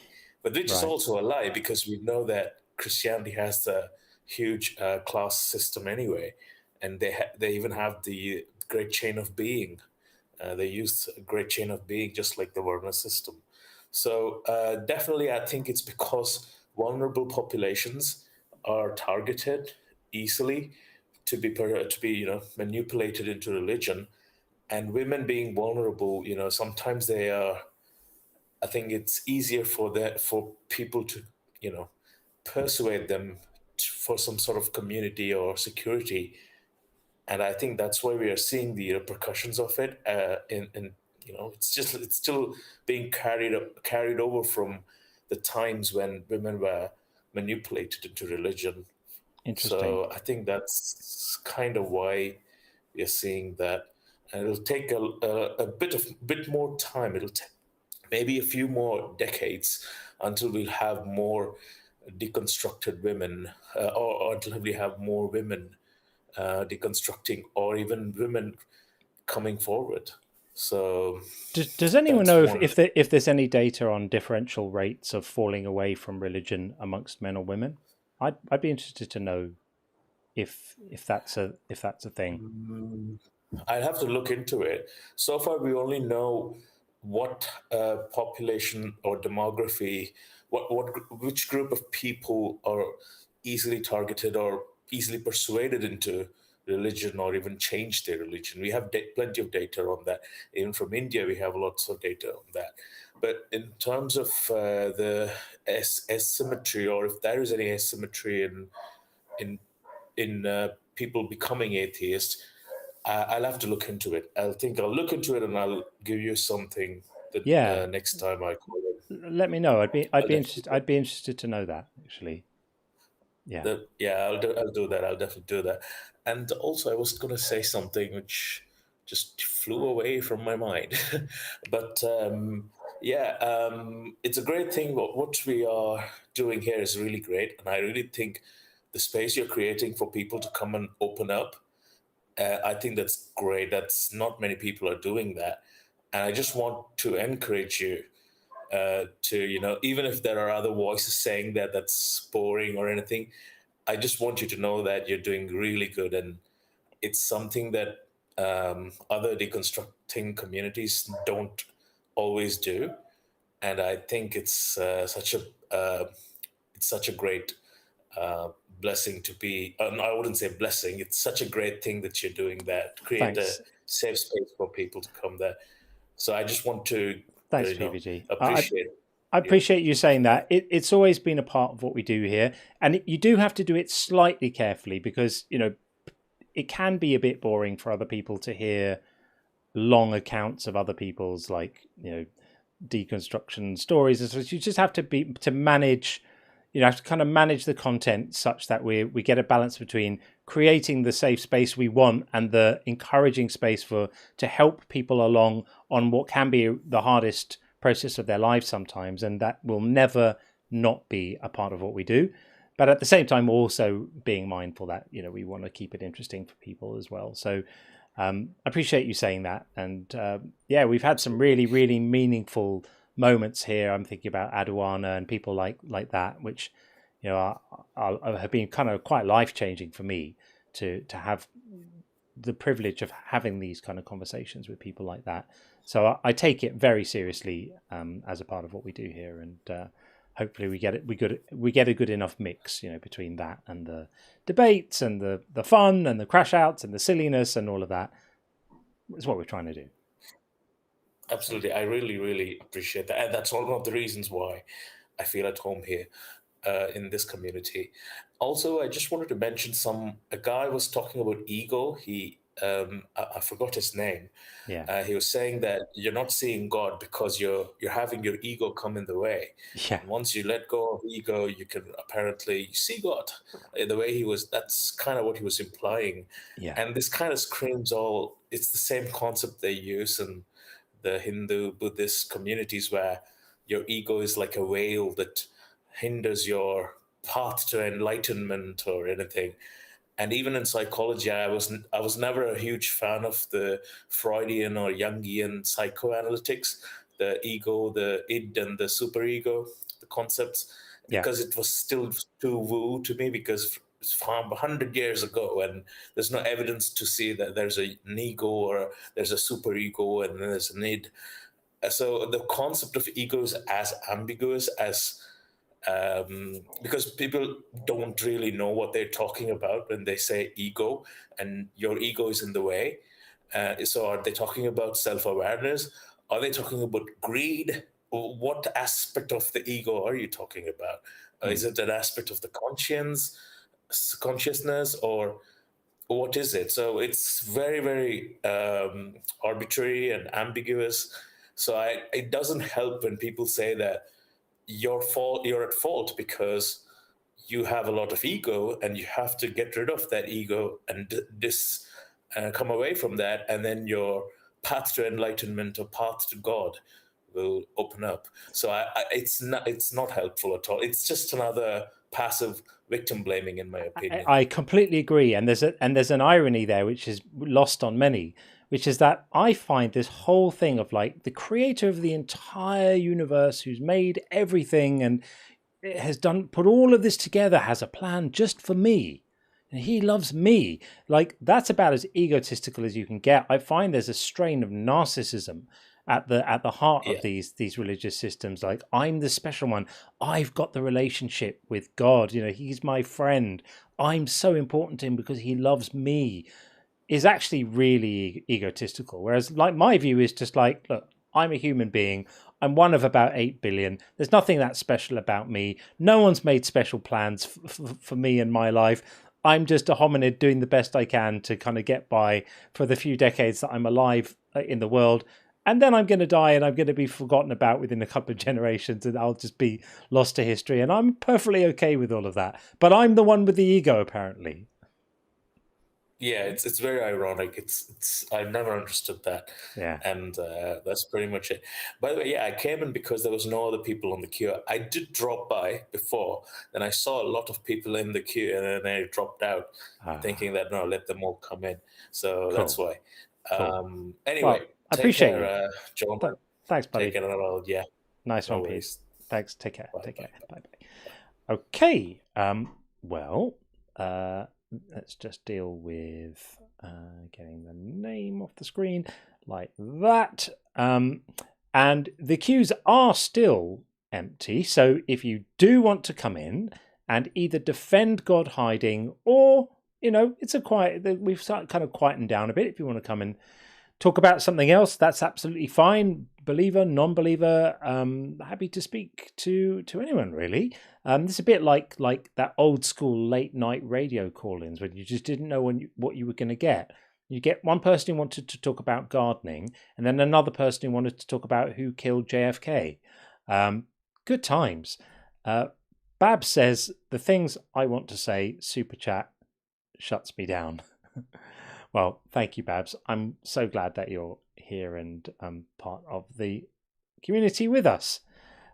But which is also a lie because we know that Christianity has a huge class system anyway, and they even have the great chain of being. They use a great chain of being just like the Varna system. So definitely, I think it's because vulnerable populations are targeted easily to be manipulated into religion, and women being vulnerable, sometimes they are. I think it's easier for people to persuade them for some sort of community or security, and I think that's why we are seeing the repercussions of it. It's still being carried over from the times when women were manipulated into religion. Interesting. So I think that's kind of why we are seeing that, and it'll take a bit more time. It'll take maybe a few more decades until we'll have more deconstructed women, or until we have more women deconstructing, or even women coming forward. So, does anyone know if there's any data on differential rates of falling away from religion amongst men or women? I'd be interested to know if that's a thing. I'd have to look into it. So far, we only know what population or demography, which group of people are easily targeted or easily persuaded into religion or even change their religion. We have plenty of data on that. Even from India, we have lots of data on that. But in terms of the asymmetry, or if there is any asymmetry in people becoming atheists, I'll have to look into it. I'll look into it, and I'll give you something that next time I call it. Let me know. I'd be interested. I'd be interested to know that, actually. Yeah. I'll do that. I'll definitely do that. And also, I was going to say something which just flew away from my mind. But it's a great thing. What we are doing here is really great, and I really think the space you're creating for people to come and open up, I think that's great. That's not many people are doing that, and I just want to encourage you to, even if there are other voices saying that that's boring or anything, I just want you to know that you're doing really good, and it's something that other deconstructing communities don't always do, and I think it's such a great blessing to be. I wouldn't say blessing. It's such a great thing that you're doing that. Create a safe space for people to come there. So I just want to PVG. appreciate. I appreciate you saying that. It's always been a part of what we do here, and you do have to do it slightly carefully because it can be a bit boring for other people to hear long accounts of other people's deconstruction stories, and so you just have to manage. You have to kind of manage the content such that we get a balance between creating the safe space we want and the encouraging space to help people along on what can be the hardest process of their lives sometimes, and that will never not be a part of what we do. But at the same time, also being mindful that we want to keep it interesting for people as well. So I appreciate you saying that, and we've had some really, really meaningful moments here. I'm thinking about Aduana and people like that, which have been kind of quite life-changing for me to have the privilege of having these kind of conversations with people like that. So I take it very seriously as a part of what we do here, and hopefully we get a good enough mix, between that and the debates and the fun and the crash outs and the silliness and all of that. Is what we're trying to do. Absolutely. I really, really appreciate that. And that's one of the reasons why I feel at home here in this community. Also, I just wanted to mention a guy was talking about ego. I forgot his name. Yeah. He was saying that you're not seeing God because you're having your ego come in the way. Yeah. And once you let go of ego, you can apparently see God. The way that's kind of what he was implying. Yeah. And this kind of screams it's the same concept they use in the Hindu, Buddhist communities, where your ego is like a veil that hinders your path to enlightenment or anything. And even in psychology, I was never a huge fan of the Freudian or Jungian psychoanalytics, the ego, the id, and the superego, the concepts, because it was still too woo to me, because it's from 100 years ago, and there's no evidence to see that there's an ego or there's a superego and there's an id. So the concept of ego is as ambiguous as because people don't really know what they're talking about when they say ego, and your ego is in the way. So are they talking about self-awareness? Are they talking about greed? What aspect of the ego are you talking about? Is it an aspect of the consciousness, or what is it? So it's very, very arbitrary and ambiguous. So it doesn't help when people say that you're at fault because you have a lot of ego, and you have to get rid of that ego and come away from that, and then your path to enlightenment or path to God will open up. So it's not helpful at all. It's just another passive victim blaming, in my opinion. I completely agree, and there's an irony there which is lost on many, which is that I find this whole thing of like the creator of the entire universe, who's made everything, and has put all of this together, has a plan just for me. And he loves me. Like, that's about as egotistical as you can get. I find there's a strain of narcissism at the heart of these religious systems. Like, I'm the special one. I've got the relationship with God. You know, he's my friend. I'm so important to him because he loves me. Is actually really egotistical. Whereas, like, my view is just like, look, I'm a human being. I'm one of about 8 billion. There's nothing that special about me. No one's made special plans for me in my life. I'm just a hominid doing the best I can to kind of get by for the few decades that I'm alive in the world. And then I'm going to die and I'm going to be forgotten about within a couple of generations and I'll just be lost to history. And I'm perfectly okay with all of that. But I'm the one with the ego, apparently. Yeah, it's very ironic. It's I've never understood that. Yeah, and that's pretty much it. By the way, yeah, I came in because there was no other people on the queue. I did drop by before, then I saw a lot of people in the queue, and then I dropped out, thinking that no, let them all come in. So that's why. Anyway, well, I appreciate care, John. Thanks, buddy. Take care. Yeah, nice one, worries. Pete. Thanks. Take care. Take care. Bye. Okay. Well. Let's just deal with getting the name off the screen like that. And the queues are still empty. So if you do want to come in and either defend God hiding or, you know, it's a quiet, we've kind of quietened down a bit. If you want to come and talk about something else, that's absolutely fine. Believer, non-believer, happy to speak to anyone, really. This is a bit like that old school late night radio call-ins when you just didn't know what you were going to get. You get one person who wanted to talk about gardening, and then another person who wanted to talk about who killed JFK. Good times. Babs says, the things I want to say, super chat shuts me down. Well, thank you, Babs. I'm so glad that you're here and part of the community with us.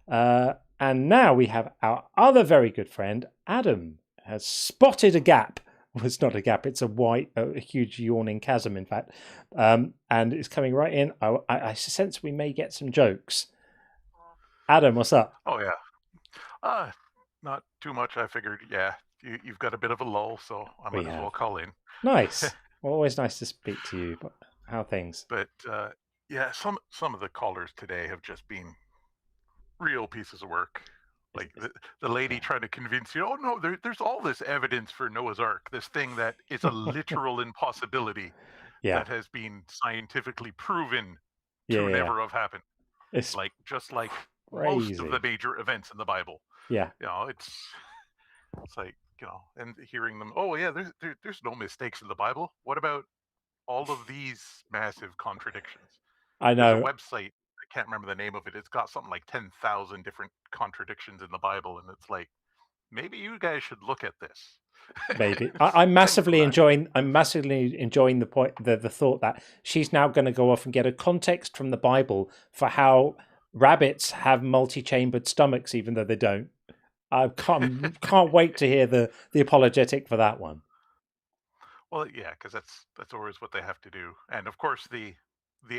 And now we have our other very good friend, Adam, has spotted a gap. Well, it's not a gap, it's a huge yawning chasm, in fact. And it's coming right in. I sense we may get some jokes. Adam, what's up? Oh, yeah. Not too much. I figured, you've got a bit of a lull, so I might as well call in. Nice. Well, always nice to speak to you. But how are things? But some of the callers today have just been real pieces of work. Like the lady trying to convince you, oh no, there's all this evidence for Noah's Ark, this thing that is a literal impossibility that has been scientifically proven to never have happened. It's just like crazy. Most of the major events in the Bible. Yeah. You know, it's like, you know, and hearing them, oh yeah, there's no mistakes in the Bible. What about all of these massive contradictions? I know. There's a website, I can't remember the name of it. It's got something like 10,000 different contradictions in the Bible, and it's like, maybe you guys should look at this. Maybe I'm massively enjoying the point, the thought that she's now going to go off and get a context from the Bible for how rabbits have multi-chambered stomachs, even though they don't. I can't wait to hear the apologetic for that one. Well, yeah, because that's always what they have to do, and of course the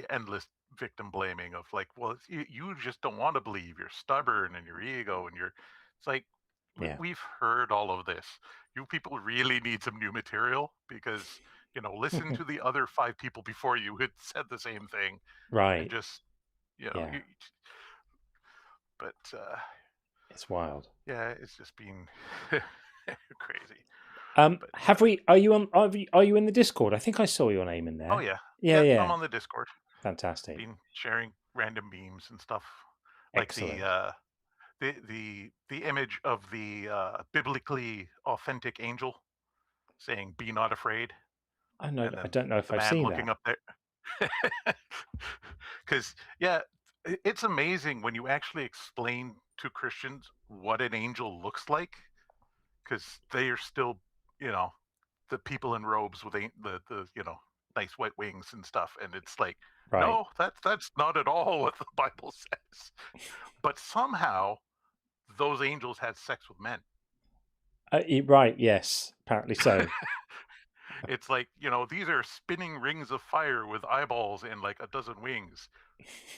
endless victim blaming of like, well, you just don't want to believe, you're stubborn and your ego and it's like, we've heard all of this. You people really need some new material because, you know, listen to the other 5 people before you who said the same thing. Right. And just, you know, but it's wild. Yeah, it's just been crazy. Are you in the Discord? I think I saw your name in there. Oh yeah. Yeah. I'm on the Discord. Fantastic. Been sharing random memes and stuff. Excellent. Like the image of the biblically authentic angel saying, "Be not afraid." I don't know if I've seen looking that. up there. Because it's amazing when you actually explain to Christians what an angel looks like, because they are still, you know, the people in robes with the you know, nice white wings and stuff, and it's like, no, that's not at all what the Bible says. But somehow those angels had sex with men. Right, yes, apparently so. It's like, you know, these are spinning rings of fire with eyeballs and like a dozen wings,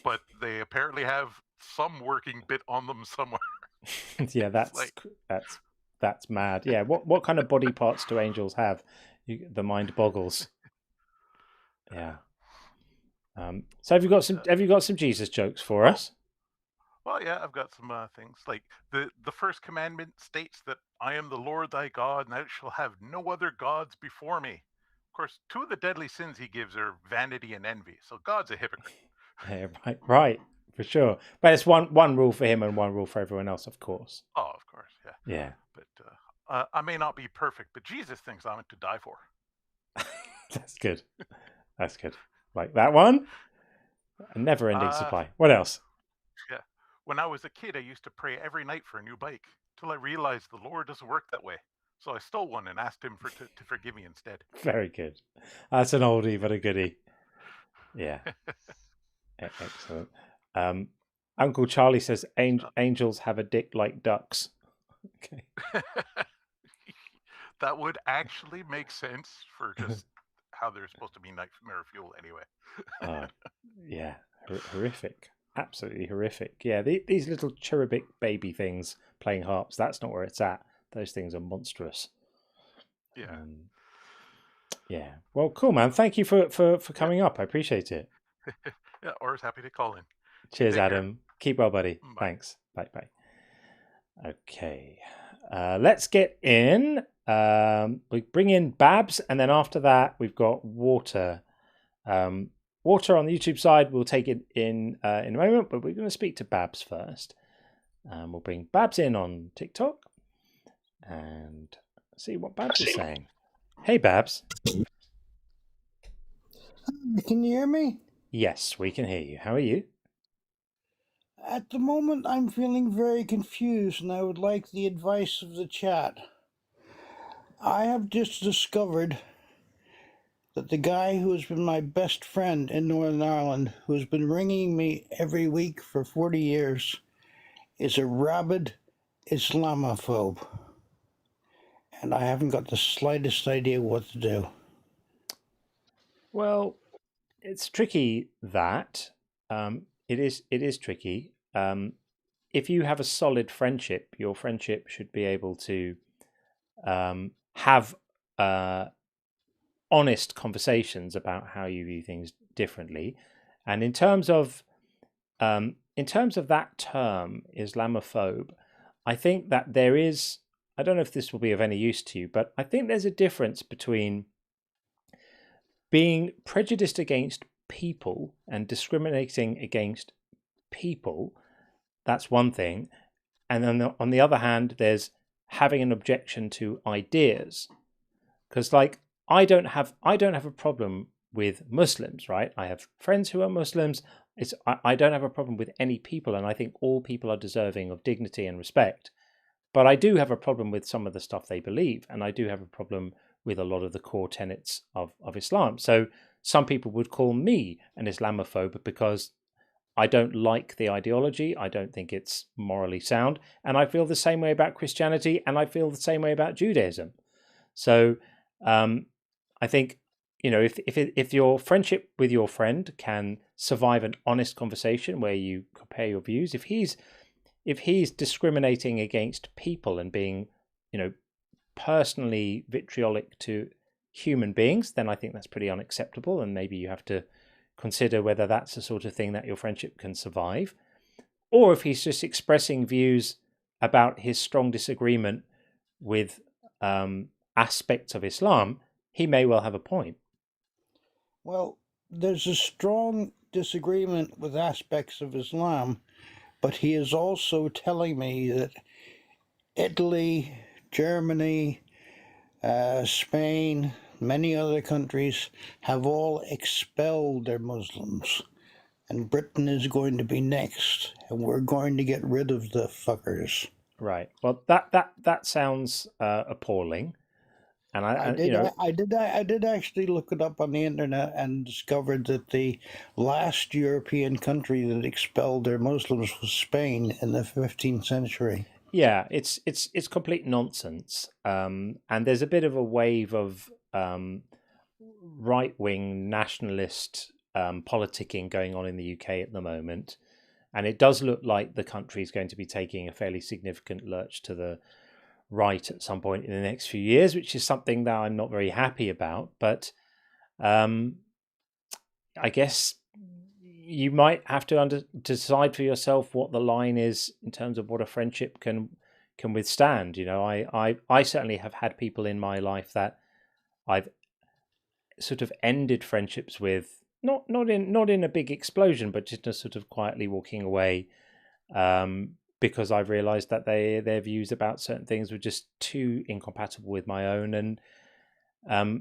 but they apparently have some working bit on them somewhere. Yeah, that's mad. Yeah, what kind of body parts do angels have? The mind boggles. Yeah. So have you got some Jesus jokes for us? Well, yeah, I've got some things. Like the first commandment states that I am the Lord thy God, and thou shalt have no other gods before me. Of course, two of the deadly sins he gives are vanity and envy. So God's a hypocrite. Yeah, right, for sure. But it's one rule for him and one rule for everyone else, of course. Oh, of course, yeah. Yeah. But I may not be perfect, but Jesus thinks I'm to die for. That's good. That's good. Like that one? A never-ending supply. What else? Yeah. When I was a kid, I used to pray every night for a new bike till I realized the Lord doesn't work that way. So I stole one and asked him to forgive me instead. Very good. That's an oldie but a goodie. Yeah. Excellent. Uncle Charlie says angels have a dick like ducks. Okay. That would actually make sense for just how they're supposed to be nightmare fuel anyway. Yeah. Horrific. Absolutely horrific. Yeah, these little cherubic baby things playing harps, that's not where it's at. Those things are monstrous. Yeah. Yeah. Well, cool, man. Thank you for coming up. I appreciate it. Yeah, always happy to call in. Cheers, Adam. Care. Keep well, buddy. Bye. Thanks. Bye. Okay. Let's get in. We bring in Babs, and then after that, we've got Water. Water on the YouTube side, we'll take it in a moment, but we're going to speak to Babs first. We'll bring Babs in on TikTok and see what Babs is saying. Hey, Babs. Can you hear me? Yes, we can hear you. How are you? At the moment, I'm feeling very confused, and I would like the advice of the chat. I have just discovered that the guy who has been my best friend in Northern Ireland, who has been ringing me every week for 40 years, is a rabid Islamophobe. And I haven't got the slightest idea what to do. Well, it's tricky that. It is tricky. If you have a solid friendship, your friendship should be able to have honest conversations about how you view things differently. And in terms of that term, Islamophobe, I think that there is, I don't know if this will be of any use to you, but I think there's a difference between being prejudiced against people and discriminating against people. That's one thing. And then on the other hand, there's having an objection to ideas. Because like, I don't have a problem with Muslims, right? I have friends who are Muslims. I don't have a problem with any people, and I think all people are deserving of dignity and respect. But I do have a problem with some of the stuff they believe, and I do have a problem with a lot of the core tenets of Islam. So some people would call me an Islamophobe because I don't like the ideology. I don't think it's morally sound, and I feel the same way about Christianity, and I feel the same way about Judaism. So I think, you know, if your friendship with your friend can survive an honest conversation where you compare your views, if he's discriminating against people and being, you know, personally vitriolic to human beings, then I think that's pretty unacceptable, and maybe you have to consider whether that's the sort of thing that your friendship can survive. Or if he's just expressing views about his strong disagreement with aspects of Islam, he may well have a point. Well, there's a strong disagreement with aspects of Islam, but he is also telling me that Italy, Germany, Spain, many other countries have all expelled their Muslims, and Britain is going to be next, and we're going to get rid of the fuckers. Right. Well, that sounds appalling. And I did actually look it up on the internet and discovered that the last European country that expelled their Muslims was Spain in the 15th century. Yeah, it's complete nonsense. And there's a bit of a wave of right-wing nationalist politicking going on in the UK at the moment. And it does look like the country is going to be taking a fairly significant lurch to the right at some point in the next few years, which is something that I'm not very happy about. But I guess you might have to decide for yourself what the line is in terms of what a friendship can withstand. You know, I certainly have had people in my life that I've sort of ended friendships with, not in a big explosion, but just sort of quietly walking away, because I've realized that their views about certain things were just too incompatible with my own. And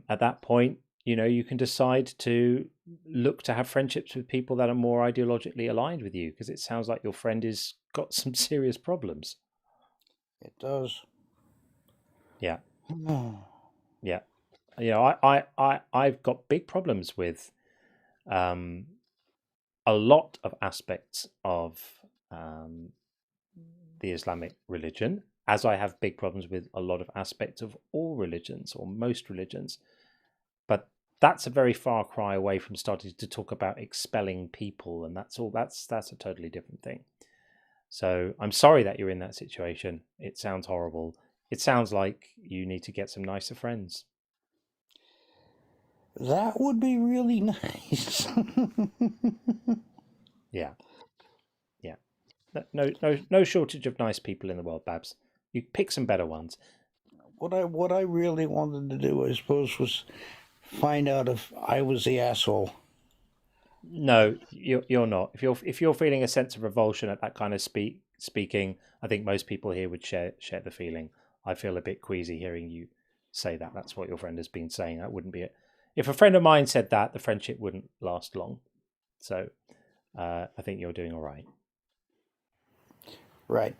at that point, you know, you can decide to look to have friendships with people that are more ideologically aligned with you, because it sounds like your friend has got some serious problems. It does. Yeah. Yeah. You know, I've got big problems with a lot of aspects of the Islamic religion, as I have big problems with a lot of aspects of all religions, or most religions. But that's a very far cry away from starting to talk about expelling people, and that's a totally different thing. So I'm sorry that you're in that situation. It sounds horrible. It sounds like you need to get some nicer friends. That would be really nice. Yeah. Yeah. No shortage of nice people in the world, Babs. You pick some better ones. What I really wanted to do, I suppose, was find out if I was the asshole. No, you're not. If you're feeling a sense of revulsion at that kind of speaking, I think most people here would share the feeling. I feel a bit queasy hearing you say that. That's what your friend has been saying. That wouldn't be it. If a friend of mine said that, the friendship wouldn't last long. So I think you're doing all right. Right.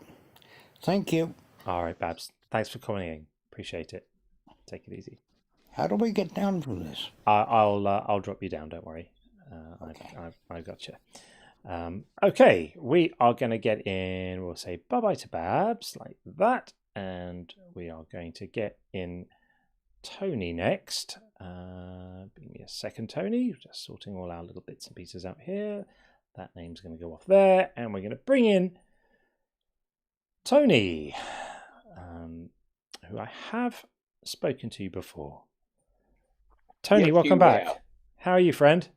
Thank you. All right, Babs. Thanks for calling in. Appreciate it. Take it easy. How do we get down from this? I'll drop you down. Don't worry. Okay. I got you. Okay, we are going to get in. We'll say bye-bye to Babs like that. And we are going to get in Tony next. Give me a second, Tony. Just sorting all our little bits and pieces out here. That name's going to go off there. And we're going to bring in Tony, who I have spoken to before. Tony, yes, welcome back. Have. How are you, friend?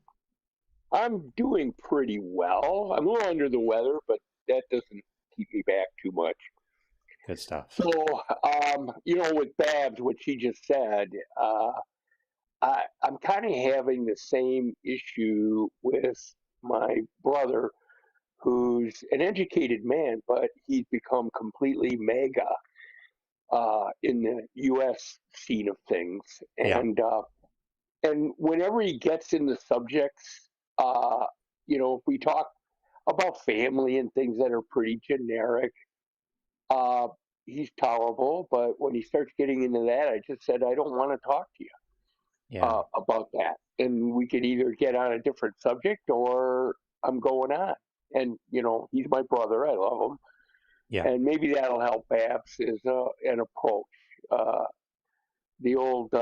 I'm doing pretty well. I'm a little under the weather, but that doesn't keep me back too much. Good stuff. So, you know, with Babs, what she just said, I'm kind of having the same issue with my brother, who's an educated man, but he's become completely MAGA in the U.S. scene of things. And and whenever he gets into subjects, you know, if we talk about family and things that are pretty generic, he's tolerable. But when he starts getting into that, I just said, I don't want to talk to you about that. And we could either get on a different subject or I'm going on. And, you know, he's my brother. I love him. Yeah. And maybe that'll help Babs is an approach. The old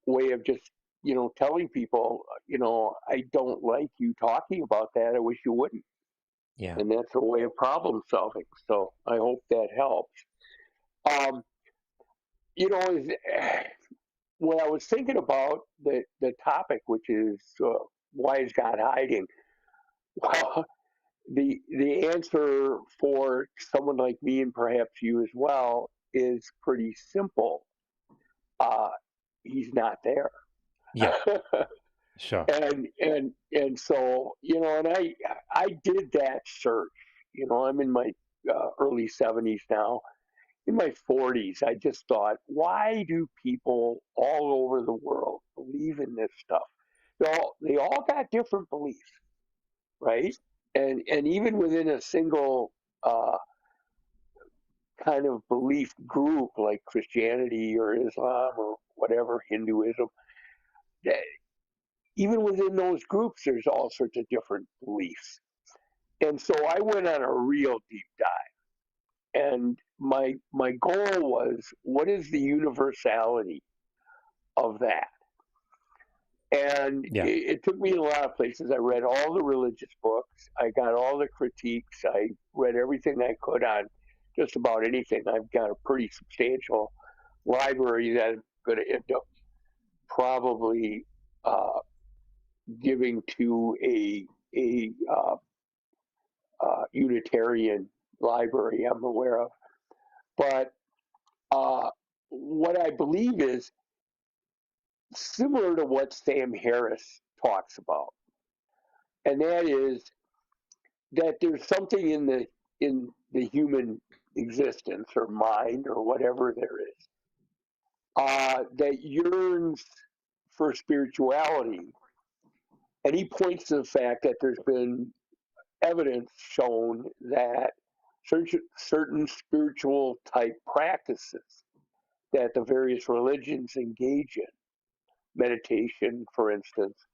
way of just, you know, telling people, you know, I don't like you talking about that. I wish you wouldn't. Yeah. And that's a way of problem solving. So I hope that helps. You know, when I was thinking about the topic, which is why is God hiding? Well, the answer for someone like me and perhaps you as well is pretty simple. He's not there. Yeah. Sure. And so, you know, and I did that search. You know, I'm in my early 70s now. In my 40s, I just thought, why do people all over the world believe in this stuff? They all got different beliefs, right? And even within a single kind of belief group like Christianity or Islam or whatever, Hinduism, even within those groups, there's all sorts of different beliefs. And so I went on a real deep dive. And my goal was, what is the universality of that? And it took me in a lot of places. I read all the religious books. I got all the critiques. I read everything I could on just about anything. I've got a pretty substantial library that I'm going to end up probably giving to a Unitarian library I'm aware of. But what I believe is similar to what Sam Harris talks about, and that is that there's something in the human existence or mind or whatever there is that yearns for spirituality, and he points to the fact that there's been evidence shown that certain spiritual type practices that the various religions engage in, meditation, for instance,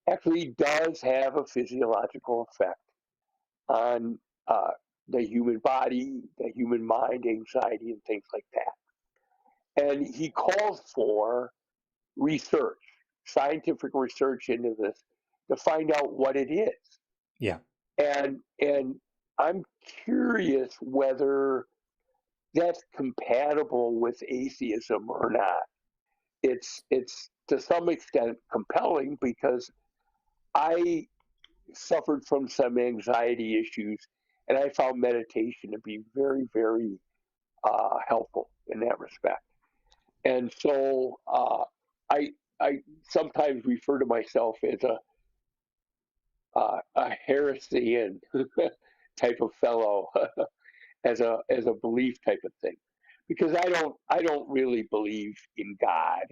actually does have a physiological effect on the human body, the human mind, anxiety, and things like that. And he calls for research, scientific research into this to find out what it is. Yeah. And I'm curious whether that's compatible with atheism or not. It's to some extent compelling because I suffered from some anxiety issues, and I found meditation to be very, very helpful in that respect. And so I sometimes refer to myself as a heresian type of fellow, as a belief type of thing, because I don't really believe in God.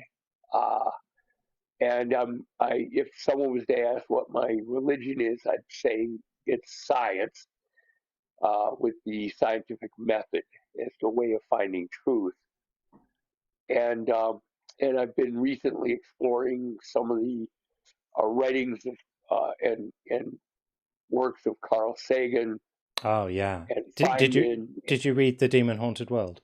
And if someone was to ask what my religion is, I'd say it's science, with the scientific method as the way of finding truth. And I've been recently exploring some of the writings of, and works of Carl Sagan. Oh yeah. And did you read The Demon Haunted World?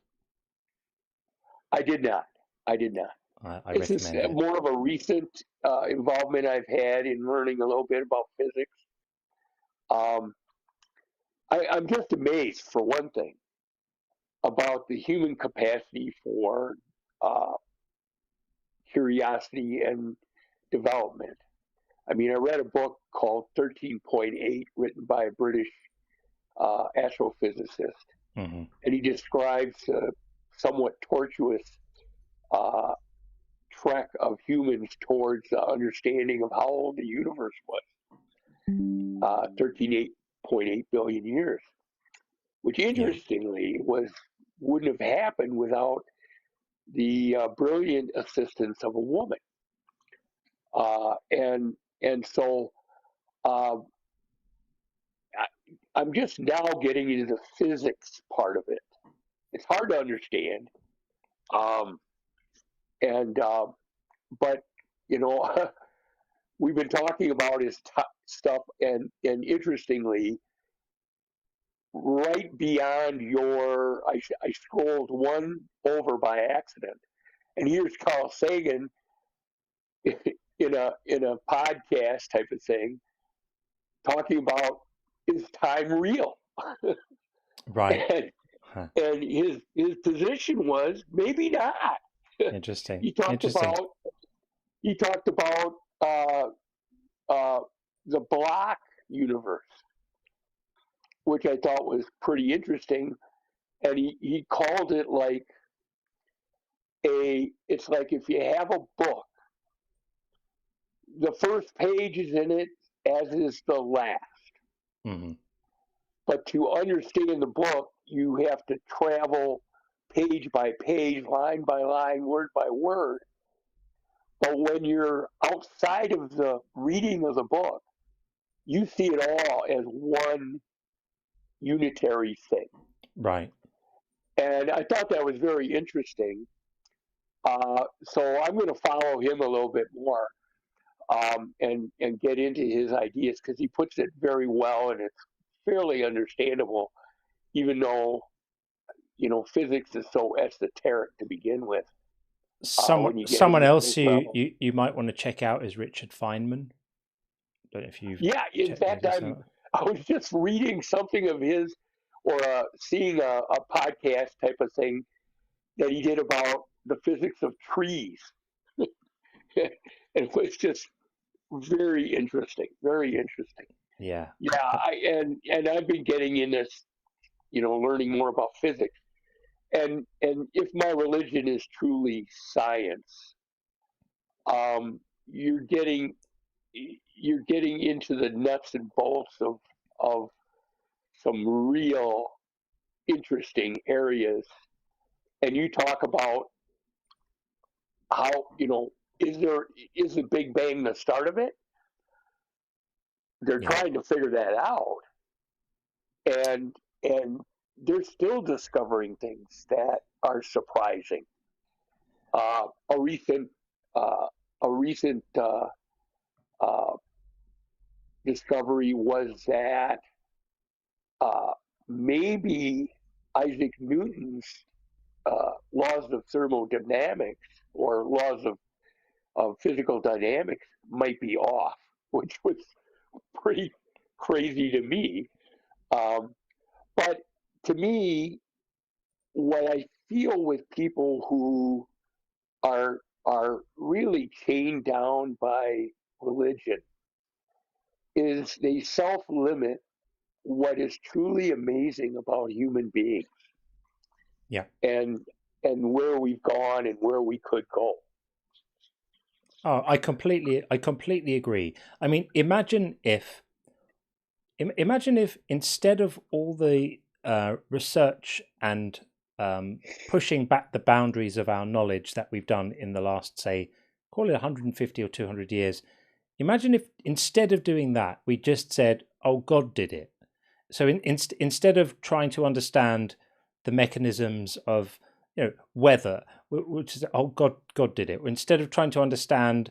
I did not. I recommend this is it. more of a recent involvement I've had in learning a little bit about physics. I'm just amazed, for one thing, about the human capacity for curiosity and development. I mean, I read a book called 13.8, written by a British astrophysicist, mm-hmm. and he describes a somewhat tortuous trek of humans towards understanding of how old the universe was. 13.8 billion years, which interestingly wouldn't have happened without the brilliant assistance of a woman. And so I'm just now getting into the physics part of it. It's hard to understand. But you know, we've been talking about his stuff, and interestingly, right beyond your, I scrolled one over by accident, and here's Carl Sagan in a podcast type of thing, talking about, is time real? Right. And his position was maybe not. Interesting. He talked about the block universe, which I thought was pretty interesting, and he called it like it's like if you have a book, the first page is in it, as is the last. Mm-hmm. But to understand the book, you have to travel page by page, line by line, word by word. But when you're outside of the reading of the book, you see it all as one unitary thing. Right. And I thought that was very interesting. So I'm going to follow him a little bit more, and get into his ideas, because he puts it very well, and it's fairly understandable, even though, you know, physics is so esoteric to begin with. Someone else you might want to check out is Richard Feynman. Don't know if you've in fact, I was just reading something of his, or seeing a podcast type of thing that he did about the physics of trees. It was just very interesting. Yeah. And I've been getting in this, learning more about physics. And if my religion is truly science, you're getting into the nuts and bolts of some real interesting areas. And you talk about how, is the Big Bang the start of it? They're trying to figure that out. And they're still discovering things that are surprising. A recent discovery was that maybe Isaac Newton's laws of thermodynamics, or laws of physical dynamics, might be off, which was pretty crazy to me. But to me, what I feel with people who are really chained down by religion is they self-limit what is truly amazing about human beings. Yeah. And where we've gone and where we could go. Oh, I completely agree. I mean, imagine if instead of all the research and pushing back the boundaries of our knowledge that we've done in the last, say, call it 150 or 200 years, imagine if instead of doing that, we just said, oh, God did it. So instead of trying to understand the mechanisms of weather, which is, oh, God did it. Instead of trying to understand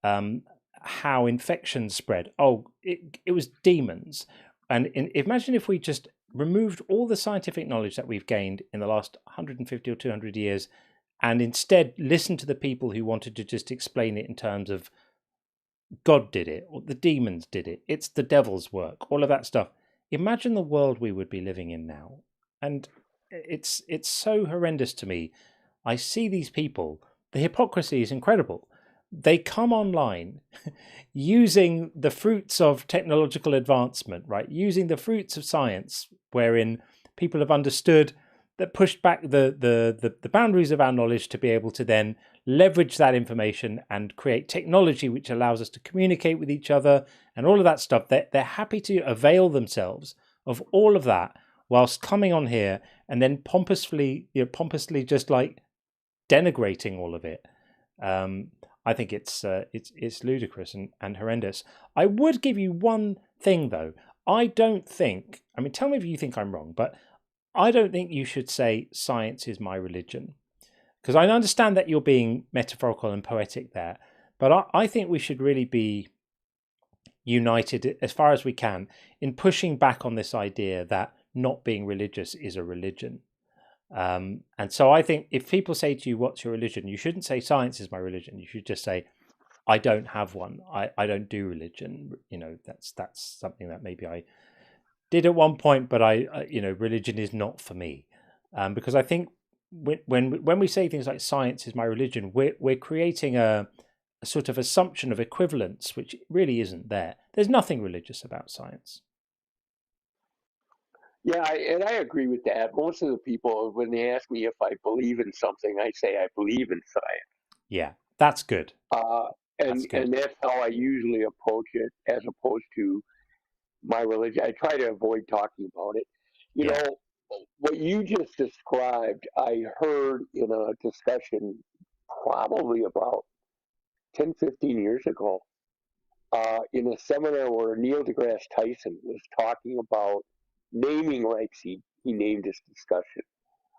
how infections spread, oh, it was demons. And imagine if we just removed all the scientific knowledge that we've gained in the last 150 or 200 years and instead listened to the people who wanted to just explain it in terms of God did it, or the demons did it, it's the devil's work, all of that stuff. Imagine the world we would be living in now. And it's so horrendous to me. I see these people, the hypocrisy is incredible. They come online using the fruits of technological advancement, right? Using the fruits of science, wherein people have understood that, pushed back the boundaries of our knowledge to be able to then leverage that information and create technology which allows us to communicate with each other and all of that stuff. They're happy to avail themselves of all of that whilst coming on here and then pompously just like denigrating all of it. I think it's ludicrous and horrendous. I would give you one thing though. I don't think, I mean, tell me if you think I'm wrong, but I don't think you should say science is my religion. Because I understand that you're being metaphorical and poetic there, but I think we should really be united as far as we can in pushing back on this idea that not being religious is a religion. And so I think if people say to you, what's your religion? You shouldn't say science is my religion. You should just say, I don't have one. I don't do religion. That's something that maybe I did at one point, but religion is not for me. Because I think when we say things like science is my religion, we're creating a sort of assumption of equivalence, which really isn't there. There's nothing religious about science. Yeah, and I agree with that. Most of the people, when they ask me if I believe in something, I say I believe in science. Yeah, that's good. And that's how I usually approach it, as opposed to my religion. I try to avoid talking about it. You know, what you just described, I heard in a discussion probably about 10, 15 years ago, in a seminar where Neil deGrasse Tyson was talking about naming rights. He named this discussion.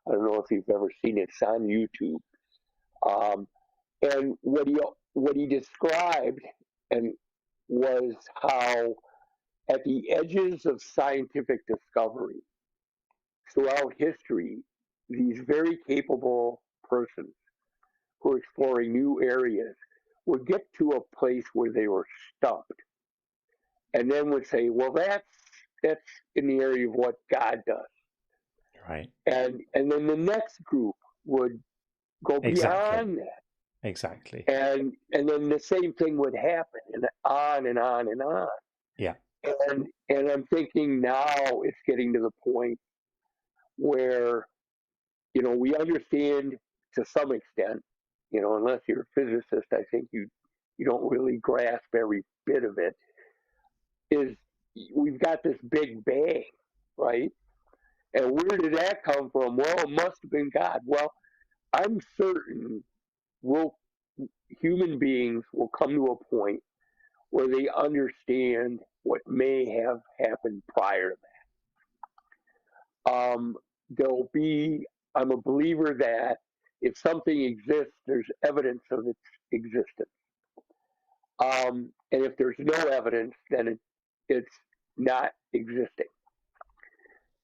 I don't know if you've ever seen it. It's on YouTube. And what he described was how at the edges of scientific discovery throughout history, these very capable persons who are exploring new areas would get to a place where they were stumped, and then would say, well, that's in the area of what God does. Right. And then the next group would go beyond that. Exactly. And then the same thing would happen, and on and on and on. Yeah. And I'm thinking now it's getting to the point where, we understand to some extent, unless you're a physicist, I think you don't really grasp every bit of it, is we've got this big bang, right? And where did that come from? Well, it must have been God. Well, I'm certain human beings will come to a point where they understand what may have happened prior to that. I'm a believer that if something exists, there's evidence of its existence. And if there's no evidence, then it's not existing.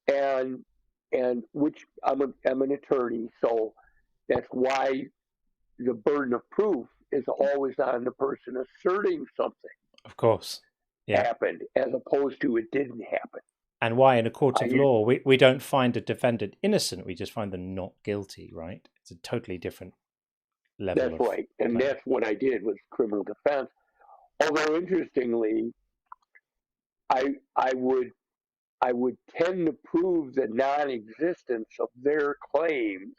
And which I'm an attorney, so that's why the burden of proof is always on the person asserting something. Of course. Yeah. Happened, as opposed to it didn't happen. And why in a court of law we don't find a defendant innocent, we just find them not guilty, right? It's a totally different level. That's right. And that's what I did with criminal defense. Although interestingly, I would tend to prove the non-existence of their claims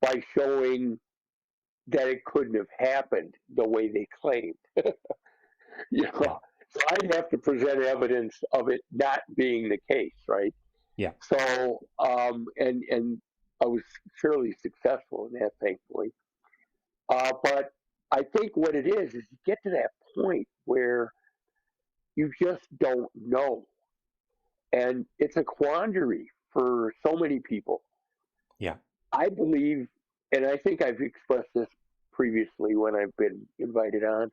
by showing that it couldn't have happened the way they claimed. So I'd have to present evidence of it not being the case, right? Yeah. So, and I was fairly successful in that, thankfully. But I think what it is you get to that point where you just don't know. And it's a quandary for so many people. Yeah. I believe, and I think I've expressed this previously when I've been invited on,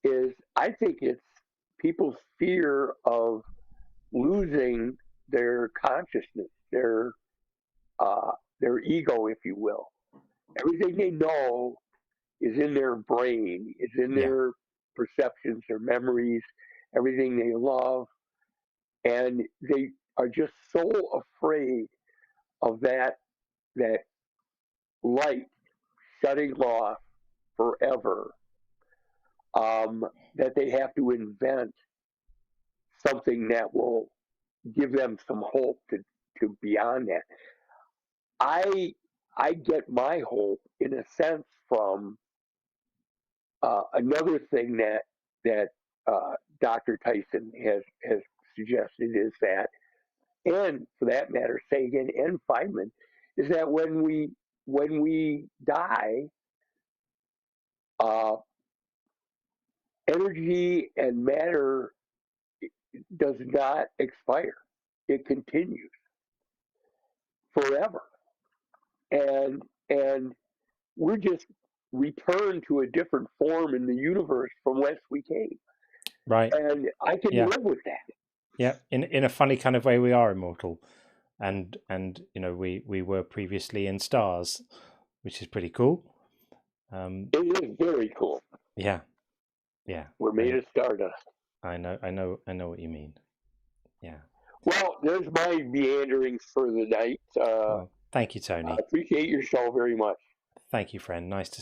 is I think it's people's fear of losing their consciousness, their ego, if you will. Everything they know is in their brain, is in their perceptions, their memories, everything they love. And they are just so afraid of that light shutting off forever, that they have to invent something that will give them some hope to beyond that. I get my hope, in a sense, from another thing that Dr. Tyson has suggested, is that, and for that matter, Sagan and Feynman, is that when we die, energy and matter does not expire. It continues forever. And we're just returned to a different form in the universe from whence we came. Right. And I can live with that. Yeah. In a funny kind of way, we are immortal. And we were previously in stars, which is pretty cool. It is very cool. Yeah. Yeah. We're made of stardust. I know what you mean. Yeah. Well, there's my meanderings for the night. Well, thank you, Tony. I appreciate your show very much. Thank you, friend. Nice to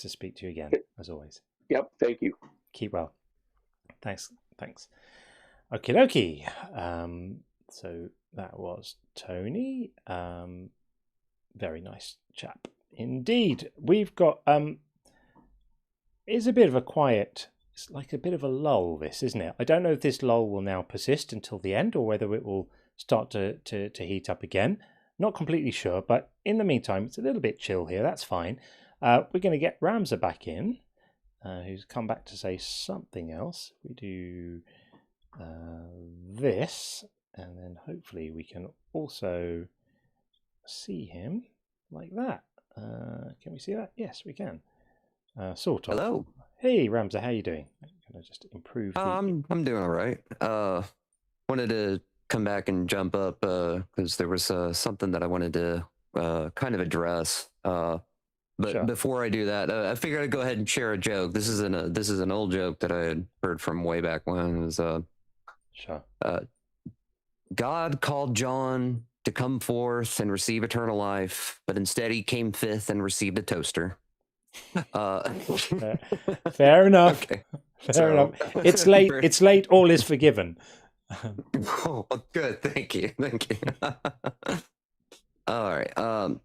speak to you again, as always. Yep. Thank you. Keep well. Thanks. Okie dokie. So that was Tony. Very nice chap indeed. We've got it's a bit of a quiet, it's like a bit of a lull, this, isn't it? I don't know if this lull will now persist until the end or whether it will start to heat up again. Not completely sure, but in the meantime, it's a little bit chill here. That's fine. We're going to get Ramsa back in, who's come back to say something else. We do this, and then hopefully we can also see him like that. Can we see that? Yes, we can. Sort of. Hello. Hey, Ramsa, how you doing? Can I just improve? I'm doing all right. Wanted to come back and jump up because there was something that I wanted to kind of address. But before I do that, I figured I'd go ahead and share a joke. This is an old joke that I had heard from way back when. It was God called John to come forth and receive eternal life, but instead he came fifth and received a toaster. Fair enough. Okay. Fair enough. It's late. It's late. All is forgiven. Oh, good. Thank you. All right.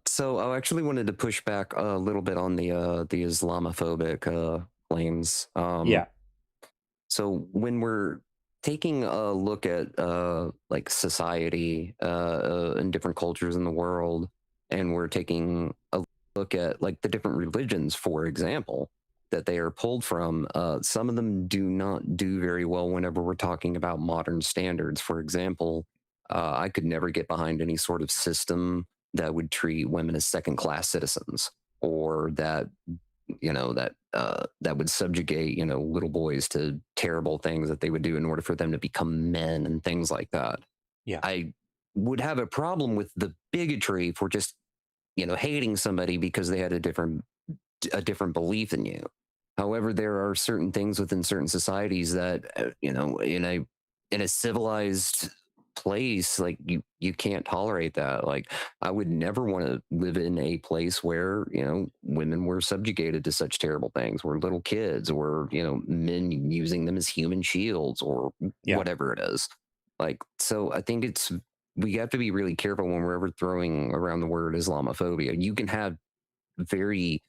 So I actually wanted to push back a little bit on the Islamophobic claims. So when we're taking a look at like society and different cultures in the world, and we're taking a look at like the different religions, for example, that they are pulled from, some of them do not do very well whenever we're talking about modern standards. For example, I could never get behind any sort of system that would treat women as second-class citizens, or that that would subjugate little boys to terrible things that they would do in order for them to become men and things like that. Yeah, I would have a problem with the bigotry for just hating somebody because they had a different belief than you. However, there are certain things within certain societies that in a civilized place, like you can't tolerate that. Like, I would never want to live in a place where women were subjugated to such terrible things, where little kids, or men using them as human shields, or whatever it is. Like, so I think we have to be really careful when we're ever throwing around the word Islamophobia. You can have very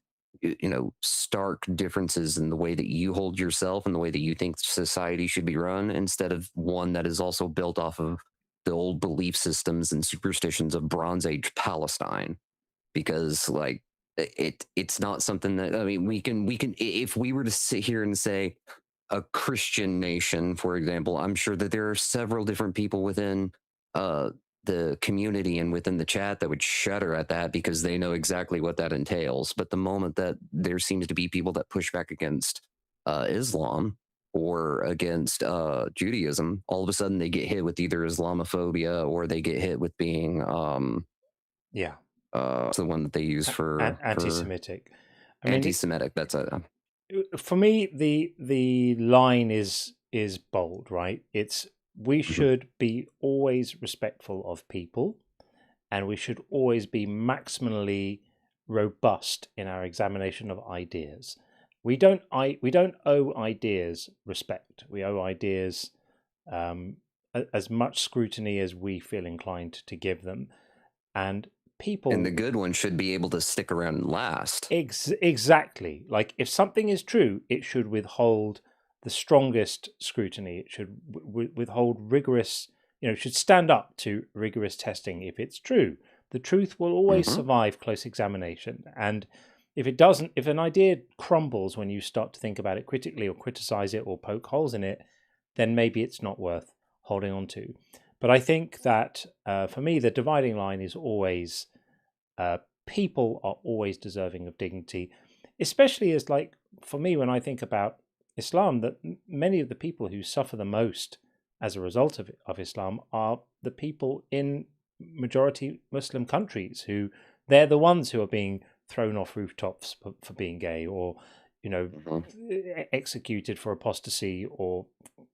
stark differences in the way that you hold yourself and the way that you think society should be run, instead of one that is also built off of the old belief systems and superstitions of Bronze Age Palestine. Because like it's not something that, I mean, we can if we were to sit here and say a Christian nation, for example, I'm sure that there are several different people within the community and within the chat that would shudder at that, because they know exactly what that entails. But the moment that there seems to be people that push back against Islam or against Judaism, all of a sudden they get hit with either Islamophobia, or they get hit with being the one that they use for anti-Semitic. Anti-Semitic. That's for me, the line is bold, right? It's, we should be always respectful of people, and we should always be maximally robust in our examination of ideas. We don't owe ideas respect. We owe ideas as much scrutiny as we feel inclined to give them. And people, and the good ones should be able to stick around and last. Exactly. Like, if something is true, it should withhold the strongest scrutiny. It should withhold rigorous, should stand up to rigorous testing. If it's true, the truth will always survive close examination. And if it doesn't, if an idea crumbles when you start to think about it critically, or criticize it, or poke holes in it, then maybe it's not worth holding on to. But I think that for me, the dividing line is always people are always deserving of dignity, especially as, like, for me, when I think about Islam, that many of the people who suffer the most as a result of Islam are the people in majority Muslim countries, who they're the ones who are being thrown off rooftops for being gay, or executed for apostasy, or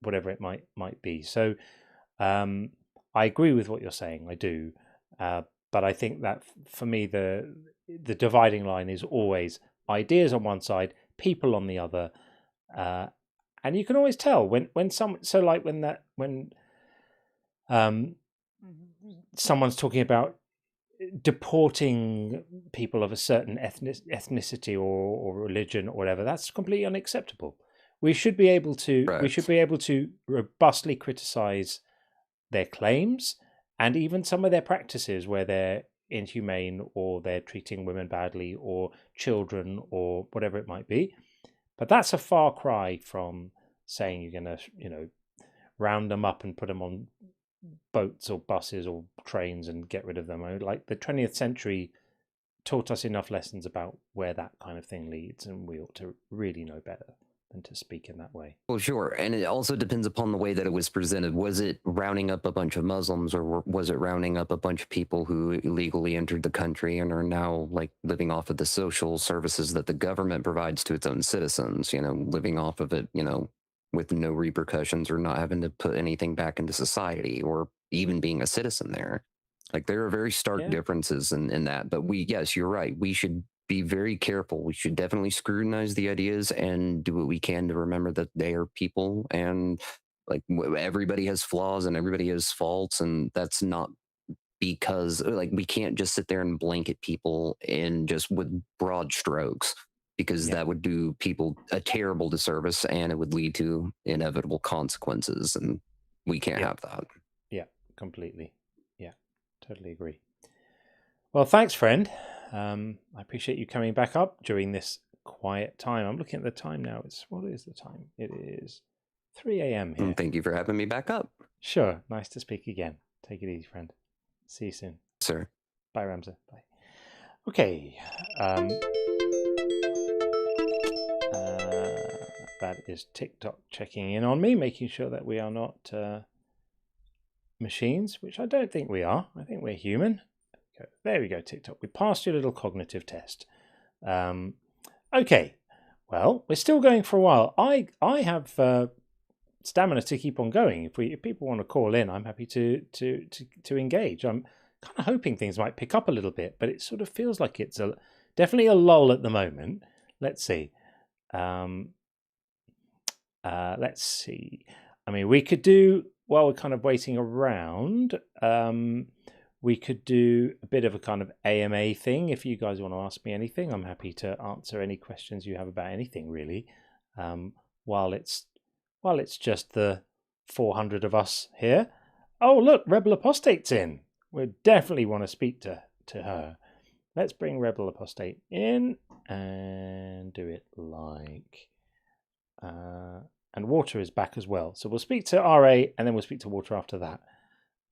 whatever it might be. So I agree with what you're saying. I do, but I think that for me the dividing line is always ideas on one side, people on the other. And you can always tell when someone's talking about deporting people of a certain ethnicity or religion or whatever, that's completely unacceptable. We should be able to robustly criticize their claims, and even some of their practices where they're inhumane, or they're treating women badly, or children, or whatever it might be. But that's a far cry from saying you're going to, round them up and put them on boats or buses or trains and get rid of them. Like, the 20th century taught us enough lessons about where that kind of thing leads, and we ought to really know better. to speak in that way. Well, sure. And it also depends upon the way that it was presented. Was it rounding up a bunch of Muslims, or was it rounding up a bunch of people who illegally entered the country and are now like living off of the social services that the government provides to its own citizens, you know, living off of it, you know, with no repercussions or not having to put anything back into society or even being a citizen there? Like, there are very stark differences in that. But yes, you're right. We should be very careful. We should definitely scrutinize the ideas and do what we can to remember that they are people, and like everybody has flaws and everybody has faults, and that's not because like we can't just sit there and blanket people in just with broad strokes, because that would do people a terrible disservice and it would lead to inevitable consequences, and we can't have that. Yeah, completely. Yeah, totally agree. Well, thanks, friend. I appreciate you coming back up during this quiet time. I'm looking at the time now. What is the time? It is 3 a.m. here. Thank you for having me back up. Sure. Nice to speak again. Take it easy, friend. See you soon. Sir. Bye, Ramsa. Bye. Okay. That is TikTok checking in on me, making sure that we are not machines, which I don't think we are. I think we're human. There we go, TikTok. We passed your little cognitive test. Okay. Well, we're still going for a while. I have stamina to keep on going. If people want to call in, I'm happy to engage. I'm kind of hoping things might pick up a little bit, but it sort of feels like it's definitely a lull at the moment. Let's see. Let's see. I mean, we could do, while we're kind of waiting around, we could do a bit of a kind of AMA thing. If you guys want to ask me anything, I'm happy to answer any questions you have about anything, really. While it's just the 400 of us here. Oh, look, Rebel Apostate's in. We definitely want to speak to her. Let's bring Rebel Apostate in and do it like... and Water is back as well. So we'll speak to RA and then we'll speak to Water after that.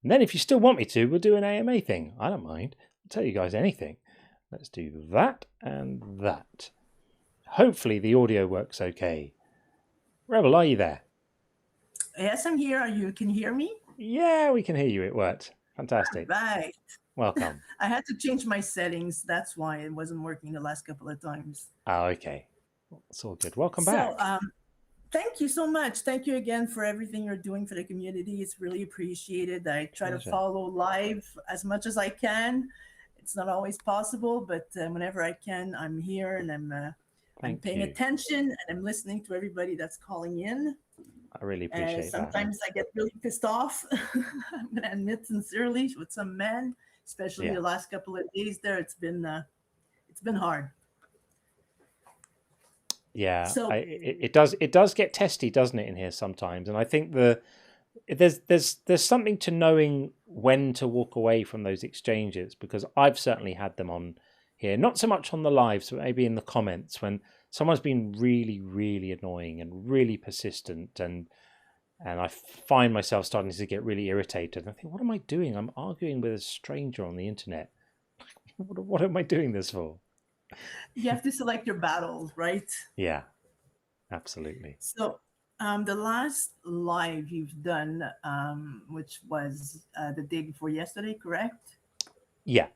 And then if you still want me to, we'll do an AMA thing. I don't mind. I'll tell you guys anything. Let's do that and that. Hopefully the audio works okay. Rebel, are you there? Yes, I'm here. You can hear me? Yeah, we can hear you. It worked. Fantastic. Right. Welcome. I had to change my settings. That's why it wasn't working the last couple of times. Oh, okay. It's all good. Welcome back. Thank you so much. Thank you again for everything you're doing for the community. It's really appreciated. I try to follow live as much as I can. It's not always possible, but whenever I can, I'm here and I'm paying attention and I'm listening to everybody that's calling in. I really appreciate that. Sometimes I get really pissed off. I'm going to admit sincerely with some men, especially the last couple of days there. It's been hard. Yeah, so it does get testy, doesn't it, in here sometimes? And I think there's something to knowing when to walk away from those exchanges, because I've certainly had them on here, not so much on the lives, but maybe in the comments when someone's been really, really annoying and really persistent, and I find myself starting to get really irritated. I think, what am I doing? I'm arguing with a stranger on the internet. What am I doing this for? You have to select your battles, right? Yeah, absolutely. So the last live you've done, which was the day before yesterday, correct? Yeah.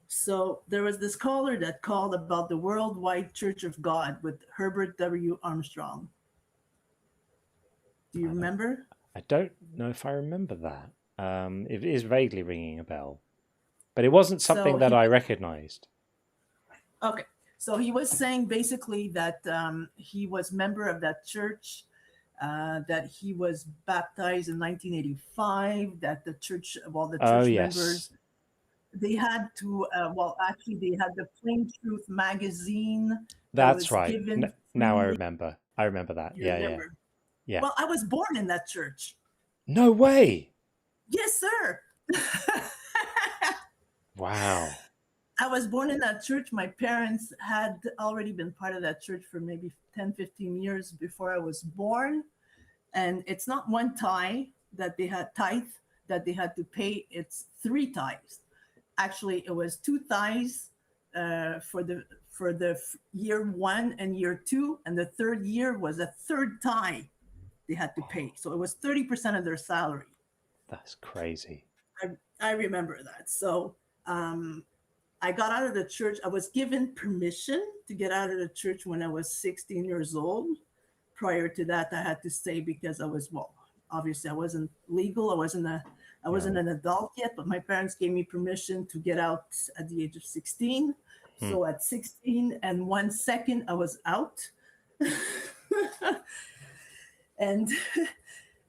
So there was this caller that called about the Worldwide Church of God with Herbert W. Armstrong. Do you remember? I don't know if I remember that. It is vaguely ringing a bell, but it wasn't something that I recognized. Okay, so he was saying basically that he was member of that church, that he was baptized in 1985, that the church, members, they had to, they had the Plain Truth magazine. That's right. Now I remember. I remember that. Yeah. Well, I was born in that church. No way. Yes, sir. Wow. I was born in that church. My parents had already been part of that church for maybe 10, 15 years before I was born. And it's not one tithe that they had to pay. It's 3 tithes. Actually, it was 2 tithes for for the year 1 and year 2, and the third year was a third time they had to pay. So it was 30% of their salary. That's crazy. I remember that. So I got out of the church. I was given permission to get out of the church when I was 16 years old. Prior to that, I had to stay because I was, well, obviously I wasn't legal. I wasn't an adult yet, but my parents gave me permission to get out at the age of 16. So at 16 and 1 second, I was out. And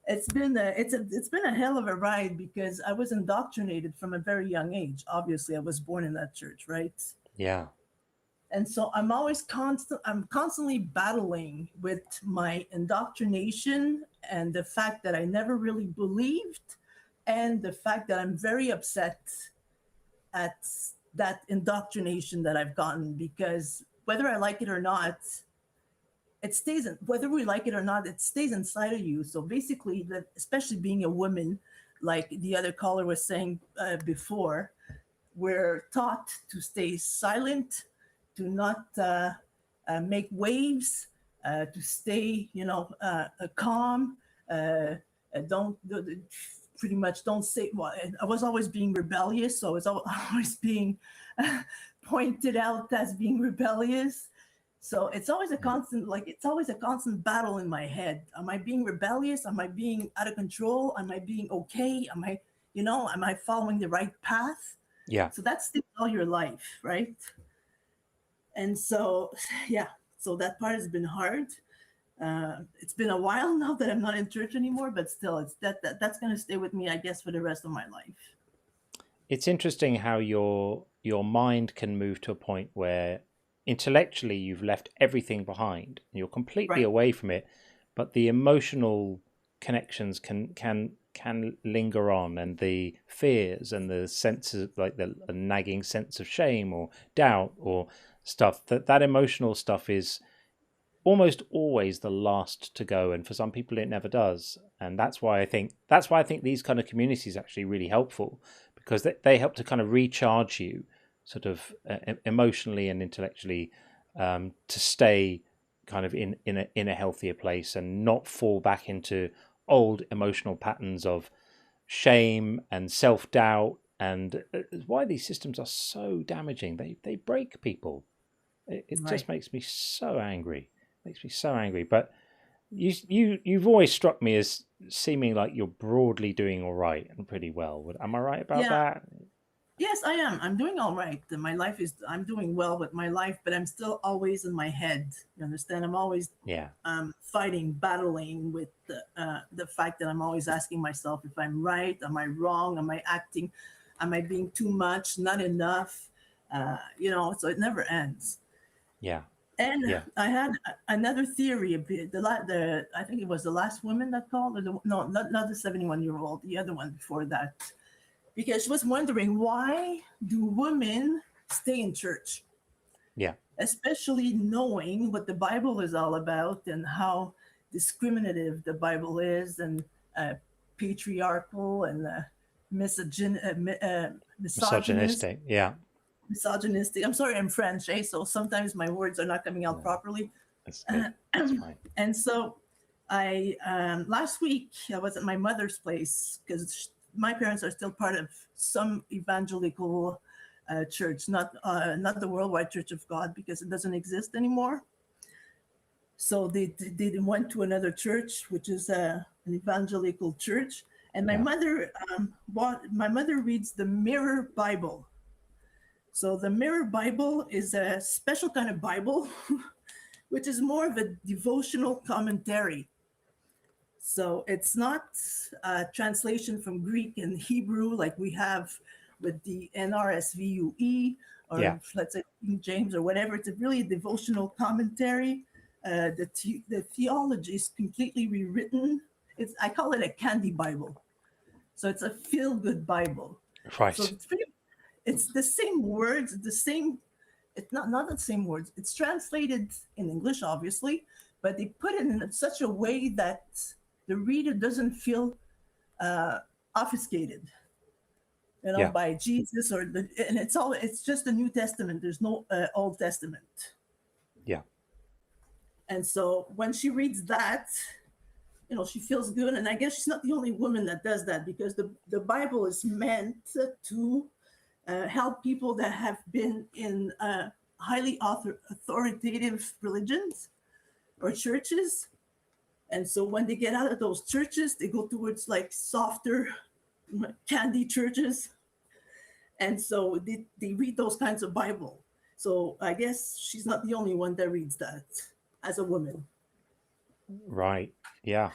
it's been a hell of a ride because I was indoctrinated from a very young age. Obviously, I was born in that church, right? Yeah. And so I'm constantly battling with my indoctrination and the fact that I never really believed, and the fact that I'm very upset at that indoctrination that I've gotten, because whether I like it or not, it stays in, whether we like it or not, it stays inside of you. So basically, that, especially being a woman, like the other caller was saying before, we're taught to stay silent, to not make waves, to stay, calm. Pretty much don't say. Well, I was always being rebellious, so I was always being pointed out as being rebellious. So it's always a constant, battle in my head. Am I being rebellious? Am I being out of control? Am I being okay? Am I following the right path? Yeah. So that's all your life, right? And so, yeah, so that part has been hard. It's been a while now that I'm not in church anymore, but still, that's going to stay with me, I guess, for the rest of my life. It's interesting how your mind can move to a point where intellectually you've left everything behind and you're completely away from it, but the emotional connections can linger on, and the fears and the senses, like the nagging sense of shame or doubt or stuff, that emotional stuff is almost always the last to go, and for some people it never does. And that's why I think these kind of communities are actually really helpful, because they help to kind of recharge you sort of emotionally and intellectually, to stay kind of in a healthier place and not fall back into old emotional patterns of shame and self-doubt. And why these systems are so damaging. They break people. It just makes me so angry. But you've always struck me as seeming like you're broadly doing all right and pretty well. Am I right about that? Yes, I am. I'm doing all right. I'm doing well with my life, but I'm still always in my head. You understand? I'm always fighting, battling with the fact that I'm always asking myself if I'm right, am I wrong, am I being too much, not enough? So it never ends. Yeah. And I had another theory. I think it was the last woman that called, or not the 71-year-old, the other one before that. Because she was wondering, why do women stay in church? Yeah. Especially knowing what the Bible is all about and how discriminative the Bible is, and patriarchal and misogynistic. Yeah. Misogynistic. I'm sorry, I'm French, so sometimes my words are not coming out properly. That's good. That's fine. And so I last week I was at my mother's place because my parents are still part of some evangelical church, not the Worldwide Church of God, because it doesn't exist anymore. So they went to another church, which is an evangelical church. And my mother reads the Mirror Bible. So the Mirror Bible is a special kind of Bible, which is more of a devotional commentary. So it's not a translation from Greek and Hebrew like we have with the NRSVUE or let's say King James or whatever. It's really a devotional commentary. The theology is completely rewritten. I call it a candy Bible. So it's a feel-good Bible. Right. So it's the same words, it's not the same words. It's translated in English, obviously, but they put it in such a way that the reader doesn't feel obfuscated. by Jesus and it's just the New Testament. There's no Old Testament. Yeah. And so when she reads that, she feels good. And I guess she's not the only woman that does that, because the Bible is meant to help people that have been in highly authoritative religions or churches. And so when they get out of those churches, they go towards like softer candy churches. And so they read those kinds of Bible. So I guess she's not the only one that reads that as a woman. Right. Yeah.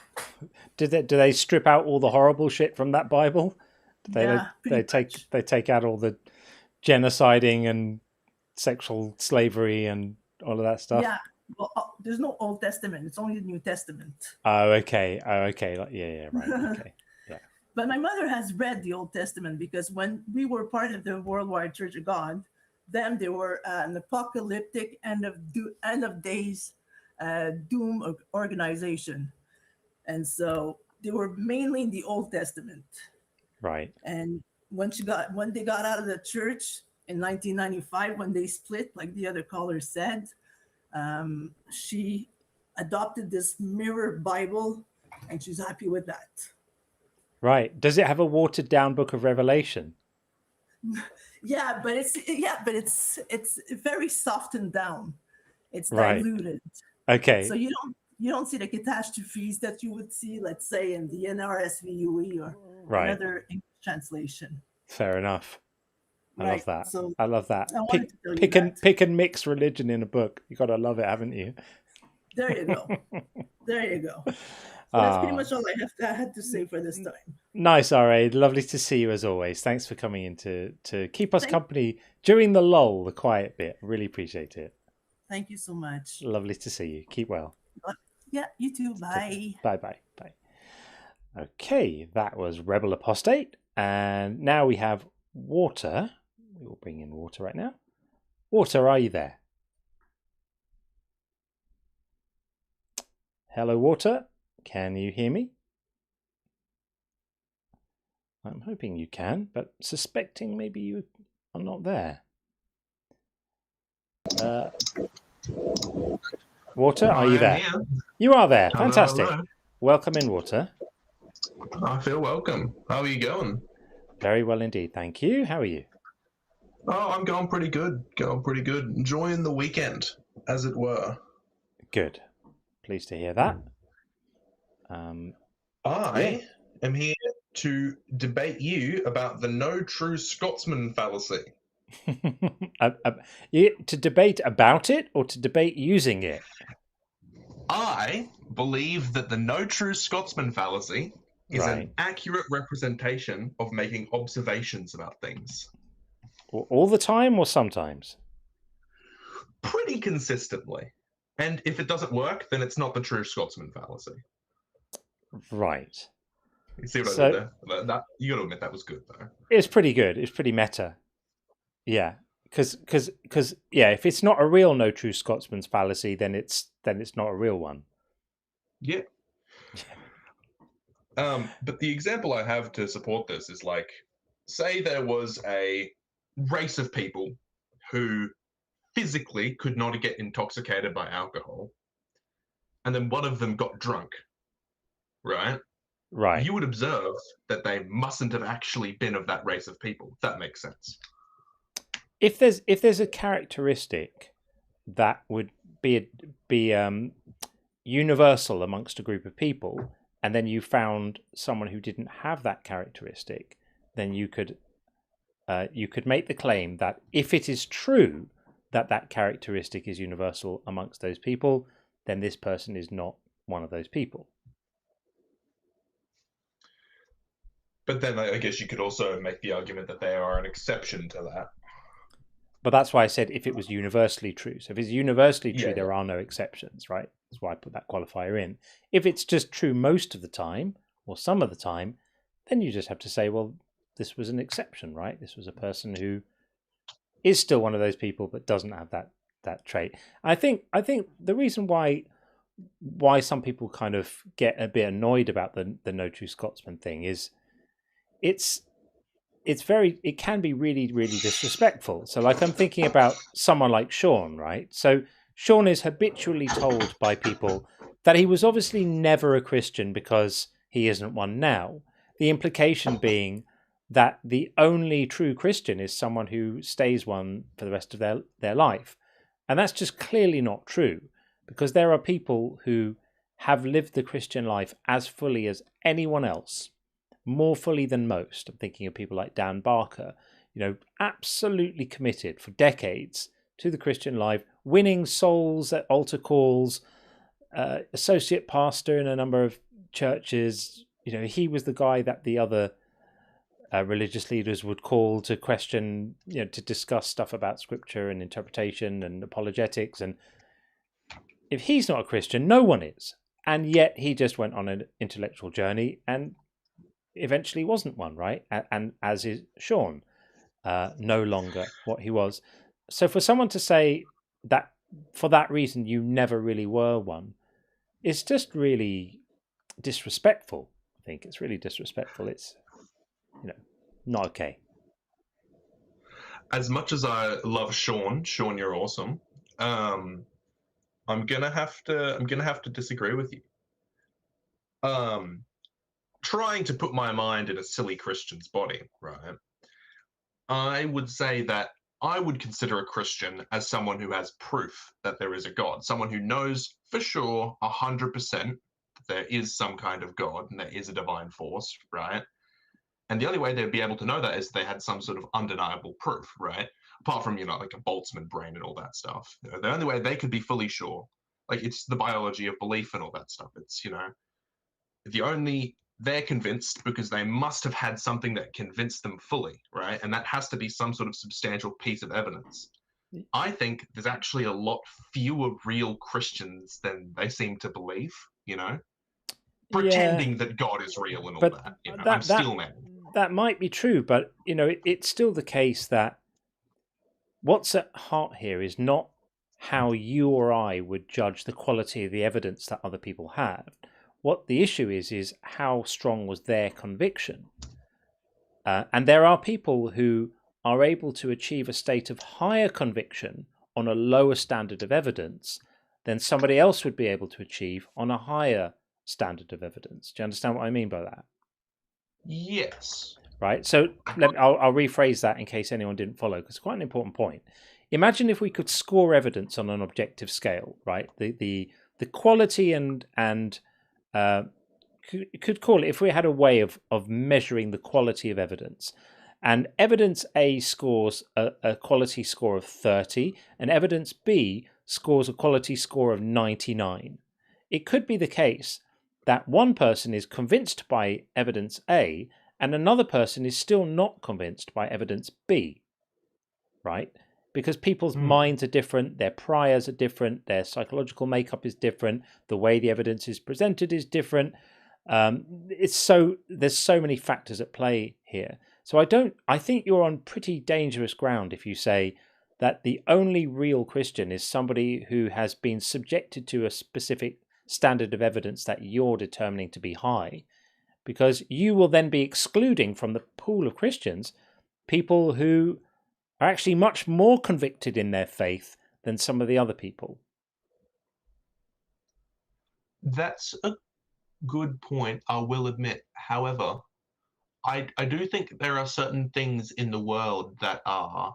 Do they strip out all the horrible shit from that Bible? They take out all the genociding and sexual slavery and all of that stuff? Yeah. Well, there's no Old Testament. It's only the New Testament. Oh, okay. Yeah, right. Okay. Yeah. But my mother has read the Old Testament, because when we were part of the Worldwide Church of God, then they were an apocalyptic end of days doom organization. And so they were mainly in the Old Testament. Right. And when they got out of the church in 1995, when they split, like the other caller said, she adopted this mirror Bible, and she's happy with that. Right. Does it have a watered down book of Revelation? Yeah, but it's very softened down. It's Right. diluted. Okay. So you don't see the catastrophes that you would see, let's say, in the NRSVUE or Right. another English translation. Fair enough. I Right, love that. so I love that. I wanted to tell you Pick and mix religion in a book. You got to love it, haven't you? There you go. There you go. So that's pretty much all I had to say for this time. Nice, R.A. Lovely to see you as always. Thanks for coming in to keep us company during the lull, the quiet bit. Really appreciate it. Thank you so much. Lovely to see you. Keep well. Yeah, you too. Bye. Bye. Okay, that was Rebel Apostate. And now we have Water. We will bring in Water right now. Water, are you there? Hello, Water. Can you hear me? I'm hoping you can, but suspecting maybe you are not there. Water, are you there? Here. You are there. Hello, Fantastic. hello. Welcome in, Water. I feel welcome. How are you going? Very well indeed, thank you. How are you? Oh, I'm going pretty good. Enjoying the weekend, as it were. Good. Pleased to hear that. I am here to debate you about the no true Scotsman fallacy. To debate about it or to debate using it? I believe that the no true Scotsman fallacy is an accurate representation of making observations about things. All the time or sometimes? Pretty consistently. And if it doesn't work, then it's not the true Scotsman fallacy. Right. You see what I did there? You got to admit that was good, though. It's pretty good. It's pretty meta. Yeah, because if it's not a real no true Scotsman's fallacy, then it's not a real one. Yeah. But the example I have to support this is like, say there was a race of people who physically could not get intoxicated by alcohol, and then one of them got drunk, right? Right. You would observe that they mustn't have actually been of that race of people, if that makes sense. If there's a characteristic that would be universal amongst a group of people, and then you found someone who didn't have that characteristic, then you could make the claim that if it is true that that characteristic is universal amongst those people, then this person is not one of those people. But then I guess you could also make the argument that they are an exception to that. But that's why I said if it was universally true. So if it's universally true, there are no exceptions, right? That's why I put that qualifier in. If it's just true most of the time or some of the time, then you just have to say, well, this was an exception, right? This was a person who is still one of those people but doesn't have that trait. I think the reason why some people kind of get a bit annoyed about the no true Scotsman thing is it can be really, really disrespectful. So like I'm thinking about someone like Sean, right? So Sean is habitually told by people that he was obviously never a Christian because he isn't one now. The implication being that the only true Christian is someone who stays one for the rest of their life. And that's just clearly not true, because there are people who have lived the Christian life as fully as anyone else, more fully than most. I'm thinking of people like Dan Barker, absolutely committed for decades to the Christian life, winning souls at altar calls, associate pastor in a number of churches. He was the guy that the other religious leaders would call to question, to discuss stuff about scripture and interpretation and apologetics. And if he's not a Christian, no one is. And yet he just went on an intellectual journey and eventually wasn't one, right? And as is Sean, no longer what he was. So for someone to say that for that reason you never really were one, it's just really disrespectful. I think it's really disrespectful. It's not okay. As much as I love Sean, you're awesome. I'm gonna have to disagree with you. Trying to put my mind in a silly Christian's body, right? I would say that I would consider a Christian as someone who has proof that there is a God, someone who knows for sure 100% that there is some kind of God and there is a divine force, right? And the only way they'd be able to know that is they had some sort of undeniable proof, right? Apart from, like a Boltzmann brain and all that stuff. The only way they could be fully sure, like it's the biology of belief and all that stuff. It's, they're convinced because they must have had something that convinced them fully, right? And that has to be some sort of substantial piece of evidence. I think there's actually a lot fewer real Christians than they seem to believe, pretending that God is real and all that. I'm still man. That might be true, but it's still the case that what's at heart here is not how you or I would judge the quality of the evidence that other people have. What the issue is how strong was their conviction. And there are people who are able to achieve a state of higher conviction on a lower standard of evidence than somebody else would be able to achieve on a higher standard of evidence. Do you understand what I mean by that? Yes. Right. So I'll rephrase that in case anyone didn't follow, because it's quite an important point. Imagine if we could score evidence on an objective scale, right? The quality and could call it, if we had a way of measuring the quality of evidence, and evidence A scores a quality score of 30 and evidence B scores a quality score of 99. It could be the case that one person is convinced by evidence A and another person is still not convinced by evidence B, right? Because people's minds are different, their priors are different, their psychological makeup is different, the way the evidence is presented is different. There's so many factors at play here. So I think you're on pretty dangerous ground if you say that the only real Christian is somebody who has been subjected to a specific standard of evidence that you're determining to be high, because you will then be excluding from the pool of Christians people who are actually much more convicted in their faith than some of the other people. That's a good point, I will admit. However, I do think there are certain things in the world that are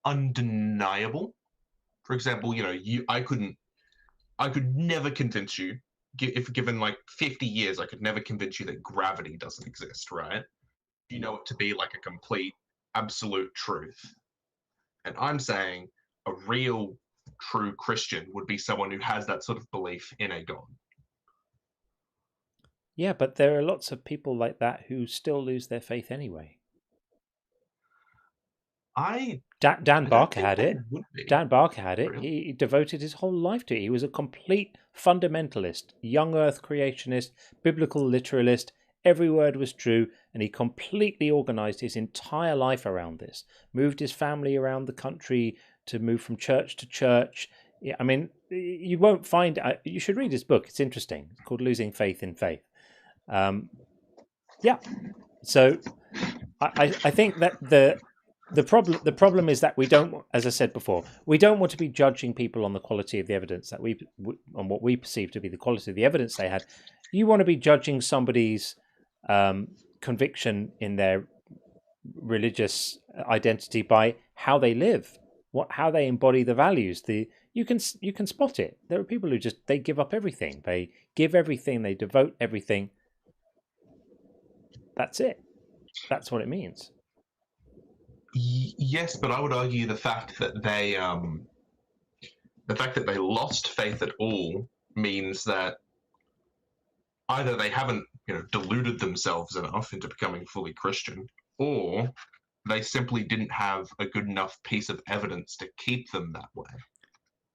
undeniable. For example, I could never convince you, if given like 50 years, I could never convince you that gravity doesn't exist, right? You know it to be like a complete, absolute truth. And I'm saying a real, true Christian would be someone who has that sort of belief in a God. Yeah, but there are lots of people like that who still lose their faith anyway. Dan Barker had it. Dan Barker had it. He devoted his whole life to it. He was a complete fundamentalist, young earth creationist, biblical literalist. Every word was true, and he completely organized his entire life around this. Moved his family around the country to move from church to church. I mean, you won't find... you should read his book. It's interesting. It's called Losing Faith in Faith. Yeah. So I think that the problem is that we don't, as I said before, we don't want to be judging people on the quality of the evidence that on what we perceive to be the quality of the evidence they had. You want to be judging somebody's conviction in their religious identity by how they live, how they embody the values. You can spot it. There are people who they give up everything. They give everything. They devote everything. That's it. That's what it means. Yes, but I would argue the fact that they lost faith at all means that either they haven't, deluded themselves enough into becoming fully Christian, or they simply didn't have a good enough piece of evidence to keep them that way.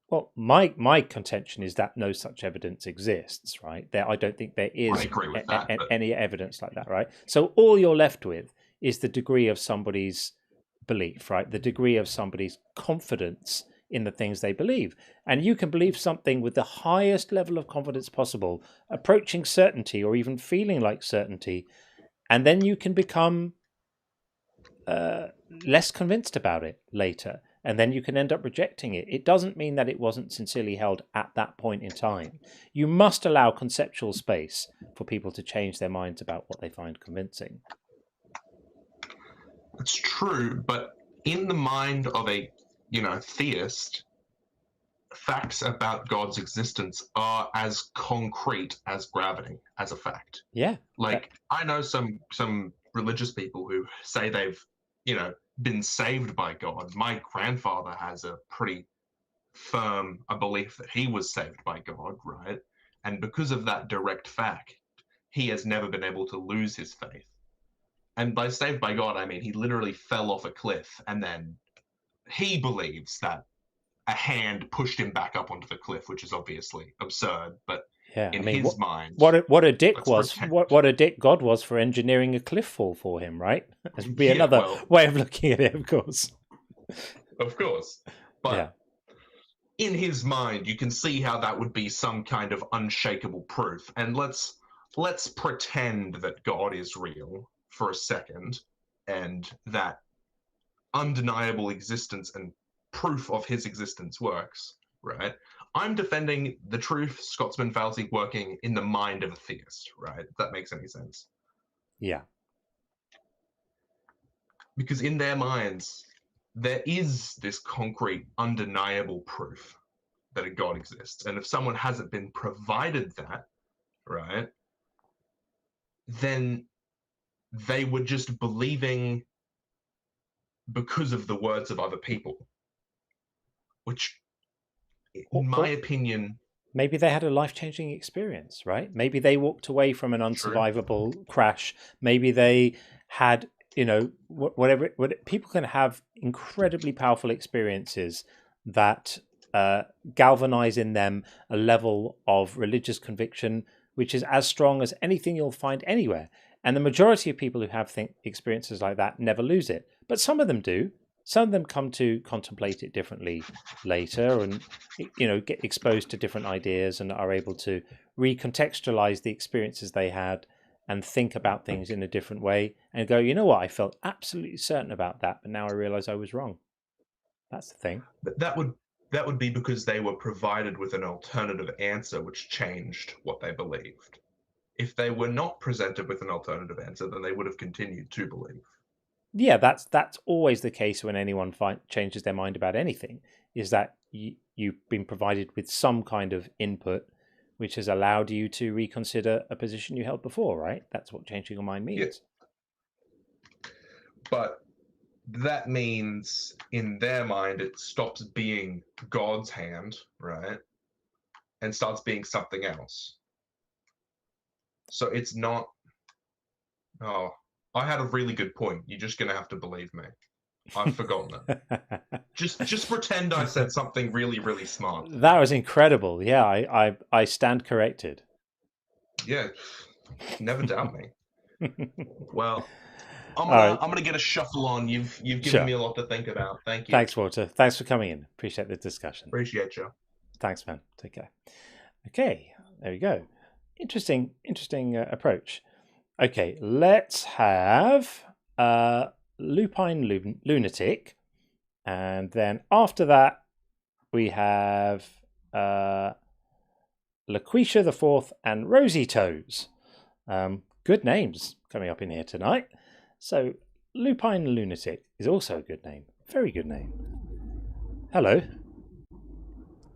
Well, my contention is that no such evidence exists, right? I don't think there is I agree with that, any evidence like that, right? So all you're left with is the degree of somebody's belief, right? The degree of somebody's confidence in the things they believe. And you can believe something with the highest level of confidence possible, approaching certainty or even feeling like certainty, and then you can become less convinced about it later. And then you can end up rejecting it. It doesn't mean that it wasn't sincerely held at that point in time. You must allow conceptual space for people to change their minds about what they find convincing. It's true, but in the mind of a, theist, facts about God's existence are as concrete as gravity, as a fact. Yeah. Like, I know some religious people who say they've, been saved by God. My grandfather has a pretty firm belief that he was saved by God, right? And because of that direct fact, he has never been able to lose his faith. And by saved by God, I mean he literally fell off a cliff, and then he believes that a hand pushed him back up onto the cliff, which is obviously absurd, but in his mind, what a dick was, what a dick God was for engineering a cliff fall for him, right? That would be another way of looking at it, of course. Of course, but in his mind, you can see how that would be some kind of unshakable proof. And let's pretend that God is real for a second, and that undeniable existence and proof of his existence works, right? I'm defending the truth Scotsman fallacy working in the mind of a theist, right? If that makes any sense. Yeah. Because in their minds, there is this concrete, undeniable proof that a God exists. And if someone hasn't been provided that, right, then they were just believing because of the words of other people, which, in my opinion... Maybe they had a life-changing experience, right? Maybe they walked away from an unsurvivable crash. Maybe they had, whatever. People can have incredibly powerful experiences that galvanize in them a level of religious conviction which is as strong as anything you'll find anywhere. And the majority of people who have experiences like that never lose it. But some of them do. Some of them come to contemplate it differently later and, get exposed to different ideas and are able to recontextualize the experiences they had and think about things in a different way and go, you know what, I felt absolutely certain about that, but now I realize I was wrong. That's the thing. But that would be because they were provided with an alternative answer which changed what they believed. If they were not presented with an alternative answer, then they would have continued to believe. Yeah, that's always the case when anyone changes their mind about anything, is that you've been provided with some kind of input which has allowed you to reconsider a position you held before, right? That's what changing your mind means. Yeah. But that means in their mind it stops being God's hand, right? And starts being something else. So it's not... Oh, I had a really good point. You're just going to have to believe me. I've forgotten it. Just pretend I said something really, really smart. That was incredible. Yeah, I stand corrected. Yeah, never doubt me. Well, I'm gonna get a shuffle on. You've given me a lot to think about. Thank you. Thanks, Walter. Thanks for coming in. Appreciate the discussion. Appreciate you. Thanks, man. Take care. Okay, there we go. Interesting approach. Okay, let's have Lupine Lunatic, and then after that we have Laquisha the Fourth and Rosy Toes. Good names coming up in here tonight. So Lupine Lunatic is also a good name. Very good name. Hello.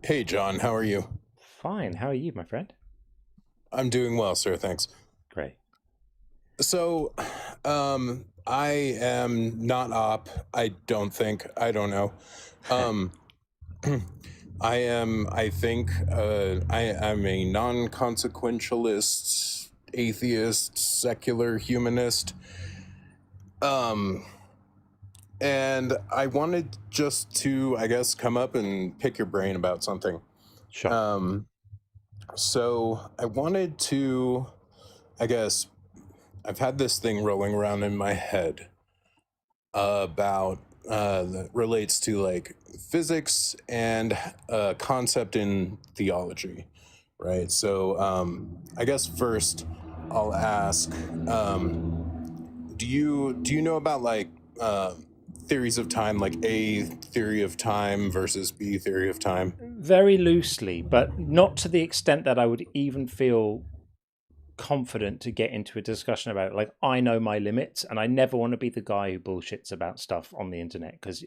Hey, John. How are you? Fine. How are you, my friend? I'm doing well, sir. Thanks. Great. So, I am not op. I don't think. I don't know. I am, I think, I am a non-consequentialist, atheist, secular humanist. And I wanted just to, I guess, come up and pick your brain about something. Sure. So I wanted to, I guess, I've had this thing rolling around in my head about that relates to like physics and a concept in theology, right? So I guess first I'll ask, do you know about like theories of time, like A theory of time versus B theory of time? Very loosely, but not to the extent that I would even feel confident to get into a discussion about it. Like, I know my limits, and I never want to be the guy who bullshits about stuff on the internet, because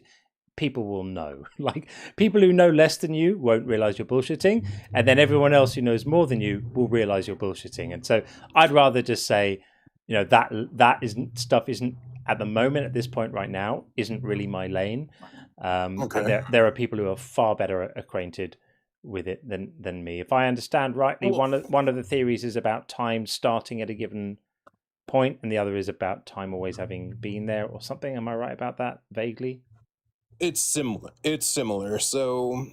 people will know. Like, people who know less than you won't realize you're bullshitting, and then everyone else who knows more than you will realize you're bullshitting. And so I'd rather just say, you know, that isn't at the moment, at this point right now, isn't really my lane. Okay. There are people who are far better acquainted with it than me. If I understand rightly, one of the theories is about time starting at a given point, and the other is about time always having been there or something. Am I right about that vaguely? It's similar. So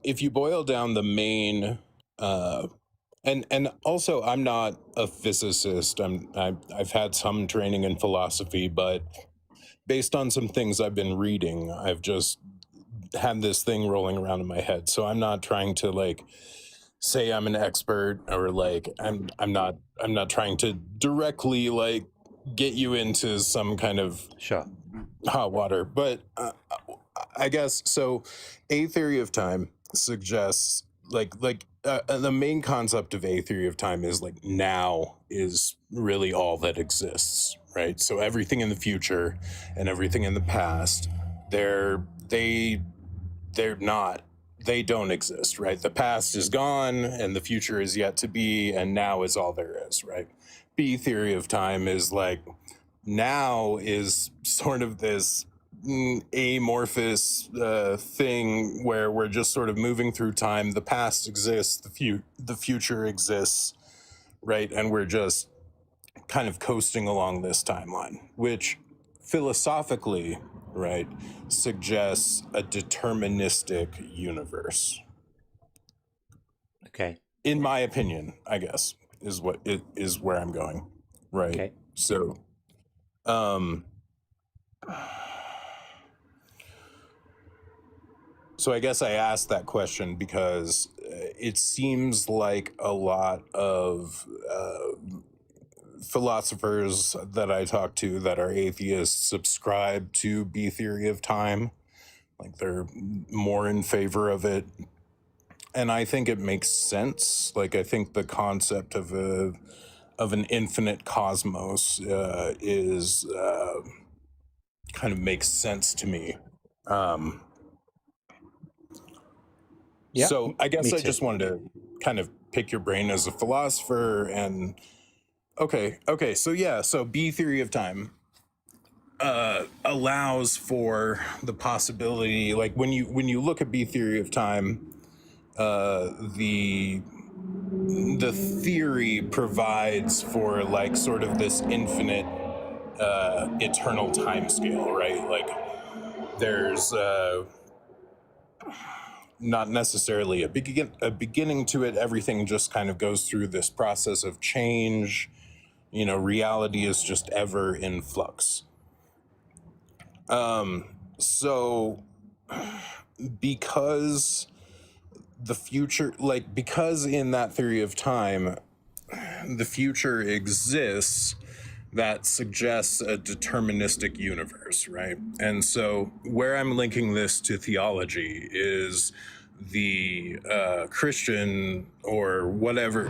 if you boil down the main and also, I'm not a physicist. I've had some training in philosophy, but based on some things I've been reading, I've just had this thing rolling around in my head. So I'm not trying to like say I'm an expert, or like I'm not trying to directly like get you into some kind of hot water. But I guess so. A theory of time suggests the main concept of a theory of time is like now is really all that exists, right? So everything in the future and everything in the past, they don't exist, right? The past is gone and the future is yet to be, and now is all there is, right? B theory of time is like now is sort of this amorphous thing where we're just sort of moving through time. The past exists, the future exists, right? And we're just kind of coasting along this timeline, which philosophically, right, suggests a deterministic universe. Okay. In my opinion, I guess, is what it is where I'm going, right? Okay. So, so I guess I asked that question because it seems like a lot of philosophers that I talk to that are atheists subscribe to B theory of time. Like they're more in favor of it. And I think it makes sense. Like I think the concept of an infinite cosmos is kind of makes sense to me. Yeah, so I guess me I too. just wanted to kind of pick your brain as a philosopher. And okay, so yeah, so B theory of time allows for the possibility, like when you look at B theory of time, the theory provides for like sort of this infinite eternal time scale, right? Like there's not necessarily a beginning to it. Everything just kind of goes through this process of change. You know, reality is just ever in flux. So because the future, like because in that theory of time, the future exists, that suggests a deterministic universe, right? And so where I'm linking this to theology is the Christian or whatever,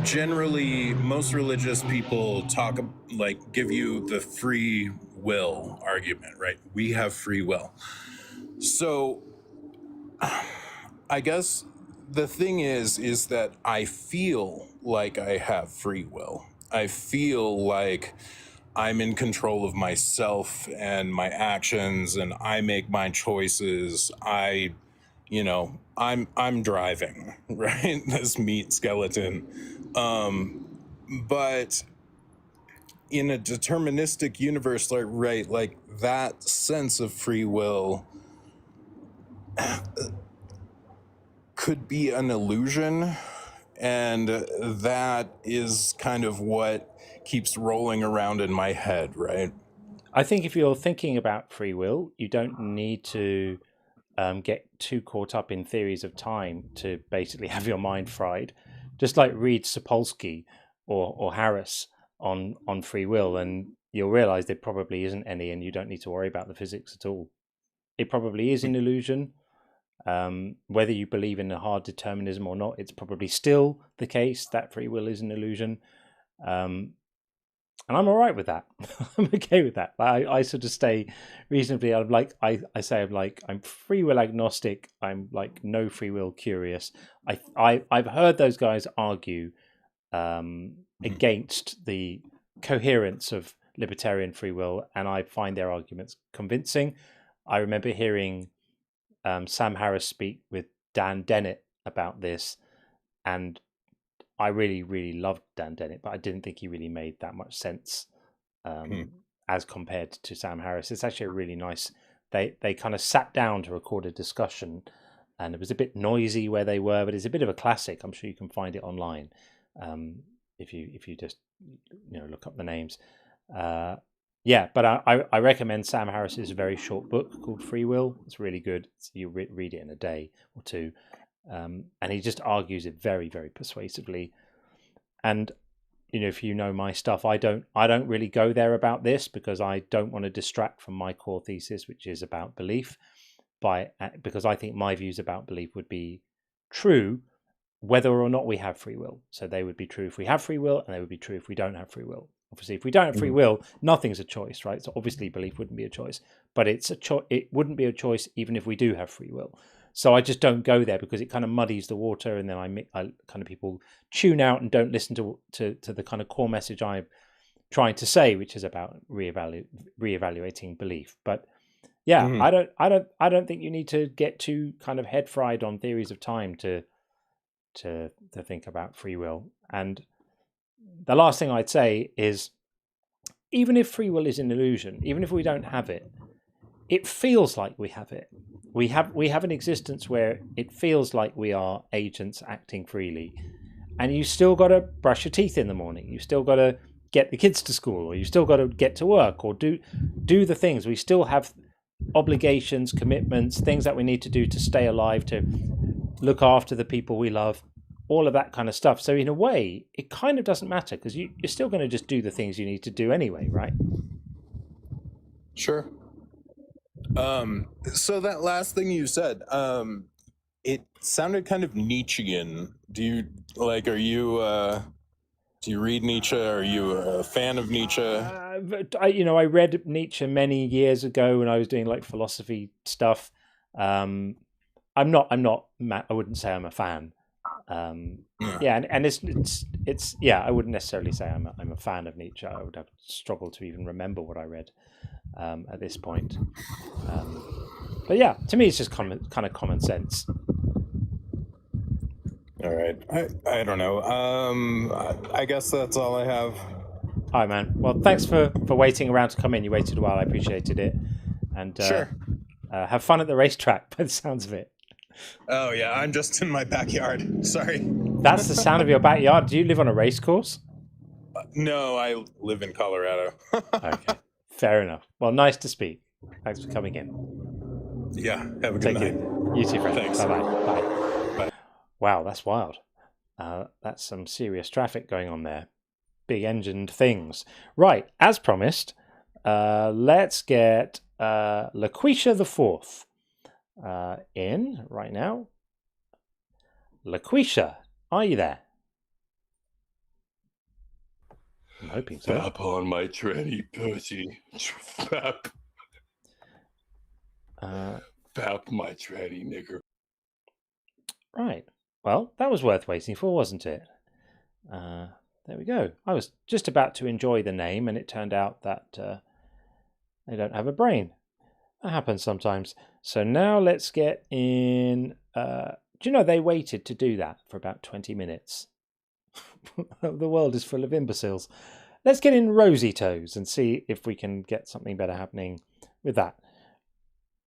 generally most religious people give you the free will argument, right? We have free will. So I guess the thing is that I feel like I have free will. I feel like I'm in control of myself and my actions, and I make my choices. I'm driving, right? This meat skeleton. But in a deterministic universe, like that sense of free will could be an illusion, and that is kind of what keeps rolling around in my head, right? I think if you're thinking about free will, you don't need to get too caught up in theories of time to basically have your mind fried. Just like read Sapolsky or Harris on free will, and you'll realize there probably isn't any, and you don't need to worry about the physics at all. It probably is an illusion. Whether you believe in a hard determinism or not, it's probably still the case that free will is an illusion. And I'm all right with that. I'm okay with that. I sort of stay reasonably. I'm free will agnostic. I'm like no free will curious. I've heard those guys argue against the coherence of libertarian free will, and I find their arguments convincing. I remember hearing Sam Harris speak with Dan Dennett about this, and I really, really loved Dan Dennett, but I didn't think he really made that much sense as compared to Sam Harris. It's actually a really nice. They kind of sat down to record a discussion, and it was a bit noisy where they were, but it's a bit of a classic. I'm sure you can find it online if you just look up the names. Yeah, but I recommend Sam Harris's very short book called Free Will. It's really good. You read it in a day or two. And he just argues it very, very persuasively. And if you know my stuff, I don't really go there about this because I don't want to distract from my core thesis, which is about belief, because I think my views about belief would be true whether or not we have free will. So they would be true if we have free will, and they would be true if we don't have free will. Obviously, if we don't have free will, nothing's a choice, right? So obviously, belief wouldn't be a choice, but it wouldn't be a choice even if we do have free will. So I just don't go there because it kind of muddies the water, and then I kind of people tune out and don't listen to the kind of core message I'm trying to say, which is about reevaluating belief. But yeah, I don't think you need to get too kind of head fried on theories of time to think about free will. And the last thing I'd say is, even if free will is an illusion, even if we don't have it, it feels like we have it. We have an existence where it feels like we are agents acting freely, and you still got to brush your teeth in the morning. You still got to get the kids to school, or you still got to get to work, or do the things. We still have obligations, commitments, things that we need to do to stay alive, to look after the people we love, all of that kind of stuff. So in a way, it kind of doesn't matter because you're still going to just do the things you need to do anyway, right? Sure. So that last thing you said, it sounded kind of Nietzschean. Do you read Nietzsche? Are you a fan of Nietzsche? I read Nietzsche many years ago when I was doing like philosophy stuff. I wouldn't say I'm a fan. Yeah, and it's I wouldn't necessarily say I'm a fan of Nietzsche. I would have struggled to even remember what I read at this point. But yeah, to me, it's just kind of common sense. All right, I don't know. I guess that's all I have. All right, man. Well, thanks for waiting around to come in. You waited a while. I appreciated it. And sure. Have fun at the racetrack by the sounds of it. Oh yeah, I'm just in my backyard. Sorry. That's the sound of your backyard. Do you live on a race course? No, I live in Colorado. Okay, fair enough. Well, nice to speak. Thanks for coming in. Yeah, have a good night. You too, friend. Thanks. Bye-bye. Bye. Bye. Wow, that's wild. That's some serious traffic going on there. big engined things. Right, as promised, let's get LaQuisha the Fourth in right now. LaQuisha, are you there? I'm hoping so. Fap on my tranny pussy. Fap. Fap my tranny nigger. Right. Well, that was worth waiting for, wasn't it? There we go. I was just about to enjoy the name, and it turned out that they don't have a brain. That happens sometimes. So now let's get in... do you know they waited to do that for about 20 minutes? The world is full of imbeciles. Let's get in Rosy Toes and see if we can get something better happening with that.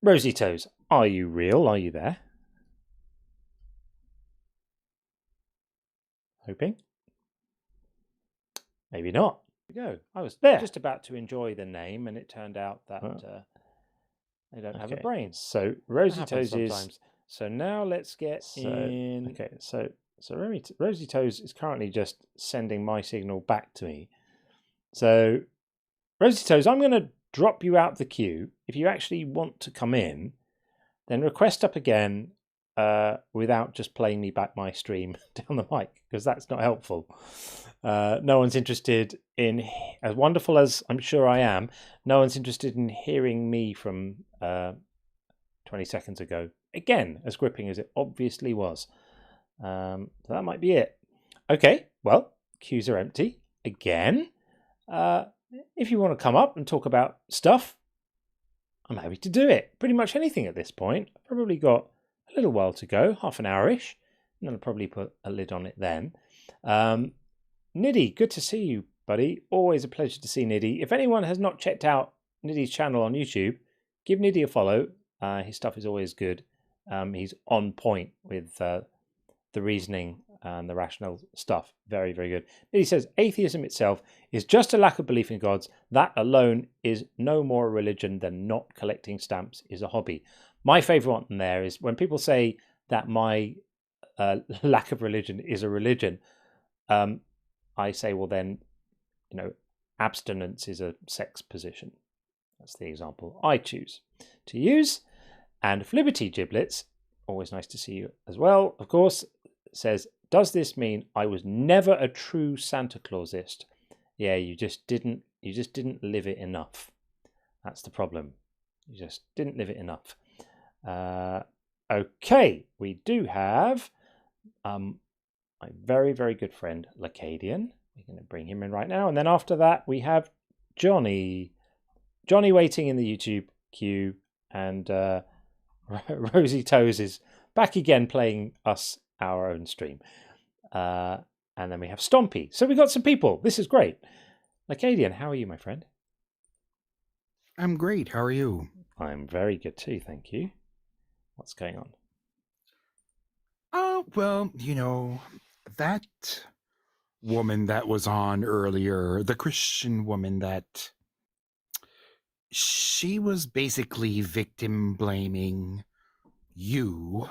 Rosy Toes, are you real? Are you there? Hoping. Maybe not. There we go. I was there just about to enjoy the name, and it turned out that they don't have a brain. So Rosy Toes is... So now let's get in... Okay, so Rosy Toes is currently just sending my signal back to me. So Rosy Toes, I'm going to drop you out the queue. If you actually want to come in, then request up again without just playing me back my stream down the mic, because that's not helpful. No one's interested in, as wonderful as I'm sure I am, no one's interested in hearing me from 20 seconds ago. Again, as gripping as it obviously was. So that might be it. Okay, well, queues are empty again. If you want to come up and talk about stuff, I'm happy to do it. Pretty much anything at this point. I've probably got a little while to go, half an hour-ish, and then I'll probably put a lid on it then. Niddy, good to see you, buddy. Always a pleasure to see Niddy. If anyone has not checked out Niddy's channel on YouTube, give Niddy a follow. His stuff is always good. He's on point with the reasoning and the rational stuff. Very, very good. He says, atheism itself is just a lack of belief in gods. That alone is no more a religion than not collecting stamps is a hobby. My favourite one there is when people say that my lack of religion is a religion. I say, well then, abstinence is a sex position. That's the example I choose to use. And Liberty Giblets, always nice to see you as well, of course, says, does this mean I was never a true Santa Clausist? Yeah, you just didn't live it enough. That's the problem. You just didn't live it enough. Okay, we do have my very, very good friend Lacadian. We're going to bring him in right now. And then after that, we have Johnny. Johnny waiting in the YouTube queue, and Rosy Toes is back again playing us our own stream. And then we have Stompy. So we got some people. This is great. Lacadian, how are you, my friend? I'm great. How are you? I'm very good too, thank you. What's going on? Oh, well, that woman that was on earlier, the Christian woman that she was basically victim blaming you,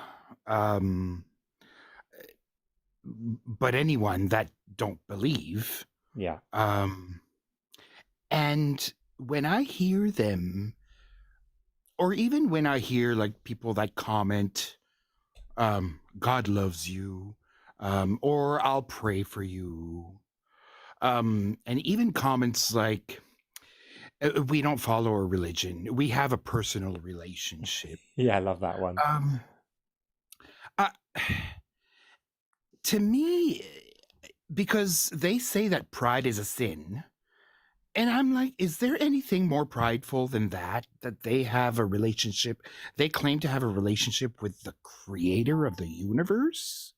but anyone that don't believe. Yeah. And when I hear them, or even when I hear like people that comment, God loves you, or I'll pray for you, and even comments like, we don't follow a religion, we have a personal relationship. Yeah, I love that one. To me, because they say that pride is a sin, and I'm like, is there anything more prideful than that they have a relationship? They claim to have a relationship with the creator of the universe.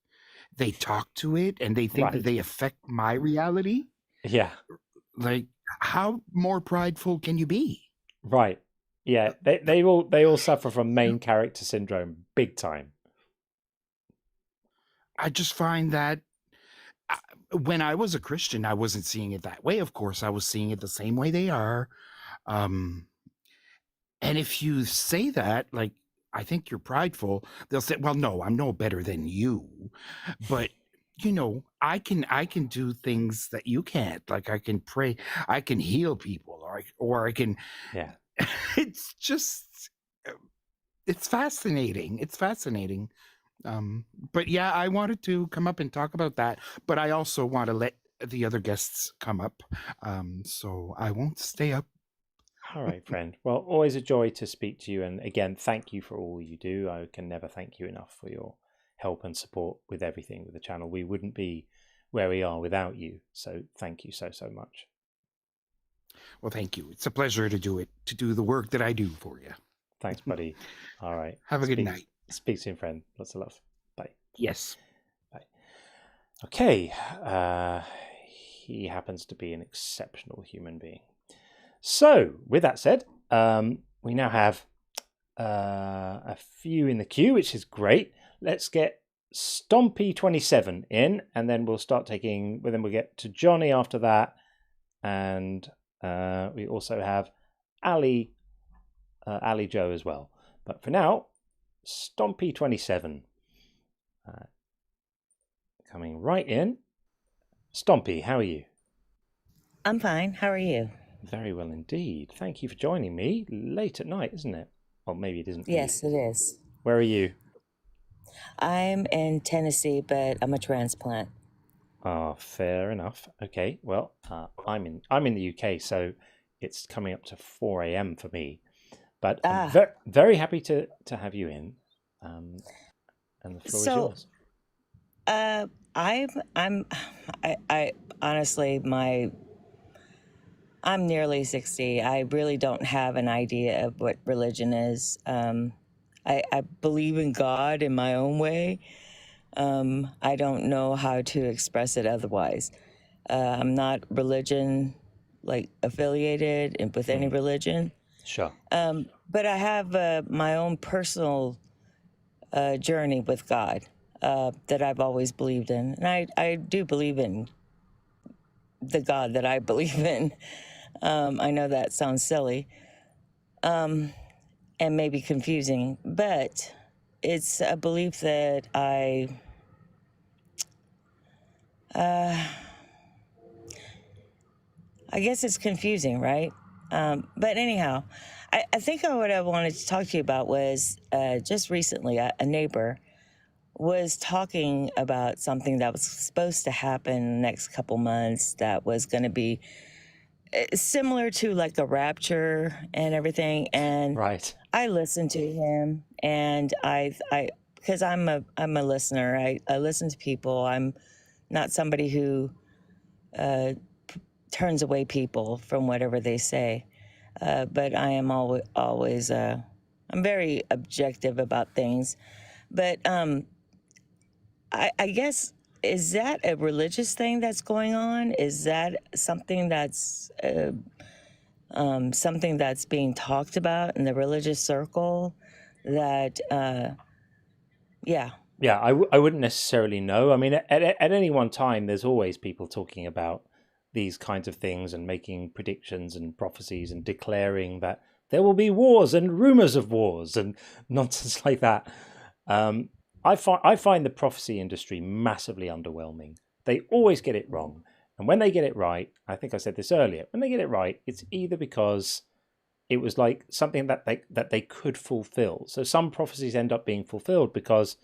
They talk to it, and they think that they affect my reality. Yeah. Like, how more prideful can you be? Right. Yeah. They all suffer from main character syndrome, big time. I just find that when I was a Christian, I wasn't seeing it that way. Of course, I was seeing it the same way they are. And if you say that, I think you're prideful, they'll say, well, no, I'm no better than you. But I can do things that you can't. Like I can pray, I can heal people, or I can. Yeah. It's just, it's fascinating. It's fascinating. But yeah, I wanted to come up and talk about that, but I also want to let the other guests come up. So I won't stay up. All right, friend. Well, always a joy to speak to you. And again, thank you for all you do. I can never thank you enough for your help and support with everything with the channel. We wouldn't be where we are without you. So thank you so much. Well, thank you. It's a pleasure to do the work that I do for you. Thanks, buddy. All right. Have a good night. Speak soon, friend. Lots of love. Bye. Yes. Bye. Okay. He happens to be an exceptional human being. So, with that said, we now have a few in the queue, which is great. Let's get Stompy 27 in, and then we'll start taking. Then we'll get to Johnny after that, and we also have Ali Joe as well. But for now, Stompy 27 coming right in. Stompy, how are you? I'm fine. How are you? Very well indeed. Thank you for joining me late at night, isn't it? Or maybe it isn't. Yes, it is. Where are you? I'm in Tennessee, but I'm a transplant. Ah, fair enough. Okay. Well, I'm in the UK, so it's coming up to 4 a.m. for me. But I'm very happy to have you in. And the floor is yours. I honestly, I'm nearly 60. I really don't have an idea of what religion is. I believe in God in my own way. I don't know how to express it otherwise. I'm not religion affiliated with any religion. Sure. But I have my own personal journey with God that I've always believed in. And I do believe in the God that I believe in. I know that sounds silly and maybe confusing, but it's a belief that I guess it's confusing, right? But anyhow, I think what I wanted to talk to you about was just recently a neighbor was talking about something that was supposed to happen in the next couple months that was going to be similar to like a rapture and everything. And right. I listened to him, and I because I'm a listener. I listen to people. I'm not somebody who turns away people from whatever they say. But I am always I'm very objective about things. But I guess, is that a religious thing that's going on? Is that something that's being talked about in the religious circle? That, yeah. Yeah, I wouldn't necessarily know. I mean, at any one time, there's always people talking about these kinds of things and making predictions and prophecies and declaring that there will be wars and rumors of wars and nonsense like that. I find the prophecy industry massively underwhelming. They always get it wrong. And when they get it right, I think I said this earlier, when they get it right, it's either because it was like something that they could fulfill. So some prophecies end up being fulfilled because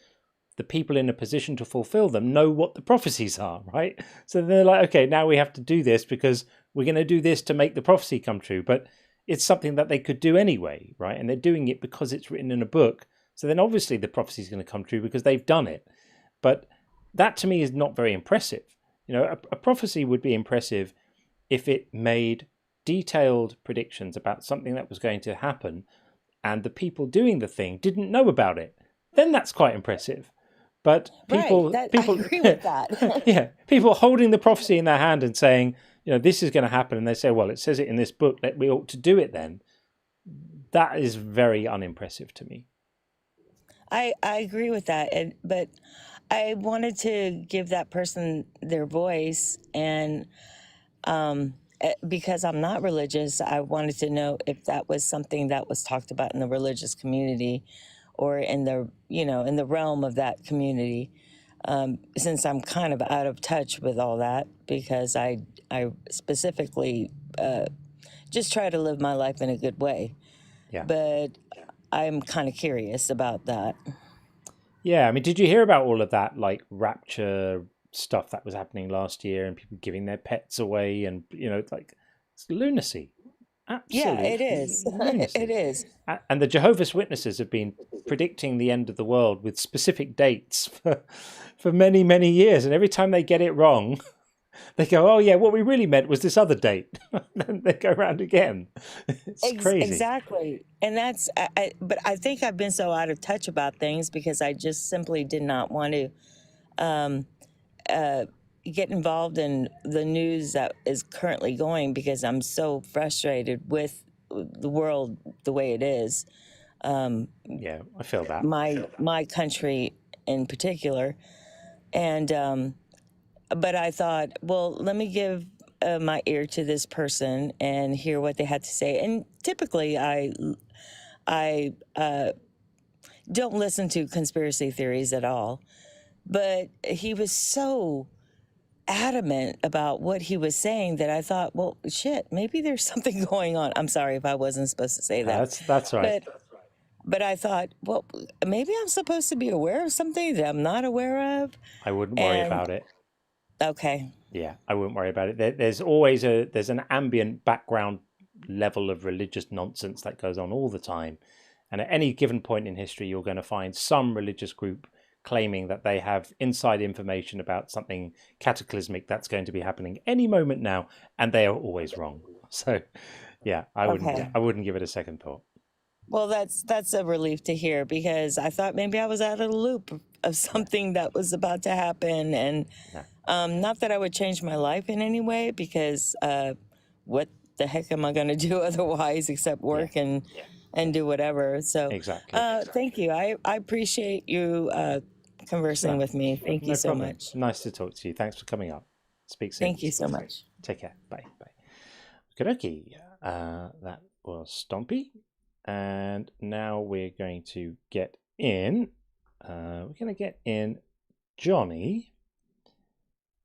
the people in a position to fulfill them know what the prophecies are, right? So they're like, okay, now we have to do this because we're going to do this to make the prophecy come true. But it's something that they could do anyway, right? And they're doing it because it's written in a book. So then obviously the prophecy is going to come true because they've done it. But that to me is not very impressive. You know, a prophecy would be impressive if it made detailed predictions about something that was going to happen and the people doing the thing didn't know about it. Then that's quite impressive. But people, I agree with that. yeah, people holding the prophecy in their hand and saying, you know, this is going to happen. And they say, well, it says it in this book, we ought to do it then. That is very unimpressive to me. I agree with that, but I wanted to give that person their voice, and because I'm not religious, I wanted to know if that was something that was talked about in the religious community, or in the realm of that community. since I'm kind of out of touch with all that, because I specifically just try to live my life in a good way. Yeah. But I'm kind of curious about that. Yeah, I mean, did you hear about all of that, like rapture stuff that was happening last year, and people giving their pets away, and it's like it's lunacy. Absolute Yeah, it is. lunacy. It is. And the Jehovah's Witnesses have been predicting the end of the world with specific dates for many, many years, and every time they get it wrong, they go, "Oh yeah, what we really meant was this other date." Then they go around again. It's crazy. Exactly. And that's, but I think I've been so out of touch about things because I just simply did not want to get involved in the news that is currently going, because I'm so frustrated with the world the way it is. Yeah, I feel that. My country in particular. And but I thought, well, let me give my ear to this person and hear what they had to say. And typically I don't listen to conspiracy theories at all, but he was so adamant about what he was saying that I thought, well, shit, maybe there's something going on. I'm sorry if I wasn't supposed to say that. That's right. But I thought, well, maybe I'm supposed to be aware of something that I'm not aware of. I wouldn't worry about it. Okay. Yeah, I wouldn't worry about it. There's always there's an ambient background level of religious nonsense that goes on all the time. And at any given point in history, you're going to find some religious group claiming that they have inside information about something cataclysmic that's going to be happening any moment now, and they are always wrong. So, yeah, I wouldn't give it a second thought. Well, that's a relief to hear, because I thought maybe I was out of the loop of something that was about to happen, and not that I would change my life in any way, because what the heck am I going to do otherwise except work and do whatever? So exactly. Thank you. I appreciate you conversing with me. Thank you so much. Nice to talk to you. Thanks for coming up. Speak soon. Thank you so much. Take care. Bye. Okay. That was Stompy. And now we're going to get in. Johnny.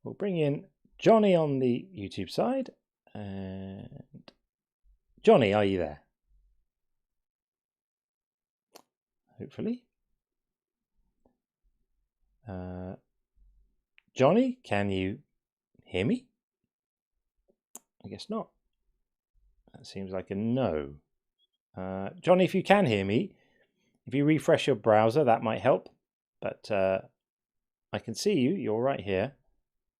We'll bring in Johnny on the YouTube side. And Johnny, are you there? Hopefully. Johnny, can you hear me? I guess not. That seems like a no. Johnny, if you can hear me, if you refresh your browser, that might help. But I can see you. You're right here.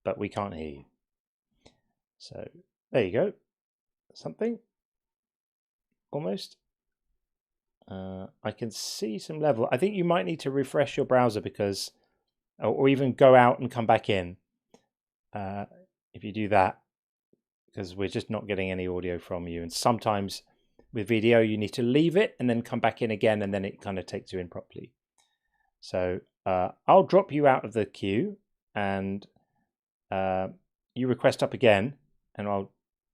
But we can't hear you. So there you go. Something. Almost. I can see some level. I think you might need to refresh your browser, because, or even go out and come back in. If you do that, because we're just not getting any audio from you. And sometimes with video, you need to leave it and then come back in again, and then it kind of takes you in properly. So I'll drop you out of the queue, and you request up again, and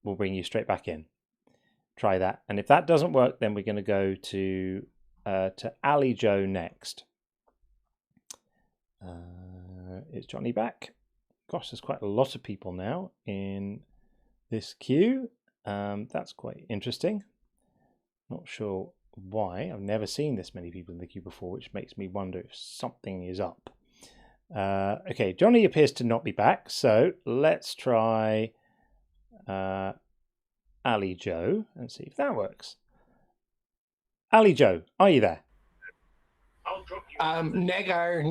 we'll bring you straight back in. Try that, and if that doesn't work, then we're going to go to Ali Joe next. Is Johnny back? Gosh, there's quite a lot of people now in this queue. That's quite interesting. Not sure why. I've never seen this many people in the queue before, which makes me wonder if something is up. Okay, Johnny appears to not be back, so let's try Ali Joe and see if that works. Ali Joe, are you there? Nigger,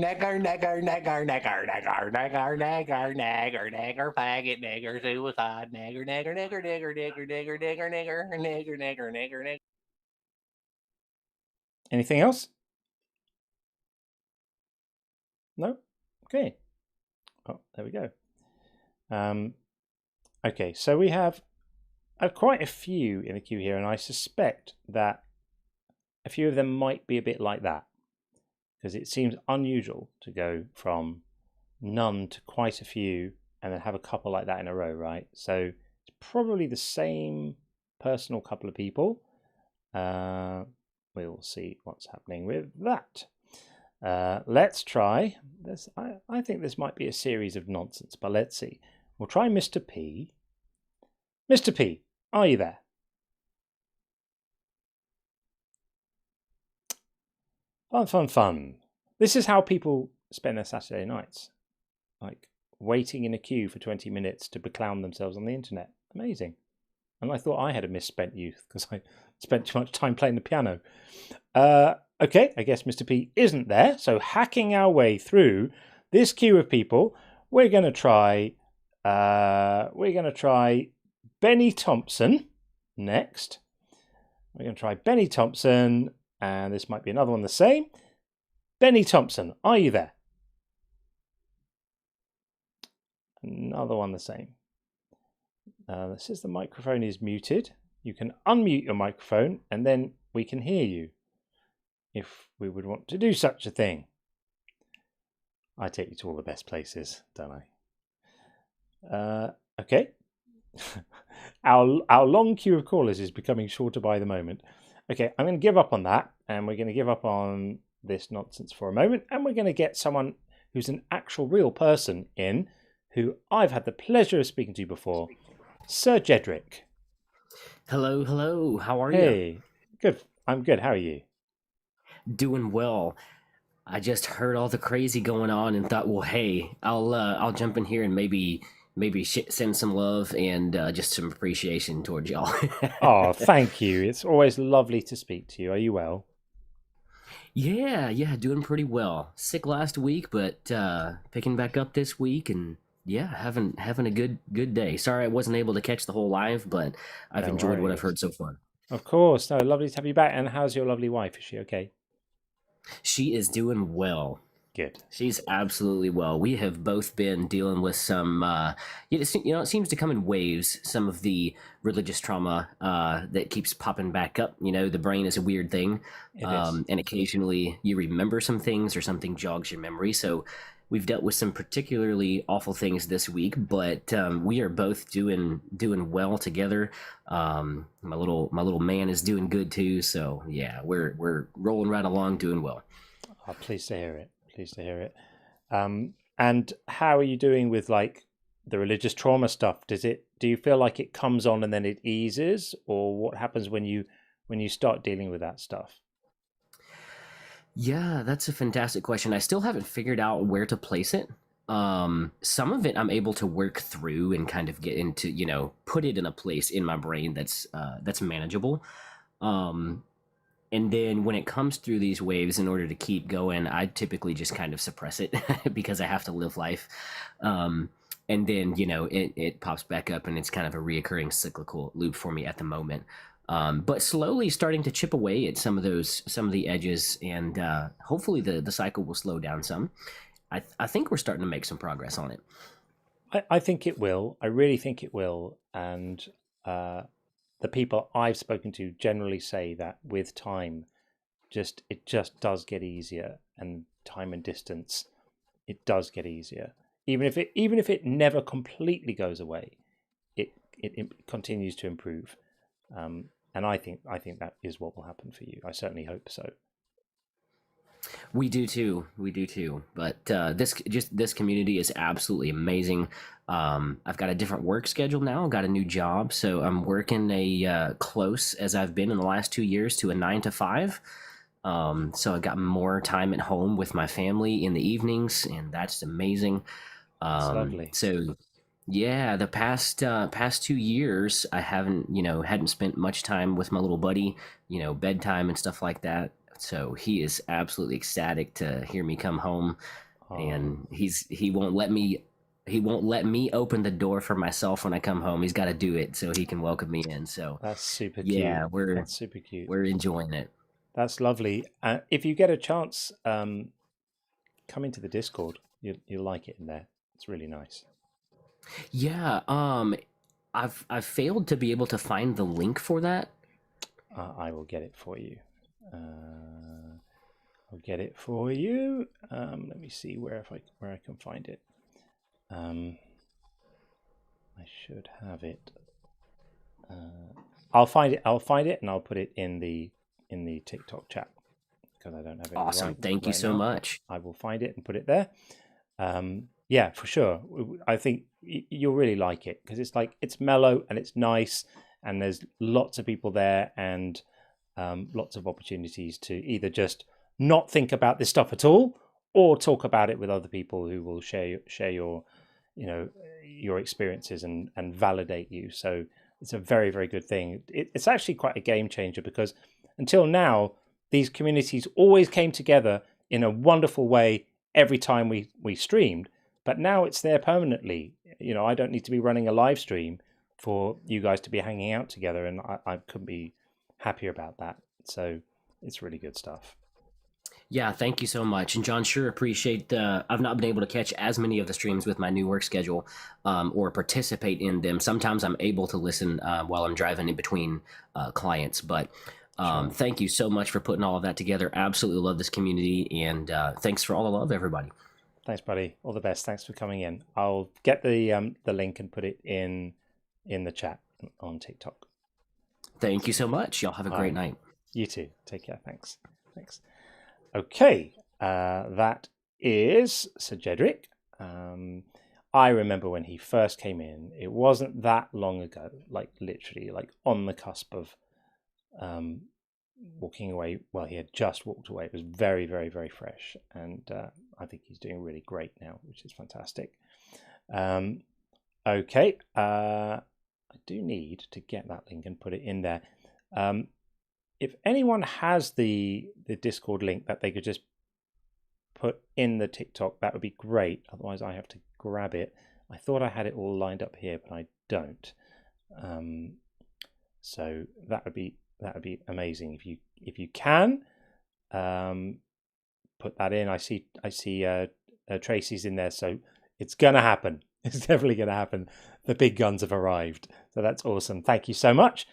faggot, nigger, suicide, nigger. Anything else? No? Okay. Oh, there we go. Okay, so we have quite a few in the queue here, and I suspect that a few of them might be a bit like that, because it seems unusual to go from none to quite a few and then have a couple like that in a row, right? So it's probably the same personal couple of people. We'll see what's happening with that. Let's try this. I think this might be a series of nonsense, but let's see. We'll try Mr. P. Mr. P, are you there? Fun. This is how people spend their Saturday nights. Like waiting in a queue for 20 minutes to beclown themselves on the internet. Amazing. And I thought I had a misspent youth because I spent too much time playing the piano. Okay, I guess Mr. P isn't there. So hacking our way through this queue of people, we're going to try Benny Thompson next. We're going to try Benny Thompson, and this might be another one the same. Benny Thompson, are you there? Another one the same. This is the microphone is muted. You can unmute your microphone and then we can hear you if we would want to do such a thing. I take you to all the best places, don't I? Okay. Our long queue of callers is becoming shorter by the moment. Okay, I'm going to give up on that, and we're going to give up on this nonsense for a moment, and we're going to get someone who's an actual real person in, who I've had the pleasure of speaking to before, Sir Jedric. Hello. How are you? Hey, good. I'm good. How are you? Doing well. I just heard all the crazy going on and thought, well, hey, I'll jump in here and maybe send some love and just some appreciation towards y'all. Oh, thank you. It's always lovely to speak to you. Are you well? Yeah, doing pretty well. Sick last week, but picking back up this week, and yeah, having a good day. Sorry I wasn't able to catch the whole live, but I've enjoyed what I've heard so far. Of course. No, lovely to have you back. And how's your lovely wife? Is she okay? She is doing well. Good. She's absolutely well. We have both been dealing with some, it seems to come in waves, some of the religious trauma that keeps popping back up. You know, the brain is a weird thing. And occasionally you remember some things or something jogs your memory. So we've dealt with some particularly awful things this week, but we are both doing well together. My little man is doing good too. So yeah, we're rolling right along, doing well. Oh, pleased to hear it. And how are you doing with like the religious trauma stuff? Do you feel like it comes on and then it eases, or what happens when you start dealing with that stuff? Yeah, that's a fantastic question. I still haven't figured out where to place it. Some of it I'm able to work through and kind of get into, put it in a place in my brain that's manageable. And then when it comes through these waves, in order to keep going, I typically just kind of suppress it because I have to live life. And then, it pops back up and it's kind of a reoccurring cyclical loop for me at the moment. But slowly starting to chip away at some of the edges, and hopefully the cycle will slow down some. I think we're starting to make some progress on it. I think it will. I really think it will. And the people I've spoken to generally say that with time, it just does get easier, and time and distance, it does get easier. Even if it never completely goes away, it continues to improve. And I think that is what will happen for you. I certainly hope so. We do too. But this community is absolutely amazing. I've got a different work schedule now. I've got a new job, so I'm working close as I've been in the last 2 years to a 9 to 5. So I got more time at home with my family in the evenings, and that's amazing. That's lovely. So yeah, the past 2 years I hadn't spent much time with my little buddy, bedtime and stuff like that. So he is absolutely ecstatic to hear me come home, and he won't let me open the door for myself when I come home. He's got to do it so he can welcome me in. So that's super cute. Yeah, that's super cute. We're enjoying it. That's lovely. If you get a chance, come into the Discord. You'll like it in there. It's really nice. Yeah. I've failed to be able to find the link for that. I will get it for you. I'll get it for you. Let me see where I can find it. I should have it. I'll find it, and I'll put it in the TikTok chat. because I don't have it. Awesome. Thank you so much. I will find it and put it there. Yeah, for sure. I think you'll really like it because it's mellow and it's nice, and there's lots of people there, and lots of opportunities to either just not think about this stuff at all, or talk about it with other people who will share your your experiences and validate you. So it's a very, very good thing. It's actually quite a game changer, because until now these communities always came together in a wonderful way every time we streamed, but now it's there permanently. I don't need to be running a live stream for you guys to be hanging out together, and I couldn't be happier about that. So it's really good stuff. Yeah, thank you so much. And John, sure appreciate I've not been able to catch as many of the streams with my new work schedule or participate in them. Sometimes I'm able to listen while I'm driving in between clients, but Sure. thank you so much for putting all of that together. Absolutely love this community, and thanks for all the love, everybody. Thanks, buddy. All the best. Thanks for coming in. I'll get the link and put it in the chat on TikTok. Thank you so much. Y'all have a great night. You too. Take care. Thanks. Okay, that is Sir Jedric. I remember when he first came in. It wasn't that long ago, literally on the cusp of walking away. Well, he had just walked away. It was very, very, very fresh, and I think he's doing really great now, which is fantastic. Okay, I do need to get that link and put it in there. If anyone has the Discord link that they could just put in the TikTok, that would be great. Otherwise, I have to grab it. I thought I had it all lined up here, but I don't. So that would be amazing if you can put that in. I see Tracy's in there, so it's gonna happen. It's definitely gonna happen. The big guns have arrived, so that's awesome. Thank you so much.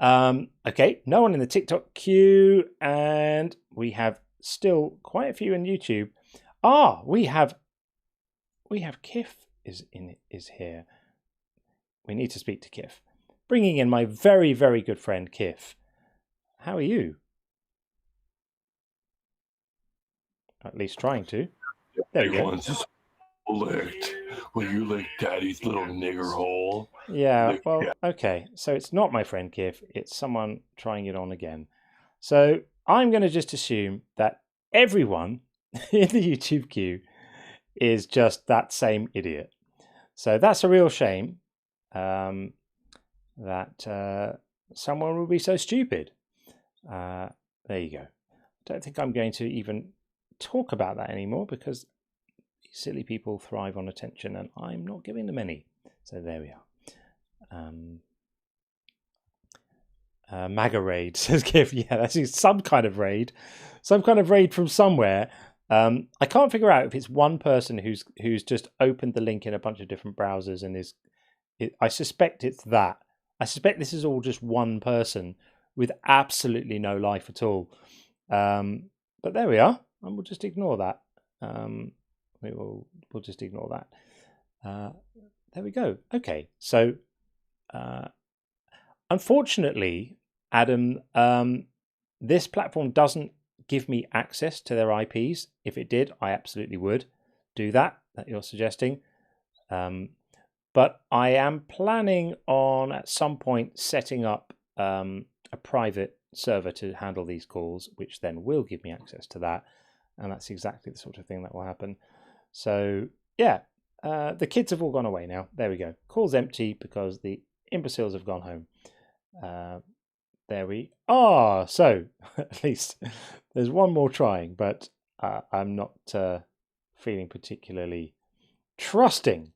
Okay, no one in the TikTok queue, and we have still quite a few in YouTube. We have Kif is here. We need to speak to Kif. Bringing in my very, very good friend Kif. How are you? At least trying to. There you go. Licked. Will you lick Daddy's little nigger hole? Yeah, well, okay. So it's not my friend Kif. It's someone trying it on again. So I'm going to just assume that everyone in the YouTube queue is just that same idiot. So that's a real shame that someone would be so stupid. There you go. I don't think I'm going to even talk about that anymore, because silly people thrive on attention, and I'm not giving them any. So there we are. MAGA raid, says Kif. Yeah, that's some kind of raid from somewhere. I can't figure out if it's one person who's just opened the link in a bunch of different browsers and I suspect it's that. I suspect this is all just one person with absolutely no life at all. But there we are, and we'll just ignore that. We'll just ignore that. There we go. Okay, so unfortunately, Adam, this platform doesn't give me access to their IPs. If it did, I absolutely would do that you're suggesting. But I am planning on at some point setting up a private server to handle these calls, which then will give me access to that. And that's exactly the sort of thing that will happen. So, yeah, the kids have all gone away now. There we go. Call's empty because the imbeciles have gone home. There we are. So, at least there's one more trying, but I'm not feeling particularly trusting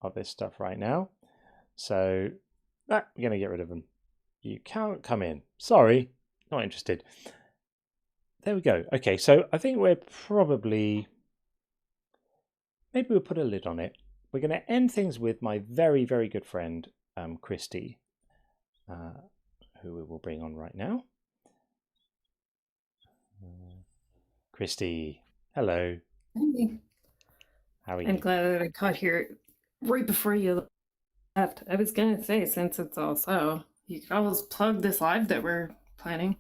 of this stuff right now. So, we're going to get rid of them. You can't come in. Sorry, not interested. There we go. Okay, so I think we're probably... Maybe we'll put a lid on it. We're going to end things with my very, very good friend, Christie, who we will bring on right now. Christie, hello. Hey. How are you? I'm glad that I got here right before you left. I was going to say, since it's also, you could always plug this live that we're planning.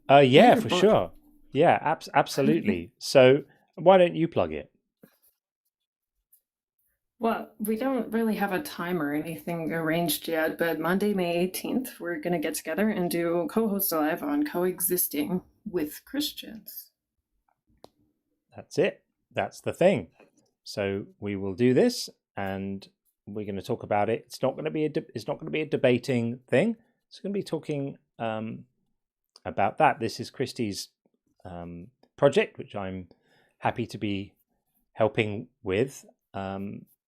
Yeah, for sure. Yeah, absolutely. So why don't you plug it? Well, we don't really have a time or anything arranged yet, but Monday, May 18th, we're going to get together and do co-host live on coexisting with Christians. That's it. That's the thing. So we will do this, and we're going to talk about it. It's not going to be a debating thing. It's going to be talking about that. This is Christie's project, which I'm happy to be helping with.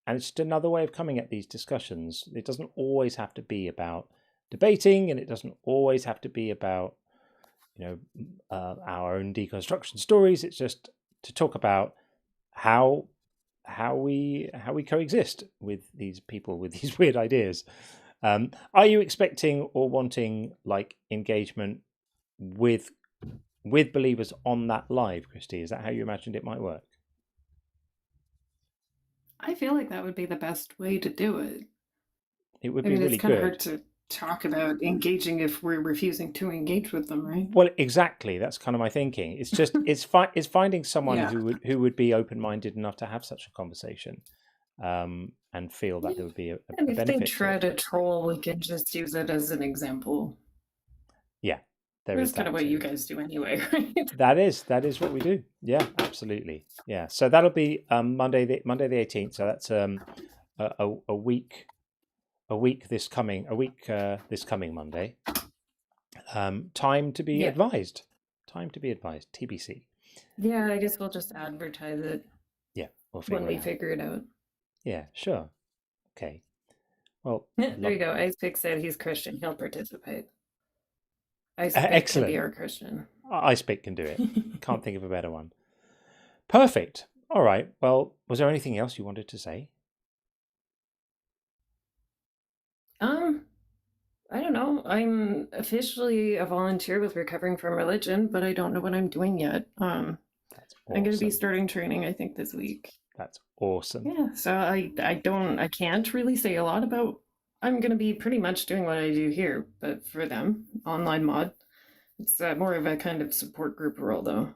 And it's just another way of coming at these discussions. It doesn't always have to be about debating, and it doesn't always have to be about, our own deconstruction stories. It's just to talk about how we coexist with these people with these weird ideas. Are you expecting or wanting like engagement with believers on that live, Christie? Is that how you imagined it might work? I feel like that would be the best way to do it. It would be really it's kind of good. hard to talk about engaging if we're refusing to engage with them, right? Well, exactly. That's kind of my thinking. It's just it's finding someone Yeah. who would be open-minded enough to have such a conversation, and feel that there would be a And if they benefit. try to troll, we can just use it as an example. Yeah, there That's is kind that of what too. you guys do anyway, right? That is what we do. Yeah, absolutely. Yeah. So that'll be Monday the 18th. So that's a week this coming Monday. Time to be advised. TBC. Yeah, I guess we'll just advertise it Yeah, we'll when figure we it out. figure it out. Yeah, sure. Okay. Well, There you go. Icepick said he's Christian. He'll participate. Icepick can excellent. be our Christian. Icepick can do it. Can't think of a better one. Perfect. All right. Well, was there anything else you wanted to say? I don't know. I'm officially a volunteer with Recovering from Religion, but I don't know what I'm doing yet. I'm going to be starting training, I think, this week. That's awesome. Yeah, so I can't really say a lot about. I'm going to be pretty much doing what I do here, but for them, online mod. It's more of a kind of support group role, though.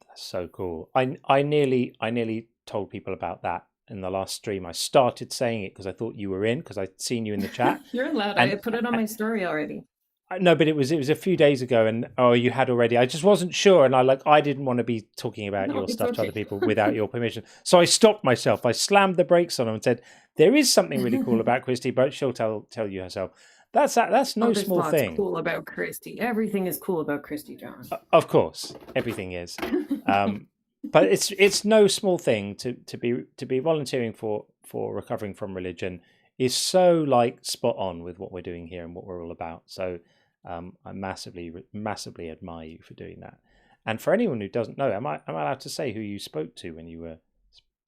That's so cool. I nearly told people about that in the last stream. I started saying it because I thought you were in, because I'd seen you in the chat. You're allowed. I put it on my story already. No, but it was a few days ago, and you had already. I just wasn't sure, and I didn't want to be talking about your stuff to other people without your permission. So I stopped myself. I slammed the brakes on them and said, "There is something really cool about Christie, but she'll tell you herself." That's no there's small lots thing. Cool about Christie. Everything is cool about Christie, John. Of course, everything is. But it's no small thing to be volunteering for Recovering from Religion is so like spot on with what we're doing here and what we're all about. So I massively admire you for doing that. And for anyone who doesn't know, am I allowed to say who you spoke to when you were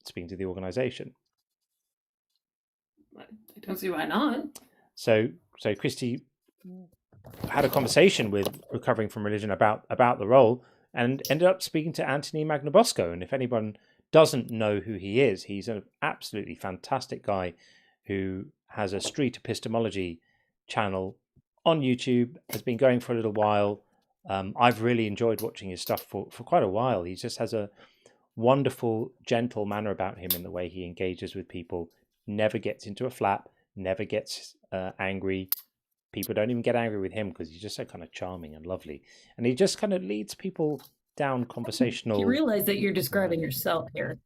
speaking to the organisation? I don't see why not. So Christie had a conversation with Recovering from Religion about the role, and ended up speaking to Anthony Magnabosco. And if anyone doesn't know who he is, he's an absolutely fantastic guy who has a street epistemology channel on YouTube, has been going for a little while. I've really enjoyed watching his stuff for quite a while. He just has a wonderful, gentle manner about him in the way he engages with people, never gets into a flap, never gets angry. People don't even get angry with him because he's just so kind of charming and lovely. And he just kind of leads people down conversational... You realize that you're describing yourself here.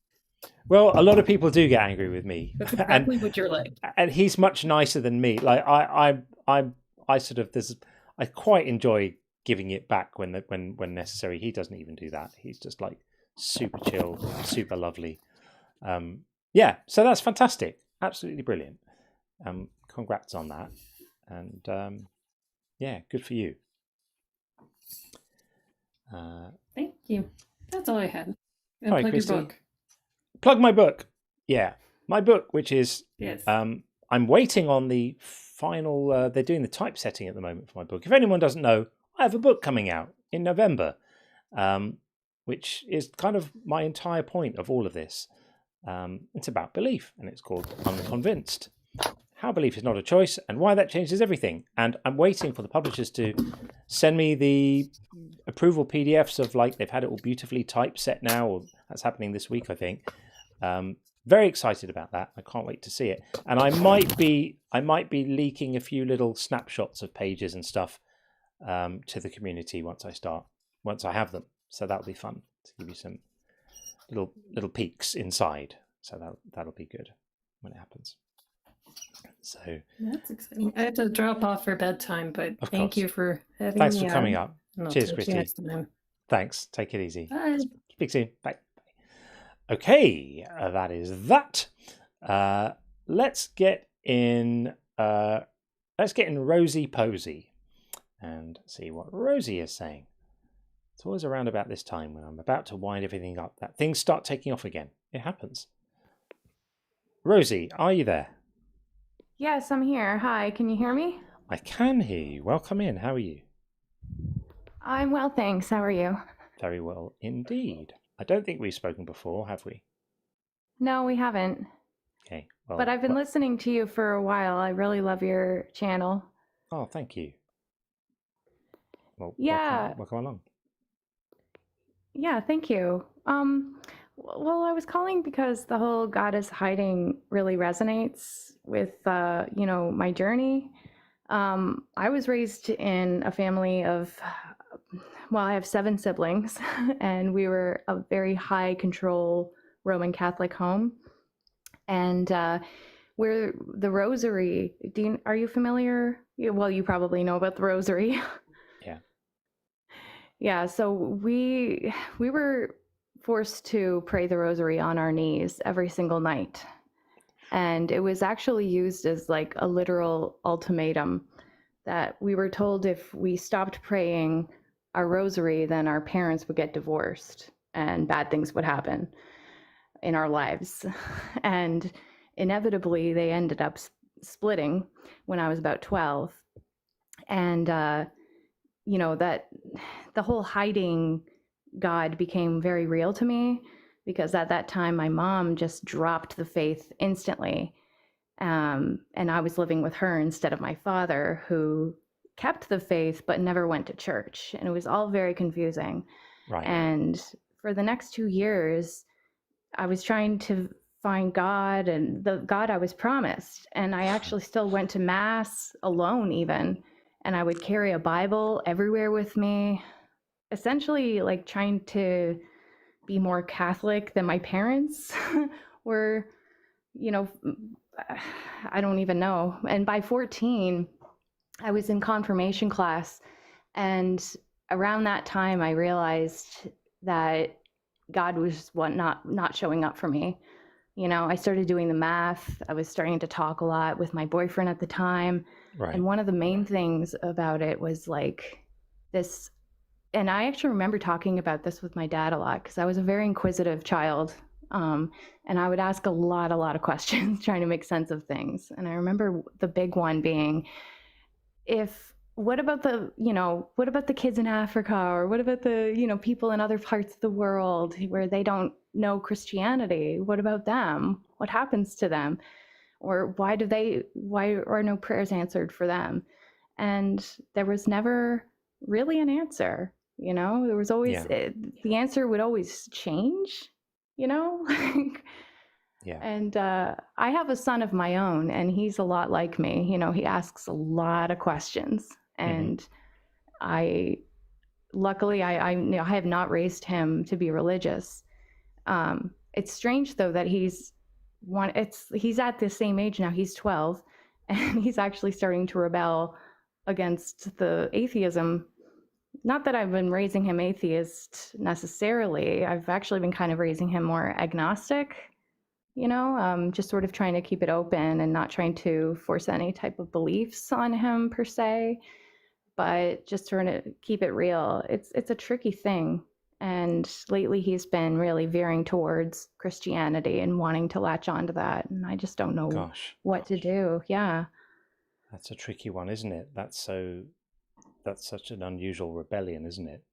Well, a lot of people do get angry with me. That's exactly what you're like. And he's much nicer than me. Like I quite enjoy giving it back when necessary. He doesn't even do that. He's just like super chill, super lovely. Yeah, so that's fantastic. Absolutely brilliant. Congrats on that. And yeah, good for you. Thank you. That's all I had. And All right, plug Christie. your book. Plug my book. Yeah, my book, which is Yes. I'm waiting on the final. They're doing the typesetting at the moment for my book. If anyone doesn't know, I have a book coming out in November, which is kind of my entire point of all of this. It's about belief, and it's called Unconvinced. how belief is not a choice and why that changes everything. And I'm waiting for the publishers to send me the approval PDFs of, like, they've had it all beautifully typeset now, or that's happening this week, I think. Very excited about that. I can't wait to see it. And I might be leaking a few little snapshots of pages and stuff to the community once I have them. So that'll be fun to give you some little peeks inside. So that'll be good when it happens. So that's exciting. I have to drop off for bedtime, but thank you for having Thanks me for coming on. up. I'll Cheers, talk to you Christie. next time. Thanks. Take it easy. Bye. Speak soon. Bye. Okay, that is that. Let's get in Rosie Posey and see what Rosie is saying. It's always around about this time when I'm about to wind everything up that things start taking off again. It happens. Rosie, are you there? Yes, I'm here. Hi, can you hear me? I can hear you. Welcome in. How are you? I'm well, thanks. How are you? Very well indeed. I don't think we've spoken before, have we? No, we haven't. Okay. Well, but I've been listening to you for a while. I really love your channel. Oh, thank you. Well, yeah. welcome along. Yeah, thank you. Well, I was calling because the whole God is hiding really resonates with, my journey. I was raised in a family of, I have 7 siblings, and we were a very high control Roman Catholic home. And we're the Rosary. Are you familiar? Well, you probably know about the Rosary. Yeah. Yeah, so we were forced to pray the Rosary on our knees every single night. And it was actually used as like a literal ultimatum that we were told if we stopped praying our Rosary, then our parents would get divorced and bad things would happen in our lives. And inevitably, they ended up splitting when I was about 12. And, that the whole hiding God became very real to me, because at that time, my mom just dropped the faith instantly. And I was living with her instead of my father, who kept the faith but never went to church. And it was all very confusing. Right. And for the next 2 years, I was trying to find God and the God I was promised. And I actually still went to Mass alone even. And I would carry a Bible everywhere with me, essentially like trying to be more Catholic than my parents were, I don't even know. And by 14, I was in confirmation class. And around that time, I realized that God was not showing up for me. I started doing the math. I was starting to talk a lot with my boyfriend at the time. Right. And one of the main things about it was like this, and I actually remember talking about this with my dad a lot, because I was a very inquisitive child. And I would ask a lot of questions trying to make sense of things. And I remember the big one being, what about the kids in Africa, or what about the, people in other parts of the world where they don't know Christianity? What about them? What happens to them? Or why are no prayers answered for them? And there was never really an answer, there was always, the answer would always change, Yeah. And I have a son of my own, and he's a lot like me. He asks a lot of questions, and luckily I have not raised him to be religious. It's strange though that he's at the same age now. He's 12, and he's actually starting to rebel against the atheism. Not that I've been raising him atheist necessarily. I've actually been kind of raising him more agnostic. Just sort of trying to keep it open and not trying to force any type of beliefs on him per se, but just trying to keep it real. It's a tricky thing. And lately he's been really veering towards Christianity and wanting to latch onto that. And I just don't know what to do. Yeah. That's a tricky one, isn't it? That's such an unusual rebellion, isn't it?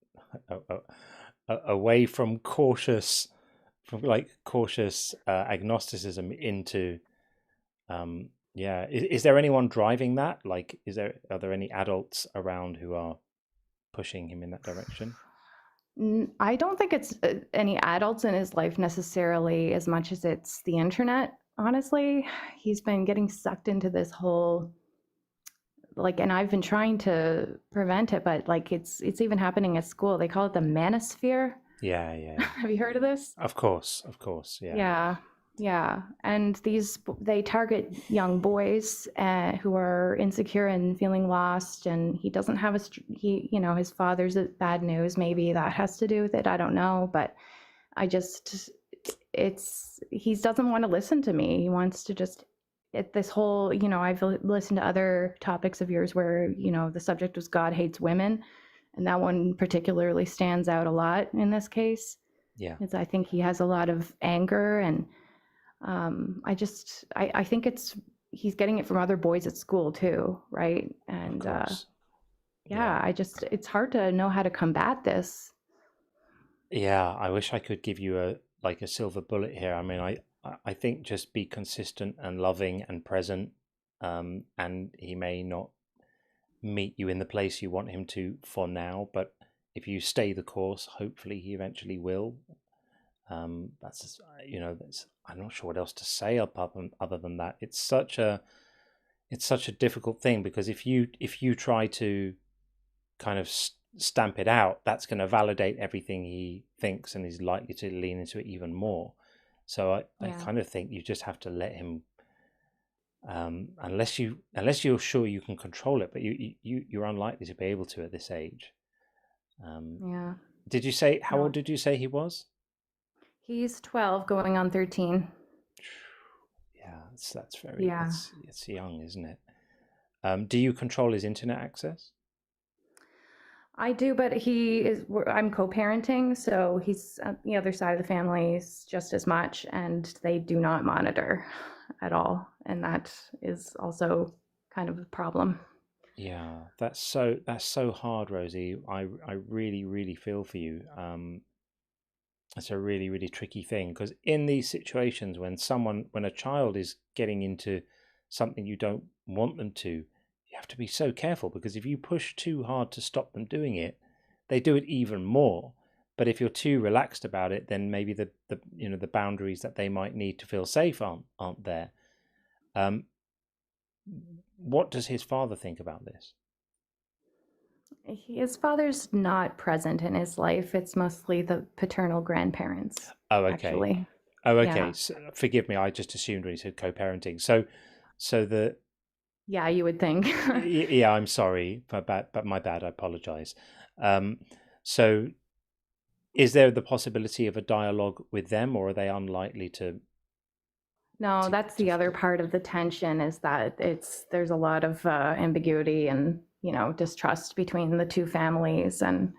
Away from cautious agnosticism into Yeah. Is there anyone driving that? Like, are there any adults around who are pushing him in that direction? I don't think it's any adults in his life necessarily as much as it's the internet. Honestly, he's been getting sucked into this whole, like, and I've been trying to prevent it, but like it's even happening at school. They call it the manosphere. Yeah. Have you heard of this? Of course. Yeah. Yeah. And they target young boys who are insecure and feeling lost, and he doesn't have his father's bad news. Maybe that has to do with it. I don't know, but he doesn't want to listen to me. He wants to just this whole, I've listened to other topics of yours where, the subject was God hates women. And that one particularly stands out a lot in this case. Yeah. I think he has a lot of anger, and I think he's getting it from other boys at school too, right? And it's hard to know how to combat this. Yeah, I wish I could give you a silver bullet here. I mean, I think just be consistent and loving and present, and he may not meet you in the place you want him to for now, but if you stay the course, hopefully he eventually will. That's I'm not sure what else to say other than that. It's such a difficult thing, because if you try to kind of stamp it out, that's going to validate everything he thinks, and he's likely to lean into it even more. So I kind of think you just have to let him, unless you're sure you can control it, but you're unlikely to be able to at this age. Did you say how old did you say he was? He's 12, going on 13. Yeah, that's very it's young, isn't it? Do you control his internet access? I do, but I'm co-parenting, so he's on the other side of the family just as much, and they do not monitor at all. And that is also kind of a problem. Yeah, that's so hard, Rosie. I really, really feel for you. It's a really, really tricky thing, because in these situations when a child is getting into something you don't want them to, you have to be so careful, because if you push too hard to stop them doing it, they do it even more. But if you're too relaxed about it, then maybe the boundaries that they might need to feel safe aren't there. What does his father think about this? His father's not present in his life. It's mostly the paternal grandparents. Oh, okay. Actually. Oh, okay. Yeah. So, forgive me. I just assumed when he said co-parenting. So the. Yeah, you would think. Yeah, I'm sorry, but my bad. I apologize. So, is there the possibility of a dialogue with them, or are they unlikely to? No, that's the other part of the tension, is that there's a lot of ambiguity and distrust between the two families, and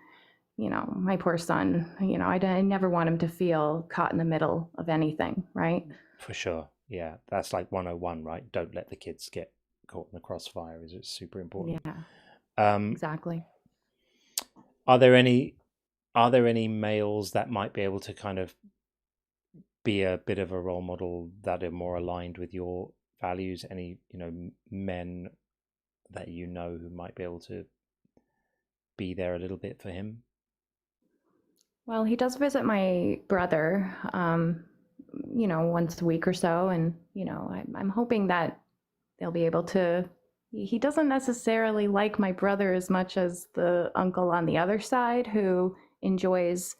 my poor son. I never want him to feel caught in the middle of anything, right? For sure, yeah, that's like 101, right? Don't let the kids get caught in the crossfire. Is super important. Yeah, exactly. Are there any males that might be able to kind of be a bit of a role model that are more aligned with your values? Any men that who might be able to be there a little bit for him? Well, he does visit my brother once a week or so, and I'm hoping that they'll be able to. He doesn't necessarily like my brother as much as the uncle on the other side, who enjoys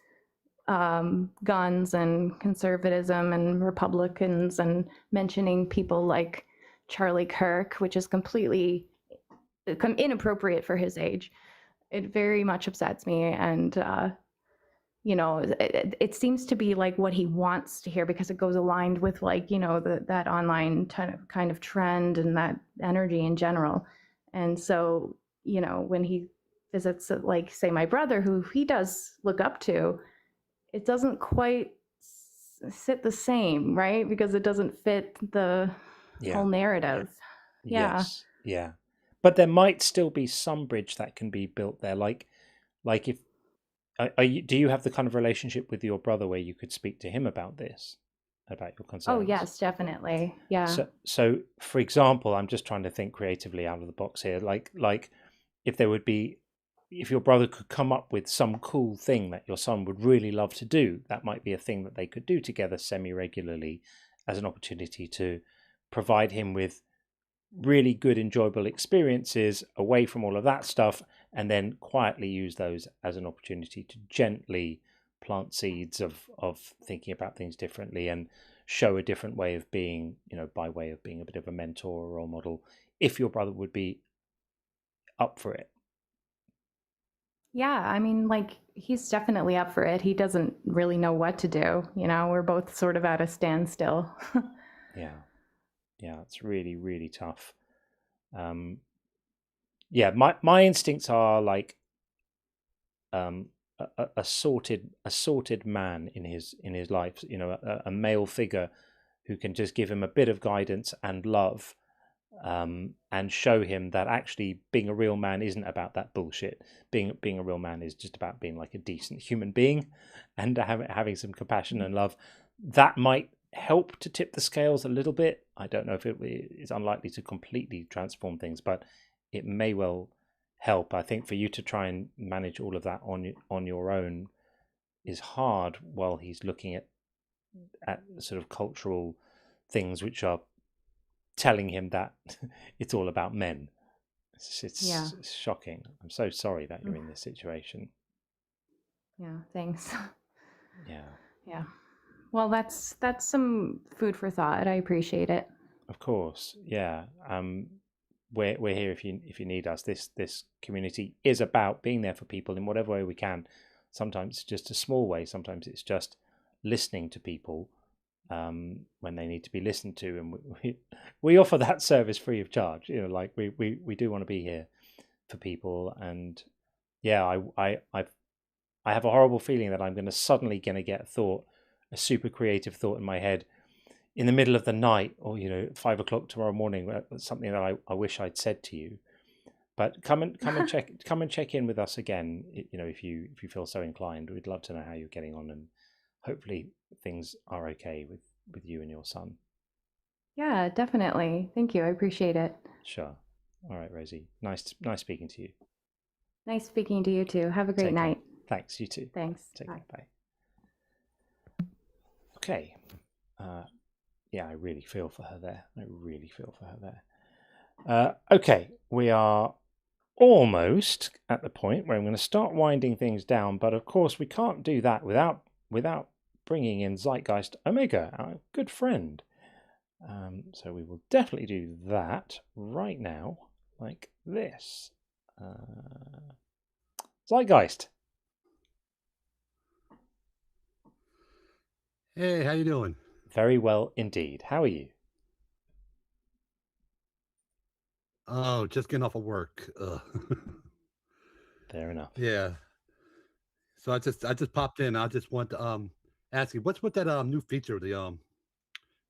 guns and conservatism and Republicans, and mentioning people like Charlie Kirk, which is completely inappropriate for his age. It very much upsets me, and it seems to be like what he wants to hear, because it goes aligned with that online kind of trend and that energy in general. And so when he visits, like, say, my brother, who he does look up to, it doesn't quite sit the same, right? Because it doesn't fit the whole narrative. Yes. Yeah. But there might still be some bridge that can be built there. Like if do you have the kind of relationship with your brother where you could speak to him about this? your concerns? Oh, yes, definitely. Yeah. So for example, I'm just trying to think creatively out of the box here. Like if your brother could come up with some cool thing that your son would really love to do, that might be a thing that they could do together semi-regularly as an opportunity to provide him with really good, enjoyable experiences away from all of that stuff, and then quietly use those as an opportunity to gently plant seeds of thinking about things differently and show a different way of being, by way of being a bit of a mentor or role model, if your brother would be up for it. Yeah, I mean, he's definitely up for it. He doesn't really know what to do. We're both sort of at a standstill. Yeah, it's really, really tough. My instincts are like a sorted man in his life. A male figure who can just give him a bit of guidance and love. And show him that actually being a real man isn't about that bullshit. Being a real man is just about being like a decent human being and having some compassion and love. That might help to tip the scales a little bit. I don't know if it is unlikely to completely transform things, but it may well help. I think for you to try and manage all of that on your own is hard while he's looking at sort of cultural things which are telling him that it's all about men. It's shocking. I'm so sorry that you're in this situation. Yeah, thanks. Yeah. Well, that's some food for thought. I appreciate it. Of course. Yeah. We're here if you need us. This community is about being there for people in whatever way we can. Sometimes it's just a small way. Sometimes it's just listening to people when they need to be listened to, and we offer that service free of charge. We do want to be here for people, and I have a horrible feeling that I'm suddenly going to get a super creative thought in my head in the middle of the night, or 5 o'clock tomorrow morning, something that I wish I'd said to you. But come and check in with us again. If you feel so inclined, we'd love to know how you're getting on, and hopefully things are okay with you and your son. Yeah, definitely. Thank you. I appreciate it. Sure. All right, Rosie. Nice speaking to you. Nice speaking to you too. Have a great night. Thanks. You too. Thanks. Take care. Bye. Okay. I really feel for her there. Okay. We are almost at the point where I'm going to start winding things down, but of course we can't do that without bringing in Zeitgeist Omega, our good friend. So we will definitely do that right now, like this. Zeitgeist. Hey, how you doing? Very well indeed. How are you? Oh, just getting off of work. Fair enough. Yeah. So I just popped in. I just want to ask you, what's with that new feature, the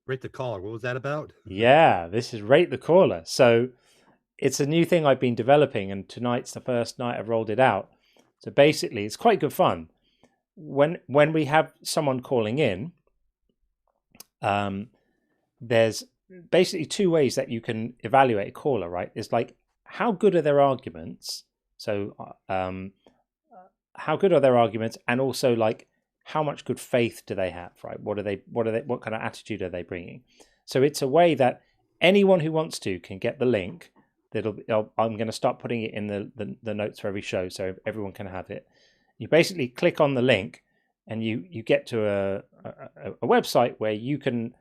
rate the caller? What was that about? Yeah, this is Rate the Caller. So it's a new thing I've been developing, and tonight's the first night I've rolled it out. So basically, it's quite good fun. When we have someone calling in, there's basically two ways that you can evaluate a caller, right? It's like, how good are their arguments? So how good are their arguments, and also like how much good faith do they have, right? What kind of attitude are they bringing? So it's a way that anyone who wants to can get the link. I'm going to start putting it in the notes for every show, so everyone can have it. You basically click on the link, and you get to a website where you can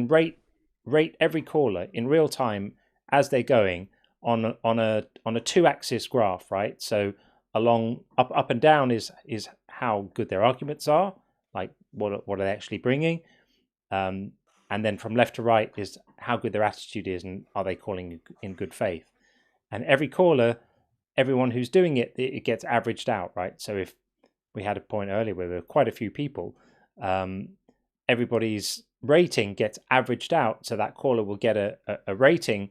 rate every caller in real time as they're going on a 2-axis graph, right? So along up and down is how good their arguments are, like what are they actually bringing, and then from left to right is how good their attitude is, and are they calling in good faith. And every caller, everyone who's doing it gets averaged out, right? So if we had a point earlier where there were quite a few people, everybody's rating gets averaged out, so that caller will get a rating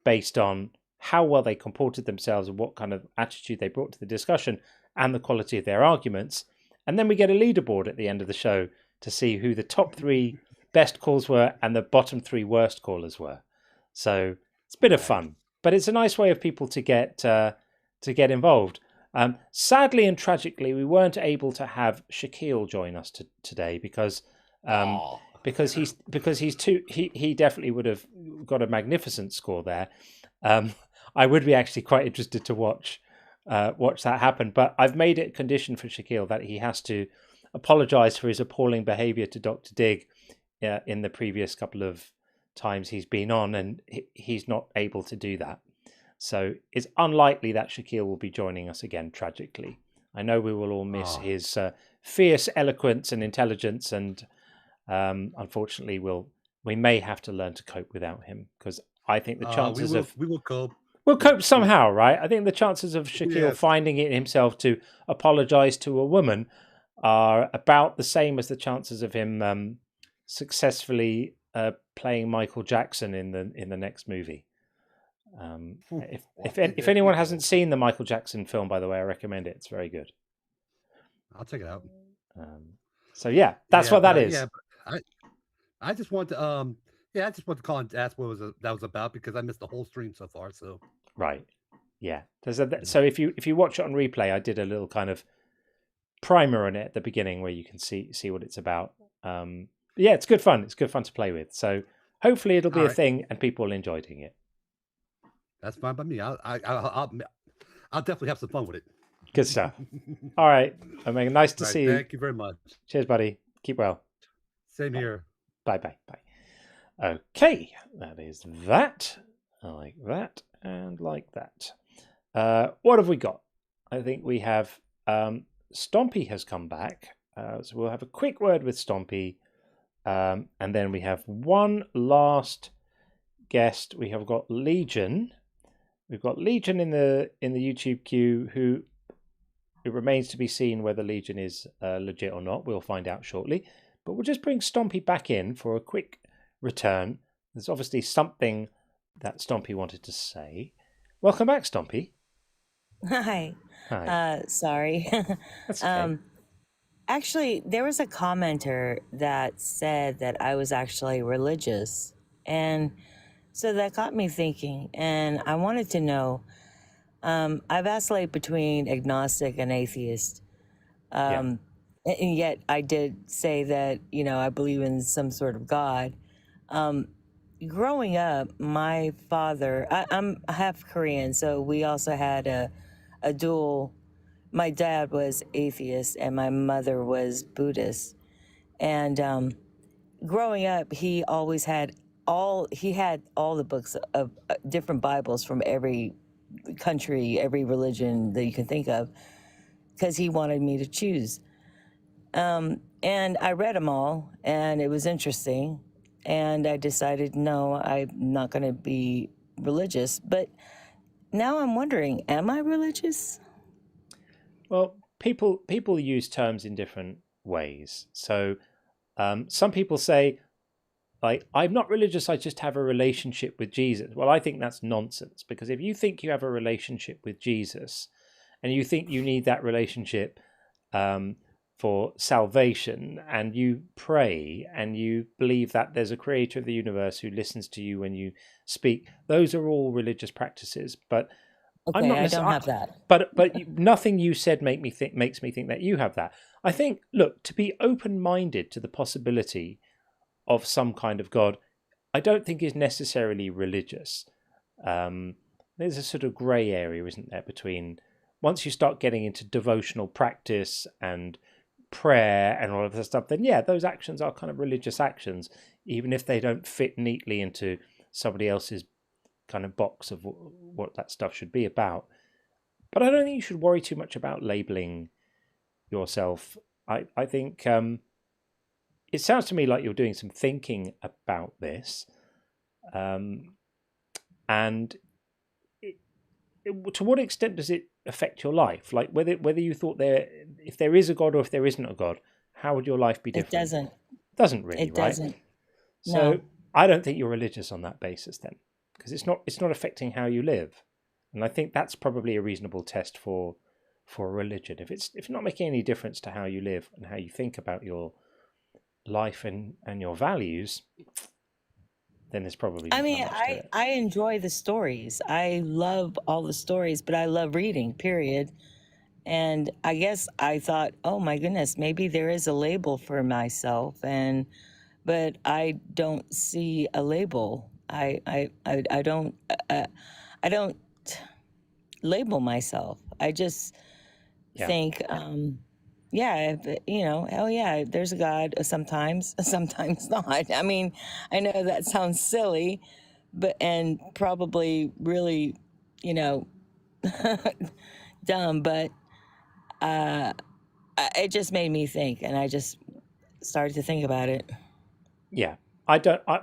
based on how well they comported themselves and what kind of attitude they brought to the discussion and the quality of their arguments. And then we get a leaderboard at the end of the show to see who the top 3 best calls were and the bottom 3 worst callers were. So it's a bit of fun, but it's a nice way of people to get involved. Sadly and tragically, we weren't able to have Shaquille join us today because he definitely would have got a magnificent score there. I would be actually quite interested to watch that happen, but I've made it a condition for Shaquille that he has to apologise for his appalling behaviour to Dr. Dig in the previous couple of times he's been on, and he's not able to do that. So it's unlikely that Shaquille will be joining us again, tragically. I know we will all miss his fierce eloquence and intelligence, and unfortunately we may have to learn to cope without him, because I think the chances we will cope. We'll cope somehow, right? I think the chances of Shaquille finding it himself to apologise to a woman are about the same as the chances of him successfully playing Michael Jackson in the next movie. If anyone hasn't seen the Michael Jackson film, by the way, I recommend it. It's very good. I'll check it out. So yeah, that's what that is. Yeah, but I just want to I just want to call and ask what that was about, because I missed the whole stream so far. So right, yeah. So if you watch it on replay, I did a little kind of primer on it at the beginning where you can see what it's about. Yeah, it's good fun. It's good fun to play with. So hopefully it'll be a thing and people will enjoy doing it. That's fine by me. I'll definitely have some fun with it. Good stuff. All right, Omega, nice to see you. Thank you very much. Cheers, buddy. Keep well. Same here. Bye. Okay, that is that. I like that and like that. What have we got? I think we have Stompy has come back. So we'll have a quick word with Stompy. And then we have one last guest. We have got Legion. We've got Legion in the YouTube queue, who it remains to be seen whether Legion is legit or not. We'll find out shortly. But we'll just bring Stompy back in for a quick return. There's obviously something that Stompy wanted to say. Welcome back, Stompy. Hi. Sorry. That's okay. Actually, there was a commenter that said that I was actually religious. And so that got me thinking. And I wanted to know, I vacillate between agnostic and atheist. And yet I did say that, I believe in some sort of God. Growing up, my father, I'm half Korean, so we also had a dual. My dad was atheist and my mother was Buddhist. And growing up, he always had all the books of different Bibles from every country, every religion that you can think of, because he wanted me to choose. And I read them all, and it was interesting. And I decided, no, I'm not going to be religious. But now I'm wondering, am I religious? Well, people use terms in different ways. So some people say, like, I'm not religious, I just have a relationship with Jesus. Well, I think that's nonsense, because if you think you have a relationship with Jesus and you think you need that relationship for salvation, and you pray and you believe that there's a creator of the universe who listens to you when you speak, those are all religious practices. But okay, I don't have that. But nothing you said makes me think that you have that. I think, look, to be open-minded to the possibility of some kind of God, I don't think is necessarily religious. There's a sort of grey area, isn't there, between once you start getting into devotional practice and prayer and all of that stuff, then yeah, those actions are kind of religious actions, even if they don't fit neatly into somebody else's kind of box of what that stuff should be about. But I don't think you should worry too much about labeling yourself. I think it sounds to me like you're doing some thinking about this, and to what extent does it affect your life? Like whether you thought if there is a God or if there isn't a God, how would your life be different? It doesn't really. It doesn't. So No. I don't think you're religious on that basis then, because it's not affecting how you live, and I think that's probably a reasonable test for a religion. If it's not making any difference to how you live and how you think about your life and your values, then there's probably I not mean, much to it. I enjoy the stories. I love all the stories, but I love reading, period. And I guess I thought, oh my goodness, maybe there is a label for myself, but I don't see a label. I don't I don't label myself. I just think, yeah, oh yeah, there's a God sometimes, sometimes not. I mean, I know that sounds silly, and probably really, dumb, but it just made me think, and I just started to think about it. Yeah,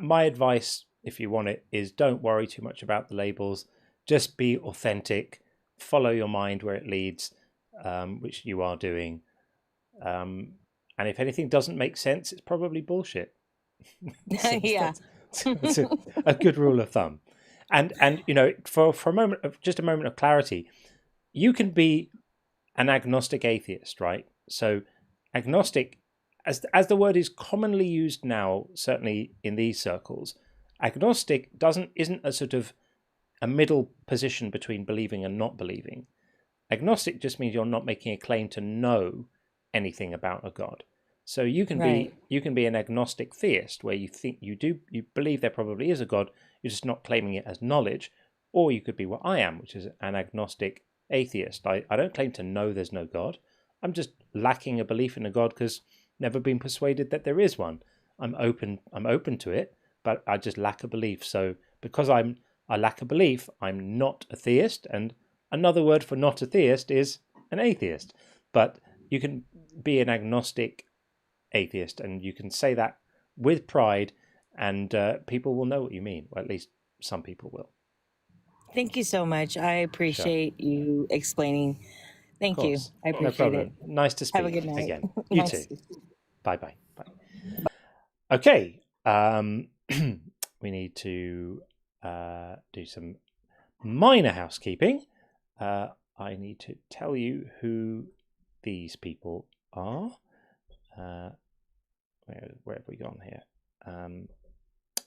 my advice, if you want it, is don't worry too much about the labels. Just be authentic. Follow your mind where it leads, which you are doing. And if anything doesn't make sense, it's probably bullshit. Yeah, that's a good rule of thumb. And for a moment of clarity, you can be an agnostic atheist, right? So agnostic, as the word is commonly used now, certainly in these circles, agnostic isn't a sort of a middle position between believing and not believing. Agnostic just means you're not making a claim to know anything about a God. So you can be an agnostic theist, where you think you believe there probably is a God, you're just not claiming it as knowledge. Or you could be what I am, which is an agnostic atheist. I don't claim to know there's no God. I'm just lacking a belief in a God because never been persuaded that there is one. I'm open to it, but I just lack a belief. So because I lack a belief, I'm not a theist. And another word for not a theist is an atheist. But you can be an agnostic atheist, and you can say that with pride, and people will know what you mean, or at least some people will. Thank you so much. I appreciate you explaining. Thank you. I appreciate it. Nice to speak. Have a good night. Again. You too. Bye. Okay. We need to do some minor housekeeping. I need to tell you who these people are. Where have we gone here?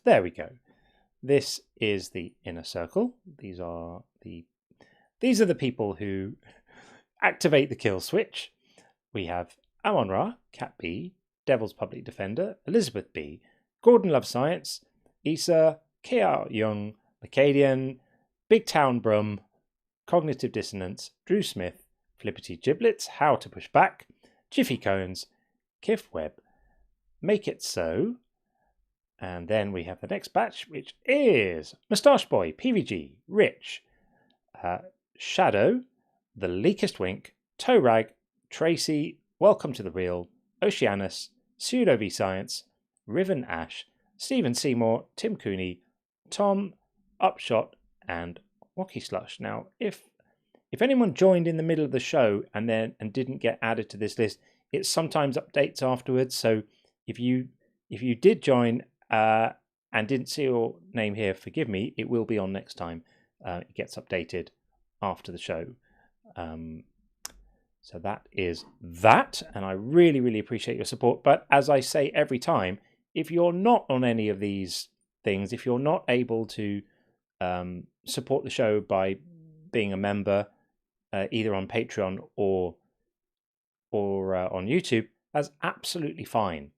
There we go. This is the inner circle. These are the people who activate the kill switch. We have Amon-Ra, Cat B, Devil's Public Defender, Elizabeth B, Gordon Loves Science, Issa, K.R. Young, Lacadian, Big Town Brum, Cognitive Dissonance, Drew Smith, Flippity Giblets, How to Push Back, Jiffy Cones, Kif Webb, Make It So, and then we have the next batch, which is Moustache Boy, PVG, Rich, Shadow, The Leakest Wink, Toe Rag, Tracy, Welcome to the Real, Oceanus, Pseudo V Science, Riven Ash, Stephen Seymour, Tim Cooney, Tom, Upshot, and Wocky Slush. Now, if anyone joined in the middle of the show and didn't get added to this list, it sometimes updates afterwards. So if you did join and didn't see your name here, forgive me. It will be on next time. It gets updated after the show. So that is that, and I really, really appreciate your support. But as I say every time, if you're not on any of these things, if you're not able to support the show by being a member, either on Patreon or on YouTube, that's absolutely fine.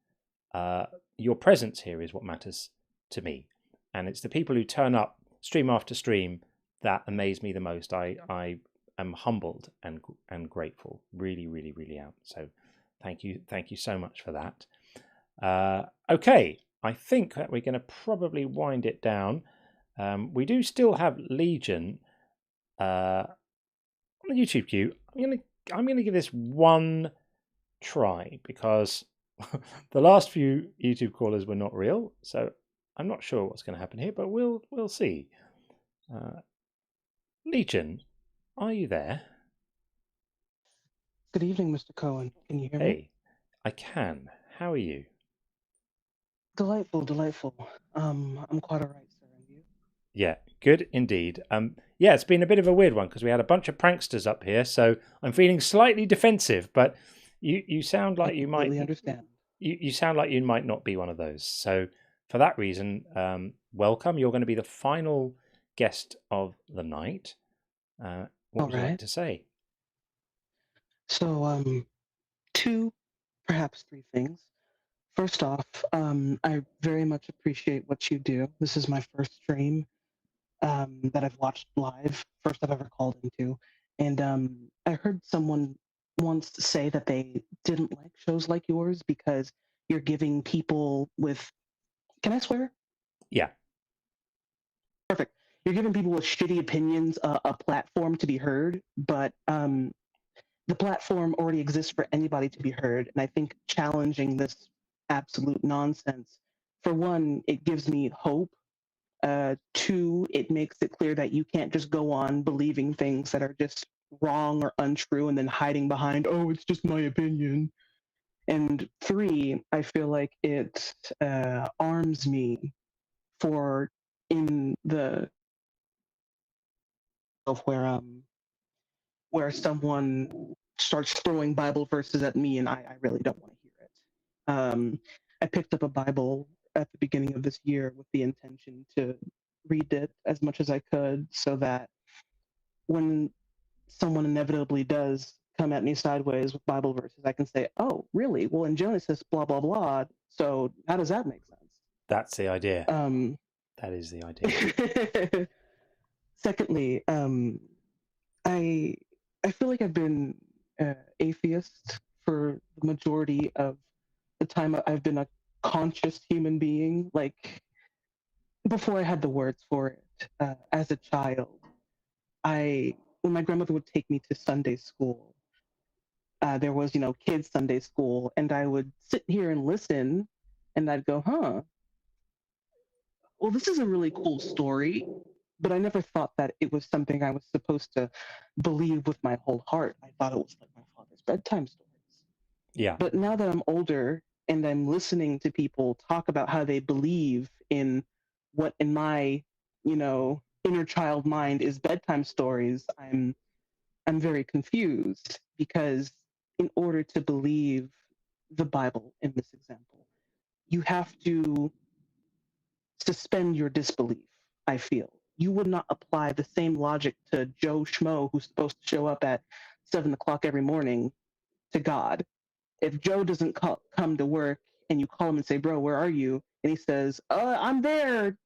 Your presence here is what matters to me, and it's the people who turn up stream after stream that amaze me the most. I am humbled and grateful, really, really, really am. So thank you so much for that. Okay, I think that we're going to probably wind it down. We do still have Legion on the YouTube queue. I'm gonna give this one try because the last few YouTube callers were not real, so I'm not sure what's going to happen here, but we'll see. Legion, are you there? Good evening, Mr. Cohen. Can you hear me? Hey, I can. How are you? Delightful. I'm quite all right, sir. And you? Yeah, good indeed. Yeah, it's been a bit of a weird one because we had a bunch of pranksters up here, so I'm feeling slightly defensive, but you sound like you might understand. you sound like you might not be one of those. So for that reason, welcome. You're going to be the final guest of the night. What would you like to say? So, 2, perhaps 3 things. First off, I very much appreciate what you do. This is my first stream that I've watched live, first I've ever called into. And I heard someone once say that they didn't like shows like yours because you're giving people with, can I swear? Yeah. Perfect. You're giving people with shitty opinions a platform to be heard, but the platform already exists for anybody to be heard. And I think challenging this absolute nonsense, for one, it gives me hope. 2, it makes it clear that you can't just go on believing things that are just wrong or untrue and then hiding behind, oh, it's just my opinion. And 3, I feel like it arms me for in the of where someone starts throwing Bible verses at me and I really don't want to hear it. I picked up a Bible at the beginning of this year with the intention to read it as much as I could so that when someone inevitably does come at me sideways with Bible verses, I can say, oh, really? Well, in Genesis, blah, blah, blah. So how does that make sense? That's the idea. That is the idea. Secondly, I feel like I've been atheist for the majority of the time I've been a conscious human being. Like, before I had the words for it, as a child, when my grandmother would take me to Sunday school, there was, kids' Sunday school, and I would sit here and listen, and I'd go, huh, well, this is a really cool story, but I never thought that it was something I was supposed to believe with my whole heart. I thought it was like my father's bedtime stories. Yeah. But now that I'm older and I'm listening to people talk about how they believe in what in my, inner child mind is bedtime stories, I'm very confused because in order to believe the Bible in this example, you have to suspend your disbelief, I feel. You would not apply the same logic to Joe Schmo who's supposed to show up at 7 o'clock every morning to God. If Joe doesn't come to work and you call him and say, bro, where are you? And he says, I'm there.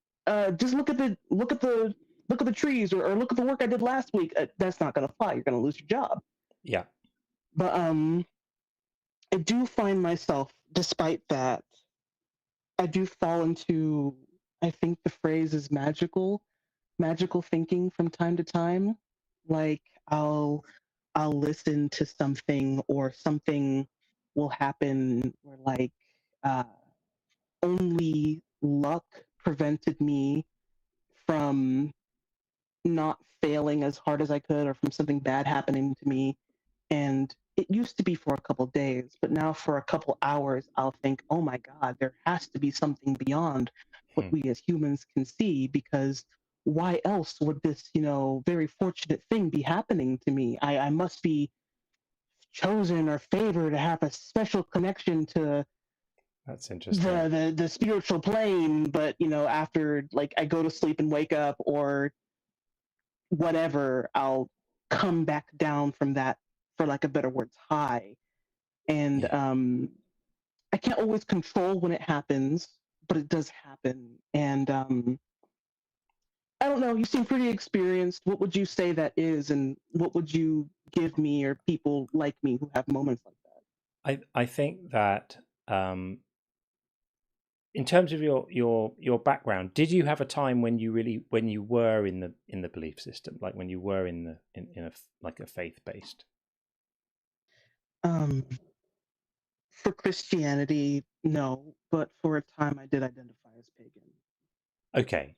Just look at the trees or look at the work I did last week. That's not going to fly. You're going to lose your job. Yeah. But I do find myself, despite that, I do fall into, I think the phrase is magical thinking from time to time. Like I'll listen to something or something will happen where like only luck prevented me from not failing as hard as I could or from something bad happening to me. And it used to be for a couple days, but now for a couple hours, I'll think, oh my God, there has to be something beyond what we as humans can see, because why else would this, very fortunate thing be happening to me? I must be chosen or favored to have a special connection to that's interesting. The spiritual plane, but after like I go to sleep and wake up or whatever, I'll come back down from that, for lack of better words, high. And I can't always control when it happens, but it does happen. And I don't know, you seem pretty experienced. What would you say that is, and what would you give me or people like me who have moments like that? I think that in terms of your background, did you have a time when you were in the belief system, like when you were in a faith based? For Christianity, no, but for a time I did identify as pagan. Okay.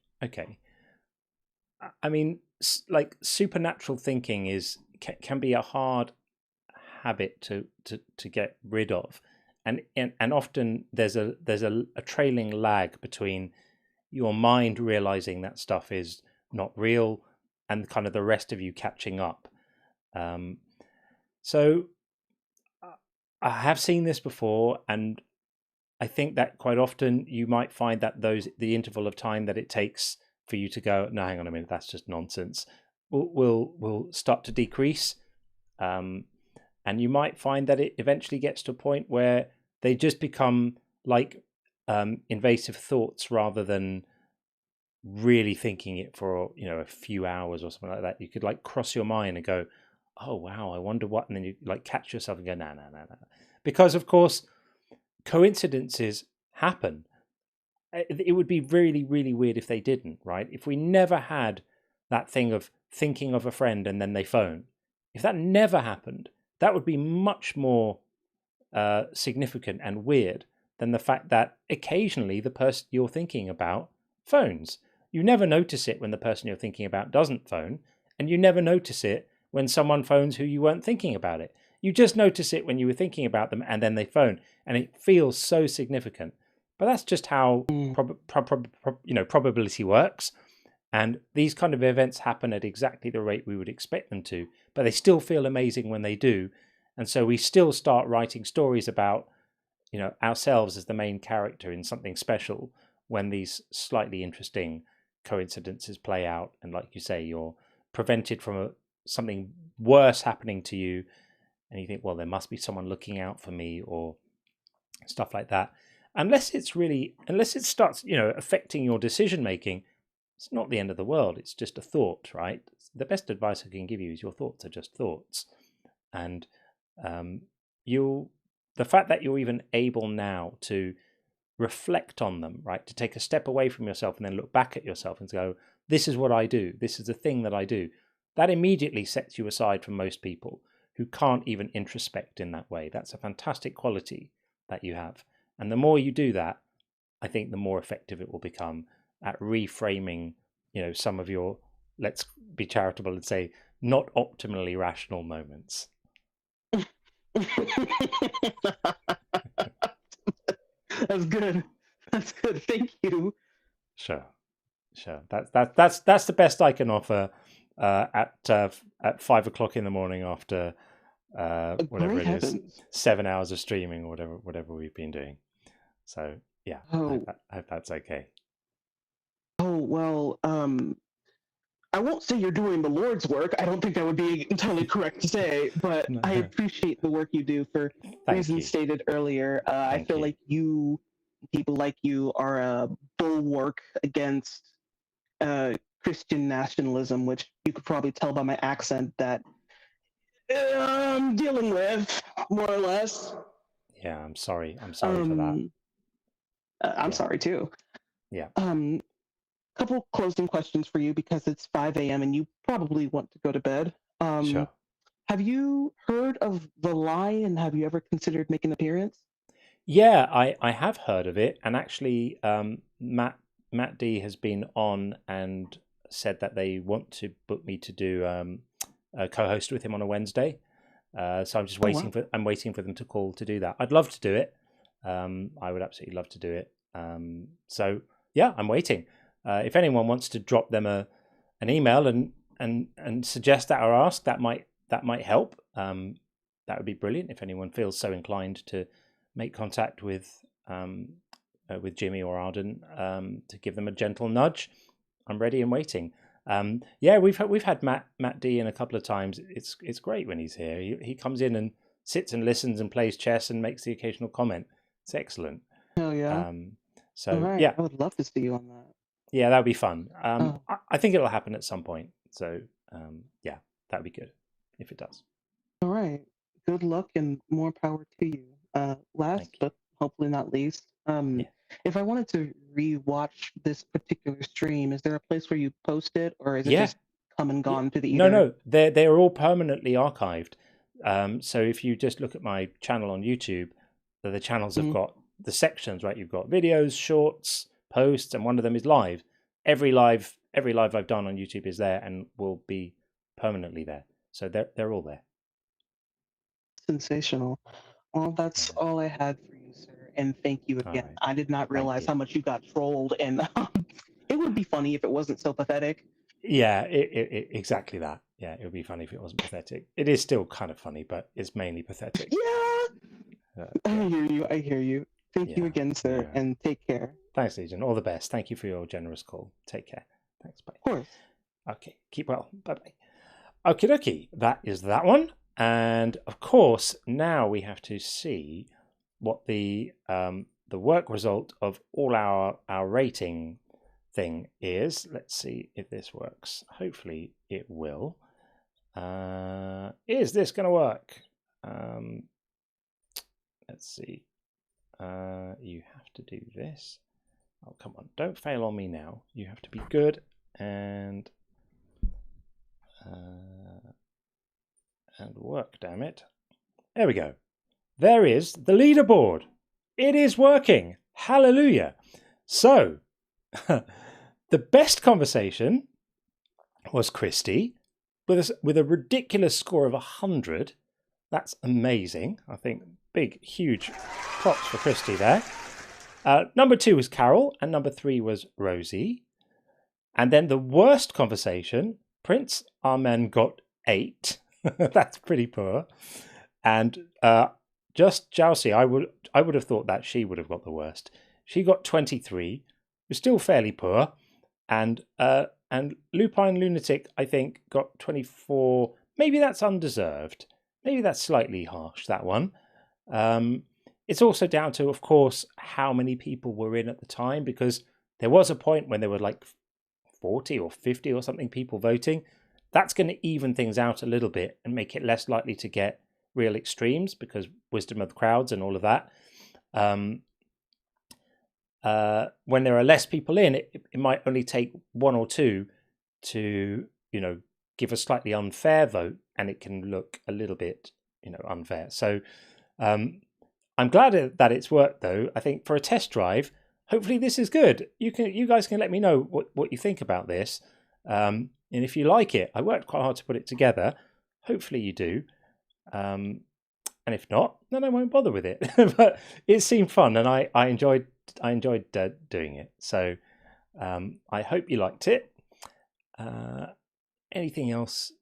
I mean, like supernatural thinking can be a hard habit to get rid of, and often there's a trailing lag between your mind realizing that stuff is not real and kind of the rest of you catching up. So I have seen this before, and I think that quite often you might find that the interval of time that it takes for you to go, no, hang on a minute, that's just nonsense, will start to decrease. And you might find that it eventually gets to a point where they just become like invasive thoughts rather than really thinking it for, a few hours or something like that. You could like cross your mind and go, oh, wow, I wonder what, and then you like catch yourself and go, no. Because of course, coincidences happen. It would be really, really weird if they didn't, right? If we never had that thing of thinking of a friend and then they phone, if that never happened, that would be much more significant and weird than the fact that occasionally the person you're thinking about phones. You never notice it when the person you're thinking about doesn't phone, and you never notice it when someone phones who you weren't thinking about it. You just notice it when you were thinking about them and then they phone, and it feels so significant. But that's just how probability works. And these kind of events happen at exactly the rate we would expect them to, but they still feel amazing when they do. And so we still start writing stories about, ourselves as the main character in something special when these slightly interesting coincidences play out. And like you say, you're prevented from something worse happening to you. And you think, well, there must be someone looking out for me or stuff like that. Unless it starts, affecting your decision making, it's not the end of the world. It's just a thought, right? The best advice I can give you is your thoughts are just thoughts. And the fact that you're even able now to reflect on them, right? To take a step away from yourself and then look back at yourself and go, this is what I do. This is the thing that I do. That immediately sets you aside from most people who can't even introspect in that way. That's a fantastic quality that you have. And the more you do that, I think the more effective it will become at reframing, some of your, let's be charitable and say, not optimally rational moments. That's good. That's good. Thank you. Sure. That's the best I can offer at 5 o'clock in the morning after whatever it is, 7 hours of streaming or whatever we've been doing. So yeah, I hope that's okay. Oh well, I won't say you're doing the Lord's work. I don't think that would be entirely correct to say, but I appreciate the work you do for reasons stated earlier. I feel like people like you, are a bulwark against Christian nationalism, which you could probably tell by my accent that I'm dealing with, more or less. Yeah, I'm sorry. I'm sorry for that. I'm sorry too. Yeah. Couple closing questions for you because it's 5 a.m. and you probably want to go to bed. Sure. Have you heard of The Lie and have you ever considered making an appearance? Yeah, I have heard of it, and actually, Matt D has been on and said that they want to book me to do a co-host with him on a Wednesday. So I'm just waiting for them to call to do that. I'd love to do it. I would absolutely love to do it. So yeah, I'm waiting. If anyone wants to drop them an email and suggest that or ask, that might help. That would be brilliant. If anyone feels so inclined to make contact with Jimmy or Arden to give them a gentle nudge, I'm ready and waiting. Yeah, we've had Matt D in a couple of times. It's great when he's here. He comes in and sits and listens and plays chess and makes the occasional comment. It's excellent. Oh yeah. So right. yeah, I would love to see you on that. Yeah, that would be fun. I think it'll happen at some point. So yeah, that'd be good if it does. All right. Good luck and more power to you. Last but hopefully not least, if I wanted to re-watch this particular stream, is there a place where you post it, or is it just come and gone to the ether? No, they're all permanently archived. So if you just look at my channel on YouTube, the channels have got the sections, right? You've got videos, shorts, posts, and one of them is live. Every live I've done on YouTube is there and will be permanently there. So they're all there. Sensational. Well, that's all I had for you, sir. And thank you again. Right. I did not realize how much you got trolled, and it would be funny if it wasn't so pathetic. Yeah, exactly that. Yeah, it would be funny if it wasn't pathetic. It is still kind of funny, but it's mainly pathetic. Yeah. I hear you. Thank you again, sir, and take care. Thanks, Legion. All the best. Thank you for your generous call. Take care. Thanks. Bye. Of course. Okay. Keep well. Bye-bye. Okie dokie. That is that one. And of course, now we have to see what the work result of all our rating thing is. Let's see if this works. Hopefully it will. Is this going to work? Let's see. You have to do this. Oh, come on. Don't fail on me now. You have to be good and work, damn it. There we go. There is the leaderboard. It is working. Hallelujah. So, the best conversation was Christie with a ridiculous score of 100. That's amazing. I think big, huge props for Christie there. Number 2 was Carol, and number 3 was Rosie. And then the worst conversation, Prince Amen got 8. That's pretty poor. And just Josie, I would have thought that she would have got the worst. She got 23. Was still fairly poor. And Lupine Lunatic, I think, got 24. Maybe that's undeserved. Maybe that's slightly harsh, that one. It's also down to, of course, how many people were in at the time, because there was a point when there were like 40 or 50 or something people voting. That's going to even things out a little bit and make it less likely to get real extremes, because wisdom of the crowds and all of that. When there are less people in, it might only take 1 or 2 to, give a slightly unfair vote, and it can look a little bit, unfair. So I'm glad that it's worked, though. I think for a test drive, hopefully this is good. You guys can let me know what you think about this. And if you like it, I worked quite hard to put it together. Hopefully you do. And if not, then I won't bother with it. But it seemed fun, and I enjoyed doing it. So I hope you liked it. Anything else?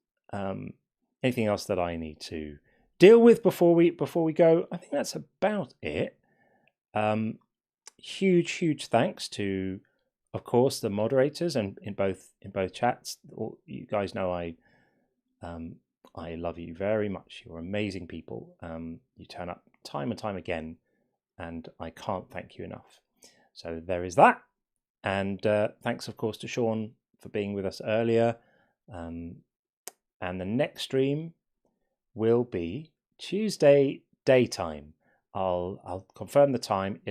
Anything else that I need to deal with before we go? I think that's about it. Huge thanks to, of course, the moderators and in both chats. You guys know I love you very much. You're amazing people. You turn up time and time again, and I can't thank you enough. So there is that. And thanks, of course, to Sean for being with us earlier. And the next stream will be Tuesday daytime. I'll confirm the time.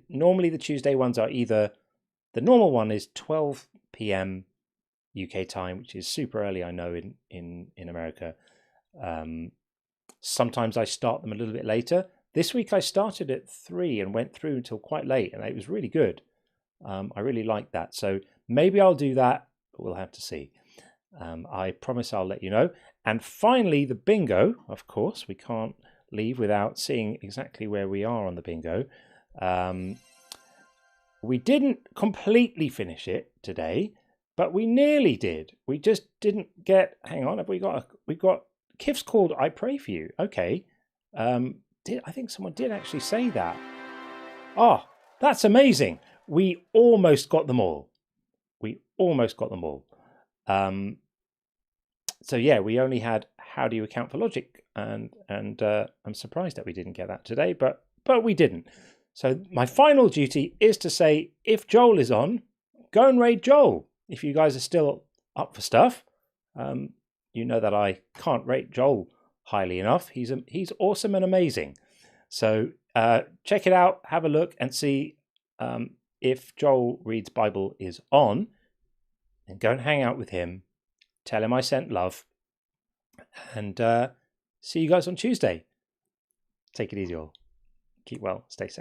Normally the Tuesday ones are either, the normal one is 12 p.m. UK time, which is super early, I know, in America. Sometimes I start them a little bit later. This week I started at 3 and went through until quite late, and it was really good. I really liked that. So maybe I'll do that, but we'll have to see. I promise I'll let you know. And finally, the bingo, of course, we can't leave without seeing exactly where we are on the bingo. We didn't completely finish it today, but we nearly did. We just didn't get, hang on, we got Kif's called I Pray For You. Okay. I think someone did actually say that. Oh, that's amazing. We almost got them all. So yeah, we only had how do you account for logic, and I'm surprised that we didn't get that today, but we didn't. So my final duty is to say, if Joel is on, go and raid Joel. If you guys are still up for stuff, you know that I can't rate Joel highly enough. He's awesome and amazing. So check it out, have a look, and see if Joel Reads Bible is on. And go and hang out with him. Tell him I sent love. And see you guys on Tuesday. Take it easy all. Keep well. Stay safe.